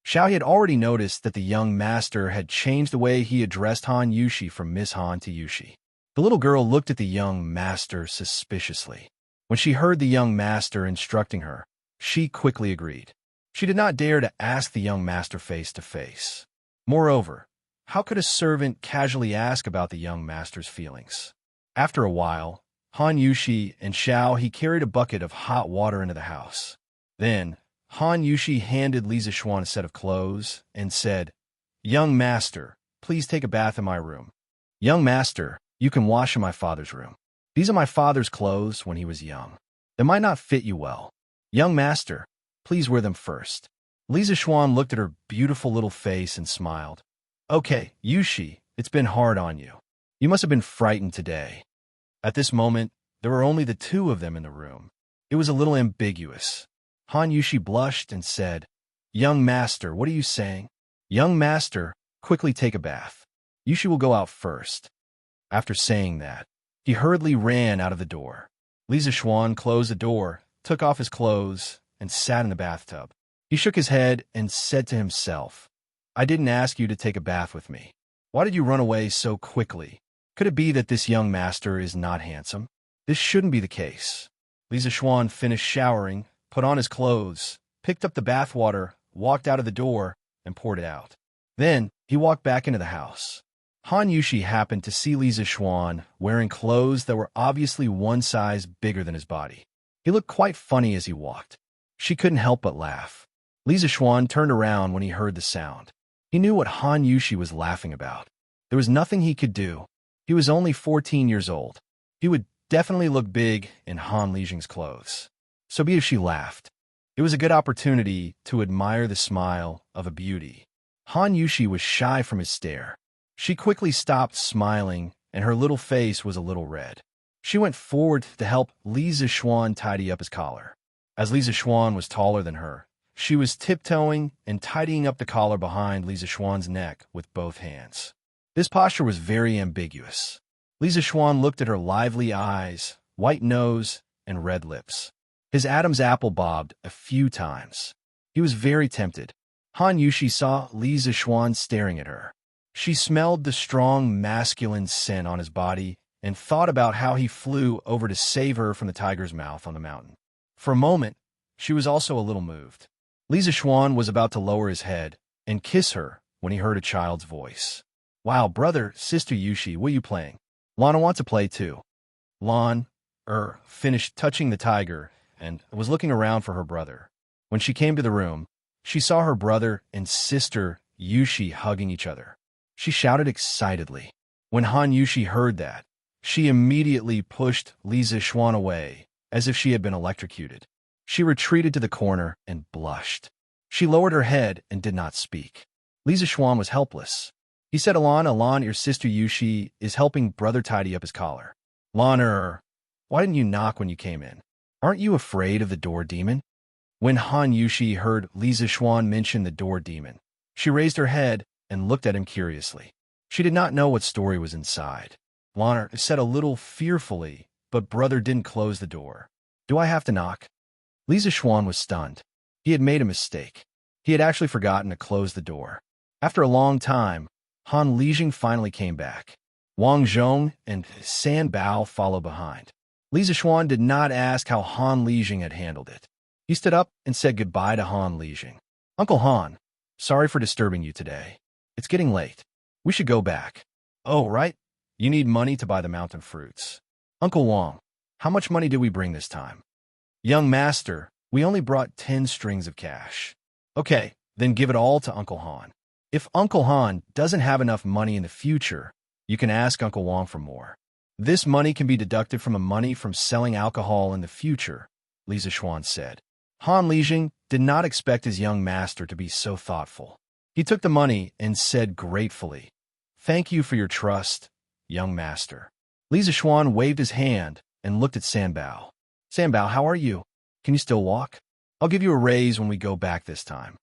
[SPEAKER 1] Xiao He had already noticed that the young master had changed the way he addressed Han Yushi from Miss Han to Yushi. The little girl looked at the young master suspiciously. When she heard the young master instructing her, she quickly agreed. She did not dare to ask the young master face to face. Moreover, how could a servant casually ask about the young master's feelings? After a while, Han Yushi and Xiao He carried a bucket of hot water into the house. Then, Han Yushi handed Li Zishuan a set of clothes and said, "Young master, please take a bath in my room." "Young master, you can wash in my father's room. These are my father's clothes when he was young. They might not fit you well. Young master, please wear them first." Li Zishuan looked at her beautiful little face and smiled. "Okay, Yushi, it's been hard on you. You must have been frightened today." At this moment, there were only the two of them in the room. It was a little ambiguous. Han Yushi blushed and said, "Young master, what are you saying?" "Young master, quickly take a bath. Yushi will go out first." After saying that, he hurriedly ran out of the door. Li Zishuan closed the door, took off his clothes, and sat in the bathtub. He shook his head and said to himself, "I didn't ask you to take a bath with me. Why did you run away so quickly? Could it be that this young master is not handsome? This shouldn't be the case." Li Zishuan finished showering, put on his clothes, picked up the bath water, walked out of the door, and poured it out. Then, he walked back into the house. Han Yushi happened to see Li Zishuan wearing clothes that were obviously one size bigger than his body. He looked quite funny as he walked. She couldn't help but laugh. Li Zishuan turned around when he heard the sound. He knew what Han Yushi was laughing about. There was nothing he could do. He was only 14 years old. He would definitely look big in Han Lijing's clothes. So be it if she laughed. It was a good opportunity to admire the smile of a beauty. Han Yushi was shy from his stare. She quickly stopped smiling, and her little face was a little red. She went forward to help Li Zishuan tidy up his collar. As Li Zishuan was taller than her, she was tiptoeing and tidying up the collar behind Li Zishuan's neck with both hands. This posture was very ambiguous. Li Zishuan looked at her lively eyes, white nose, and red lips. His Adam's apple bobbed a few times. He was very tempted. Han Yushi saw Li Zishuan staring at her. She smelled the strong masculine scent on his body and thought about how he flew over to save her from the tiger's mouth on the mountain. For a moment, she was also a little moved. Li Zishuan was about to lower his head and kiss her when he heard a child's voice. "Wow, brother, sister Yushi, what are you playing? Lana wants to play too." Lan finished touching the tiger and was looking around for her brother. When she came to the room, she saw her brother and sister Yushi hugging each other. She shouted excitedly. When Han Yushi heard that, she immediately pushed Li Zishuan away, as if she had been electrocuted. She retreated to the corner and blushed. She lowered her head and did not speak. Li Zishuan was helpless. He said, Alan, your sister Yushi is helping brother tidy up his collar." "Lan, Why didn't you knock when you came in? Aren't you afraid of the door demon? When Han Yushi heard Li Zixuan mention the door demon, she raised her head and looked at him curiously. She did not know what story was inside. Lanner said a little fearfully, but brother didn't close the door. Do I have to knock? Li Zixuan was stunned. He had made a mistake. He had actually forgotten to close the door. After a long time, Han Lijing finally came back. Wang Zhong and San Bao followed behind. Li Zixuan did not ask how Han Lijing had handled it. He stood up and said goodbye to Han Lijing. Uncle Han, sorry for disturbing you today. It's getting late. We should go back. Oh, right. You need money to buy the mountain fruits. Uncle Wang, how much money did we bring this time? Young master, we only brought 10 strings of cash. Okay, then give it all to Uncle Han. If Uncle Han doesn't have enough money in the future, you can ask Uncle Wang for more. This money can be deducted from the money from selling alcohol in the future, Li Zixuan said. Han Lijing did not expect his young master to be so thoughtful. He took the money and said gratefully, "Thank you for your trust, young master." Li Zixuan waved his hand and looked at San Bao. San Bao, how are you? Can you still walk? I'll give you a raise when we go back this time.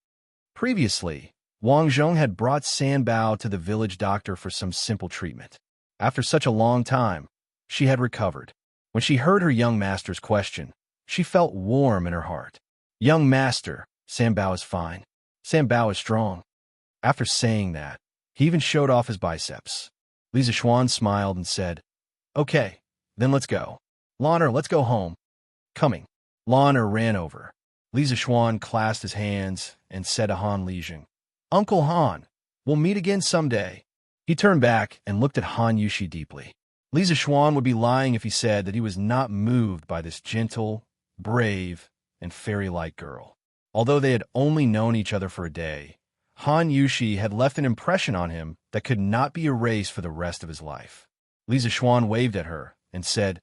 [SPEAKER 1] Previously, Wang Zhong had brought San Bao to the village doctor for some simple treatment. After such a long time, she had recovered. When she heard her young master's question, she felt warm in her heart. Young master, San Bao is fine. San Bao is strong. After saying that, he even showed off his biceps. Li Zixuan smiled and said, Okay, then let's go. Lanner, let's go home. Coming. Lanner ran over. Li Zixuan clasped his hands and said to Han Lijing, Uncle Han, we'll meet again someday. He turned back and looked at Han Yushi deeply. Li Zixuan would be lying if he said that he was not moved by this gentle, brave, and fairy-like girl. Although they had only known each other for a day, Han Yushi had left an impression on him that could not be erased for the rest of his life. Li Zixuan waved at her and said,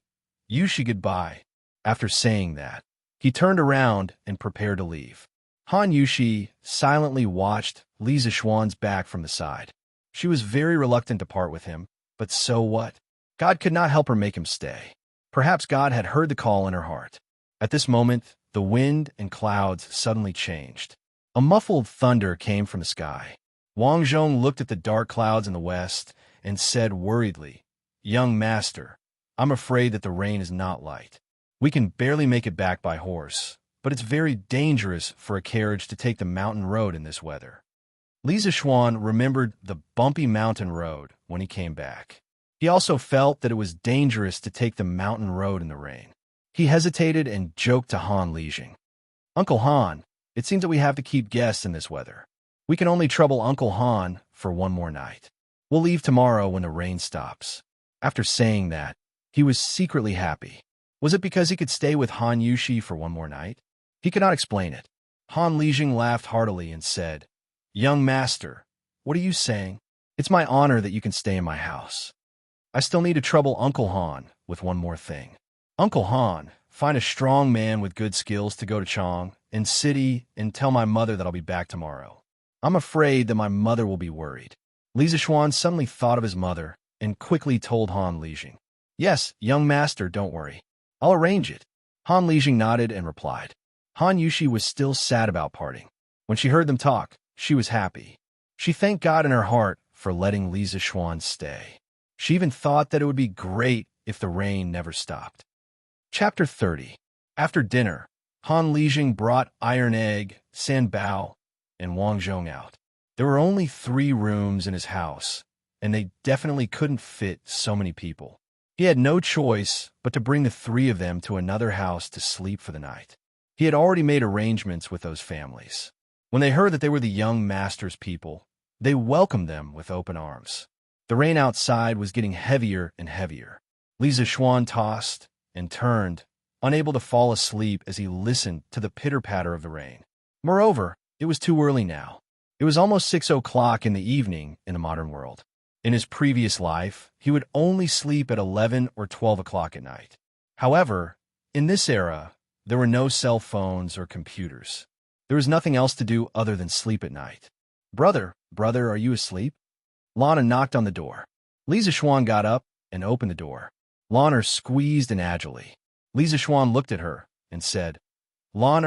[SPEAKER 1] Yushi, goodbye. After saying that, he turned around and prepared to leave. Han Yushi silently watched Li Zixuan's back from the side. She was very reluctant to part with him, but so what? God could not help her make him stay. Perhaps God had heard the call in her heart. At this moment, the wind and clouds suddenly changed. A muffled thunder came from the sky. Wang Zhong looked at the dark clouds in the west and said worriedly, Young master, I'm afraid that the rain is not light. We can barely make it back by horse, but it's very dangerous for a carriage to take the mountain road in this weather. Li Zixuan remembered the bumpy mountain road when he came back. He also felt that it was dangerous to take the mountain road in the rain. He hesitated and joked to Han Lijing. Uncle Han, it seems that we have to keep guests in this weather. We can only trouble Uncle Han for one more night. We'll leave tomorrow when the rain stops. After saying that, he was secretly happy. Was it because he could stay with Han Yushi for one more night? He could not explain it. Han Lijing laughed heartily and said, Young master, what are you saying? It's my honor that you can stay in my house. I still need to trouble Uncle Han with one more thing. Uncle Han, find a strong man with good skills to go to Chang and city and tell my mother that I'll be back tomorrow. I'm afraid that my mother will be worried. Li Zixuan suddenly thought of his mother and quickly told Han Lijing. Yes, young master, don't worry. I'll arrange it. Han Lijing nodded and replied. Han Yushi was still sad about parting. When she heard them talk, she was happy. She thanked God in her heart for letting Li Zixuan stay. She even thought that it would be great if the rain never stopped. Chapter 30. After dinner, Han Lijing brought Iron Egg, San Bao, and Wang Zhong out. There were only 3 rooms in his house, and they definitely couldn't fit so many people. He had no choice but to bring the 3 of them to another house to sleep for the night. He had already made arrangements with those families. When they heard that they were the young master's people, they welcomed them with open arms. The rain outside was getting heavier and heavier. Li Zixuan tossed and turned, unable to fall asleep as he listened to the pitter-patter of the rain. Moreover, it was too early now. It was almost 6 o'clock in the evening in the modern world. In his previous life, he would only sleep at 11 or 12 o'clock at night. However, in this era, there were no cell phones or computers. There was nothing else to do other than sleep at night. Brother, are you asleep? Lana knocked on the door. Li Zixuan got up and opened the door. Lan squeezed in agilely. Li Zixuan looked at her and said, Lan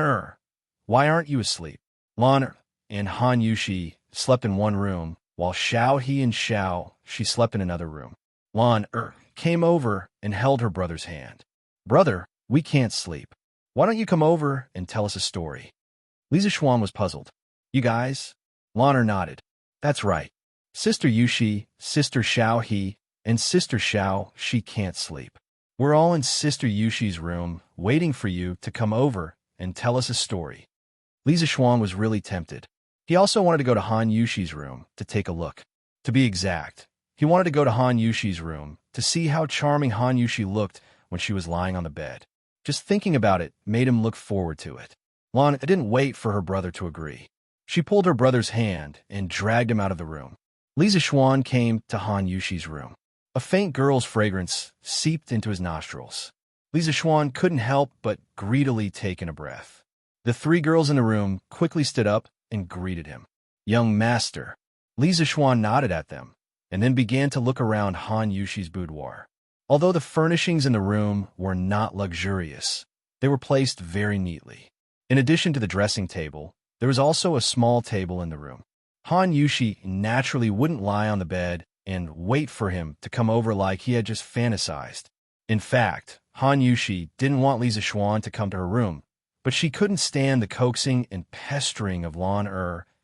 [SPEAKER 1] why aren't you asleep? Lan and Han Yushi slept in one room, while Xiao He and Xiao she slept in another room. Lan came over and held her brother's hand. Brother, we can't sleep. Why don't you come over and tell us a story? Li Zixuan was puzzled. You guys? Lan nodded. That's right. Sister Yushi, Sister Xiao He, and Sister Xiao she can't sleep. We're all in Sister Yushi's room, waiting for you to come over and tell us a story. Li Zixuan was really tempted. He also wanted to go to Han Yushi's room to take a look. To be exact, he wanted to go to Han Yushi's room to see how charming Han Yushi looked when she was lying on the bed. Just thinking about it made him look forward to it. Lan didn't wait for her brother to agree. She pulled her brother's hand and dragged him out of the room. Li Zixuan came to Han Yushi's room. A faint girl's fragrance seeped into his nostrils. Li Zixuan couldn't help but greedily take in a breath. The three girls in the room quickly stood up and greeted him. Young master. Li Zixuan nodded at them, and then began to look around Han Yushi's boudoir. Although the furnishings in the room were not luxurious, they were placed very neatly. In addition to the dressing table, there was also a small table in the room. Han Yushi naturally wouldn't lie on the bed and wait for him to come over like he had just fantasized. In fact, Han Yushi didn't want Li Zixuan to come to her room, but she couldn't stand the coaxing and pestering of Lan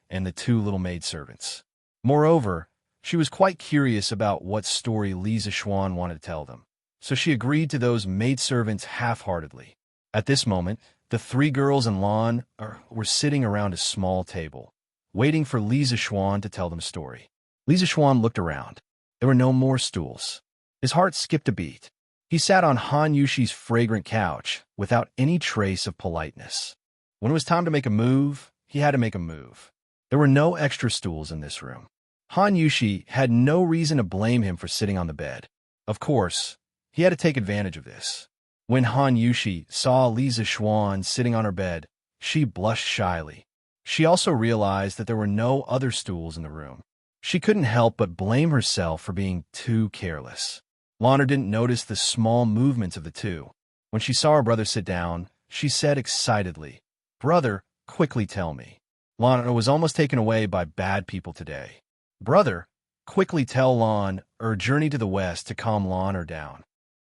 [SPEAKER 1] and the two little maidservants. Moreover, she was quite curious about what story Li Zixuan wanted to tell them, so she agreed to those maidservants half-heartedly. At this moment, the three girls and Lan were sitting around a small table, waiting for Li Zixuan to tell them a story. Li Zixuan looked around. There were no more stools. His heart skipped a beat. He sat on Han Yushi's fragrant couch without any trace of politeness. When it was time to make a move, he had to make a move. There were no extra stools in this room. Han Yushi had no reason to blame him for sitting on the bed. Of course, he had to take advantage of this. When Han Yushi saw Li Zixuan sitting on her bed, she blushed shyly. She also realized that there were no other stools in the room. She couldn't help but blame herself for being too careless. Lan didn't notice the small movements of the two. When she saw her brother sit down, she said excitedly, Brother, quickly tell me. Lan was almost taken away by bad people today. Brother, quickly tell Lan journey to the west to calm Lan down.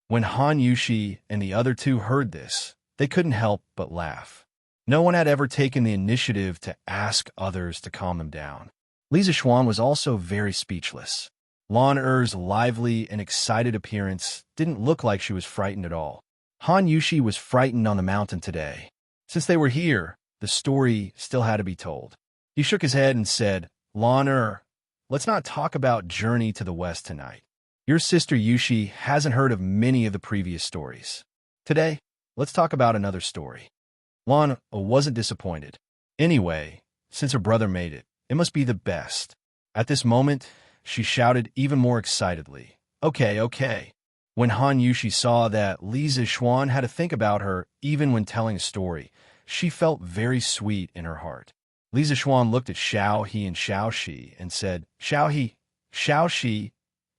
[SPEAKER 1] When Han Yushi and the other two heard this, they couldn't help but laugh. No one had ever taken the initiative to ask others to calm them down. Li Zixuan was also very speechless. Lan lively and excited appearance didn't look like she was frightened at all. Han Yushi was frightened on the mountain today. Since they were here, the story still had to be told. He shook his head and said, Lan let's not talk about Journey to the West tonight. Your sister Yushi hasn't heard of many of the previous stories. Today, let's talk about another story. Lan wasn't disappointed. Anyway, since her brother made it, it must be the best. At this moment, she shouted even more excitedly, Okay. When Han Yushi saw that Li Zixuan had to think about her even when telling a story, she felt very sweet in her heart. Li Zixuan looked at Xiao He and Xiao Shi and said, Xiao Shi,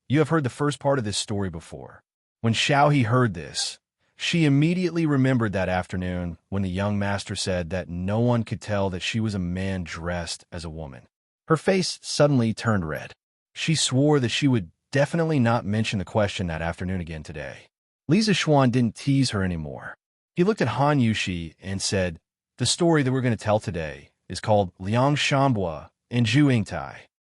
[SPEAKER 1] you have heard the first part of this story before. When Xiao He heard this, she immediately remembered that afternoon when the young master said that no one could tell that she was a man dressed as a woman. Her face suddenly turned red. She swore that she would definitely not mention the question that afternoon again today. Li Zixuan didn't tease her anymore. He looked at Han Yushi and said, The story that we're going to tell today is called Xianxia and Zhu Yingtai.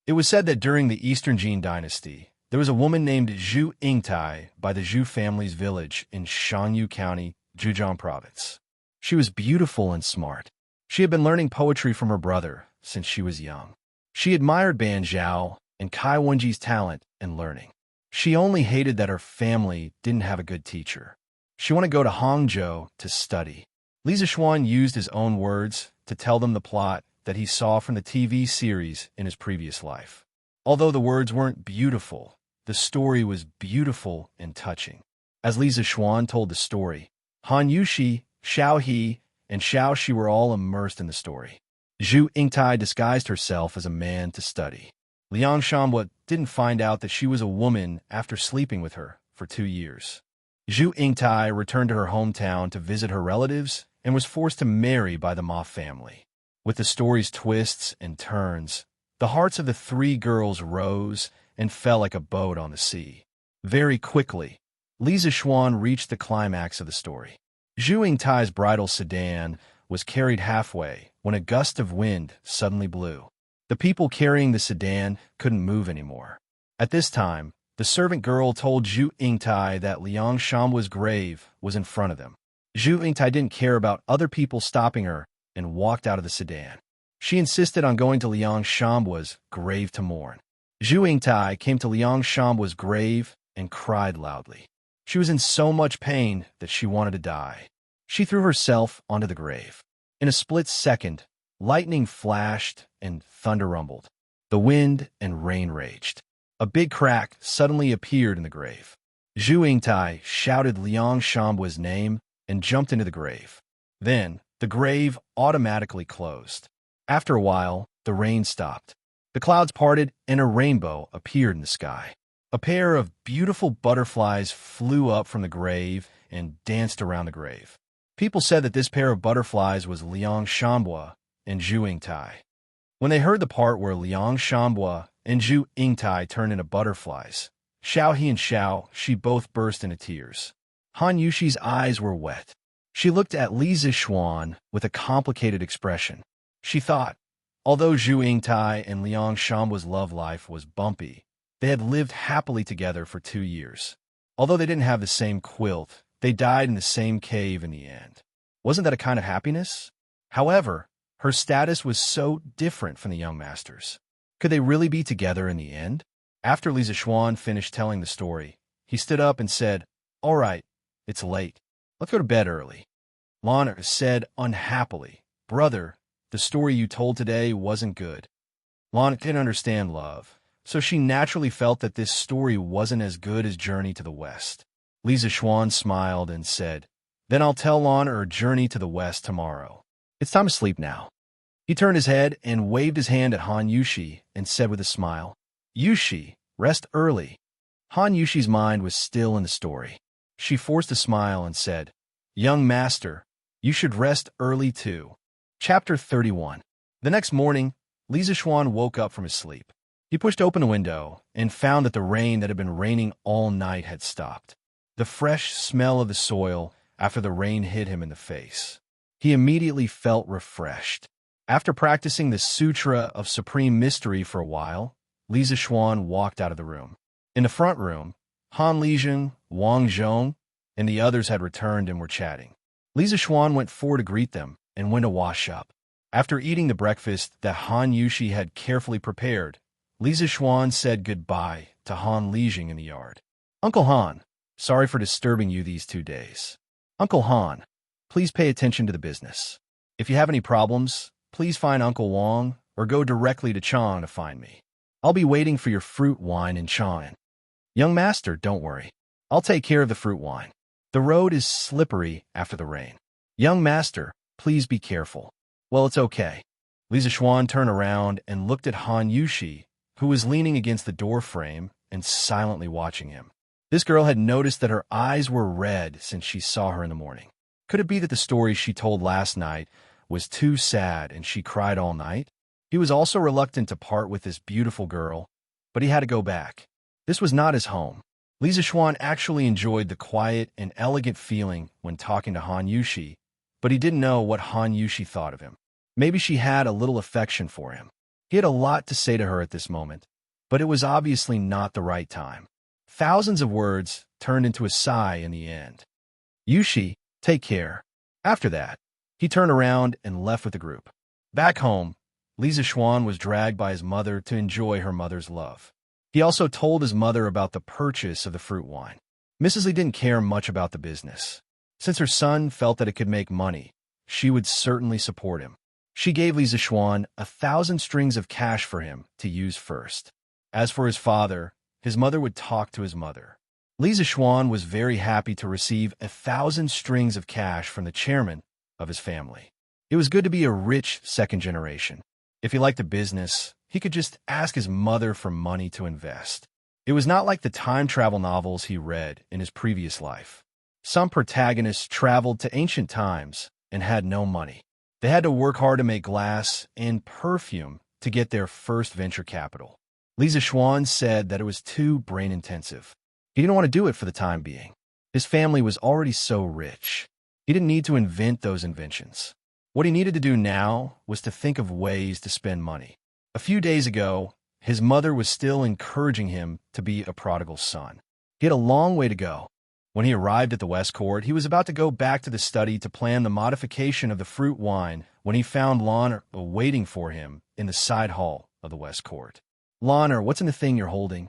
[SPEAKER 1] It was said that during the Eastern Jin dynasty, there was a woman named Zhu Yingtai by the Zhu family's village in Shangyu County, Zhejiang Province. She was beautiful and smart. She had been learning poetry from her brother since she was young. She admired Ban Zhao and Kai Wenji's talent and learning. She only hated that her family didn't have a good teacher. She wanted to go to Hangzhou to study. Li Zixuan used his own words to tell them the plot that he saw from the TV series in his previous life. Although the words weren't beautiful, the story was beautiful and touching. As Li Zixuan told the story, Han Yushi, Xiao He, and Xiao Shi were all immersed in the story. Zhu Yingtai disguised herself as a man to study. Liang Shanhua didn't find out that she was a woman after sleeping with her for 2 years. Zhu Yingtai returned to her hometown to visit her relatives and was forced to marry by the Ma family. With the story's twists and turns, the hearts of the three girls rose and fell like a boat on the sea. Very quickly, Li Zixuan reached the climax of the story. Zhu Yingtai's bridal sedan was carried halfway when a gust of wind suddenly blew. The people carrying the sedan couldn't move anymore. At this time, the servant girl told Zhu Yingtai that Liang Shanhua's grave was in front of them. Zhu Yingtai didn't care about other people stopping her and walked out of the sedan. She insisted on going to Liang Shanhua's grave to mourn. Zhu Yingtai came to Liang Shanhua's grave and cried loudly. She was in so much pain that she wanted to die. She threw herself onto the grave. In a split second, lightning flashed and thunder rumbled. The wind and rain raged. A big crack suddenly appeared in the grave. Zhu Yingtai shouted Liang Shanhua's name and jumped into the grave. Then, the grave automatically closed. After a while, the rain stopped. The clouds parted and a rainbow appeared in the sky. A pair of beautiful butterflies flew up from the grave and danced around the grave. People said that this pair of butterflies was Liang Shanhua and Zhu Yingtai. When they heard the part where Liang Shanhua and Zhu Yingtai turned into butterflies, Xiao He and Xiao Shi both burst into tears. Han Yushi's eyes were wet. She looked at Li Zixuan with a complicated expression. She thought, although Zhu Yingtai and Liang Shanhua's love life was bumpy, they had lived happily together for 2 years. Although they didn't have the same quilt, they died in the same cave in the end. Wasn't that a kind of happiness? However, her status was so different from the young masters. Could they really be together in the end? After Li Zixuan finished telling the story, he stood up and said, "All right, it's late. Let's go to bed early." Lan said unhappily, "Brother, the story you told today wasn't good." Lan didn't understand love, so she naturally felt that this story wasn't as good as Journey to the West. Li Zixuan smiled and said, "Then I'll tell Lan Journey to the West tomorrow. It's time to sleep now." He turned his head and waved his hand at Han Yushi and said with a smile, "Yushi, rest early." Han Yushi's mind was still in the story. She forced a smile and said, "Young master, you should rest early too." Chapter 31. The next morning, Li Zixuan woke up from his sleep. He pushed open the window and found that the rain that had been raining all night had stopped. The fresh smell of the soil after the rain hit him in the face. He immediately felt refreshed. After practicing the Sutra of Supreme Mystery for a while, Li Zixuan walked out of the room. In the front room, Han Lijun, Wang Zhong, and the others had returned and were chatting. Li Zixuan went forward to greet them and went to wash up. After eating the breakfast that Han Yushi had carefully prepared, Li Zixuan said goodbye to Han Lijun in the yard. "Uncle Han, sorry for disturbing you these 2 days. Uncle Han, please pay attention to the business. If you have any problems, please find Uncle Wang or go directly to Chang to find me. I'll be waiting for your fruit wine in Chang. Young master, don't worry. I'll take care of the fruit wine. The road is slippery after the rain. Young master, please be careful." "Well, it's okay." Li Zixuan turned around and looked at Han Yushi, who was leaning against the door frame and silently watching him. This girl had noticed that her eyes were red since she saw her in the morning. Could it be that the story she told last night was too sad and she cried all night? He was also reluctant to part with this beautiful girl, but he had to go back. This was not his home. Li Zixuan actually enjoyed the quiet and elegant feeling when talking to Han Yushi, but he didn't know what Han Yushi thought of him. Maybe she had a little affection for him. He had a lot to say to her at this moment, but it was obviously not the right time. Thousands of words turned into a sigh in the end. "Yushi, take care." After that, he turned around and left with the group. Back home, Li Zixuan was dragged by his mother to enjoy her mother's love. He also told his mother about the purchase of the fruit wine. Mrs. Li didn't care much about the business. Since her son felt that it could make money, she would certainly support him. She gave Li Zixuan 1,000 strings of cash for him to use first. As for his father, his mother would talk to his mother. Li Zixuan was very happy to receive 1,000 strings of cash from the chairman of his family. It was good to be a rich second generation. If he liked the business, he could just ask his mother for money to invest. It was not like the time travel novels he read in his previous life. Some protagonists traveled to ancient times and had no money. They had to work hard to make glass and perfume to get their first venture capital. Li Zixuan said that it was too brain-intensive. He didn't want to do it for the time being. His family was already so rich. He didn't need to invent those inventions. What he needed to do now was to think of ways to spend money. A few days ago, his mother was still encouraging him to be a prodigal son. He had a long way to go. When he arrived at the West Court, he was about to go back to the study to plan the modification of the fruit wine when he found Lan waiting for him in the side hall of the West Court. Lan, what's in the thing you're holding?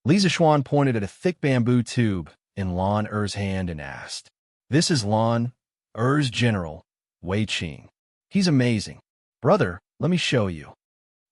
[SPEAKER 1] Li Zixuan pointed at a thick bamboo tube in Lan hand and asked, "This is Lan general, Wei Qing. He's amazing. Brother, let me show you."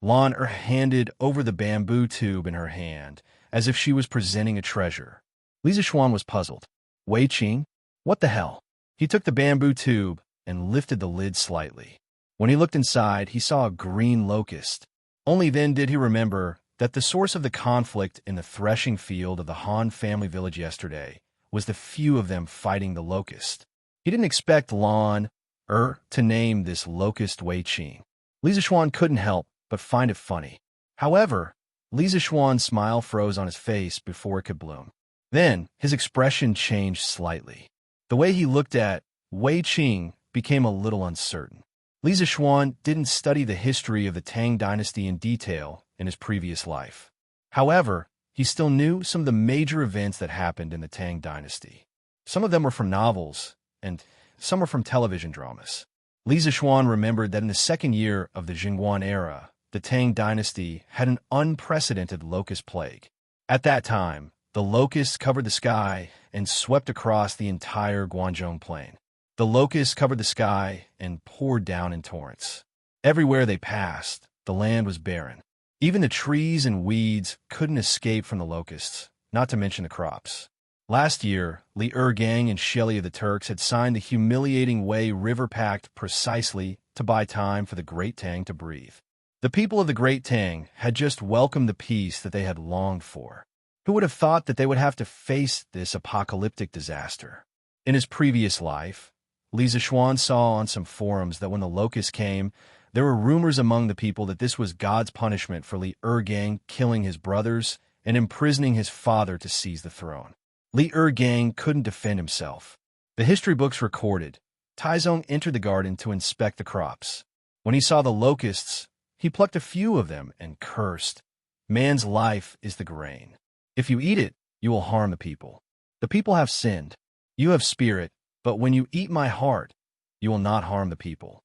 [SPEAKER 1] Lan handed over the bamboo tube in her hand, as if she was presenting a treasure. Li Zixuan was puzzled. Wei Qing? What the hell? He took the bamboo tube and lifted the lid slightly. When he looked inside, he saw a green locust. Only then did he remember that the source of the conflict in the threshing field of the Han family village yesterday was the few of them fighting the locust. He didn't expect Lan to name this locust Wei Qing. Li Zixuan couldn't help but find it funny. However, Li Zixuan's smile froze on his face before it could bloom. Then, his expression changed slightly. The way he looked at Wei Qing became a little uncertain. Li Zixuan didn't study the history of the Tang dynasty in detail in his previous life. However, he still knew some of the major events that happened in the Tang dynasty. Some of them were from novels, and some were from television dramas. Li Zixuan remembered that in the second year of the Jingguan era, the Tang dynasty had an unprecedented locust plague. At that time, the locusts covered the sky and swept across the entire Guangzhou plain. The locusts covered the sky and poured down in torrents. Everywhere they passed, the land was barren. Even the trees and weeds couldn't escape from the locusts, not to mention the crops. Last year, Li Gang and Shelly of the Turks had signed the humiliating Wei River Pact precisely to buy time for the Great Tang to breathe. The people of the Great Tang had just welcomed the peace that they had longed for. Who would have thought that they would have to face this apocalyptic disaster? In his previous life, Li Zixuan saw on some forums that when the locusts came, there were rumors among the people that this was God's punishment for Li Gang killing his brothers and imprisoning his father to seize the throne. Li Gang couldn't defend himself. The history books recorded, Taizong entered the garden to inspect the crops. When he saw the locusts, he plucked a few of them and cursed, "Man's life is the grain. If you eat it, you will harm the people. The people have sinned. You have spirit, but when you eat my heart, you will not harm the people."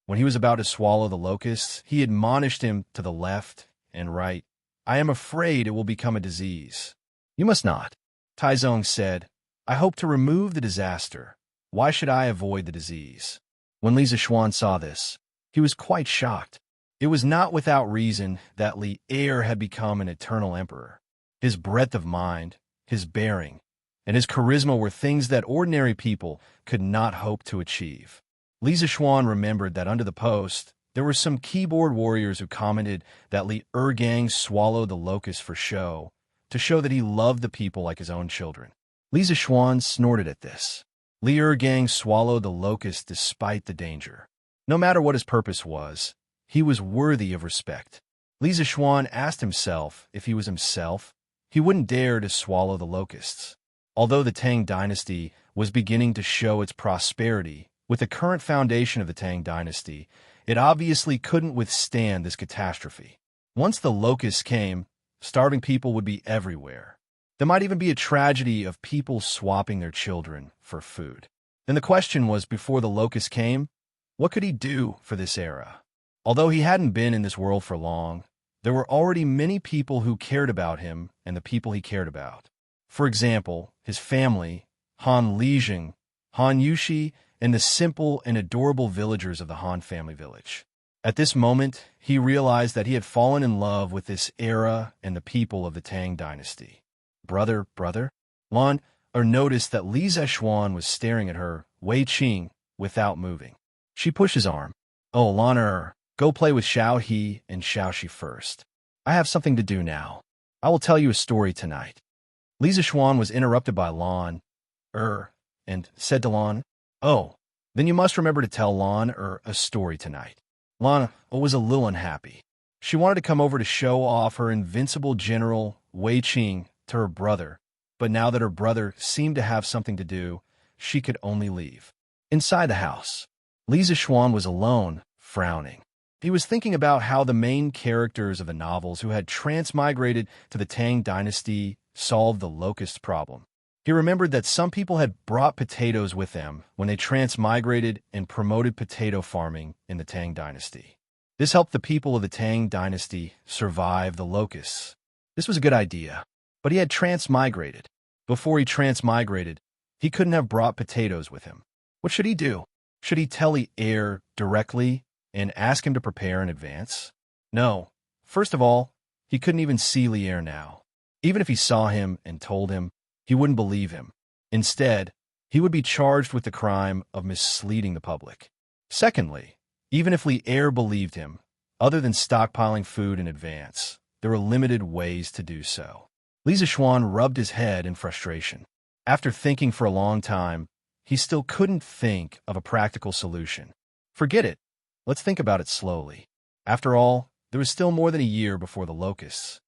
[SPEAKER 1] When he was about to swallow the locusts, he admonished him to the left and right, "I am afraid it will become a disease." "You must not," Taizong said. "I hope to remove the disaster. Why should I avoid the disease?" When Li Zixuan saw this, he was quite shocked. It was not without reason that Li had become an eternal emperor. His breadth of mind, his bearing, and his charisma were things that ordinary people could not hope to achieve. Li Zixuan remembered that under the post, there were some keyboard warriors who commented that Li Gang swallowed the locust for show, to show that he loved the people like his own children. Li Zixuan snorted at this. Li Gang swallowed the locust despite the danger. No matter what his purpose was, he was worthy of respect. Li Zixuan asked himself if he was himself, he wouldn't dare to swallow the locusts. Although the Tang dynasty was beginning to show its prosperity with the current foundation of the Tang dynasty, it obviously couldn't withstand this catastrophe. Once the locusts came, starving people would be everywhere. There might even be a tragedy of people swapping their children for food. Then the question was, before the locusts came, what could he do for this era? Although he hadn't been in this world for long, there were already many people who cared about him and the people he cared about. For example, his family, Han Lijing, Han Yushi, and the simple and adorable villagers of the Han family village. At this moment, he realized that he had fallen in love with this era and the people of the Tang dynasty. Brother, Lan noticed that Li Zixuan was staring at her, Wei Qing, without moving. She pushed his arm. "Oh, Lan, go play with Xiao He and Xiaoxi first. I have something to do now. I will tell you a story tonight." Li Zixuan was interrupted by Lan and said to Lan, "Oh, then you must remember to tell Lan a story tonight." Lan was a little unhappy. She wanted to come over to show off her invincible general Wei Qing to her brother, but now that her brother seemed to have something to do, she could only leave. Inside the house, Li Zixuan was alone, frowning. He was thinking about how the main characters of the novels who had transmigrated to the Tang dynasty solved the locust problem. He remembered that some people had brought potatoes with them when they transmigrated and promoted potato farming in the Tang dynasty. This helped the people of the Tang dynasty survive the locusts. This was a good idea, but he had transmigrated. Before he transmigrated, he couldn't have brought potatoes with him. What should he do? Should he tell the heir directly and ask him to prepare in advance? No. First of all, he couldn't even see Lier now. Even if he saw him and told him, he wouldn't believe him. Instead, he would be charged with the crime of misleading the public. Secondly, even if Lier believed him, other than stockpiling food in advance, there were limited ways to do so. Li Zixuan rubbed his head in frustration. After thinking for a long time, he still couldn't think of a practical solution. Forget it. Let's think about it slowly. After all, there was still more than a year before the locusts.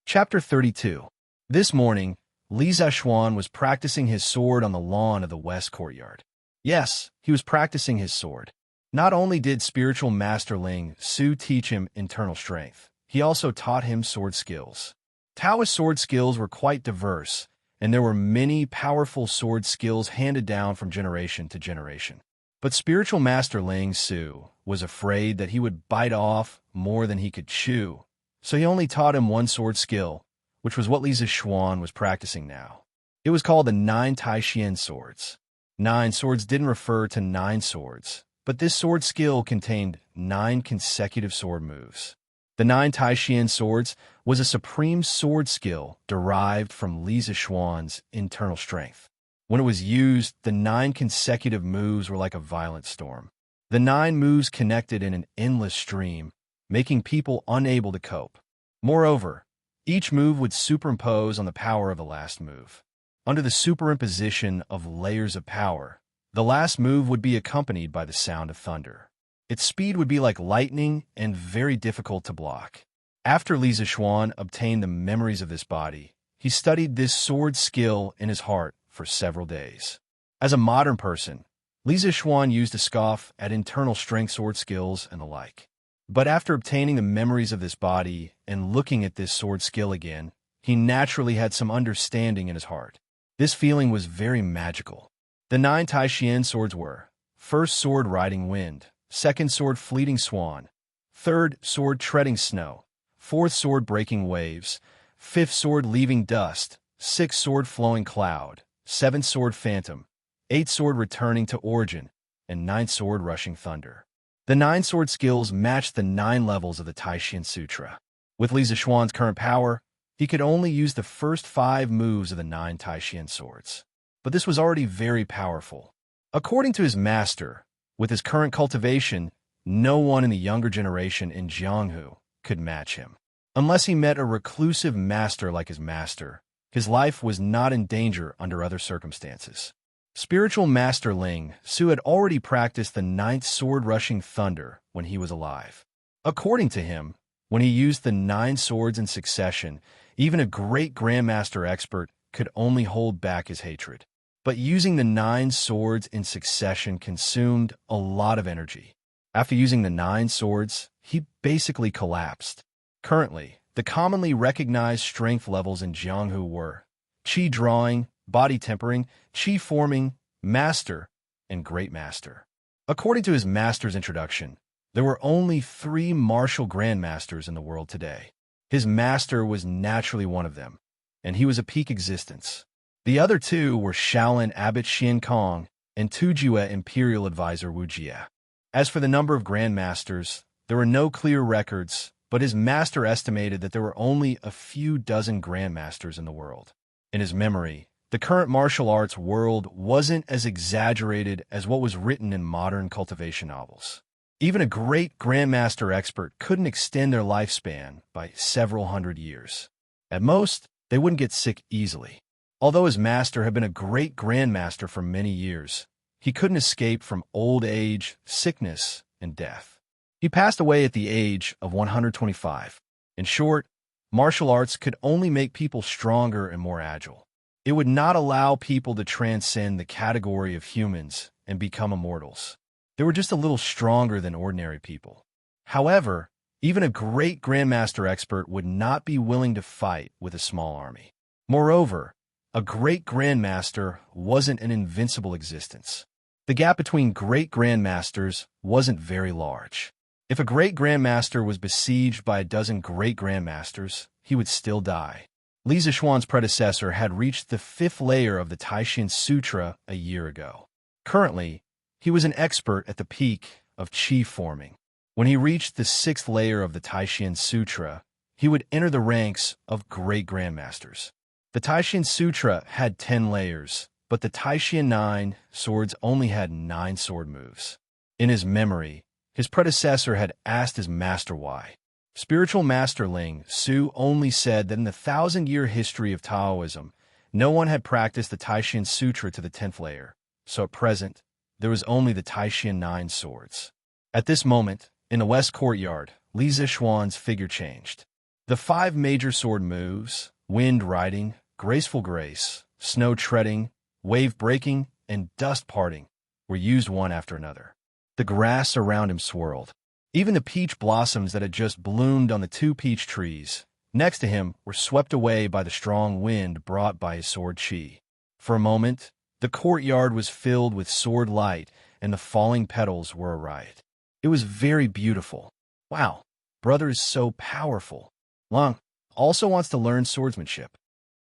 [SPEAKER 1] Chapter 32. This morning, Li Zixuan was practicing his sword on the lawn of the west courtyard. Yes, he was practicing his sword. Not only did spiritual master Ling Su teach him internal strength, he also taught him sword skills. Taoist sword skills were quite diverse, and there were many powerful sword skills handed down from generation to generation. But spiritual master Ling Su was afraid that he would bite off more than he could chew, so he only taught him one sword skill, which was what Li Zixuan was practicing now. It was called the 9 Taishian swords. 9 swords didn't refer to 9 swords, but this sword skill contained 9 consecutive sword moves. The 9 Taishian swords was a supreme sword skill derived from Li Zixuan's internal strength. When it was used, the 9 consecutive moves were like a violent storm. The 9 moves connected in an endless stream, making people unable to cope. Moreover, each move would superimpose on the power of the last move. Under the superimposition of layers of power, the last move would be accompanied by the sound of thunder. Its speed would be like lightning and very difficult to block. After Li Zixuan obtained the memories of this body, he studied this sword skill in his heart for several days. As a modern person, Li Zixuan used to scoff at internal strength sword skills and the like. But after obtaining the memories of this body and looking at this sword skill again, he naturally had some understanding in his heart. This feeling was very magical. The 9 Taishian swords were: first sword riding wind, second sword fleeting swan, third sword treading snow, fourth sword breaking waves, fifth sword leaving dust, sixth sword flowing cloud, seventh sword phantom, eighth sword returning to origin, and ninth sword rushing thunder. The 9 sword skills matched the 9 levels of the Taishian Sutra. With Li Zixuan's current power, he could only use the first 5 moves of the 9 Taishian swords. But this was already very powerful. According to his master, with his current cultivation, no one in the younger generation in Jianghu could match him. Unless he met a reclusive master like his master, his life was not in danger under other circumstances. Spiritual Master Ling Su had already practiced the 9th sword rushing thunder when he was alive. According to him, when he used the 9 swords in succession, even a great grandmaster expert could only hold back his hatred. But using the 9 swords in succession consumed a lot of energy. After using the 9 swords, he basically collapsed. Currently, the commonly recognized strength levels in Jianghu were Qi drawing, body tempering, Qi forming, master, and great master. According to his master's introduction, there were only 3 martial grandmasters in the world today. His master was naturally one of them, and he was a peak existence. The other 2 were Shaolin Abbot Xian Kong and Tujue Imperial Advisor Wuxia. As for the number of grandmasters, there were no clear records, but his master estimated that there were only a few dozen grandmasters in the world. In his memory, the current martial arts world wasn't as exaggerated as what was written in modern cultivation novels. Even a great grandmaster expert couldn't extend their lifespan by several hundred years. At most, they wouldn't get sick easily. Although his master had been a great grandmaster for many years, he couldn't escape from old age, sickness, and death. He passed away at the age of 125. In short, martial arts could only make people stronger and more agile. It would not allow people to transcend the category of humans and become immortals. They were just a little stronger than ordinary people. However, even a great grandmaster expert would not be willing to fight with a small army. Moreover, a great grandmaster wasn't an invincible existence. The gap between great grandmasters wasn't very large. If a great grandmaster was besieged by a dozen great grandmasters, he would still die. Li Zixuan's predecessor had reached the 5th layer of the Taishan Sutra a year ago. Currently, he was an expert at the peak of qi forming. When he reached the 6th layer of the Taishan Sutra, he would enter the ranks of great grandmasters. The Taishan Sutra had 10 layers, but the Taishan 9 swords only had 9 sword moves. In his memory, his predecessor had asked his master why. Spiritual Master Ling Su only said that in the 1,000-year history of Taoism, no one had practiced the Taishan Sutra to the 10th layer, so at present, there was only the Taishan 9 swords. At this moment, in the west courtyard, Li Zixuan's figure changed. The 5 major sword moves, wind riding, graceful grace, snow treading, wave breaking, and dust parting, were used one after another. The grass around him swirled. Even the peach blossoms that had just bloomed on the 2 peach trees next to him were swept away by the strong wind brought by his sword qi. For a moment, the courtyard was filled with sword light, and the falling petals were a riot. It was very beautiful. Wow, brother is so powerful. Lan also wants to learn swordsmanship.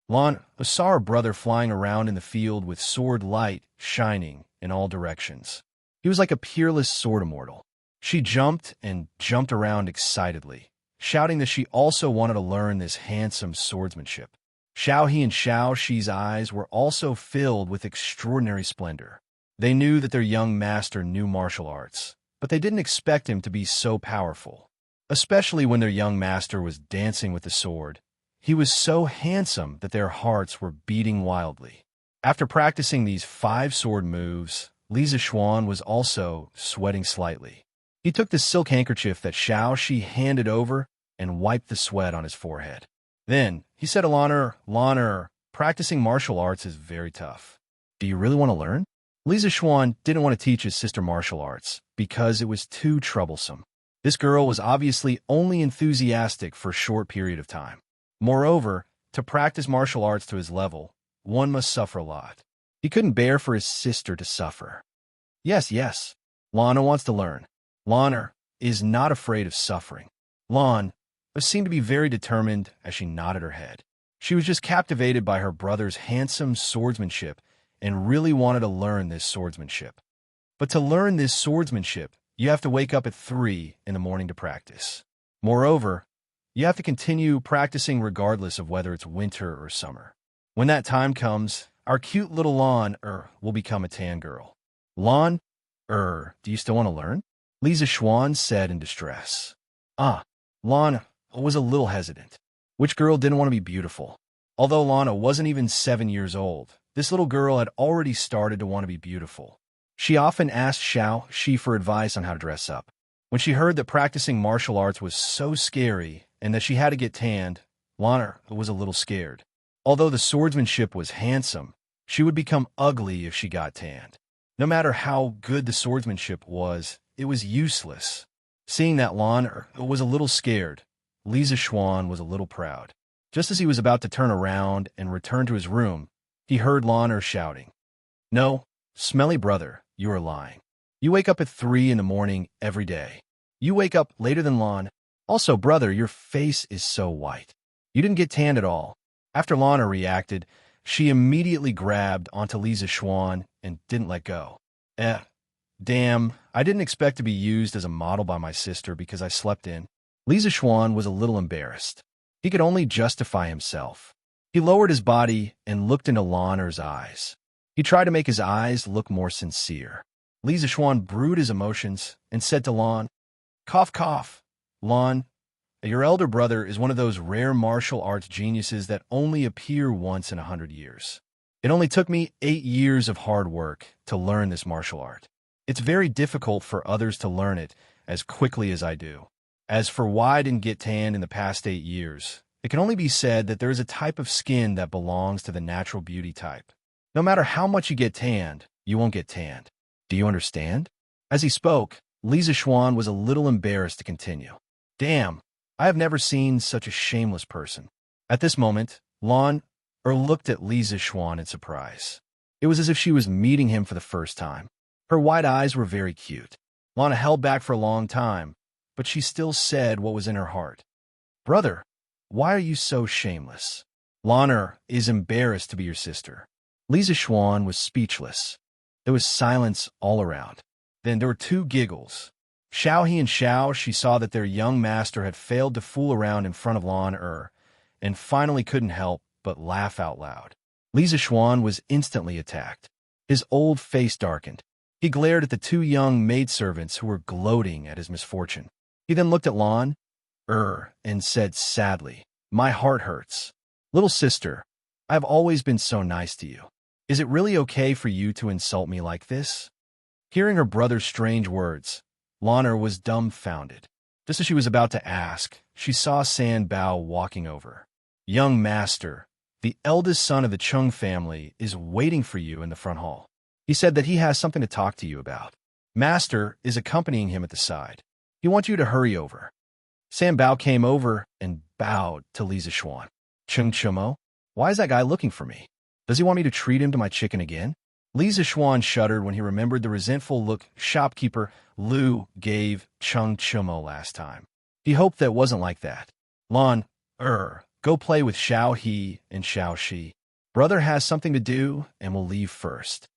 [SPEAKER 1] Lan saw her brother flying around in the field with sword light shining in all directions. He was like a peerless sword immortal. She jumped and jumped around excitedly, shouting that she also wanted to learn this handsome swordsmanship. Xiao He and Xiao Shi's eyes were also filled with extraordinary splendor. They knew that their young master knew martial arts, but they didn't expect him to be so powerful, especially when their young master was dancing with the sword. He was so handsome that their hearts were beating wildly. After practicing these 5 sword moves, Li Zixuan was also sweating slightly. He took the silk handkerchief that Xiao Shi handed over and wiped the sweat on his forehead. Then, he said to Lan'er, practicing martial arts is very tough. Do you really want to learn? Li Zixuan didn't want to teach his sister martial arts because it was too troublesome. This girl was obviously only enthusiastic for a short period of time. Moreover, to practice martial arts to his level, one must suffer a lot. He couldn't bear for his sister to suffer. Yes, Lana wants to learn. Lan'er is not afraid of suffering. Lan seemed to be very determined as she nodded her head. She was just captivated by her brother's handsome swordsmanship and really wanted to learn this swordsmanship. But to learn this swordsmanship, you have to wake up at 3 in the morning to practice. Moreover, you have to continue practicing regardless of whether it's winter or summer. When that time comes, our cute little Lan will become a tan girl. Lan, do you still want to learn? Li Zixuan said in distress. Lana was a little hesitant. Which girl didn't want to be beautiful? Although Lana wasn't even 7 years old, this little girl had already started to want to be beautiful. She often asked Xiao Shi for advice on how to dress up. When she heard that practicing martial arts was so scary and that she had to get tanned, Lana was a little scared. Although the swordsmanship was handsome, she would become ugly if she got tanned. No matter how good the swordsmanship was, it was useless. Seeing that Lan was a little scared, Li Zixuan was a little proud. Just as he was about to turn around and return to his room, he heard Lan shouting, "No, smelly brother, you are lying. You wake up at 3 in the morning every day. You wake up later than Lan. Also, brother, your face is so white. You didn't get tanned at all." After Lana reacted, she immediately grabbed onto Li Zixuan and didn't let go. Damn, I didn't expect to be used as a model by my sister because I slept in. Li Zixuan was a little embarrassed. He could only justify himself. He lowered his body and looked into Lan'er's eyes. He tried to make his eyes look more sincere. Li Zixuan brewed his emotions and said to Lan, "Cough, cough. Lan, your elder brother is one of those rare martial arts geniuses that only appear once in 100 years. It only took me 8 years of hard work to learn this martial art. It's very difficult for others to learn it as quickly as I do. As for why I didn't get tanned in the past 8 years, it can only be said that there is a type of skin that belongs to the natural beauty type. No matter how much you get tanned, you won't get tanned. Do you understand? As he spoke, Li Zixuan was a little embarrassed to continue. Damn, I have never seen such a shameless person. At this moment, Lan looked at Li Zixuan in surprise. It was as if she was meeting him for the first time. Her wide eyes were very cute. Lana held back for a long time, but she still said what was in her heart. Brother, why are you so shameless? Lana is embarrassed to be your sister. Li Zixuan was speechless. There was silence all around. Then there were 2 giggles. Xiaohe and Xiao, she saw that their young master had failed to fool around in front of Lan and finally couldn't help but laugh out loud. Li Zixuan was instantly attacked. His old face darkened. He glared at the 2 young maidservants who were gloating at his misfortune. He then looked at Lan and said sadly, My heart hurts. Little sister, I have always been so nice to you. Is it really okay for you to insult me like this? Hearing her brother's strange words, Lan was dumbfounded. Just as she was about to ask, she saw San Bao walking over. Young master, the eldest son of the Chung family is waiting for you in the front hall. He said that he has something to talk to you about. Master is accompanying him at the side. He wants you to hurry over. San Bao came over and bowed to Li Zixuan. Chung Chumo, why is that guy looking for me? Does he want me to treat him to my chicken again? Li Zixuan shuddered when he remembered the resentful look shopkeeper Lu gave Chung Chumo last time. He hoped that wasn't like that. Lan, go play with Xiao He and Xiao Shi. Brother has something to do and will leave first.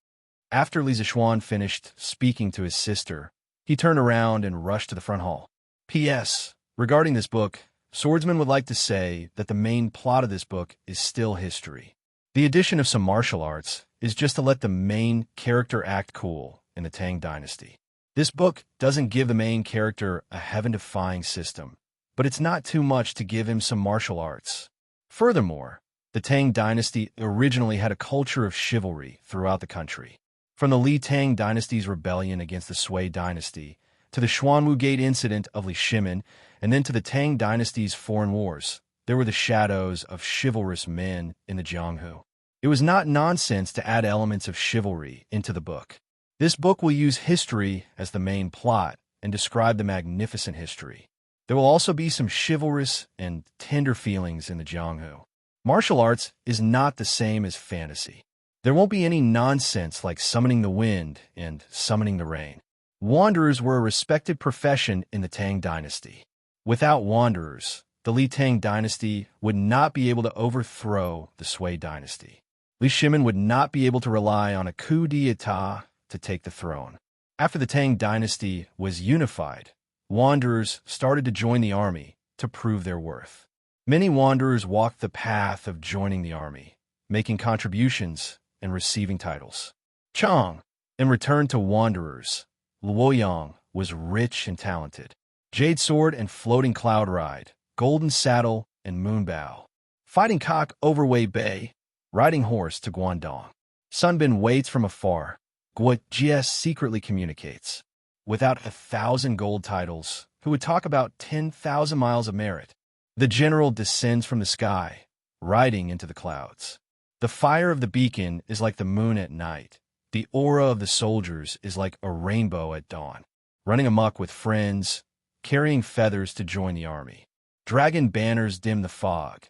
[SPEAKER 1] After Li Zixuan finished speaking to his sister, he turned around and rushed to the front hall. P.S. Regarding this book, Swordsman would like to say that the main plot of this book is still history. The addition of some martial arts is just to let the main character act cool in the Tang Dynasty. This book doesn't give the main character a heaven-defying system, but it's not too much to give him some martial arts. Furthermore, the Tang Dynasty originally had a culture of chivalry throughout the country. From the Li Tang Dynasty's rebellion against the Sui Dynasty, to the Xuanwu Gate incident of Li Shimin, and then to the Tang Dynasty's foreign wars, there were the shadows of chivalrous men in the Jianghu. It was not nonsense to add elements of chivalry into the book. This book will use history as the main plot and describe the magnificent history. There will also be some chivalrous and tender feelings in the Jianghu. Martial arts is not the same as fantasy. There won't be any nonsense like summoning the wind and summoning the rain. Wanderers were a respected profession in the Tang Dynasty. Without wanderers, the Li Tang Dynasty would not be able to overthrow the Sui Dynasty. Li Shimin would not be able to rely on a coup d'etat to take the throne. After the Tang Dynasty was unified, wanderers started to join the army to prove their worth. Many wanderers walked the path of joining the army, making contributions and receiving titles. Chang, in return to wanderers, Luoyang was rich and talented. Jade Sword and Floating Cloud Ride, Golden Saddle and Moonbow. Fighting Cock Overweight Bay, Riding Horse to Guangdong. Sunbin waits from afar. Guo Jie secretly communicates. Without 1,000 gold titles, who would talk about 10,000 miles of merit. The general descends from the sky, riding into the clouds. The fire of the beacon is like the moon at night. The aura of the soldiers is like a rainbow at dawn. Running amok with friends, carrying feathers to join the army. Dragon banners dim the fog.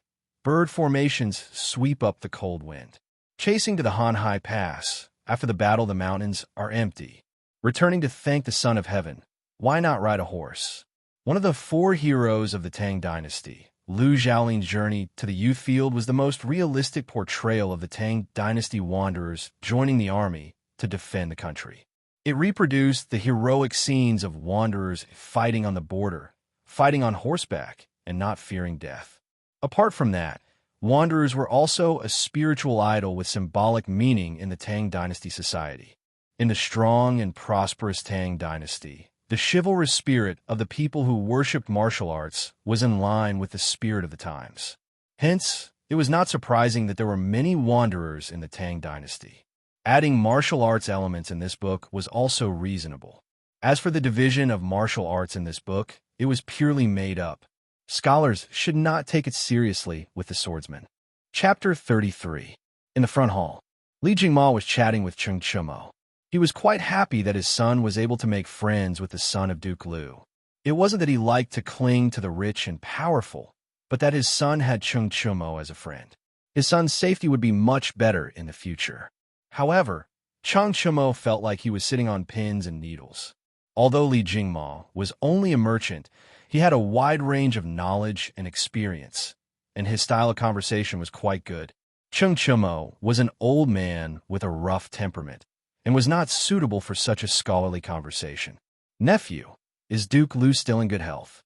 [SPEAKER 1] Bird formations sweep up the cold wind. Chasing to the Hanhai Pass, after the battle the mountains are empty. Returning to thank the Son of Heaven, why not ride a horse? One of the 4 heroes of the Tang Dynasty, Lu Xiaoling's journey to the youth field was the most realistic portrayal of the Tang Dynasty wanderers joining the army to defend the country. It reproduced the heroic scenes of wanderers fighting on the border, fighting on horseback, and not fearing death. Apart from that, wanderers were also a spiritual idol with symbolic meaning in the Tang Dynasty society. In the strong and prosperous Tang Dynasty, the chivalrous spirit of the people who worshipped martial arts was in line with the spirit of the times. Hence, It was not surprising that there were many wanderers in the Tang dynasty. Adding martial arts elements in this book was also reasonable. As for the division of martial arts in this book, it was purely made up. Scholars should not take it seriously with the swordsman. Chapter 33. In the front hall, Li Jingma was chatting with Xianxia. He was quite happy that his son was able to make friends with the son of Duke Liu. It wasn't that he liked to cling to the rich and powerful, but that his son had Xianxia as a friend. His son's safety would be much better in the future. However, Xianxia felt like he was sitting on pins and needles. Although Li Jingma was only a merchant, he had a wide range of knowledge and experience, and his style of conversation was quite good. Xianxia was an old man with a rough temperament, and was not suitable for such a scholarly conversation. "Nephew, is Duke Liu still in good health?"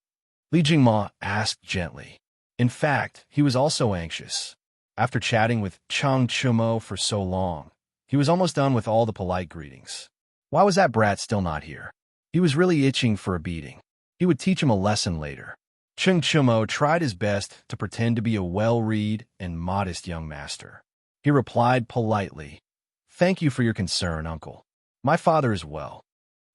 [SPEAKER 1] Li Jingma asked gently. In fact, he was also anxious. After chatting with Xianxia for so long, he was almost done with all the polite greetings. Why was that brat still not here? He was really itching for a beating. He would teach him a lesson later. Xianxia tried his best to pretend to be a well-read and modest young master. He replied politely, "Thank you for your concern, uncle. My father is well.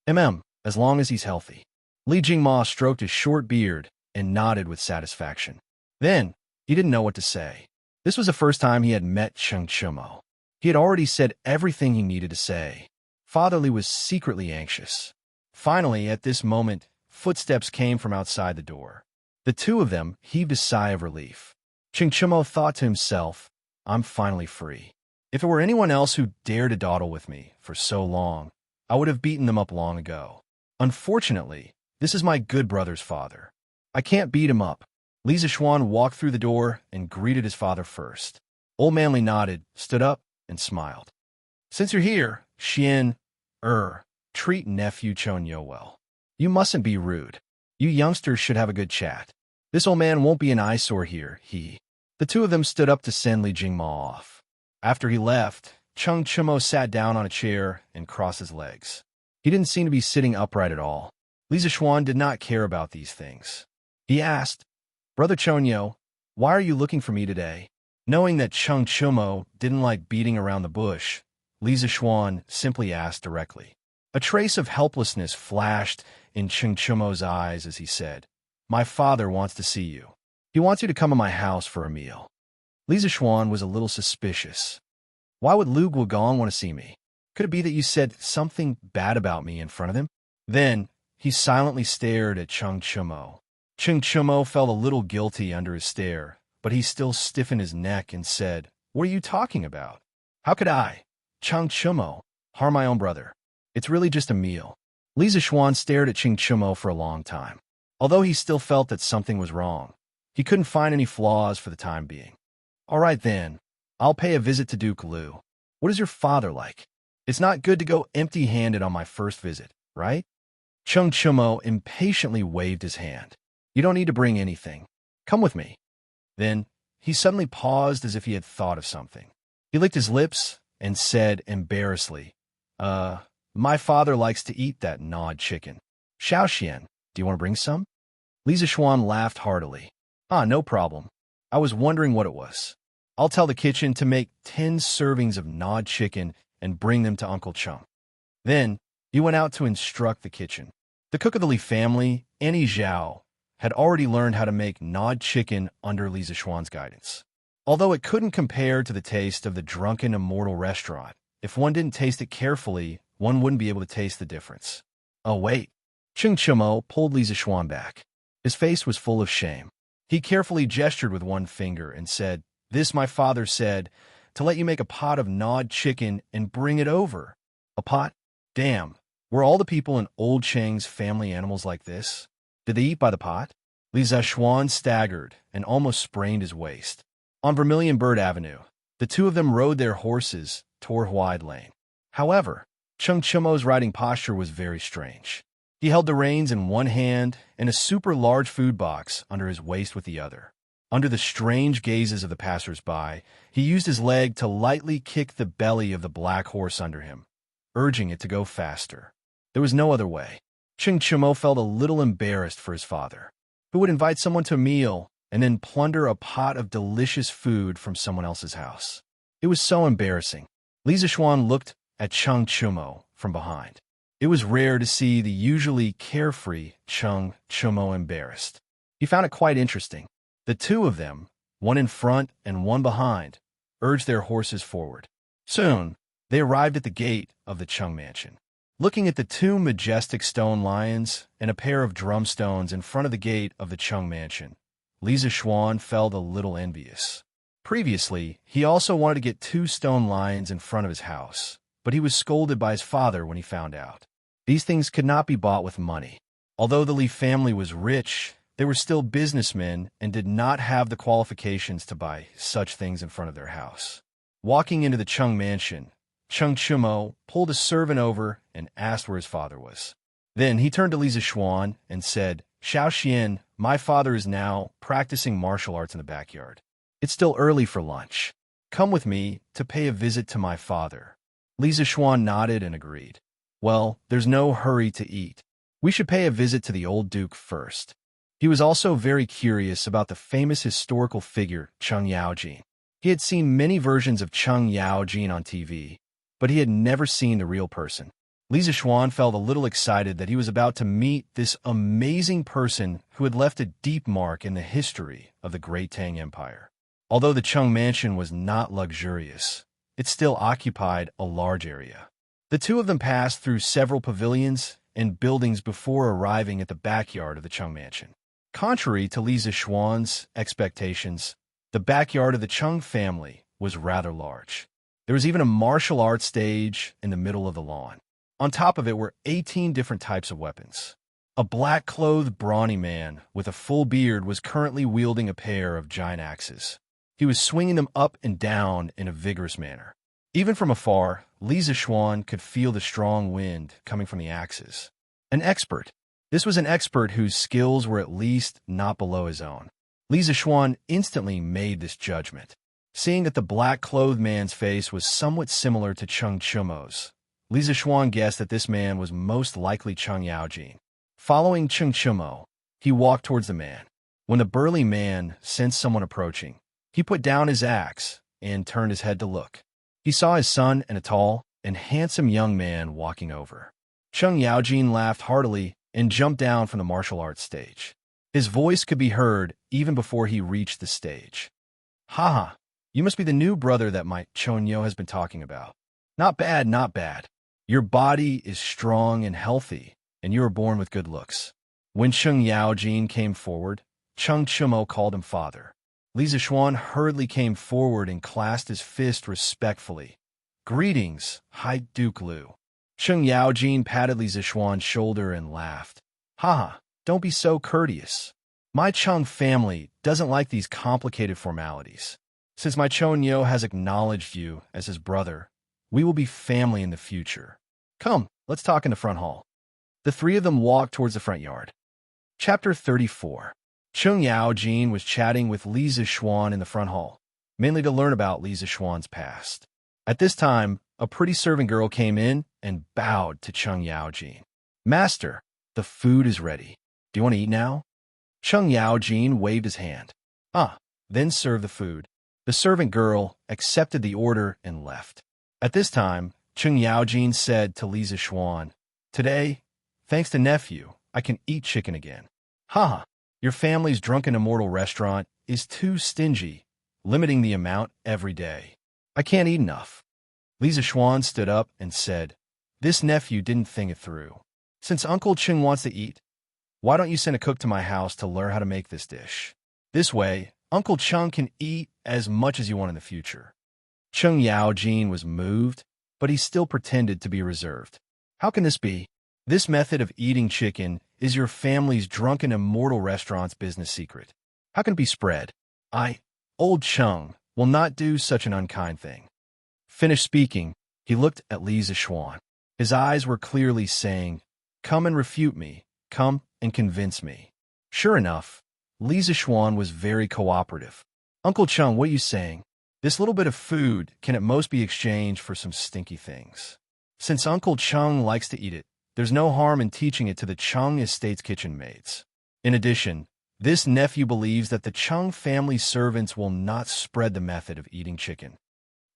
[SPEAKER 1] As long as he's healthy." Li Jingma stroked his short beard and nodded with satisfaction. Then, he didn't know what to say. This was the first time he had met Xianxia. He had already said everything he needed to say. Father Li was secretly anxious. Finally, at this moment, footsteps came from outside the door. The two of them heaved a sigh of relief. Xianxia thought to himself, "I'm finally free. If it were anyone else who dared to dawdle with me for so long, I would have beaten them up long ago. Unfortunately, this is my good brother's father. I can't beat him up." Li Zixuan walked through the door and greeted his father first. Old man Li nodded, stood up, and smiled. "Since you're here, treat nephew Chonyo well. You mustn't be rude. You youngsters should have a good chat. This old man won't be an eyesore here, The two of them stood up to send Li Jingma off. After he left, Xianxia sat down on a chair and crossed his legs. He didn't seem to be sitting upright at all. Li Zixuan did not care about these things. He asked, "Brother Chonyo, why are you looking for me today?" Knowing that Xianxia didn't like beating around the bush, Li Zixuan simply asked directly. A trace of helplessness flashed in Xianxia's eyes as he said, "My father wants to see you. He wants you to come to my house for a meal." Li Zixuan was a little suspicious. "Why would Lu Guogong want to see me? Could it be that you said something bad about me in front of him?" Then, he silently stared at Xianxia. Xianxia felt a little guilty under his stare, but he still stiffened his neck and said, "What are you talking about? How could I, Xianxia, harm my own brother? It's really just a meal." Li Zixuan stared at Xianxia for a long time. Although he still felt that something was wrong, he couldn't find any flaws for the time being. "All right then, I'll pay a visit to Duke Liu. What is your father like? It's not good to go empty-handed on my first visit, right?" Xianxia impatiently waved his hand. "You don't need to bring anything. Come with me." Then, he suddenly paused as if he had thought of something. He licked his lips and said embarrassedly, "My father likes to eat that gnawed chicken. Xiaoxian, do you want to bring some?" Li Zixuan laughed heartily. No problem. I was wondering what it was. I'll tell the kitchen to make 10 servings of gnawed chicken and bring them to Uncle Chung." Then, he went out to instruct the kitchen. The cook of the Li family, Annie Zhao, had already learned how to make gnawed chicken under Li Zixuan's guidance. Although it couldn't compare to the taste of the drunken immortal restaurant, if one didn't taste it carefully, one wouldn't be able to taste the difference. "Oh, wait." Xianxia pulled Li Zixuan back. His face was full of shame. He carefully gestured with one finger and said, "This my father said, to let you make a pot of gnawed chicken and bring it over." "A pot? Damn. Were all the people in Old Cheng's family animals like this? Did they eat by the pot?" Li Zixuan staggered and almost sprained his waist. On Vermilion Bird Avenue, the two of them rode their horses toward Huaid Lane. However, Xianxia's riding posture was very strange. He held the reins in one hand and a super large food box under his waist with the other. Under the strange gazes of the passers-by, he used his leg to lightly kick the belly of the black horse under him, urging it to go faster. There was no other way. Xianxia felt a little embarrassed for his father, who would invite someone to a meal and then plunder a pot of delicious food from someone else's house. It was so embarrassing. Li Zixuan looked at Cheng Chumo from behind. It was rare to see the usually carefree Cheng Chumo embarrassed. He found it quite interesting. The two of them, one in front and one behind, urged their horses forward. Soon, they arrived at the gate of the Cheng mansion. Looking at the two majestic stone lions and a pair of drumstones in front of the gate of the Cheng mansion, Li Zixuan felt a little envious. Previously, he also wanted to get 2 stone lions in front of his house, but he was scolded by his father when he found out. These things could not be bought with money. Although the Li family was rich, they were still businessmen and did not have the qualifications to buy such things in front of their house. Walking into the Cheng mansion, Cheng Chumo pulled a servant over and asked where his father was. Then he turned to Li Zixuan and said, "Xiaoxian, my father is now practicing martial arts in the backyard. It's still early for lunch. Come with me to pay a visit to my father." Li Zixuan nodded and agreed. "Well, there's no hurry to eat. We should pay a visit to the old duke first." He was also very curious about the famous historical figure Cheng Yaojin. He had seen many versions of Cheng Yaojin on TV, but he had never seen the real person. Li Zixuan felt a little excited that he was about to meet this amazing person who had left a deep mark in the history of the Great Tang Empire. Although the Cheng mansion was not luxurious, it still occupied a large area. The two of them passed through several pavilions and buildings before arriving at the backyard of the Cheng mansion. Contrary to Li Zixuan's expectations, the backyard of the Cheng family was rather large. There was even a martial arts stage in the middle of the lawn. On top of it were 18 different types of weapons. A black-clothed, brawny man with a full beard was currently wielding a pair of giant axes. He was swinging them up and down in a vigorous manner. Even from afar, Li Zixuan could feel the strong wind coming from the axes. An expert. This was an expert whose skills were at least not below his own. Li Zixuan instantly made this judgment. Seeing that the black-clothed man's face was somewhat similar to Cheng Chumo's, Li Zixuan guessed that this man was most likely Cheng Yaojin. Following Cheng Chumo, he walked towards the man. When the burly man sensed someone approaching, he put down his axe and turned his head to look. He saw his son and a tall and handsome young man walking over. Cheng Yaojin laughed heartily and jumped down from the martial arts stage. His voice could be heard even before he reached the stage. "Ha! You must be the new brother that my Chonyo has been talking about. Not bad, not bad. Your body is strong and healthy, and you are born with good looks." When Cheng Yaojin came forward, Cheng Chumo called him father. Li Zixuan hurriedly came forward and clasped his fist respectfully. "Greetings, High Duke Lu." Cheng Yaojin patted Li Zixuan's shoulder and laughed. "Ha! Don't be so courteous. My Cheng family doesn't like these complicated formalities. Since my Chonyo has acknowledged you as his brother, we will be family in the future. Come, let's talk in the front hall." The three of them walked towards the front yard. Chapter 34. Cheng Yaojin was chatting with Li Zixuan in the front hall, mainly to learn about Li Zixuan's past. At this time, a pretty servant girl came in and bowed to Cheng Yaojin. "Master, the food is ready. Do you want to eat now?" Cheng Yaojin waved his hand. Then serve the food." The servant girl accepted the order and left. At this time, Cheng Yaojin said to Li Zixuan, "Today, thanks to nephew, I can eat chicken again." Your family's drunken immortal restaurant is too stingy, limiting the amount every day. I can't eat enough." Li Zixuan stood up and said, "This nephew didn't think it through. Since Uncle Cheng wants to eat, why don't you send a cook to my house to learn how to make this dish? This way, Uncle Cheng can eat as much as you want in the future." Cheng Yaojin was moved, but he still pretended to be reserved. "How can this be? This method of eating chicken is your family's drunken immortal restaurant's business secret. How can it be spread? Old Cheng, will not do such an unkind thing." Finished speaking, he looked at Li Zixuan. His eyes were clearly saying, "Come and refute me. Come and convince me." Sure enough, Li Zixuan was very cooperative. "Uncle Cheng, what are you saying? This little bit of food can at most be exchanged for some stinky things. Since Uncle Cheng likes to eat it, there's no harm in teaching it to the Cheng estate's kitchen maids. In addition, This nephew believes that the Chung family servants will not spread the method of eating chicken.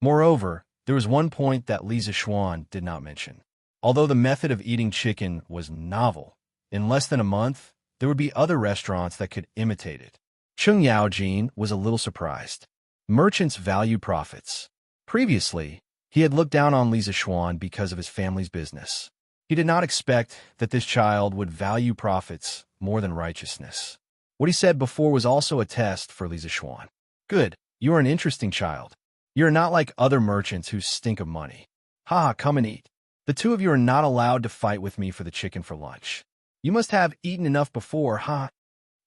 [SPEAKER 1] Moreover, there was one point that Li Zishuan did not mention. Although the method of eating chicken was novel, in less than a month, there would be other restaurants that could imitate it. Chung Yaojin was a little surprised. Merchants value profits. Previously, he had looked down on Li Zishuan because of his family's business. He did not expect that this child would value profits more than righteousness. What he said before was also a test for Li Zishuan. Good, you are an interesting child. You are not like other merchants who stink of money. Haha, come and eat. The two of you are not allowed to fight with me for the chicken for lunch. You must have eaten enough before, huh?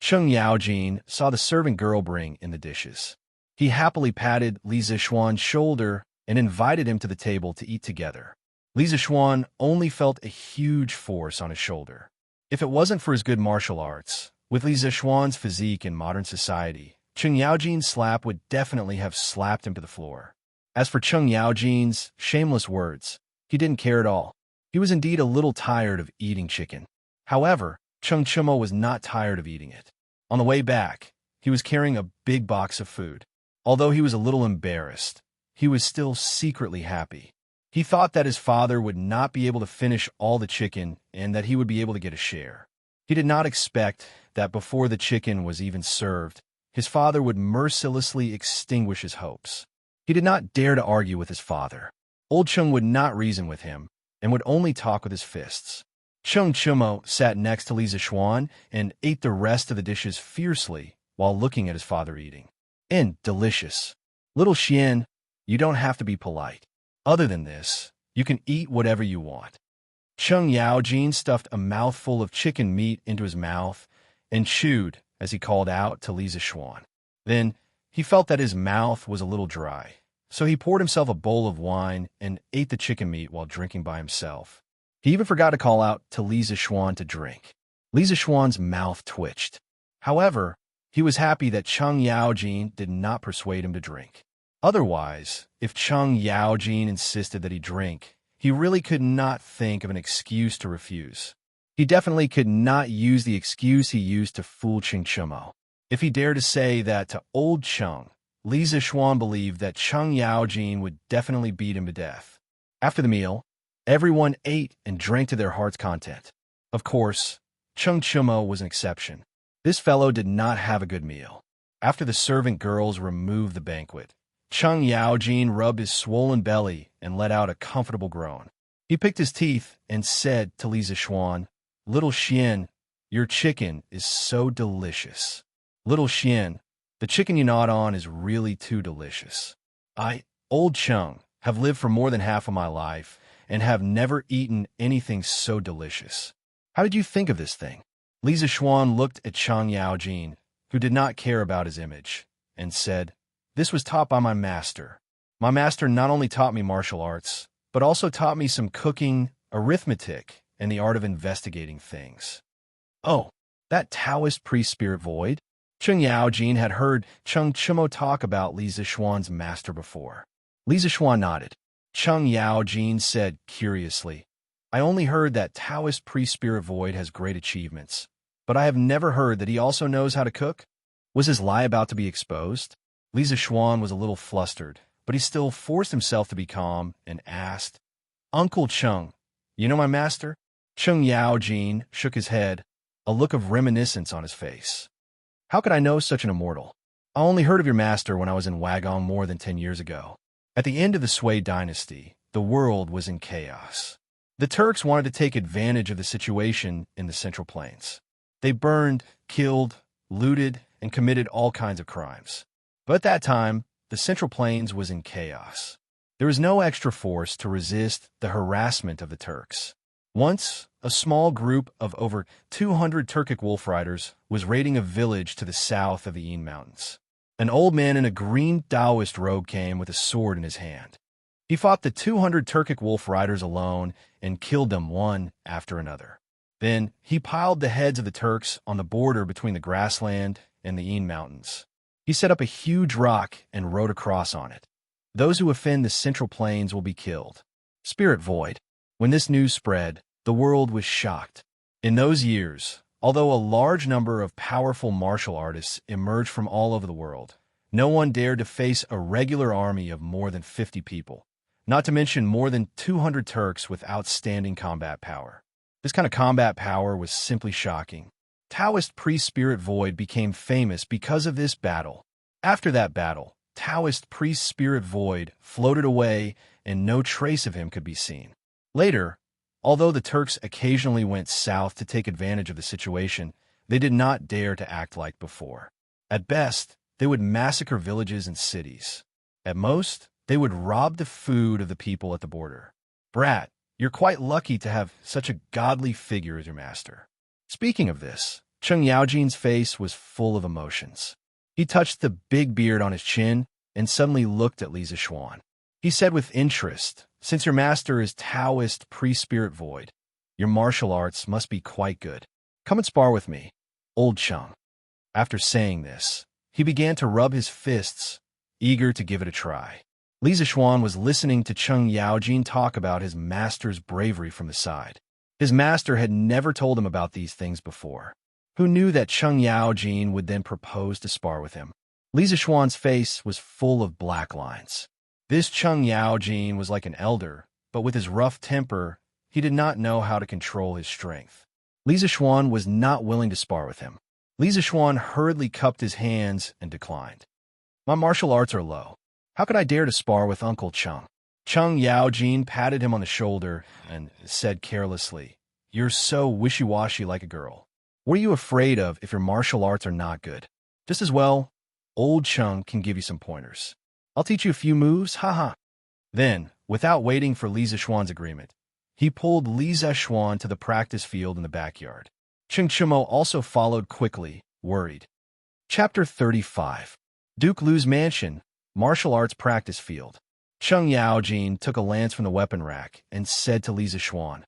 [SPEAKER 1] Chung Yaojin saw the servant girl bring in the dishes. He happily patted Li Zishuan's shoulder and invited him to the table to eat together. Li Zishuan only felt a huge force on his shoulder. If it wasn't for his good martial arts, with Li Zishuan's physique in modern society, Chung Yaojin's slap would definitely have slapped him to the floor. As for Chung Yaojin's shameless words, he didn't care at all. He was indeed a little tired of eating chicken. However, Chung Chimo was not tired of eating it. On the way back, he was carrying a big box of food. Although he was a little embarrassed, he was still secretly happy. He thought that his father would not be able to finish all the chicken and that he would be able to get a share. He did not expect that before the chicken was even served, his father would mercilessly extinguish his hopes. He did not dare to argue with his father. Old Chung would not reason with him and would only talk with his fists. Chung Chimo sat next to Li Zishuan and ate the rest of the dishes fiercely while looking at his father eating. And delicious. Little Xian, you don't have to be polite. Other than this, you can eat whatever you want. Chung Yaojin stuffed a mouthful of chicken meat into his mouth and chewed as he called out to Li Zishuan. Then, he felt that his mouth was a little dry, so he poured himself a bowl of wine and ate the chicken meat while drinking by himself. He even forgot to call out to Li Zishuan to drink. Li Zishuan's mouth twitched. However, he was happy that Chung Yaojin did not persuade him to drink. Otherwise, if Chung Yaojin insisted that he drink, he really could not think of an excuse to refuse. He definitely could not use the excuse he used to fool Chung Chimo. If he dared to say that to old Chung, Li Zishuan believed that Chung Yaojin would definitely beat him to death. After the meal, everyone ate and drank to their heart's content. Of course, Chung Chimo was an exception. This fellow did not have a good meal. After the servant girls removed the banquet, Chung Yaojin rubbed his swollen belly and let out a comfortable groan. He picked his teeth and said to Li Zishuan, "Little Xian, your chicken is so delicious. Little Xian, the chicken you gnawed on is really too delicious. I, old Chung, have lived for more than half of my life and have never eaten anything so delicious. How did you think of this thing?" Li Zishuan looked at Chung Yaojin, who did not care about his image, and said, "This was taught by my master. My master not only taught me martial arts, but also taught me some cooking, arithmetic, and the art of investigating things." Oh, that Taoist priest Spirit Void? Chung Yaojin had heard Chung Chimo talk about Li Zishuan's master before. Li Zishuan nodded. Chung Yaojin said curiously, "I only heard that Taoist priest Spirit Void has great achievements, but I have never heard that he also knows how to cook." Was his lie about to be exposed? Li Zishuan was a little flustered, but he still forced himself to be calm and asked, "Uncle Chung, you know my master?" Chung Yaojin shook his head, a look of reminiscence on his face. "How could I know such an immortal? I only heard of your master when I was in Wagong more than 10 years ago." At the end of the Sui dynasty, the world was in chaos. The Turks wanted to take advantage of the situation in the Central Plains. They burned, killed, looted, and committed all kinds of crimes. But at that time, the Central Plains was in chaos. There was no extra force to resist the harassment of the Turks. Once, a small group of over 200 Turkic wolf riders was raiding a village to the south of the Yin Mountains. An old man in a green Taoist robe came with a sword in his hand. He fought the 200 Turkic wolf riders alone and killed them one after another. Then he piled the heads of the Turks on the border between the grassland and the Yin Mountains. He set up a huge rock and wrote a cross on it. "Those who offend the Central Plains will be killed." Spirit Void. When this news spread, the world was shocked. In those years, Although a large number of powerful martial artists emerged from all over the world, no one dared to face a regular army of more than 50 people, not to mention more than 200 Turks with outstanding combat power. This kind of combat power was simply shocking. Taoist priest Spirit Void became famous because of this battle. After that battle, Taoist priest Spirit Void floated away and no trace of him could be seen. Later, although the Turks occasionally went south to take advantage of the situation, they did not dare to act like before. At best, they would massacre villages and cities. At most, they would rob the food of the people at the border. Brat, you're quite lucky to have such a godly figure as your master. Speaking of this, Cheng Yaojin's face was full of emotions. He touched the big beard on his chin and suddenly looked at Li Zixuan. He said with interest, "Since your master is Taoist priest Spirit Void, your martial arts must be quite good. Come and spar with me, old Cheng." After saying this, he began to rub his fists, eager to give it a try. Li Zixuan was listening to Cheng Yaojin talk about his master's bravery from the side. His master had never told him about these things before. Who knew that Cheng Yaojin would then propose to spar with him? Li Zixuan's face was full of black lines. This Cheng Yaojin was like an elder, but with his rough temper, he did not know how to control his strength. Li Zixuan was not willing to spar with him. Li Zixuan hurriedly cupped his hands and declined. "My martial arts are low. How could I dare to spar with Uncle Cheng?" Cheng Yaojin patted him on the shoulder and said carelessly, "You're so wishy-washy like a girl. What are you afraid of if your martial arts are not good? Just as well, old Cheng can give you some pointers. I'll teach you a few moves, haha." Then, without waiting for Li Zixuan's agreement, he pulled Li Zixuan to the practice field in the backyard. Cheng Chimo also followed quickly, worried. Chapter 35. Duke Lu's Mansion, Martial Arts Practice Field. Cheng Yaojin took a lance from the weapon rack and said to Li Zixuan,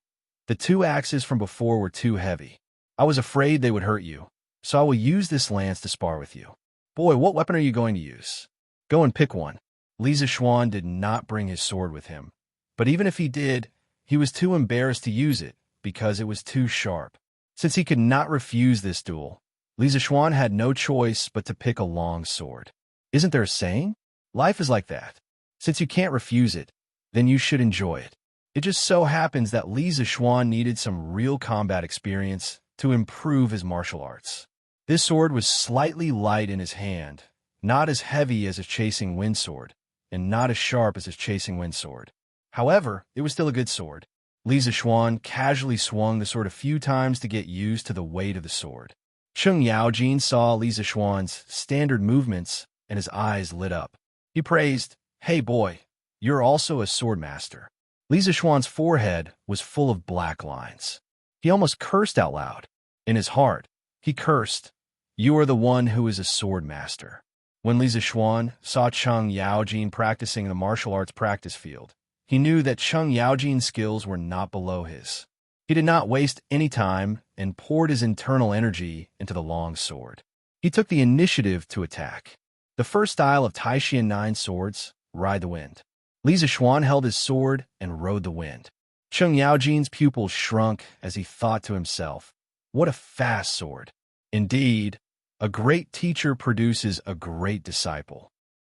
[SPEAKER 1] "The two axes from before were too heavy. I was afraid they would hurt you, so I will use this lance to spar with you." "Boy, what weapon are you going to use? Go and pick one." Li Zixuan did not bring his sword with him, but even if he did, he was too embarrassed to use it because it was too sharp. Since he could not refuse this duel, Li Zixuan had no choice but to pick a long sword. Isn't there a saying? Life is like that. Since you can't refuse it, then you should enjoy it. It just so happens that Li Zixuan needed some real combat experience to improve his martial arts. This sword was slightly light in his hand, not as heavy as his chasing wind sword, and not as sharp as his chasing wind sword. However, it was still a good sword. Li Zixuan casually swung the sword a few times to get used to the weight of the sword. Cheng Yaojin saw Li Zixuan's standard movements, and his eyes lit up. He praised, "Hey boy, you're also a sword master." Li Zixuan's forehead was full of black lines. He almost cursed out loud. In his heart, he cursed, "You are the one who is a sword master." When Li Zixuan saw Cheng Yaojin practicing in the martial arts practice field, he knew that Cheng Yaojin's skills were not below his. He did not waste any time and poured his internal energy into the long sword. He took the initiative to attack. The first style of Taishian 9 swords, Ride the Wind. Li Zixuan held his sword and rode the wind. Cheng Yaojin's pupils shrunk as he thought to himself, "What a fast sword." Indeed, a great teacher produces a great disciple.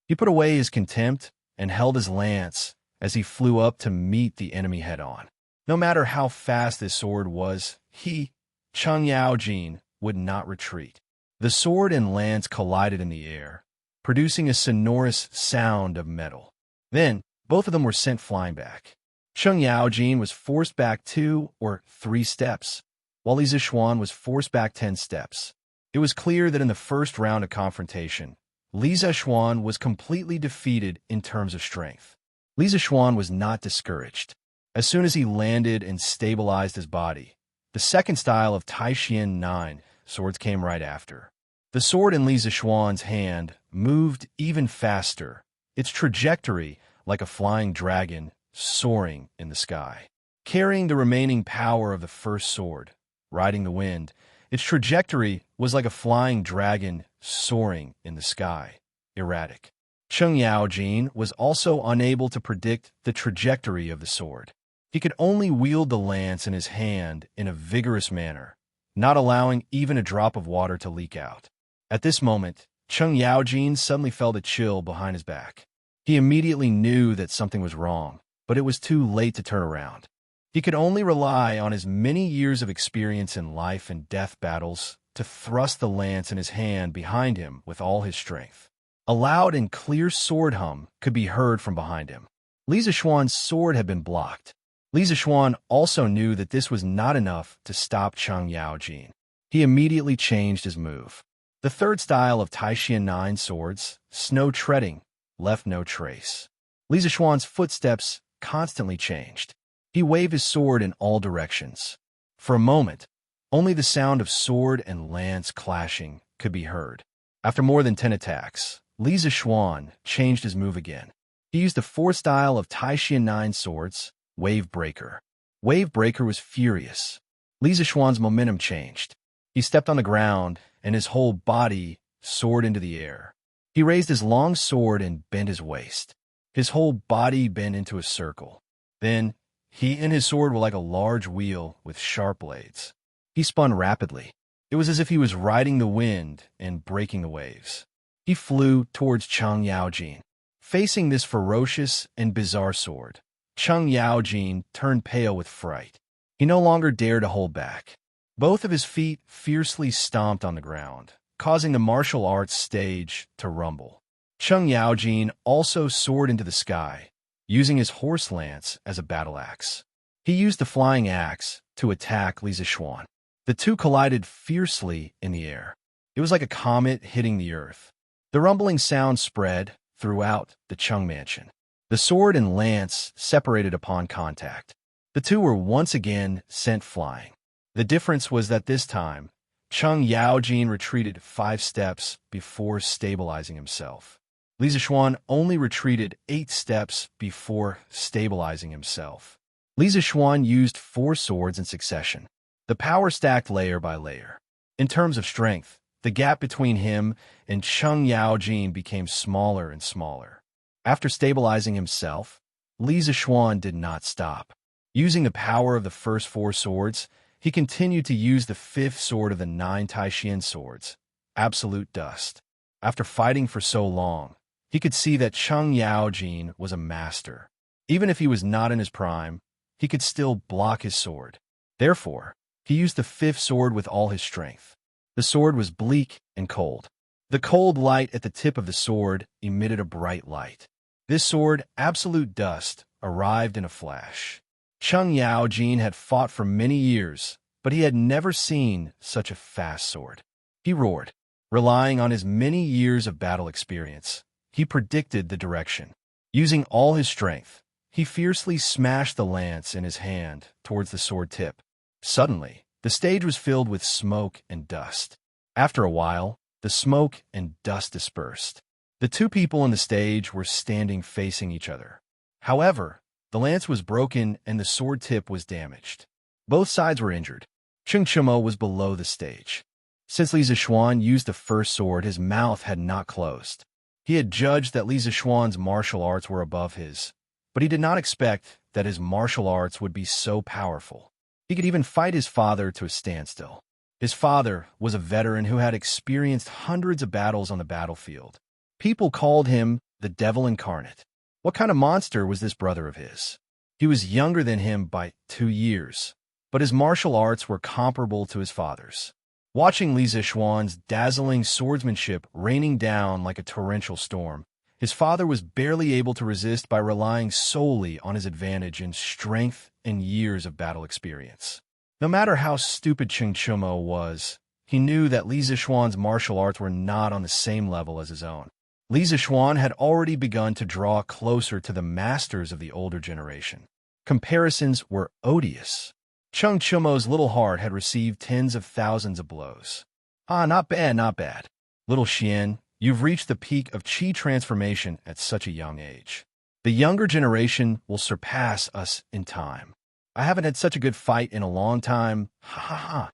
[SPEAKER 1] He put away his contempt and held his lance as he flew up to meet the enemy head-on. No matter how fast this sword was, Cheng Yaojin, would not retreat. The sword and lance collided in the air, producing a sonorous sound of metal. Then, both of them were sent flying back. Cheng Yaojin was forced back 2 or 3 steps, while Li Zixuan was forced back 10 steps. It was clear that in the first round of confrontation, Li Zixuan was completely defeated in terms of strength. Li Zixuan was not discouraged. As soon as he landed and stabilized his body, the second style of Taishian 9 swords came right after. The sword in Li Zixuan's hand moved even faster, its trajectory like a flying dragon soaring in the sky. Carrying the remaining power of the first sword, riding the wind, its trajectory was like a flying dragon soaring in the sky, erratic. Cheng Yaojin was also unable to predict the trajectory of the sword. He could only wield the lance in his hand in a vigorous manner, not allowing even a drop of water to leak out. At this moment, Cheng Yaojin suddenly felt a chill behind his back. He immediately knew that something was wrong, but it was too late to turn around. He could only rely on his many years of experience in life and death battles to thrust the lance in his hand behind him with all his strength. A loud and clear sword hum could be heard from behind him. Li Zixuan's sword had been blocked. Li Zixuan also knew that this was not enough to stop Cheng Yaojin. He immediately changed his move. The third style of Taishian 9 swords, snow treading, left no trace. Li Zixuan's footsteps constantly changed. He waved his sword in all directions. For a moment, only the sound of sword and lance clashing could be heard. After more than 10 attacks, Li Zixuan changed his move again. He used the fourth style of Taishian 9 swords, Wave Breaker. Wave Breaker was furious. Li Zixuan's momentum changed. He stepped on the ground, and his whole body soared into the air. He raised his long sword and bent his waist. His whole body bent into a circle. Then, he and his sword were like a large wheel with sharp blades. He spun rapidly. It was as if he was riding the wind and breaking the waves. He flew towards Cheng Yaojin. Facing this ferocious and bizarre sword, Cheng Yaojin turned pale with fright. He no longer dared to hold back. Both of his feet fiercely stomped on the ground, causing the martial arts stage to rumble. Cheng Yaojin also soared into the sky, using his horse lance as a battle axe. He used the flying axe to attack Li Zixuan. The two collided fiercely in the air. It was like a comet hitting the earth. The rumbling sound spread throughout the Cheng mansion. The sword and lance separated upon contact. The two were once again sent flying. The difference was that this time, Cheng Yaojin retreated 5 steps before stabilizing himself. Li Zixuan only retreated 8 steps before stabilizing himself. Li Zixuan used 4 swords in succession. The power stacked layer by layer. In terms of strength, the gap between him and Cheng Yaojin became smaller and smaller. After stabilizing himself, Li Zixuan did not stop. Using the power of the first 4 swords, he continued to use the 5th sword of the 9 Taishian swords, Absolute Dust. After fighting for so long, he could see that Cheng Yaojin was a master. Even if he was not in his prime, he could still block his sword. Therefore, he used the 5th sword with all his strength. The sword was bleak and cold. The cold light at the tip of the sword emitted a bright light. This sword, Absolute Dust, arrived in a flash. Cheng Yaojin had fought for many years, but he had never seen such a fast sword. He roared. Relying on his many years of battle experience, he predicted the direction. Using all his strength, he fiercely smashed the lance in his hand towards the sword tip. Suddenly, the stage was filled with smoke and dust. After a while, the smoke and dust dispersed. The two people on the stage were standing facing each other. However, the lance was broken and the sword tip was damaged. Both sides were injured. Cheng Chimo was below the stage. Since Li Zixuan used the first sword, his mouth had not closed. He had judged that Li Zixuan's martial arts were above his, but he did not expect that his martial arts would be so powerful. He could even fight his father to a standstill. His father was a veteran who had experienced hundreds of battles on the battlefield. People called him the devil incarnate. What kind of monster was this brother of his? He was younger than him by 2 years, but his martial arts were comparable to his father's. Watching Li Zixuan's dazzling swordsmanship raining down like a torrential storm, his father was barely able to resist by relying solely on his advantage in strength and years of battle experience. No matter how stupid Cheng Chimo was, he knew that Li Zixuan's martial arts were not on the same level as his own. Li Zixuan had already begun to draw closer to the masters of the older generation. Comparisons were odious. Cheng Chimo's little heart had received tens of thousands of blows. Ah, not bad, not bad. Little Xian, you've reached the peak of chi transformation at such a young age. The younger generation will surpass us in time. I haven't had such a good fight in a long time. Ha ha ha.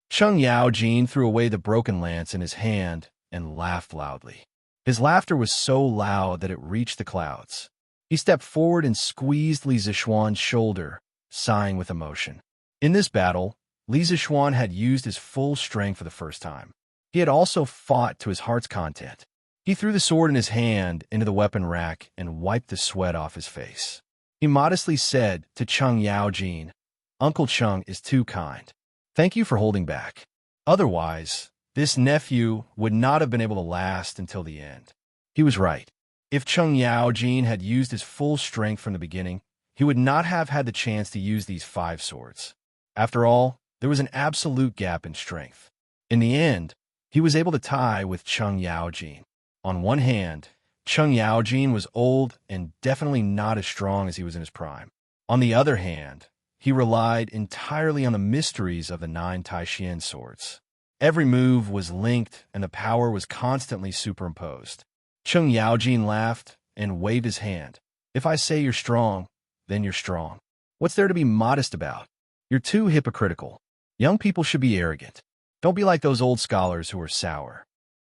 [SPEAKER 1] Cheng Yaojin threw away the broken lance in his hand and laughed loudly. His laughter was so loud that it reached the clouds. He stepped forward and squeezed Li Zixuan's shoulder, sighing with emotion. In this battle, Li Zishuan had used his full strength for the first time. He had also fought to his heart's content. He threw the sword in his hand into the weapon rack and wiped the sweat off his face. He modestly said to Cheng Yaojin, "Uncle Cheng is too kind. Thank you for holding back. Otherwise, this nephew would not have been able to last until the end." He was right. If Cheng Yaojin had used his full strength from the beginning, he would not have had the chance to use these 5 swords. After all, there was an absolute gap in strength. In the end, he was able to tie with Cheng Yaojin. On one hand, Cheng Yaojin was old and definitely not as strong as he was in his prime. On the other hand, he relied entirely on the mysteries of the 9 Taishian swords. Every move was linked and the power was constantly superimposed. Cheng Yaojin laughed and waved his hand. "If I say you're strong, then you're strong. What's there to be modest about? You're too hypocritical. Young people should be arrogant. Don't be like those old scholars who are sour."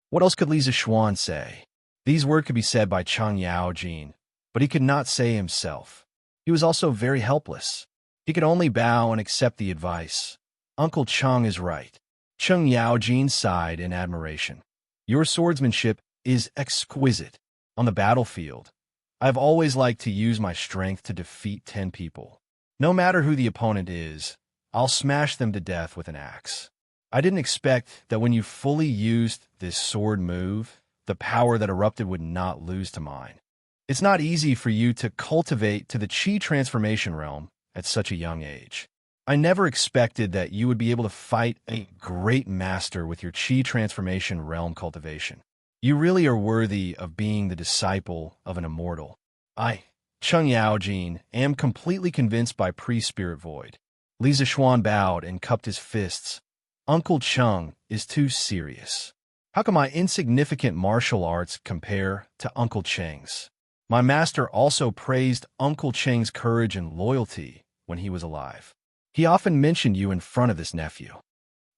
[SPEAKER 1] What else could Li Zishuan say? These words could be said by Cheng Yaojin, but he could not say himself. He was also very helpless. He could only bow and accept the advice. "Uncle Cheng is right." Cheng Yaojin sighed in admiration. "Your swordsmanship is exquisite. On the battlefield, I've always liked to use my strength to defeat 10 people. No matter who the opponent is, I'll smash them to death with an axe. I didn't expect that when you fully used this sword move, the power that erupted would not lose to mine. It's not easy for you to cultivate to the Qi transformation realm at such a young age. I never expected that you would be able to fight a great master with your Qi transformation realm cultivation. You really are worthy of being the disciple of an immortal. I, Cheng Yaojin, am completely convinced by Priest-Spirit Void." Li Zishuan bowed and cupped his fists. "Uncle Cheng is too serious. How can my insignificant martial arts compare to Uncle Cheng's? My master also praised Uncle Cheng's courage and loyalty when he was alive. He often mentioned you in front of this nephew."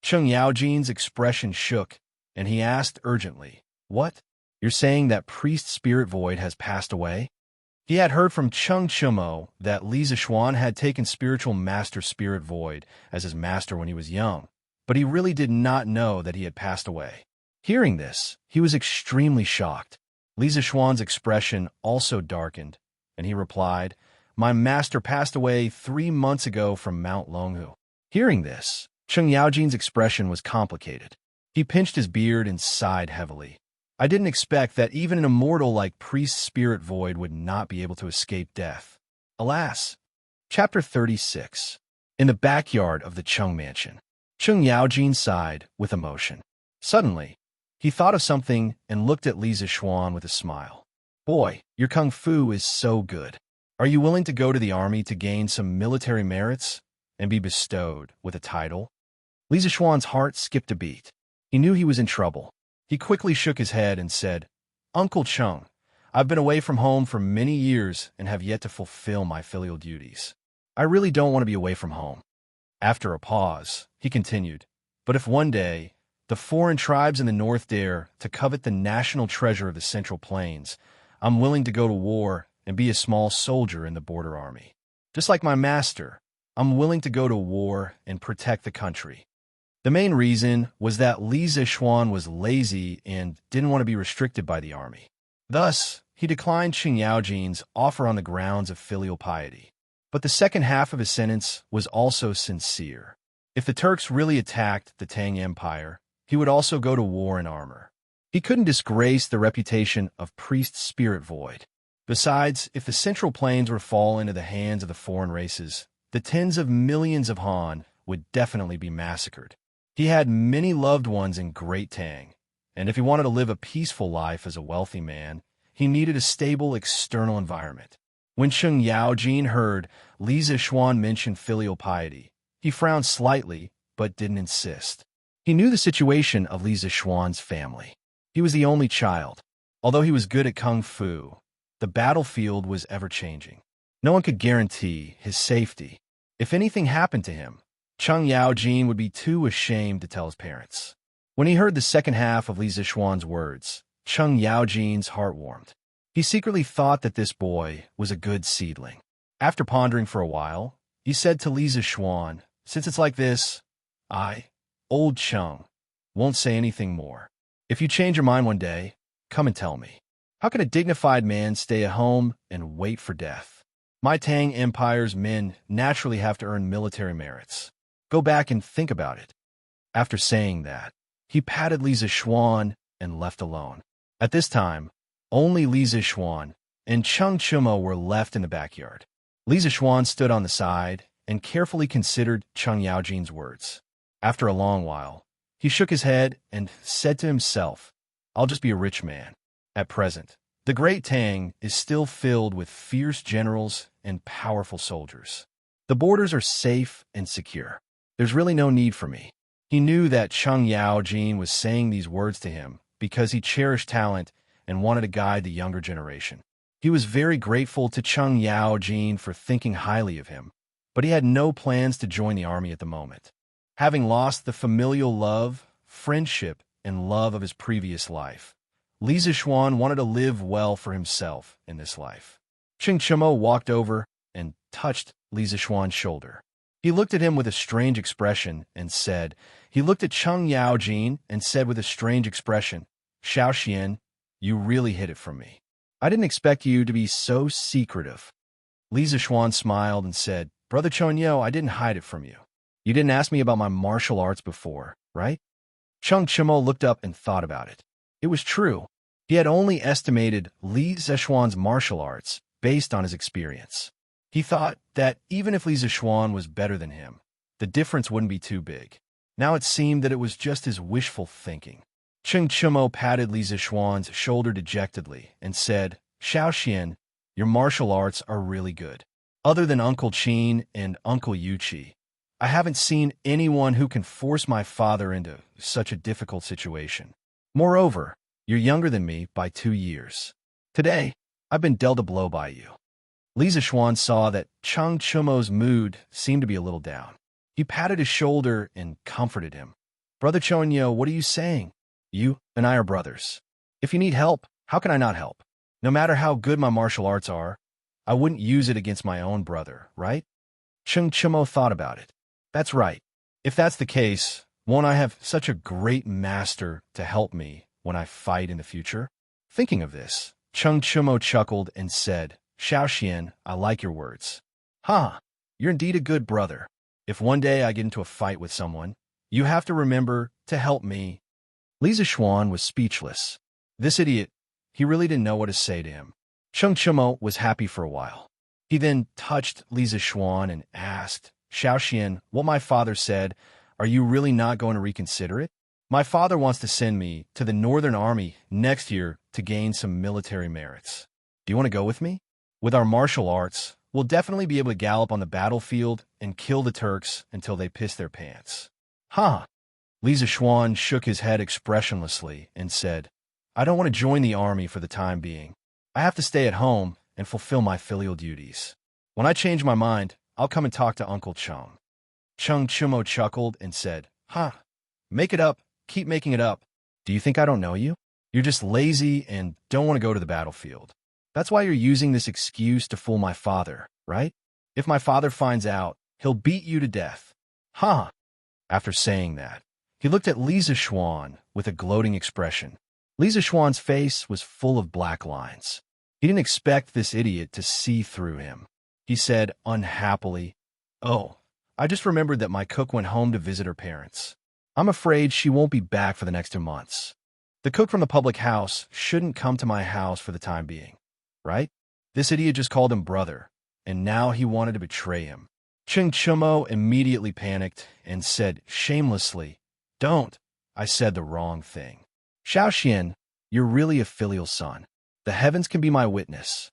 [SPEAKER 1] Cheng Yaojin's expression shook, and he asked urgently, "What? You're saying that Priest Spirit Void has passed away?" He had heard from Cheng Chimo that Li Zishuan had taken Spiritual Master Spirit Void as his master when he was young, but he really did not know that he had passed away. Hearing this, he was extremely shocked. Li Zishuan's expression also darkened, and he replied, "My master passed away 3 months ago from Mount Longhu." Hearing this, Cheng Yaojin's expression was complicated. He pinched his beard and sighed heavily. "I didn't expect that even an immortal like Priest Spirit Void would not be able to escape death. Alas." Chapter 36. In the backyard of the Cheng mansion, Cheng Yaojin sighed with emotion. Suddenly, he thought of something and looked at Li Zishuan with a smile. "Boy, your kung fu is so good. Are you willing to go to the army to gain some military merits and be bestowed with a title?" Li Zishuan's heart skipped a beat. He knew he was in trouble. He quickly shook his head and said, "Uncle Cheng, I've been away from home for many years and have yet to fulfill my filial duties. I really don't want to be away from home." After a pause, he continued, "But if one day the foreign tribes in the north dare to covet the national treasure of the Central Plains, I'm willing to go to war and be a small soldier in the border army. Just like my master, I'm willing to go to war and protect the country." The main reason was that Li Zishuan was lazy and didn't want to be restricted by the army. Thus, he declined Cheng Yaojin's offer on the grounds of filial piety. But the second half of his sentence was also sincere. If the Turks really attacked the Tang Empire, he would also go to war in armor. He couldn't disgrace the reputation of Priest Spirit Void. Besides, if the Central Plains were to fall into the hands of the foreign races, the tens of millions of Han would definitely be massacred. He had many loved ones in Great Tang, and if he wanted to live a peaceful life as a wealthy man, he needed a stable external environment. When Cheng Yaojin heard Li Zishuan mention filial piety, he frowned slightly, but didn't insist. He knew the situation of Li Zishuan's family. He was the only child. Although he was good at kung fu, the battlefield was ever-changing. No one could guarantee his safety. If anything happened to him, Cheng Yaojin would be too ashamed to tell his parents. When he heard the second half of Li Zishuan's words, Cheng Yaojin's heart warmed. He secretly thought that this boy was a good seedling. After pondering for a while, he said to Li Zishuan, "Since it's like this, I, old Chung, won't say anything more. If you change your mind one day, come and tell me. How can a dignified man stay at home and wait for death? My Tang Empire's men naturally have to earn military merits. Go back and think about it. After saying that, he patted Li Zixuan and left alone. At this time, only Li Zixuan and Cheng Chumo were left in the backyard. Li Zixuan stood on the side and carefully considered Cheng Yaojin's words. After a long while, he shook his head and said to himself, I'll just be a rich man. At present, the Great Tang is still filled with fierce generals and powerful soldiers. The borders are safe and secure. There's really no need for me. He knew that Cheng Yaojin was saying these words to him because he cherished talent and wanted to guide the younger generation. He was very grateful to Cheng Yaojin for thinking highly of him, but he had no plans to join the army at the moment. Having lost the familial love, friendship, and love of his previous life, Li Zixuan wanted to live well for himself in this life. Cheng Chumo walked over and touched Li Zixuan's shoulder. He looked at him with a strange expression and said, he looked at Cheng Yaojin and said with a strange expression, Xiaoxian, you really hid it from me. I didn't expect you to be so secretive. Li Zixuan smiled and said, Brother Chonyo, I didn't hide it from you. You didn't ask me about my martial arts before, right? Cheng Chumo looked up and thought about it. It was true. He had only estimated Li Zixuan's martial arts based on his experience. He thought that even if Li Zixuan was better than him, the difference wouldn't be too big. Now it seemed that it was just his wishful thinking. Cheng Chumo patted Li Zixuan's shoulder dejectedly and said, Xiaoxian, your martial arts are really good. Other than Uncle Qin and Uncle Yuqi, I haven't seen anyone who can force my father into such a difficult situation. Moreover, you're younger than me by 2 years. Today, I've been dealt a blow by you. Li Zixuan saw that Cheng Chumo's mood seemed to be a little down. He patted his shoulder and comforted him. Brother Chonyo, what are you saying? You and I are brothers. If you need help, how can I not help? No matter how good my martial arts are, I wouldn't use it against my own brother, right? Cheng Chumo thought about it. That's right. If that's the case, won't I have such a great master to help me when I fight in the future? Thinking of this, Cheng Chumo chuckled and said, Xiaoxian, I like your words. You're indeed a good brother. If one day I get into a fight with someone, you have to remember to help me. Li Zixuan was speechless. This idiot, he really didn't know what to say to him. Cheng Chumo was happy for a while. He then touched Li Zixuan and asked, Xiaoxian, what my father said, are you really not going to reconsider it? My father wants to send me to the Northern Army next year to gain some military merits. Do you want to go with me? With our martial arts, we'll definitely be able to gallop on the battlefield and kill the Turks until they piss their pants. Li Zixuan shook his head expressionlessly and said, I don't want to join the army for the time being. I have to stay at home and fulfill my filial duties. When I change my mind, I'll come and talk to Uncle Cheng. Cheng Chumo chuckled and said, Make it up. Keep making it up. Do you think I don't know you? You're just lazy and don't want to go to the battlefield. That's why you're using this excuse to fool my father, right? If my father finds out, he'll beat you to death. After saying that, he looked at Li Zixuan with a gloating expression. Li Zixuan's face was full of black lines. He didn't expect this idiot to see through him. He said unhappily, Oh, I just remembered that my cook went home to visit her parents. I'm afraid she won't be back for the next 2 months. The cook from the public house shouldn't come to my house for the time being, right? This idiot just called him brother, and now he wanted to betray him. Cheng Chumo immediately panicked and said shamelessly, Don't. I said the wrong thing. Xiaoxian, you're really a filial son. The heavens can be my witness.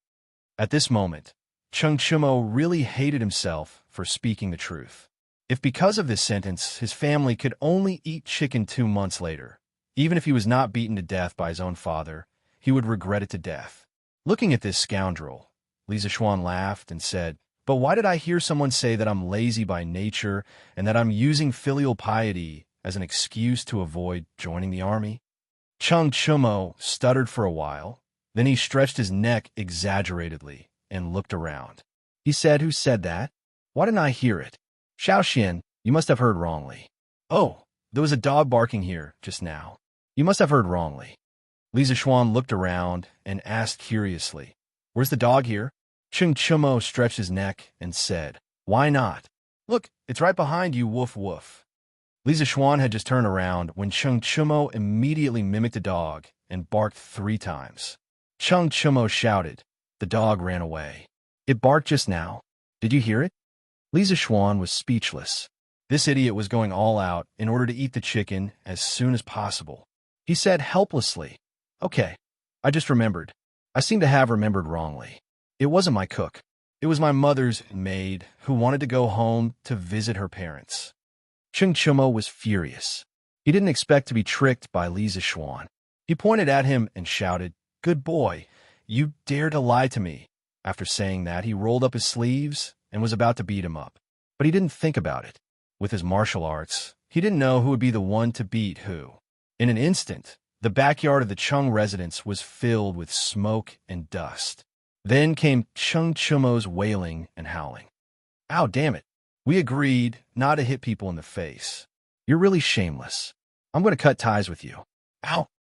[SPEAKER 1] At this moment, Cheng Chumo really hated himself for speaking the truth. If because of this sentence his family could only eat chicken 2 months later, even if he was not beaten to death by his own father, he would regret it to death. Looking at this scoundrel, Li Zixuan laughed and said, But why did I hear someone say that I'm lazy by nature and that I'm using filial piety as an excuse to avoid joining the army? Cheng Chumo stuttered for a while, then he stretched his neck exaggeratedly and looked around. He said, Who said that? Why didn't I hear it? Xiaoxian, you must have heard wrongly. Oh, there was a dog barking here just now. You must have heard wrongly. Li Zishuan looked around and asked curiously, "Where's the dog here?" Cheng Chumo stretched his neck and said, "Why not? Look, it's right behind you, woof woof." Li Zishuan had just turned around when Cheng Chumo immediately mimicked a dog and barked 3 times. Cheng Chumo shouted. The dog ran away. "It barked just now. Did you hear it?" Li Zishuan was speechless. This idiot was going all out in order to eat the chicken as soon as possible. He said helplessly, "Okay, I just remembered. I seem to have remembered wrongly. It wasn't my cook. It was my mother's maid who wanted to go home to visit her parents." Cheng Chumo was furious. He didn't expect to be tricked by Li Zishuan. He pointed at him and shouted, "Good boy, you dare to lie to me." After saying that, he rolled up his sleeves and was about to beat him up. But he didn't think about it. With his martial arts, he didn't know who would be the one to beat who. In an instant, the backyard of the Chung residence was filled with smoke and dust. Then came Cheng Chumo's wailing and howling. "Ow, damn it. We agreed not to hit people in the face. You're really shameless. I'm going to cut ties with you." "Ow,